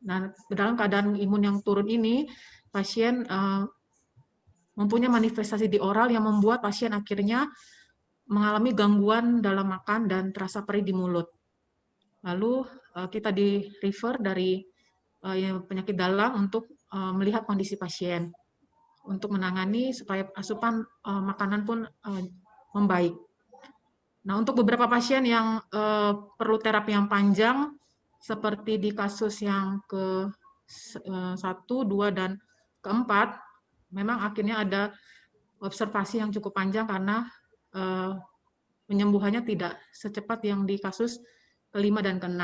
Nah, dalam keadaan imun yang turun ini, pasien mempunyai manifestasi di oral yang membuat pasien akhirnya mengalami gangguan dalam makan dan terasa perih di mulut. Lalu kita di-refer dari penyakit dalam untuk melihat kondisi pasien, untuk menangani supaya asupan makanan pun membaik. Nah, untuk beberapa pasien yang perlu terapi yang panjang, seperti di kasus yang ke-1, 2, dan ke-4, memang akhirnya ada observasi yang cukup panjang karena penyembuhannya tidak secepat yang di kasus ke-5 dan ke-6.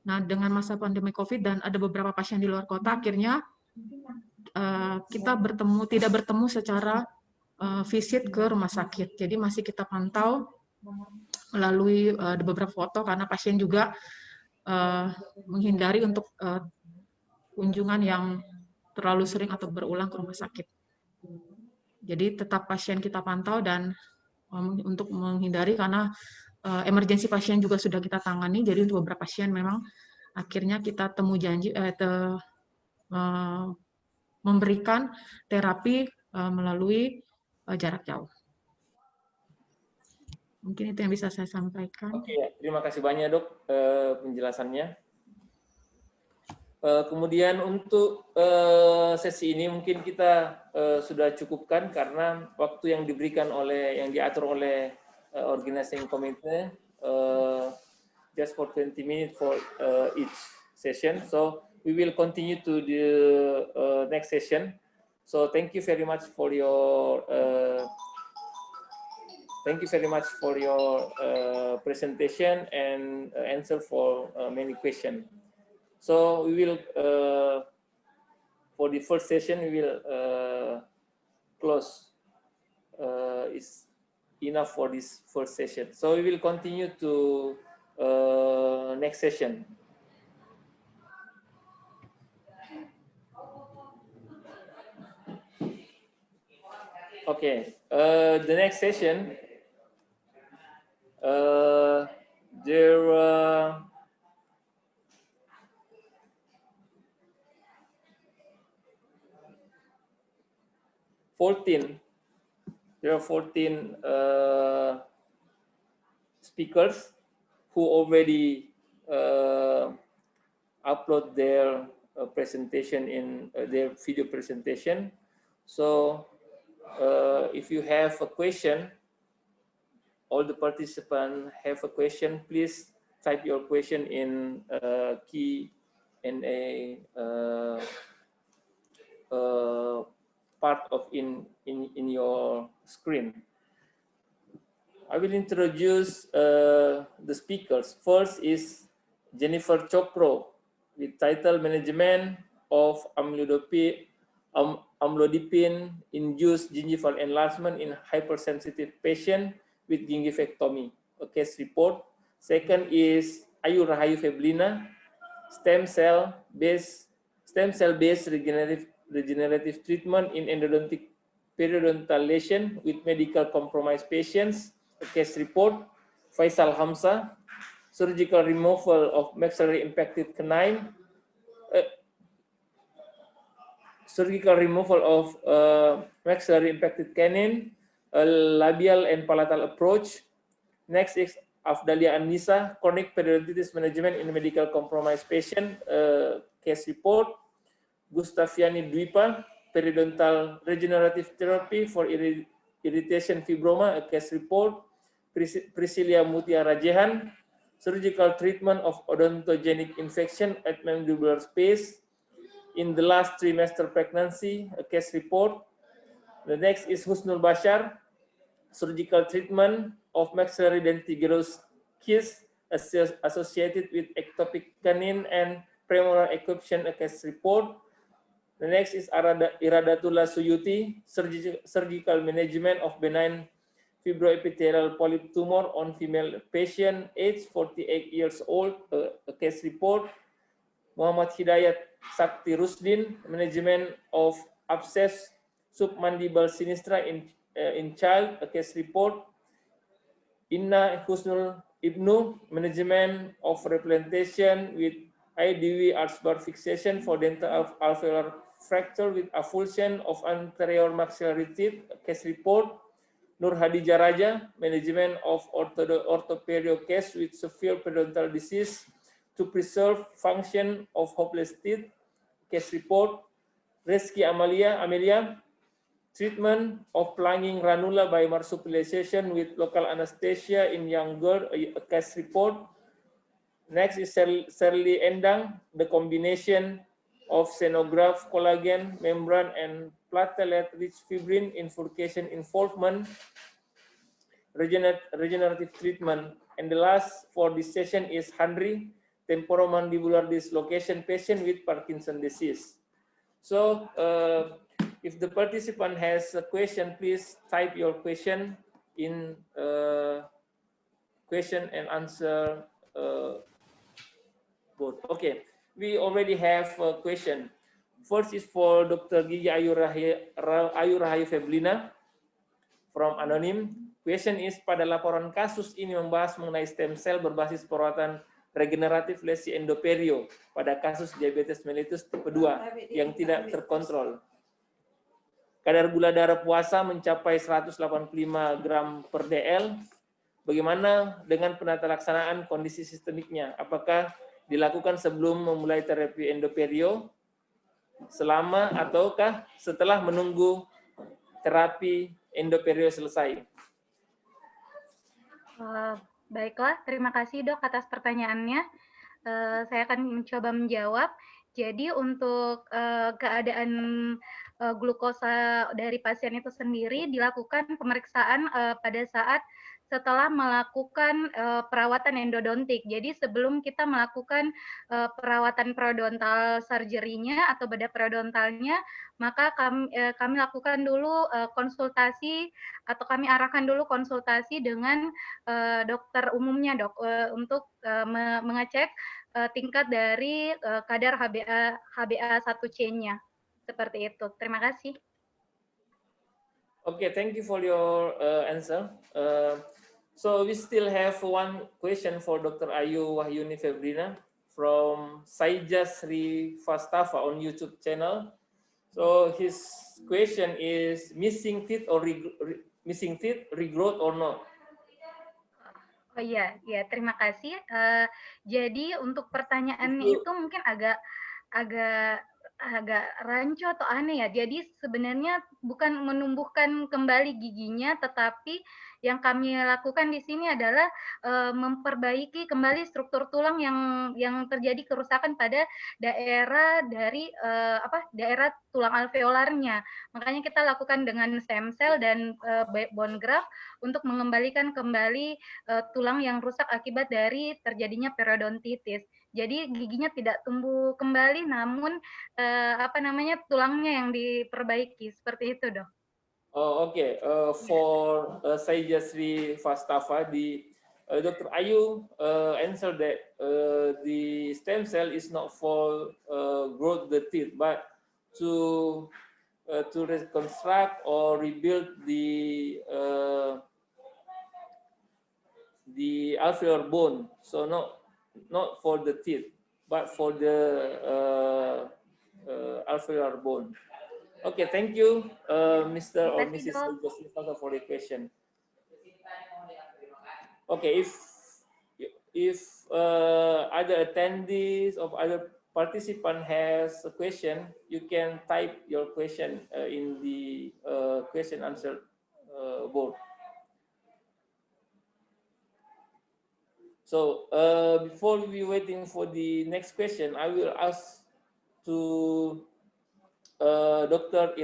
Nah, dengan masa pandemi COVID dan ada beberapa pasien di luar kota, akhirnya kita tidak bertemu secara visit ke rumah sakit. Jadi masih kita pantau melalui beberapa foto karena pasien juga menghindari untuk kunjungan yang terlalu sering atau berulang ke rumah sakit. Jadi tetap pasien kita pantau dan untuk menghindari karena emergensi pasien juga sudah kita tangani. Jadi untuk beberapa pasien memang akhirnya kita temu janji memberikan terapi melalui jarak jauh. Mungkin itu yang bisa saya sampaikan. Oke, terima kasih banyak dok penjelasannya. Kemudian untuk sesi ini mungkin kita sudah cukupkan karena waktu yang diberikan yang diatur oleh organizing committee just for 20 minutes for each session. So we will continue to the next session. So thank you very much for your presentation and answer for many questions. So we will, for the first session, we will close. It's enough for this first session. So we will continue to next session. Okay, the next session, there 14. There are 14 speakers who already upload their presentation in their video presentation. So if you have a question, all the participants have a question, please type your question in Q&A part of in your screen. I will introduce the speakers. First is Jennifer Chopro with title Management of Amyloidopathy amlodipine-induced gingival enlargement in hypersensitive patient with gingivectomy, a case report. Second is Ayu Rahayu Feblina, stem cell-based regenerative treatment in endodontic periodontal lesion with medical compromised patients, a case report. Faisal Hamza, surgical removal of maxillary impacted canine, surgical removal of maxillary impacted canine, a labial and palatal approach. Next is Afdalia Anissa, chronic periodontitis management in medical compromised patient, case report. Gustaviani Dwipa, periodontal regenerative therapy for irritation fibroma, a case report. Priscilia Mutia Rajehan, surgical treatment of odontogenic infection at mandibular space in the last trimester pregnancy, a case report. The next is Husnul Bashar, surgical treatment of maxillary dentigerous cyst associated with ectopic canine and premolar equiption, a case report. The next is Iradatullah Suyuti, surgical management of benign fibroepithelial polyp tumor on female patient, age 48 years old, a case report. Muhammad Hidayat Sakti Rusdin, management of abscess submandible sinistra in child, a case report. Inna Husnul Ibnu, management of replantation with IDW arch bar fixation for dental alveolar fracture with avulsion of anterior maxillary teeth, a case report. Nur Hadijah Raja, management of orthoperio case with severe periodontal disease to preserve function of hopeless teeth, case report. Reski Amelia, treatment of plunging ranula by marsupialization with local anesthesia in young girl, a case report. Next is Shirley Endang, the combination of xenograph collagen membrane and platelet-rich fibrin infusion involvement, regenerative treatment. And the last for this session is Henry, temporomandibular dislocation patient with Parkinson disease. So if the participant has a question, please type your question in question and answer both. Okay, we already have a question. First is for Dr. Gigi Ayu Rahayu Feblina from Anonym. Question is, pada laporan kasus ini membahas mengenai stem cell berbasis perawatan regeneratif lesi endoperio pada kasus diabetes mellitus tipe 2 yang tidak terkontrol. Kadar gula darah puasa mencapai 185 gram per dl. Bagaimana dengan penata laksanaan kondisi sistemiknya? Apakah dilakukan sebelum memulai terapi endoperio, selama ataukah setelah menunggu terapi endoperio selesai? Baiklah, terima kasih Dok atas pertanyaannya. Saya akan mencoba menjawab. Jadi untuk keadaan glukosa dari pasien itu sendiri dilakukan pemeriksaan pada saat setelah melakukan perawatan endodontik. Jadi sebelum kita melakukan perawatan periodontal surgery-nya atau bedah periodontalnya, maka kami lakukan dulu konsultasi atau kami arahkan dulu konsultasi dengan dokter umumnya, Dok, untuk mengecek tingkat dari kadar HbA1c-nya. Seperti itu. Terima kasih. Okay, thank you for your answer. So we still have one question for Dr. Ayu Wahyuni Febrina from Saija Sri Fastafa on YouTube channel. So his question is missing teeth or regrowth or not? Oh iya, ya terima kasih. Jadi untuk pertanyaannya itu mungkin agak rancu atau aneh ya. Jadi sebenarnya bukan menumbuhkan kembali giginya, tetapi Yang kami lakukan di sini adalah memperbaiki kembali struktur tulang yang terjadi kerusakan pada daerah dari daerah tulang alveolarnya. Makanya kita lakukan dengan stem cell dan bone graft untuk mengembalikan kembali tulang yang rusak akibat dari terjadinya periodontitis. Jadi giginya tidak tumbuh kembali, namun tulangnya yang diperbaiki. Seperti itu, Dok. Oh, okay. For Saijasri Fastafa, Dr. Ayu answered that the stem cell is not for growth the teeth, but to reconstruct or rebuild the alveolar bone. So not for the teeth, but for the alveolar bone. Okay, thank you, Mr. or Mrs. Joseph, for the question. Okay, if other attendees or other participant has a question, you can type your question in the question answer board. So before we waiting for the next question, I will ask to Dr.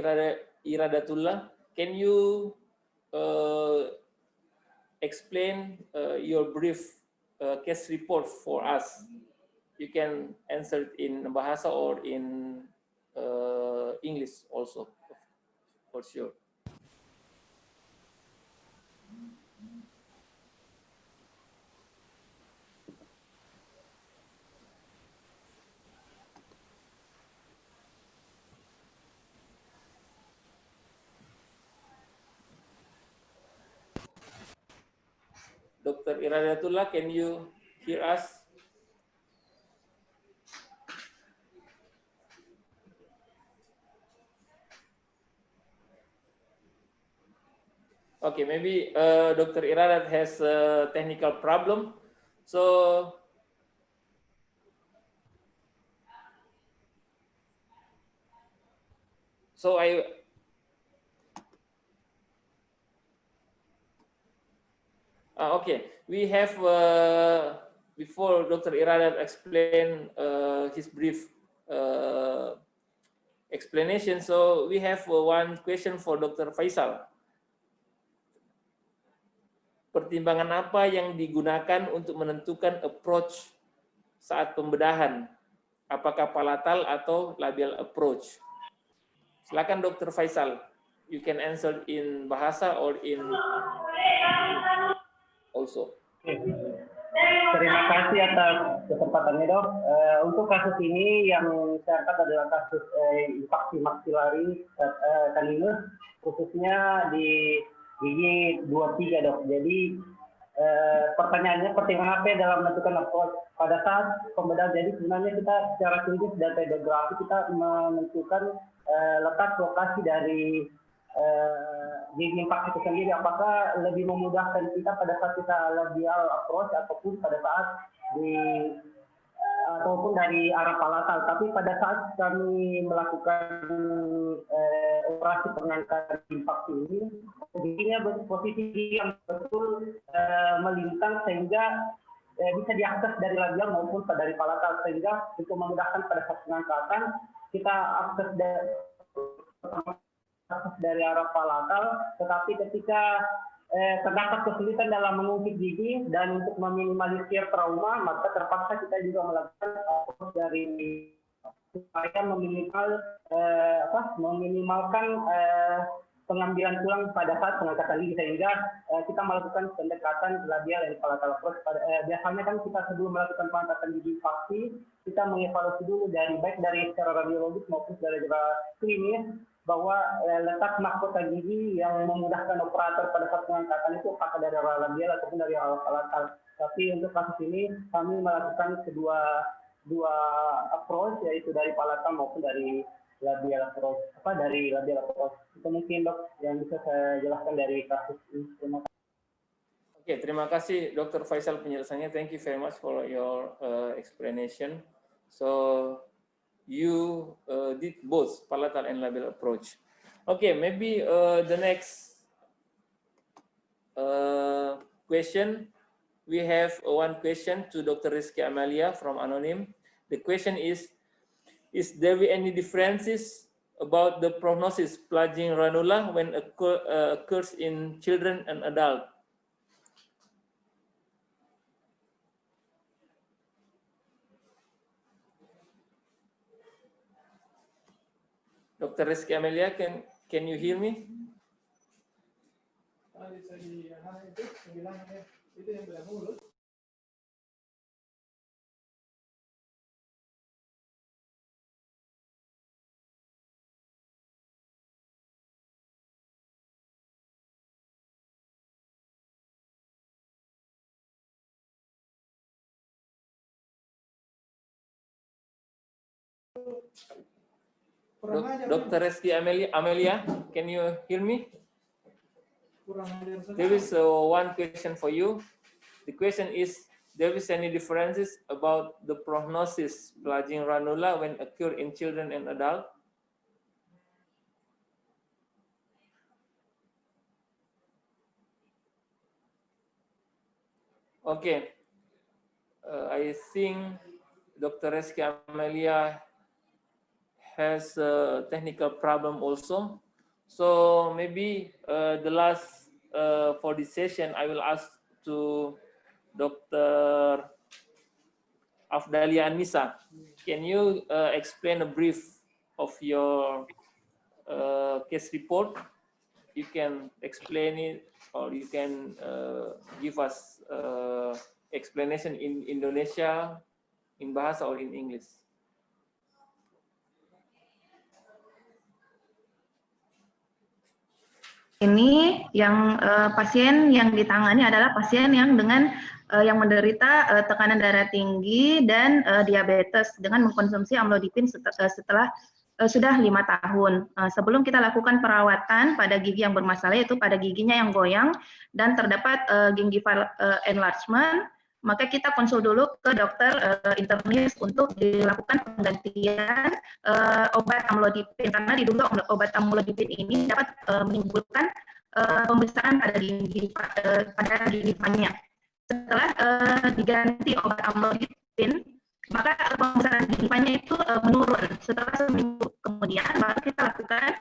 Iradatullah, can you explain your brief case report for us? You can answer it in Bahasa or in English also, for sure. Dr. Iradatullah, can you hear us? Okay, maybe Dr. Iradat has a technical problem. So okay, we have before Dr. Iradat explain his brief explanation. So we have one question for Dr. Faisal. Pertimbangan apa yang digunakan untuk menentukan approach saat pembedahan? Apakah palatal atau labial approach? Silakan Dr. Faisal. You can answer in bahasa or in also. Terima kasih atas kesempatannya, Dok. Untuk kasus ini yang saya angkat adalah kasus infeksi maksilari kanina, khususnya di gigi 23, Dok. Jadi pertanyaannya pertimbangan apa dalam menentukan approach pada saat pembedahan. Jadi sebenarnya kita secara klinis dan pedografi kita menentukan letak lokasi dari gigi infeksi itu sendiri, apakah lebih memudahkan kita pada saat kita labial approach ataupun pada saat ataupun dari arah palatal. Tapi pada saat kami melakukan operasi pengangkatan infeksi ini, giginya posisi yang betul melintang sehingga bisa diakses dari labial maupun dari palatal, sehingga untuk memudahkan pada saat pengangkatan kita akses dari arah palatal, tetapi ketika terdapat kesulitan dalam mengungkit gigi dan untuk meminimalisir trauma, maka terpaksa kita juga melakukan dari supaya meminimalkan pengambilan tulang pada saat pengangkatan gigi, sehingga kita melakukan pendekatan labial dan palatal approach. Biasanya kan kita sebelum melakukan pengangkatan gigi pasti kita mengevaluasi dulu baik dari secara radiologis maupun dari klinis bahwa letak mahkota gigi yang memudahkan operator pada saat pengangkatan itu apakah dari arah labial ataupun dari arah palatal. Tapi untuk kasus ini kami melakukan dua approach, yaitu dari palatal maupun dari labial approach. Dari labial approach. Itu mungkin, Dok, yang bisa saya jelaskan dari kasus ini. Terima kasih. Oke, terima kasih Dr. Faisal penjelasannya. Thank you very much for your explanation. So you did both palatal and labial approach. Okay, maybe the next question. We have one question to Dr. Rizky Amalia from Anonym. The question is there any differences about the prognosis pluging ranula when occurs in children and adults? Dr. Rizky Amelia, can you hear me? Dr. Rizky Amelia, can you hear me? There is one question for you. The question is, there is any differences about the prognosis pluging ranula when occur in children and adults? Okay, I think Dr. Rizky Amelia has a technical problem also. So maybe the last for this session, I will ask to Dr. Afdalia Anissa. Can you explain a brief of your case report? You can explain it, or you can give us explanation in Indonesia, in Bahasa, or in English. Ini yang pasien yang ditangani adalah pasien yang dengan yang menderita tekanan darah tinggi dan diabetes dengan mengkonsumsi amlodipin setelah sudah 5 tahun. Sebelum kita lakukan perawatan pada gigi yang bermasalah, yaitu pada giginya yang goyang dan terdapat gingival enlargement, maka kita konsul dulu ke dokter internis untuk dilakukan penggantian obat amlodipin, karena diduga obat amlodipin ini dapat menimbulkan pembesaran pada gingivanya. Setelah diganti obat amlodipin, maka pembesaran gingivanya itu menurun. Setelah seminggu kemudian, baru kita lakukan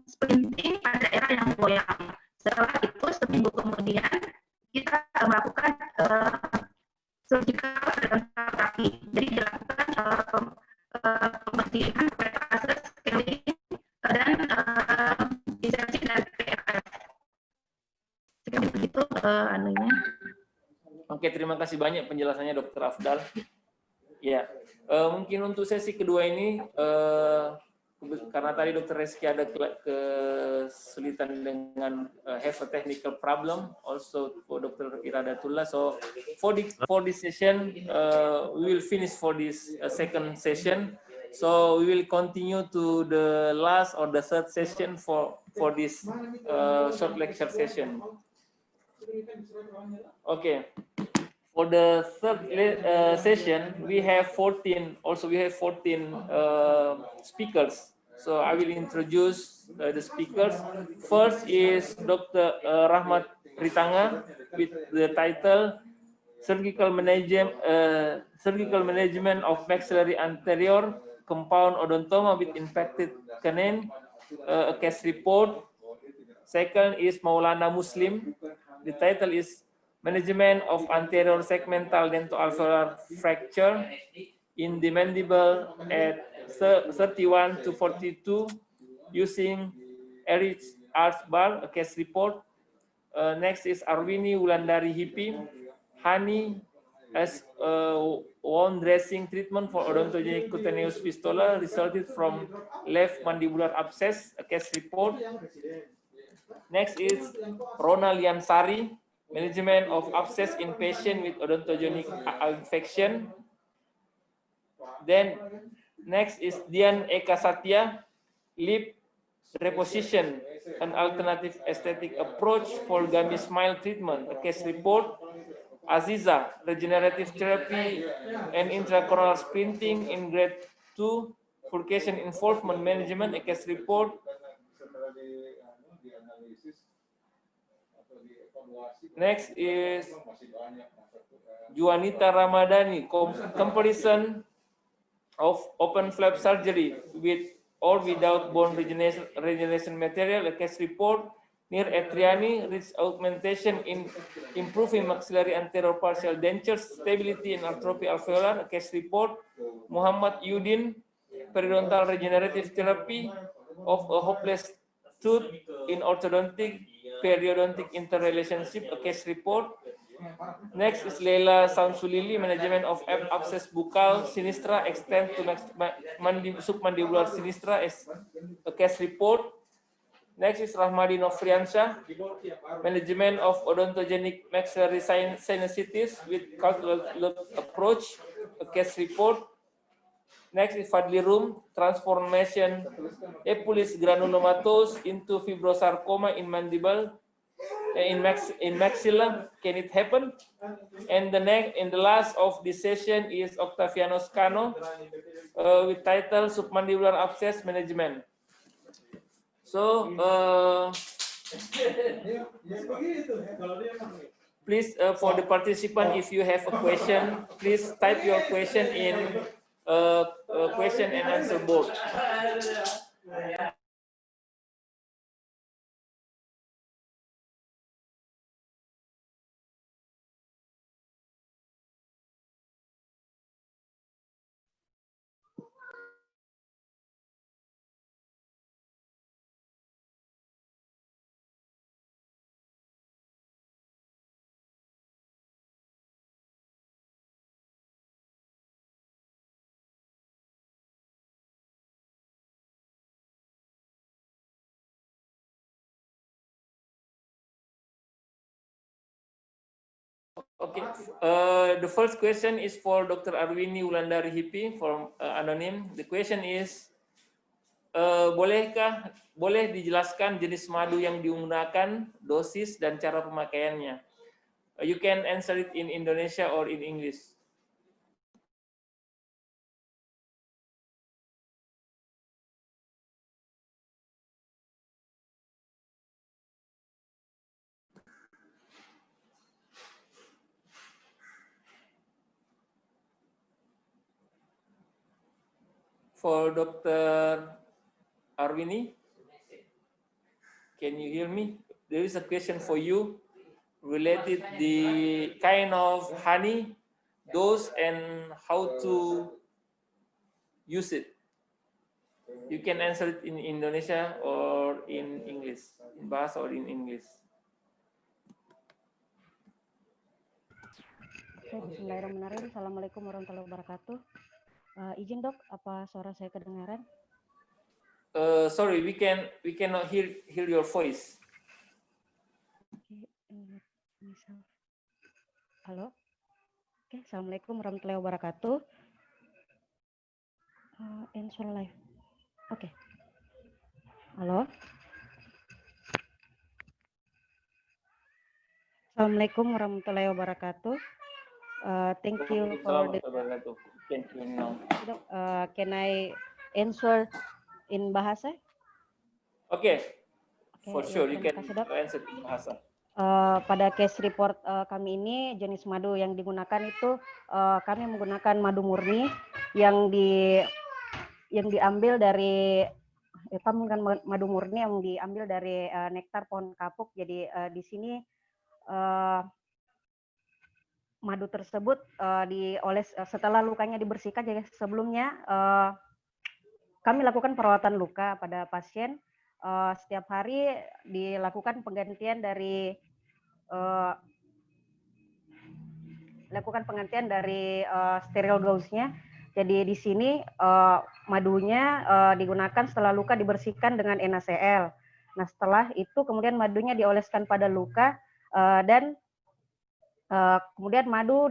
splinting pada daerah yang goyang. Setelah itu seminggu kemudian kita melakukan surgical terapi. Jadi dilakukan pembersihan, metastase, scaling, dan insersi dari PRF. Seperti begitu anunya. Oke, terima kasih banyak penjelasannya Dr. Afdal. Ya, mungkin untuk sesi kedua ini, karena tadi Dr. Rizky ada kesulitan dengan have a technical problem, also for Dr. Iradatullah. So for this session, we will finish for this second session. So we will continue to the last or the third session for this short lecture session. Okay. For the third session, we have 14. Also, we have 14 speakers. So I will introduce the speakers. First is Dr. Rahmat Ritanga with the title Surgical Management of Maxillary Anterior Compound Odontoma with Infected Canine, a case report. Second is Maulana Muslim. The title is Management of Anterior Segmental Dentoalveolar Fracture in the Mandible at 31 to 42 using Erich Archbar, a case report. Next is Arwini Wulandari Hippie, Hani as wound dressing treatment for odontogenic cutaneous fistula resulted from left mandibular abscess, a case report. Next is Ronald Yansari, Management of Abscess in Patient with Odontogenic Infection. Then next is Dian Eka Satya, Lip Reposition, an alternative aesthetic approach for gummy smile treatment, a case report. Aziza, Regenerative Therapy and Intracoronal Sprinting in Grade 2, Furcation Involvement Management, a case report. Next is Juanita Ramadhani, comparison of open flap surgery with or without bone regeneration material, a case report. Nir Etriani, rich augmentation in improving maxillary anterior partial dentures, stability and atrophy alveolar, a case report. Muhammad Yudin, periodontal regenerative therapy of a hopeless tooth in orthodontic periodontic interrelationship, a case report. Next is Leila Samsulili, management of abscess buccal sinistra extend to submandibular sinistra as a case report. Next is Rahmadi Nofriansyah, management of odontogenic maxillary sinusitis with cultural approach, a case report. Next is Fadli Rum, transformation epulis granulomatous into fibrosarcoma in mandible, in maxilla. Can it happen? And the last of this session is Octaviano Scano with title Submandibular Abscess Management. So please, for the participant, if you have a question, please type your question in question and answer board. Okay, the first question is for Dr. Arwini Wulandari Hipi from Anonym. The question is, boleh dijelaskan jenis madu yang digunakan, dosis, dan cara pemakaiannya? You can answer it in Indonesia or in English. For Dr. Arwini, can you hear me? There is a question for you related the kind of honey, dose, and how to use it. You can answer it in Indonesia or in English, in Bahasa or in English. Bismillahirrahmanirrahim. Assalamualaikum warahmatullahi wabarakatuh. Izin dok, apa suara saya kedengaran? Sorry, we cannot hear your voice. Halo. Oke, assalamualaikum warahmatullahi wabarakatuh. Answer live. Oke. Halo. Assalamualaikum warahmatullahi wabarakatuh. Thank you for the. Can I answer in bahasa? Okay. For sure, you can answer in bahasa. Pada case report kami ini, jenis madu yang digunakan itu kami menggunakan madu murni yang diambil dari madu murni yang diambil dari nektar pohon kapuk. Jadi di sini madu tersebut dioles setelah lukanya dibersihkan. Jadi sebelumnya kami lakukan perawatan luka pada pasien. Setiap hari dilakukan penggantian dari steril gauze-nya. Jadi di sini madunya digunakan setelah luka dibersihkan dengan NaCl. Nah, setelah itu kemudian madunya dioleskan pada luka dan kemudian madu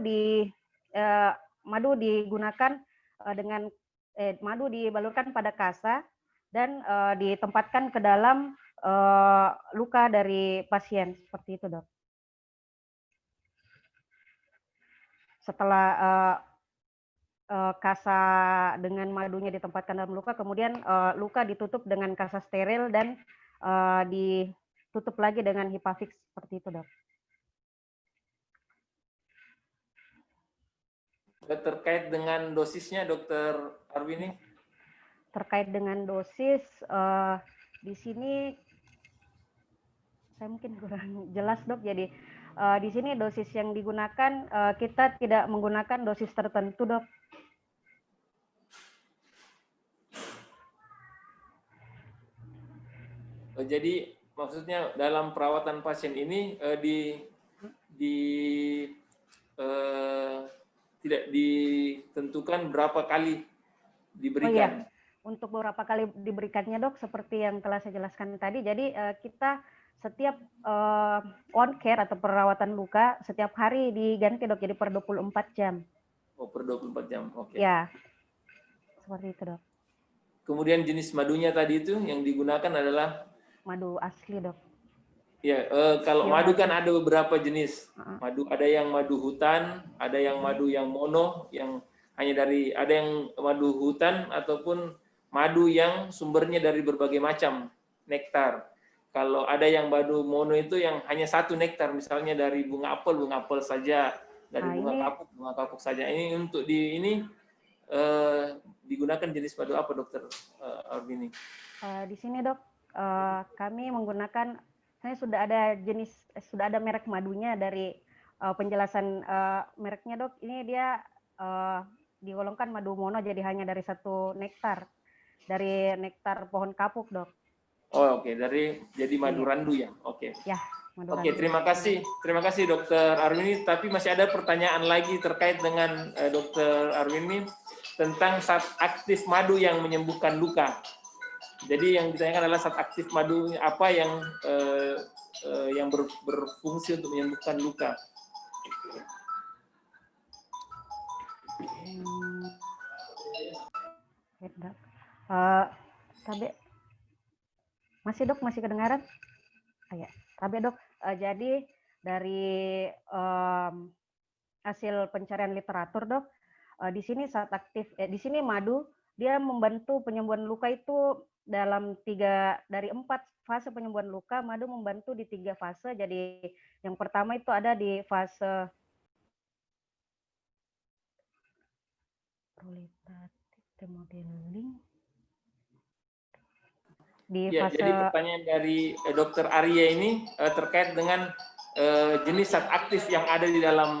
digunakan dengan madu dibalurkan pada kasa dan ditempatkan ke dalam luka dari pasien, seperti itu dok. Setelah kasa dengan madunya ditempatkan dalam luka, kemudian luka ditutup dengan kasa steril dan ditutup lagi dengan hipafix, seperti itu dok. terkait dengan dosisnya, Dokter Arwini? Terkait dengan dosis, di sini saya mungkin kurang jelas dok. Jadi di sini dosis yang digunakan kita tidak menggunakan dosis tertentu dok. Jadi maksudnya dalam perawatan pasien ini tidak ditentukan berapa kali diberikan. Oh iya, untuk beberapa kali diberikannya dok, seperti yang telah saya jelaskan tadi. Jadi kita setiap on care atau perawatan luka setiap hari diganti dok, jadi per 24 jam. Oh, per 24 jam, oke. Ya, seperti itu dok. Kemudian jenis madunya tadi itu yang digunakan adalah madu asli dok. Ya, kalau madu kan ada beberapa jenis madu. Ada yang madu hutan, ada yang madu yang mono, yang hanya ada yang madu hutan ataupun madu yang sumbernya dari berbagai macam nektar. Kalau ada yang madu mono itu yang hanya satu nektar, misalnya dari bunga apel saja, dari bunga kapuk saja. Ini untuk digunakan jenis madu apa, Dokter Arwini? Di sini dok, kami menggunakan, saya sudah ada merek madunya dari penjelasan mereknya dok. Ini dia digolongkan madu mono, jadi hanya dari satu nektar, dari nektar pohon kapuk dok. Oh oke, jadi madu randu ya, oke. Ya, madu oke, randu. terima kasih Dokter Arwini. Tapi masih ada pertanyaan lagi terkait dengan Dokter Arwini tentang zat aktif madu yang menyembuhkan luka. Jadi yang ditanyakan adalah zat aktif madu apa yang berfungsi untuk menyembuhkan luka. Masih kedengaran? Ya, tapi dok, jadi dari hasil pencarian literatur dok, di sini zat aktif, di sini madu dia membantu penyembuhan luka itu dari 4 fase penyembuhan luka. Madu membantu di 3 fase. Jadi yang pertama itu ada di fase Jadi pertanyaan dari Dokter Arya ini terkait dengan jenis zat aktif yang ada di dalam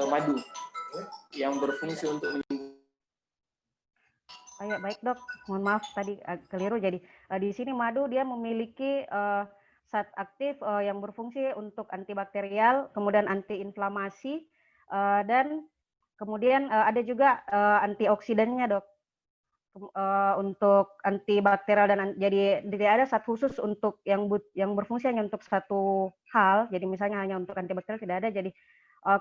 madu yang berfungsi untuk menyembuhkan. Ya, baik dok, mohon maaf tadi keliru. Jadi di sini madu dia memiliki zat aktif yang berfungsi untuk antibakterial, kemudian antiinflamasi, dan kemudian ada juga antioksidannya dok, untuk antibakterial. Dan jadi tidak ada zat khusus untuk yang berfungsi hanya untuk satu hal. Jadi misalnya hanya untuk antibakterial tidak ada. Jadi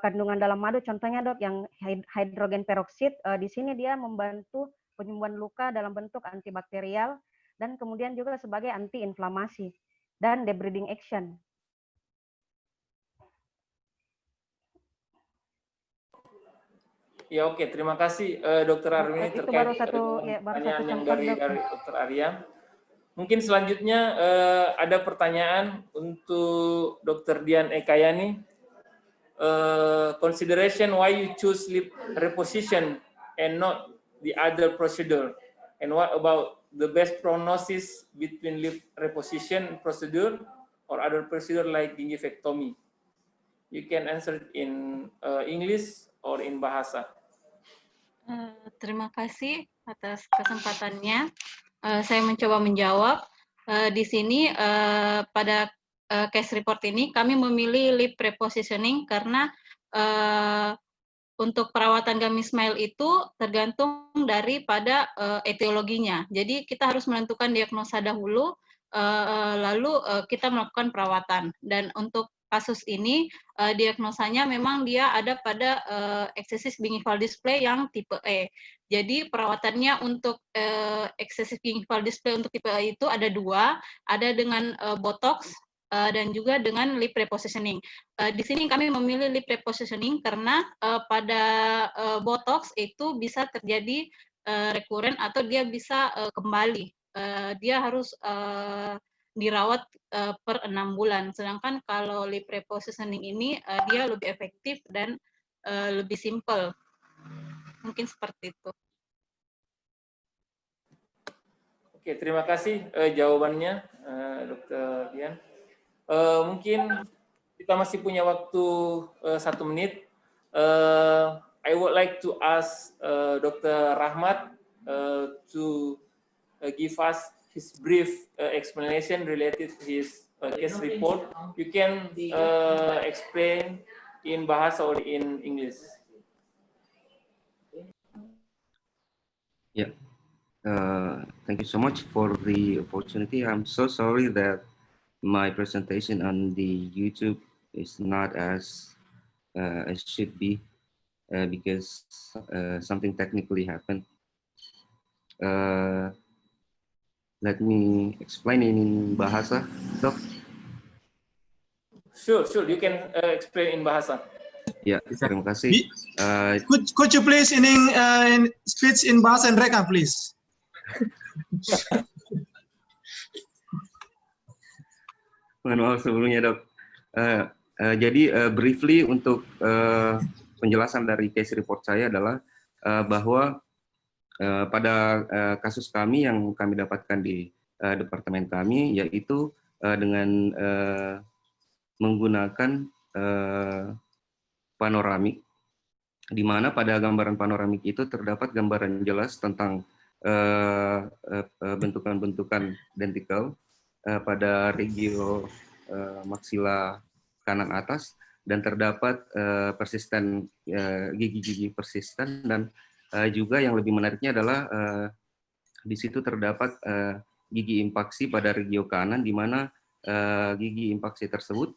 kandungan dalam madu contohnya dok yang hidrogen peroksid, di sini dia membantu penyembuhan luka dalam bentuk antibakterial dan kemudian juga sebagai antiinflamasi dan debriding action. Ya oke, terima kasih Dokter Arwini terkait pertanyaan yang dari Dokter Arya. Mungkin selanjutnya ada pertanyaan untuk Dokter Dian Ekayani. Consideration why you choose lip reposition and not the other procedure, and what about the best prognosis between lip reposition procedure or other procedure like gingivectomy? You can answer it in English or in bahasa. Terima kasih atas kesempatannya. Saya mencoba menjawab. Di sini pada case report ini kami memilih lip repositioning karena untuk perawatan gummy smile itu tergantung daripada etiologinya. Jadi kita harus menentukan diagnosa dahulu, lalu kita melakukan perawatan. Dan untuk kasus ini diagnosanya memang dia ada pada excessive gingival display yang tipe E. Jadi perawatannya untuk excessive gingival display untuk tipe E itu ada 2, ada dengan botox dan juga dengan lip repositioning. Di sini kami memilih lip repositioning karena pada botox itu bisa terjadi rekuren atau dia bisa kembali. Dia harus dirawat per 6 bulan. Sedangkan kalau lip repositioning ini dia lebih efektif dan lebih simple. Mungkin seperti itu. Oke, terima kasih jawabannya, Dr. Dian. Mungkin kita masih punya waktu 1 menit. I would like to ask Dr. Rahmat to give us his brief explanation related to his case report. You can explain in Bahasa or in English. Yeah. Thank you so much for the opportunity. I'm so sorry that my presentation on the YouTube is not as should be because something technically happened. Let me explain in Bahasa, Dok. Sure. You can explain in Bahasa. Ya, terima kasih. Could you please in speech in Bahasa and Reka, please? Mohon maaf sebelumnya, Dok. Jadi briefly untuk penjelasan dari case report saya adalah bahwa pada kasus kami yang kami dapatkan di departemen kami, yaitu dengan menggunakan panoramik, di mana pada gambaran panoramik itu terdapat gambaran jelas tentang bentukan-bentukan dentikal pada regio maksila kanan atas, dan terdapat persisten gigi-gigi persisten, dan juga yang lebih menariknya adalah di situ terdapat gigi impaksi pada regio kanan, di mana gigi impaksi tersebut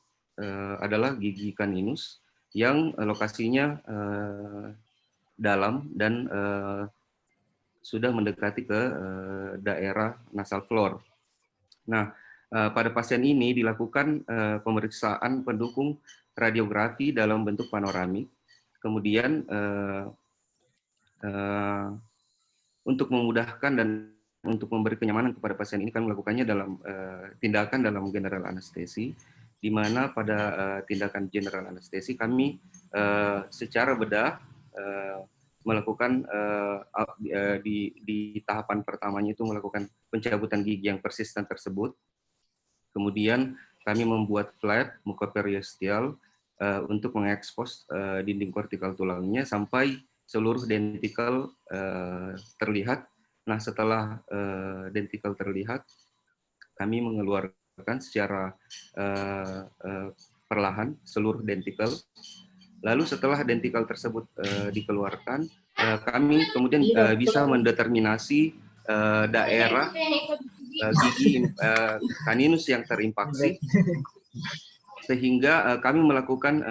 adalah gigi caninus yang lokasinya dalam dan sudah mendekati ke daerah nasal floor. Nah, pada pasien ini dilakukan pemeriksaan pendukung radiografi dalam bentuk panoramik. Kemudian untuk memudahkan dan untuk memberi kenyamanan kepada pasien ini, kami melakukannya dalam tindakan dalam general anestesi, di mana pada tindakan general anestesi kami secara bedah melakukan di tahapan pertamanya itu melakukan pencabutan gigi yang persisten tersebut. Kemudian kami membuat flap mukoperiosteal untuk mengekspos dinding kortikal tulangnya sampai seluruh dentikal terlihat. Nah, setelah dentikal terlihat, kami mengeluarkan secara perlahan seluruh dentikal. Lalu setelah dentikal tersebut dikeluarkan, kami kemudian bisa mendeterminasi daerah gigi caninus yang terimpaksi, sehingga kami melakukan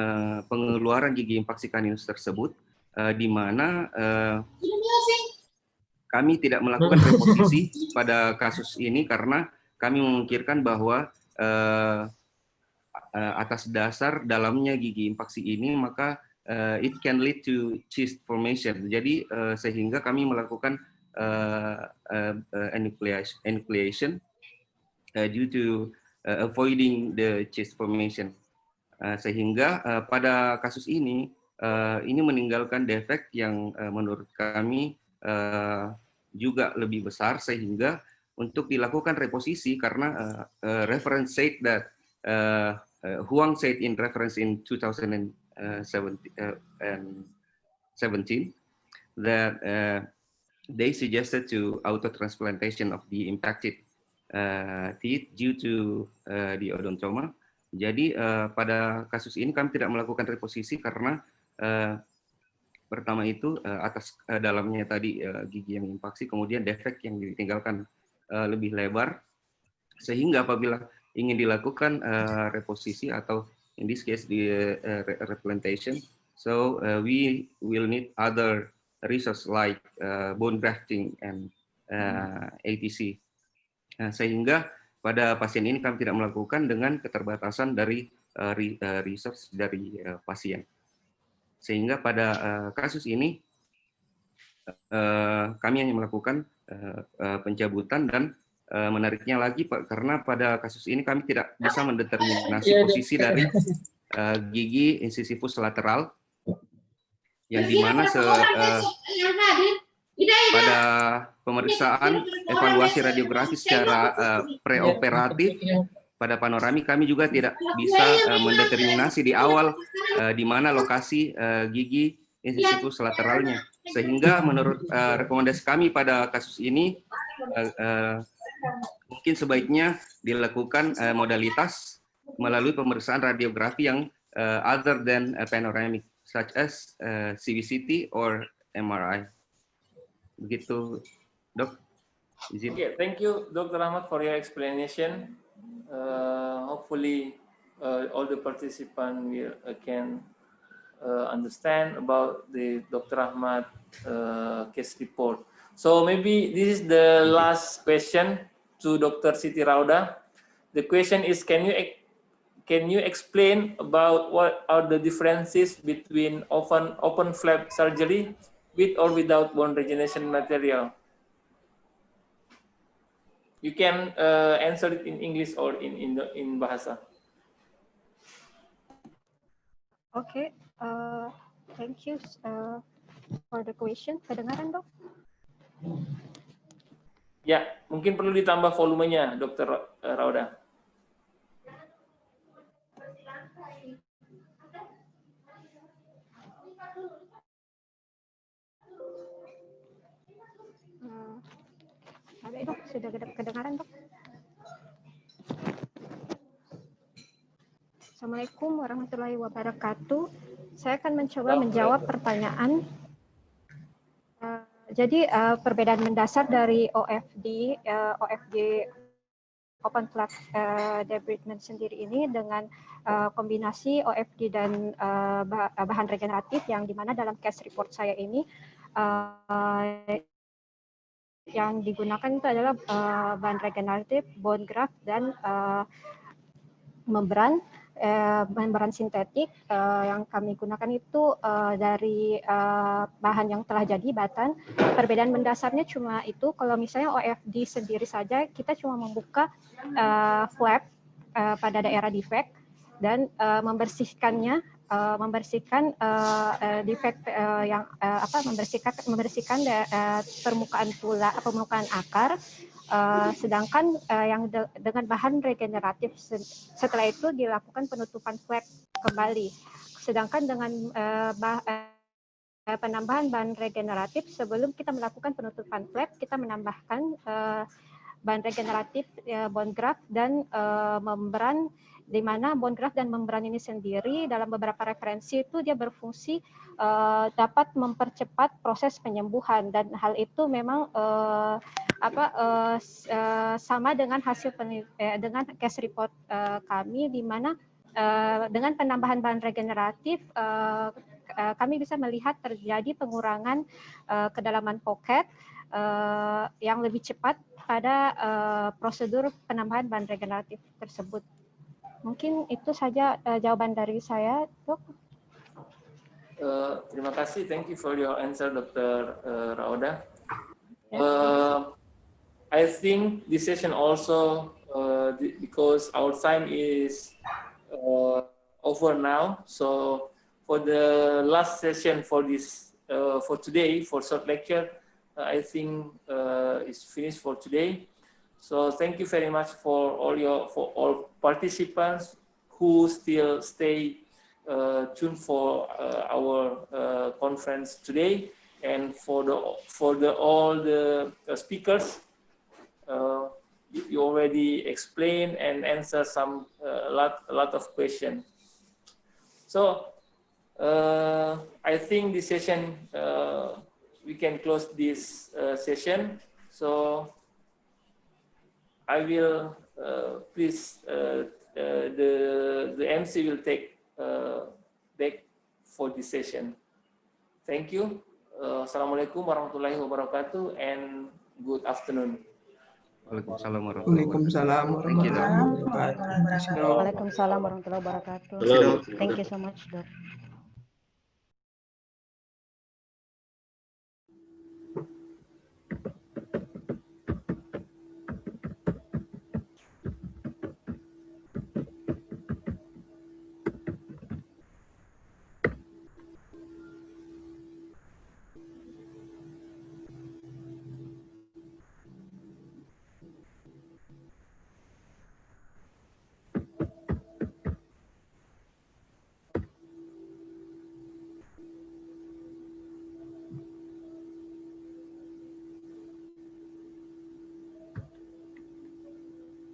pengeluaran gigi impaksi caninus tersebut, di mana kami tidak melakukan reposisi pada kasus ini karena kami memikirkan bahwa atas dasar dalamnya gigi impaksi ini, maka it can lead to cyst formation. Jadi sehingga kami melakukan enucleation due to avoiding the cyst formation. Sehingga pada kasus ini meninggalkan defek yang menurut kami juga lebih besar, sehingga untuk dilakukan reposisi karena reference said that Huang said in reference in 2017 that they suggested to auto transplantation of the impacted teeth due to the odontoma. Jadi pada kasus ini kami tidak melakukan reposisi karena pertama itu atas dalamnya tadi gigi yang impaksi, kemudian defek yang ditinggalkan lebih lebar, sehingga apabila ingin dilakukan reposisi atau in this case di replantation, so we will need other resource like bone grafting and ATC. Sehingga pada pasien ini kami tidak melakukan dengan keterbatasan dari resource dari pasien. Sehingga pada kasus ini kami hanya melakukan pencabutan, dan menariknya lagi karena pada kasus ini kami tidak bisa mendeterminasi posisi dari gigi incisivus lateral, yang dimana pada pemeriksaan evaluasi radiografi secara preoperatif pada Panoramic kami juga tidak bisa mendeterminasi di awal di mana lokasi gigi incisivus lateralnya, sehingga menurut rekomendasi kami pada kasus ini mungkin sebaiknya dilakukan modalitas melalui pemeriksaan radiografi yang other than panoramic, such as CBCT or MRI. Begitu, Dok. Izin. Okay, thank you, Dr. Ahmad, for your explanation. Hopefully, all the participants will can understand about the Dr. Ahmad case report. So maybe this is the last question to Dr. Siti Rauda. The question is, can you explain about what are the differences between open flap surgery with or without bone regeneration material? You can answer it in English or in Bahasa. Okay, thank you for the question. Kedengaran, Dok? Ya, mungkin perlu ditambah volumenya, Dr. Rauda. Ada, Dok, sudah kedengaran, Dok? Assalamualaikum warahmatullahi wabarakatuh. Saya akan mencoba menjawab pertanyaan. Jadi perbedaan mendasar dari OFD open flap debridement sendiri ini dengan kombinasi OFD dan bahan regeneratif, yang dimana dalam case report saya ini yang digunakan itu adalah bahan regeneratif, bone graft, dan membran sintetik. Yang kami gunakan itu dari bahan yang telah jadi, batan. Perbedaan mendasarnya cuma itu. Kalau misalnya OFD sendiri saja, kita cuma membuka flap pada daerah defect dan membersihkan defect yang membersihkan permukaan permukaan akar. Sedangkan yang dengan bahan regeneratif, setelah itu dilakukan penutupan flap kembali. Sedangkan dengan penambahan bahan regeneratif, sebelum kita melakukan penutupan flap, kita menambahkan bahan regeneratif, bone graft, dan membran, di mana bone graft dan membran ini sendiri dalam beberapa referensi itu dia berfungsi dapat mempercepat proses penyembuhan, dan hal itu memang sama dengan hasil dengan case report kami, di mana dengan penambahan bahan regeneratif kami bisa melihat terjadi pengurangan kedalaman pocket yang lebih cepat pada prosedur penambahan bahan regeneratif tersebut. Mungkin itu saja jawaban dari saya, Dok. Terima kasih, thank you for your answer, Dr. Rauda. I think this session also, because our time is over now, so for the last session for this, for today, for short lecture, I think it's finished for today. So thank you very much for all participants who still stay tuned for our conference today, and for all the speakers. You already explained and answered a lot of questions. So I think this session we can close this session. So I will please the MC will take back for this session. Thank you. Assalamualaikum warahmatullahi wabarakatuh, and good afternoon. Waalaikumsalam warahmatullahi wabarakatuh. Waalaikumsalam warahmatullahi wabarakatuh. Thank you so much, Dok.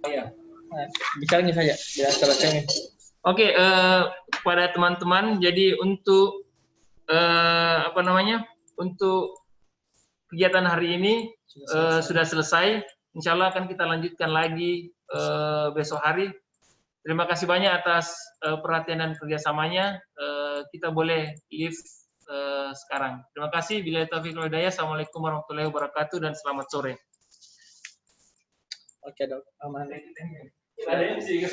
Ya, bicaranya saja. Oke, kepada teman-teman, jadi untuk untuk kegiatan hari ini sudah selesai. Insya Allah akan kita lanjutkan lagi besok hari. Terima kasih banyak atas perhatian dan kerjasamanya. Kita boleh leave sekarang. Terima kasih. Bila taufiq wal hidayah. Assalamualaikum warahmatullahi wabarakatuh dan selamat sore. Oke dok, aman. Ada yang sih,